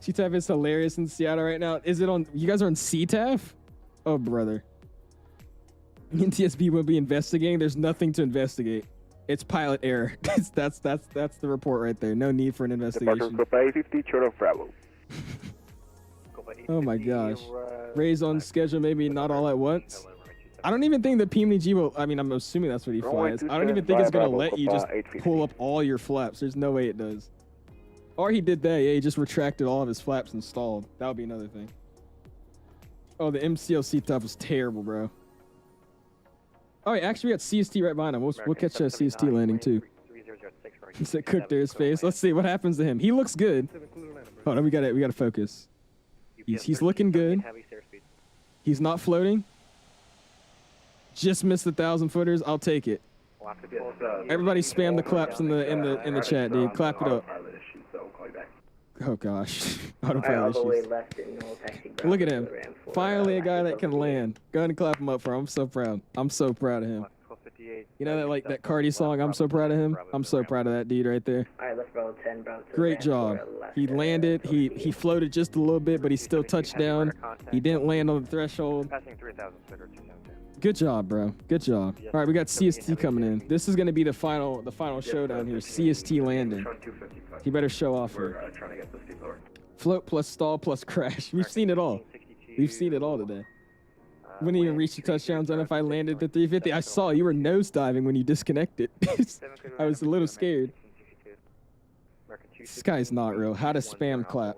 [SPEAKER 2] CTAF is hilarious in Seattle right now. Is it on? You guys are on CTAF? Oh, brother. NTSB will be investigating. There's nothing to investigate. It's pilot error. that's the report right there. No need for an investigation.
[SPEAKER 18] Copa 50 short of Bravo.
[SPEAKER 2] Oh my gosh. Raise on schedule, maybe not all at once. I don't even think the PMG will, I mean, I'm assuming that's what he flies. I don't even think it's going to let you just pull up all your flaps. There's no way it does. Or he did that. Yeah, he just retracted all of his flaps and stalled. That would be another thing. Oh, the MCLC stuff was terrible, bro. Oh, yeah, actually, we got CST right behind him. We'll catch a CST landing, too. He said, cooked to his face. Let's see what happens to him. He looks good. Hold on, we gotta focus. He's looking good. He's not floating. Just missed the 1,000 footers. I'll take it.
[SPEAKER 8] Alaska
[SPEAKER 14] Yes,
[SPEAKER 8] 12.
[SPEAKER 2] Everybody spam the claps in the chat, dude. Clap it up.
[SPEAKER 14] Autopilot issue, so I'll call you back.
[SPEAKER 2] Oh gosh,
[SPEAKER 7] All
[SPEAKER 2] autopilot
[SPEAKER 7] the way
[SPEAKER 2] issues.
[SPEAKER 7] left in no taxi.
[SPEAKER 2] Look at him. Finally, a guy that can land. Go ahead and clap him up for him. I'm so proud. I'm so proud of him. You know that like that Cardi song? I'm so proud of him. I'm so proud of that dude right there.
[SPEAKER 7] All right, let's Bravo 10, Bravo 2.
[SPEAKER 2] Great job. He landed. He floated just a little bit, but he still touched down. He didn't land on the threshold.
[SPEAKER 8] Passing 3,000 feet or 272.
[SPEAKER 2] Good job, bro. Good job. All right, we got CST coming in. This is gonna be the final showdown here. CST landing. He better show off here.
[SPEAKER 14] We're trying to get this speed lower.
[SPEAKER 2] Float plus stall plus crash. We've seen it all. We've seen it all today. Wouldn't even reach the touchdown zone if I landed the 350. I saw you were nosediving when you disconnected. I was a little scared. This guy's not real. How to spam clap.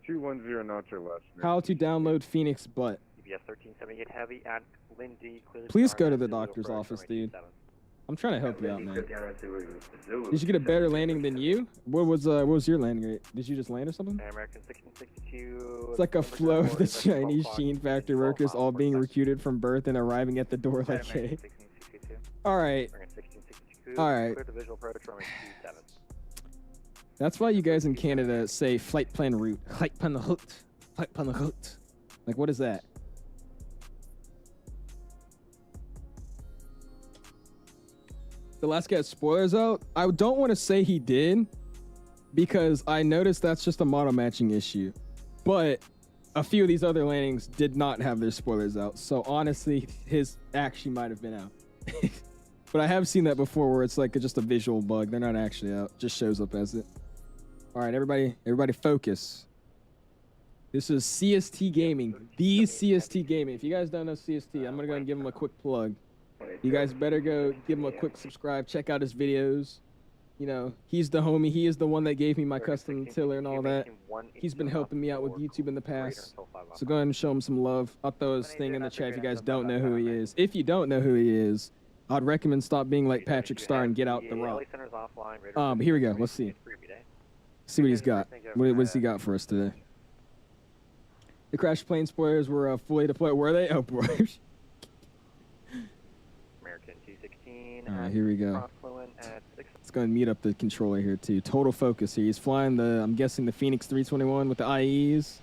[SPEAKER 18] 210 knots or less.
[SPEAKER 2] How to download Phoenix butt.
[SPEAKER 6] UBS 1378 Heavy at Lindy.
[SPEAKER 2] Please go to the doctor's office, dude. I'm trying to help you out, man. Did you get a better landing than you? What was your landing rate? Did you just land or something?
[SPEAKER 6] American 1662.
[SPEAKER 2] It's like a flow of the Chinese Sheen factory workers all being recruited from birth and arriving at the door like, hey. All right. All right. That's why you guys in Canada say flight plan route. Flight plan route. Flight plan route. Like, what is that? The last guy had spoilers out. I don't want to say he did because I noticed that's just a model matching issue. But a few of these other landings did not have their spoilers out. So honestly, his actually might have been out. But I have seen that before where it's like just a visual bug. They're not actually out. Just shows up as it. All right, everybody focus. This is CST Gaming. The CST Gaming. If you guys don't know CST, I'm going to go and give him a quick plug. You guys better go give him a quick subscribe. Check out his videos. You know, he's the homie. He is the one that gave me my custom tiller and all that. He's been helping me out with YouTube in the past. So go ahead and show him some love. I'll throw his thing in the chat if you guys don't know who he is. If you don't know who he is, I'd recommend stop being like Patrick Star and get out the rock. But here we go. Let's see. See what he's got. What's he got for us today? The crash plane spoilers were fully deployed. Were they? Oh, boy. All right, here we go. Let's go and meet up the controller here too. Total focus here. He's flying the, I'm guessing the Fenix 321 with the IEs.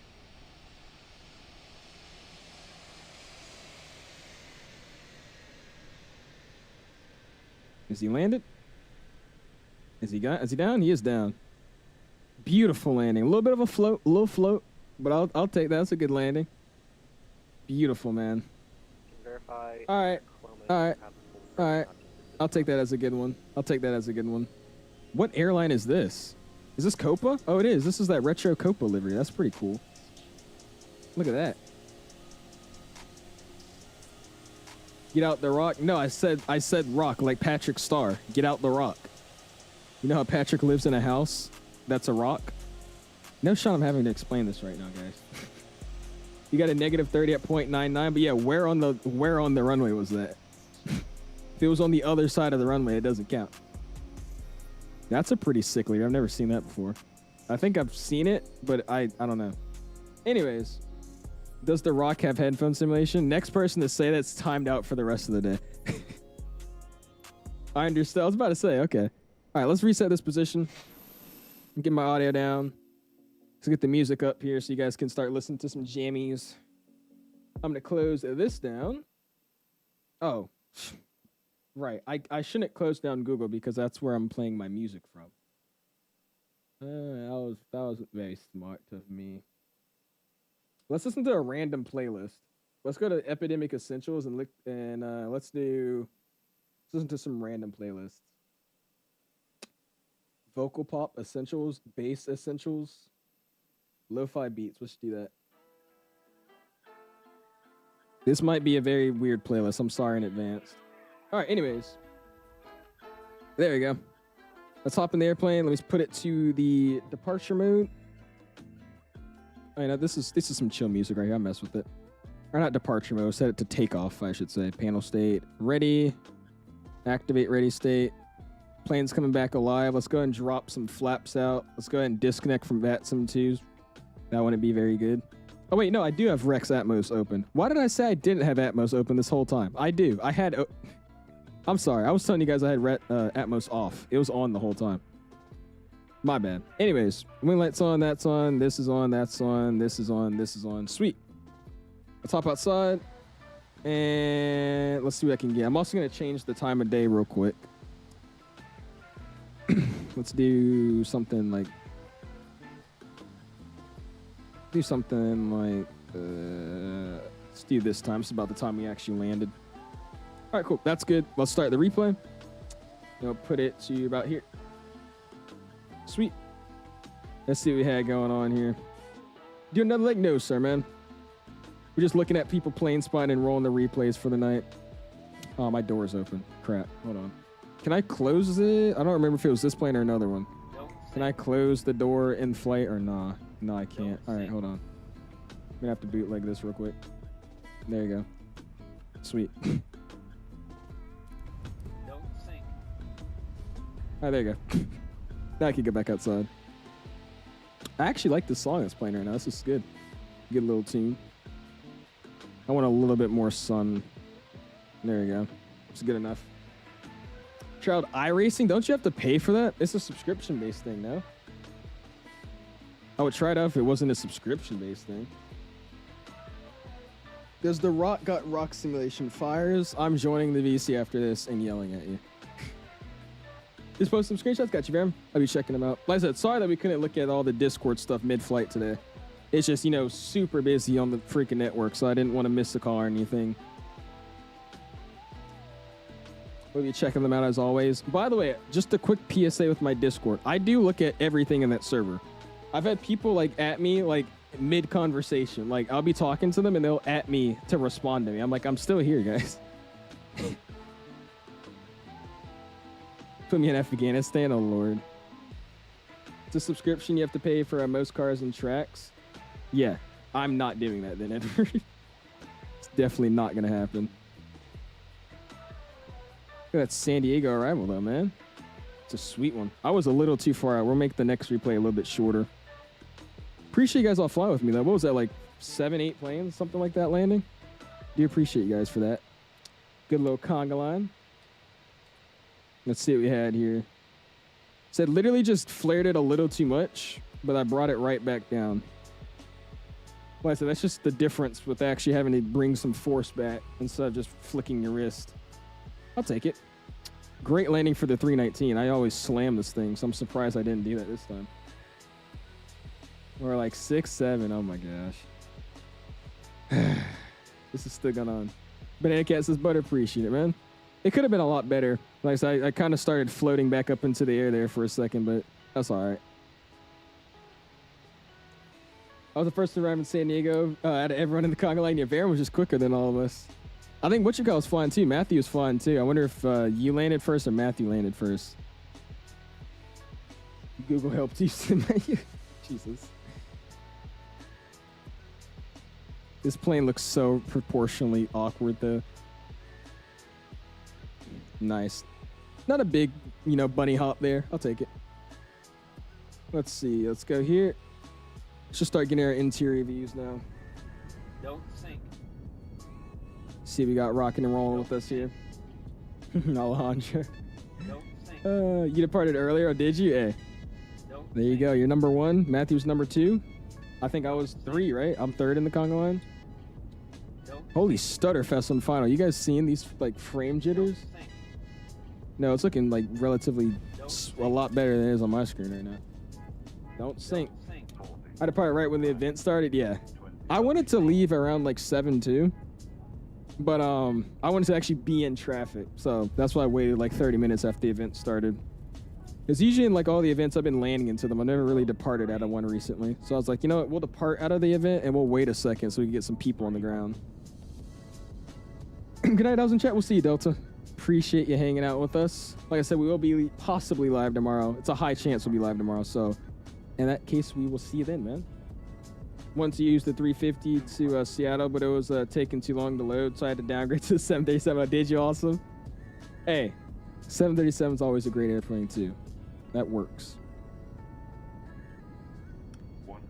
[SPEAKER 2] Is he landed? Is he down? He is down. Beautiful landing. A little bit of a float, but I'll take that. That's a good landing. Beautiful, man. All right. I'll take that as a good one. What airline is this? Is this Copa? Oh, it is. This is that retro Copa livery. That's pretty cool. Look at that. Get out the rock. No, I said rock like Patrick Star. Get out the rock. You know how Patrick lives in a house that's a rock? No shot I'm having to explain this right now, guys. You got a negative 30 at 0.99, but yeah, where on the runway was that? If it was on the other side of the runway, it doesn't count. That's a pretty sick lead. I've never seen that before. I think I've seen it, but I don't know. Anyways, does the Rock have headphone simulation? Next person to say that's timed out for the rest of the day. I understand. I was about to say, okay. All right, let's reset this position. Get my audio down. Let's get the music up here so you guys can start listening to some jammies. I'm going to close this down. Oh, right. I shouldn't close down Google because that's where I'm playing my music from. That was very smart of me. Let's listen to a random playlist. Let's go to Epidemic Essentials and let's listen to some random playlists. Vocal Pop Essentials, Bass Essentials, Lo-Fi Beats. Let's do that. This might be a very weird playlist. I'm sorry in advance. All right, anyways. There we go. Let's hop in the airplane. Let me put it to the departure mode. I know this is some chill music right here. I mess with it. Or not departure mode. Set it to takeoff, I should say. Panel state. Ready. Activate ready state. Plane's coming back alive. Let's go ahead and drop some flaps out. Let's go ahead and disconnect from VATSIM 2. That wouldn't be very good. Oh, wait, no, I do have Rex Atmos open. Why did I say I didn't have Atmos open this whole time? I do. I had... I'm sorry. I was telling you guys I had Atmos off. It was on the whole time. My bad. Anyways, wing light's on, that's on, this is on, that's on, this is on, this is on. Sweet. Let's hop outside and let's see what I can get. I'm also going to change the time of day real quick. Let's do something like let's do this time. It's about the time we actually landed. All right, cool. That's good. Let's start the replay. I'll put it to about here. Sweet. Let's see what we had going on here. Do another leg? No, sir, man. We're just looking at people plane spotting and rolling the replays for the night. Oh, my door's open. Crap. Hold on. Can I close it? I don't remember if it was this plane or another one. Can I close the door in flight or nah? No, I can't. All right, hold on. I'm gonna have to bootleg this real quick. There you go. Sweet. All right, there you go. Now I can get back outside. I actually like this song that's playing right now. This is good. Good little tune. I want a little bit more sun. There you go. It's good enough. Child iRacing, don't you have to pay for that? It's a subscription-based thing, no? I would try it out if it wasn't a subscription-based thing. Does The Rock got rock simulation fires? I'm joining the VC after this and yelling at you. Just post some screenshots. Got you, Baron. I'll be checking them out. Like I said, sorry that we couldn't look at all the Discord stuff mid-flight today. It's just, you know, super busy on the freaking network, so I didn't want to miss a call or anything. We'll be checking them out as always. By the way, just a quick PSA with my Discord. I do look at everything in that server. I've had people like at me like mid-conversation. Like I'll be talking to them and they'll at me to respond to me. I'm like, I'm still here, guys. Put me in Afghanistan, oh Lord. It's a subscription you have to pay for most cars and tracks. Yeah, I'm not doing that then, Edward. It's definitely not gonna happen. Look at that San Diego arrival though, man. It's a sweet one. I was a little too far out. We'll make the next replay a little bit shorter. Appreciate you guys all flying with me though. What was that, like 7, 8 planes? Something like that landing? Do appreciate you guys for that. Good little conga line. Let's see what we had here. Said literally just flared it a little too much, but I brought it right back down. Well, I said that's just the difference with actually having to bring some force back instead of just flicking your wrist. I'll take it. Great landing for the 319. I always slam this thing, so I'm surprised I didn't do that this time. We're like 6, 7. Oh my gosh. This is still going on. Banana Cat says, but appreciate it, man. It could have been a lot better. Like I said, I kind of started floating back up into the air there for a second, but that's all right. I was the first to arrive in San Diego out of everyone in the conga line. Yeah, Baron was just quicker than all of us. I think Wichita was flying too. Matthew was flying too. I wonder if you landed first or Matthew landed first. Google helped you. Jesus. This plane looks so proportionally awkward though. Nice. Not a big, you know, bunny hop there. I'll take it. Let's see. Let's go here. Let's just start getting our interior views now.
[SPEAKER 1] Don't sink.
[SPEAKER 2] See, we got rocking and rolling with us here. Alejandro. You departed earlier, or did you? Hey. There you go. You're number 1. Matthew's number 2. I think I was 3, right? I'm 3rd in the conga line. Holy Stutterfest on final. You guys seeing these like frame jitters? No, it's looking like relatively a lot better than it is on my screen right now. Don't sink. I departed right when the event started. Yeah. I wanted to leave around like 7 too. But I wanted to actually be in traffic, so that's why I waited like 30 minutes after the event started. Because usually in like all the events I've been landing into them, I never really departed out of one recently. So I was like, you know what, we'll depart out of the event and we'll wait a second so we can get some people on the ground. Good night, I was in chat. We'll see you, Delta. Appreciate you hanging out with us. Like I said, we will be possibly live tomorrow. It's a high chance we'll be live tomorrow, so in that case, we will see you then, man. Once you used the 350 to Seattle, but it was taking too long to load, so I had to downgrade to the 737. I did you awesome. Hey, 737 is always a great airplane too. That works.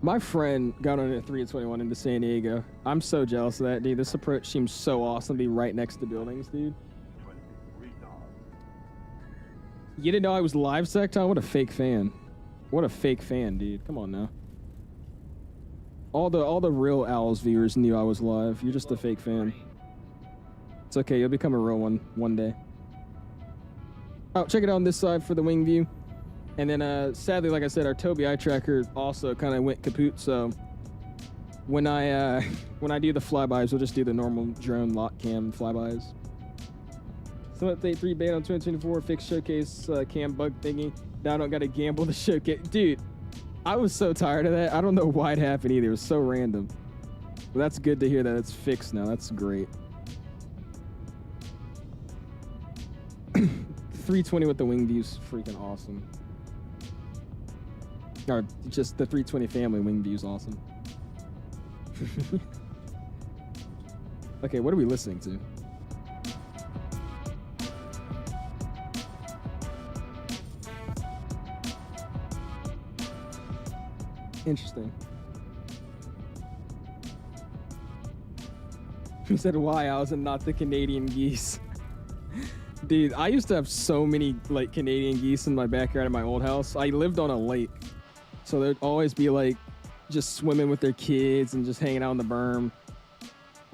[SPEAKER 2] My friend got on a 321 into San Diego. I'm so jealous of that, dude. This approach seems so awesome to be right next to buildings, dude. You didn't know I was live, Secton? What a fake fan. What a fake fan, dude. Come on now. All the real Owls viewers knew I was live. You're just a fake fan. It's okay. You'll become a real one day. Oh, check it out on this side for the wing view. And then, sadly, like I said, our Tobii eye tracker also kind of went kaput. So when I do the flybys, we'll just do the normal drone lock cam flybys. Some update 3 beta on 2024 fixed showcase cam bug thingy. Now I don't got to gamble the showcase. Dude, I was so tired of that. I don't know why it happened either. It was so random. But that's good to hear that it's fixed now. That's great. 320 with the wing view's freaking awesome. Or just the 320 family wing view's awesome. Okay, what are we listening to? Interesting. He said why Owls and not the Canadian geese. Dude, I used to have so many like Canadian geese in my backyard at my old house. I lived on a lake. So there'd always be like just swimming with their kids and just hanging out on the berm.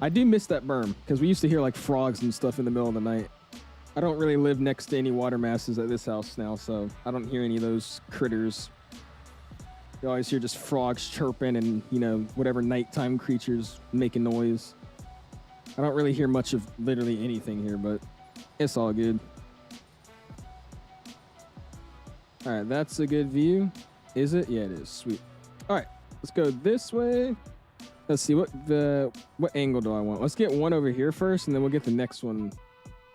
[SPEAKER 2] I do miss that berm because we used to hear like frogs and stuff in the middle of the night. I don't really live next to any water masses at this house now, so I don't hear any of those critters. You always hear just frogs chirping and, you know, whatever nighttime creatures making noise. I don't really hear much of literally anything here, but it's all good. All right, that's a good view. Is it? Yeah, it is. Sweet. All right, let's go this way. Let's see, what angle do I want? Let's get one over here first, and then we'll get the next one.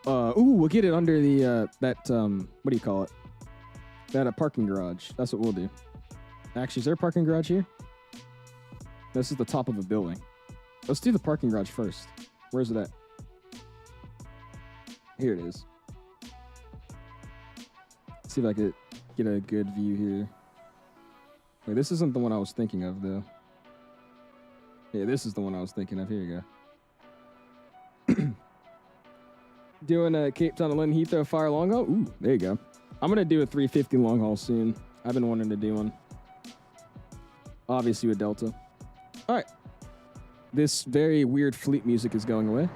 [SPEAKER 2] We'll get it under the, what do you call it? That parking garage. That's what we'll do. Actually, is there a parking garage here? This is the top of a building. Let's do the parking garage first. Where's it at? Here it is. Let's see if I could get a good view here. Wait, this isn't the one I was thinking of, though. Yeah, this is the one I was thinking of. Here you go. Doing a Cape Town to London Heathrow Fire long haul. Ooh, there you go. I'm going to do a 350 long haul soon. I've been wanting to do one. Obviously with Delta. All right. This very weird fleet music is going away.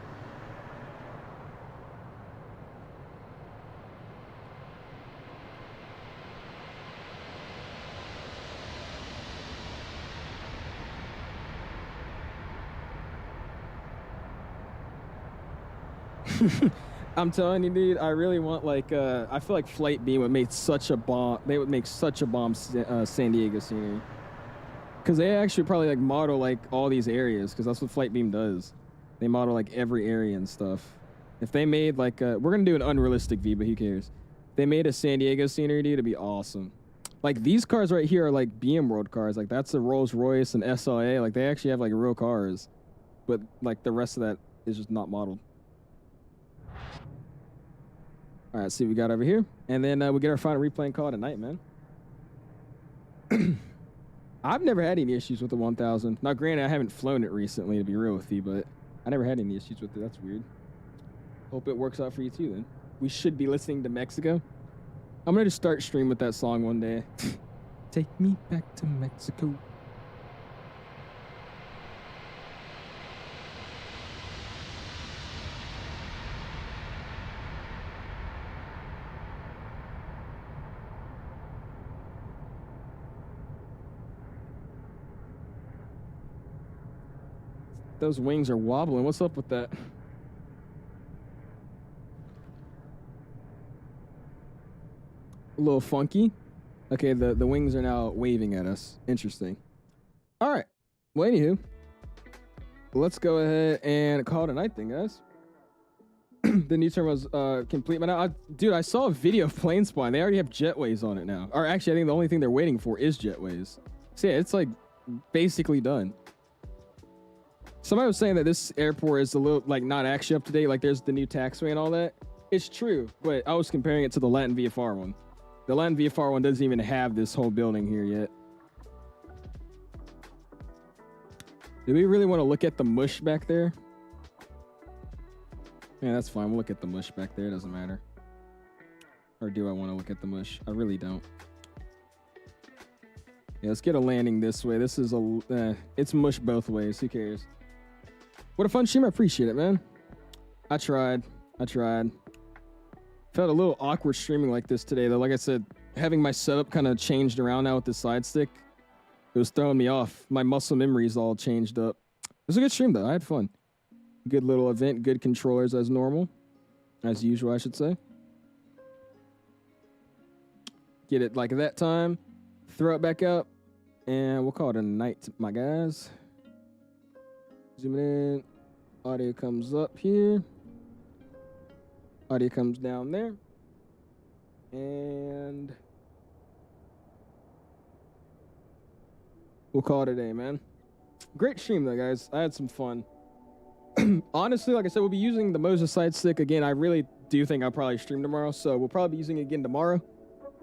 [SPEAKER 2] I'm telling you, dude, I really want like I feel like Flight Beam would make such a bomb. They would make such a bomb San Diego scenery. Because they actually probably like model like all these areas, because that's what Flight Beam does. They model like every area and stuff. If they made like we're gonna do an unrealistic V, but who cares? If they made a San Diego scenery, dude, it'd be awesome. Like these cars right here are like BM World cars. Like that's a Rolls Royce and SLA. Like they actually have like real cars, but like the rest of that is just not modeled. All right, see what we got over here, and then we get our final replaying call tonight, man. I've never had any issues with the 1000. Now, granted, I haven't flown it recently, to be real with you, but I never had any issues with it. That's weird. Hope it works out for you, too, then. We should be listening to Mexico. I'm going to just start stream with that song one day. Take me back to Mexico. Those wings are wobbling. What's up with that? A little funky. Okay, the wings are now waving at us. Interesting. All right. Well, anywho, let's go ahead and call it a night then, guys. The new term was complete. But dude, I saw a video of Plane Spawn. They already have jetways on it now. Or actually, I think the only thing they're waiting for is jetways. So yeah, it's like basically done. Somebody was saying that this airport is a little, like, not actually up to date. Like, there's the new taxiway and all that. It's true, but I was comparing it to the Latin VFR one. The Latin VFR one doesn't even have this whole building here yet. Do we really want to look at the mush back there? Yeah, that's fine. We'll look at the mush back there. It doesn't matter. Or do I want to look at the mush? I really don't. Yeah, let's get a landing this way. This is it's mush both ways. Who cares? What a fun stream. I appreciate it, man. I tried. Felt a little awkward streaming like this today, though. Like I said, having my setup kind of changed around now with the side stick, it was throwing me off. My muscle memory is all changed up. It was a good stream, though. I had fun. Good little event. Good controllers as normal. As usual, I should say. Get it like that time. Throw it back up. And we'll call it a night, my guys. Zoom in. Audio comes up here. Audio comes down there. And we'll call it a day, man. Great stream, though, guys. I had some fun. Honestly, like I said, we'll be using the Moses side stick again. I really do think I'll probably stream tomorrow, so we'll probably be using it again tomorrow.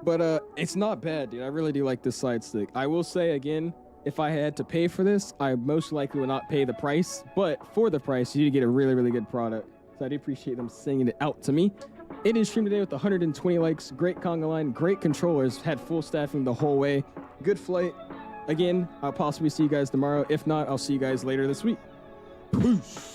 [SPEAKER 2] But it's not bad, dude. I really do like this side stick. I will say, again, if I had to pay for this, I most likely would not pay the price. But for the price, you do get a really, really good product. So I do appreciate them sending it out to me. It is streamed today with 120 likes. Great conga line, great controllers. Had full staffing the whole way. Good flight. Again, I'll possibly see you guys tomorrow. If not, I'll see you guys later this week. Peace.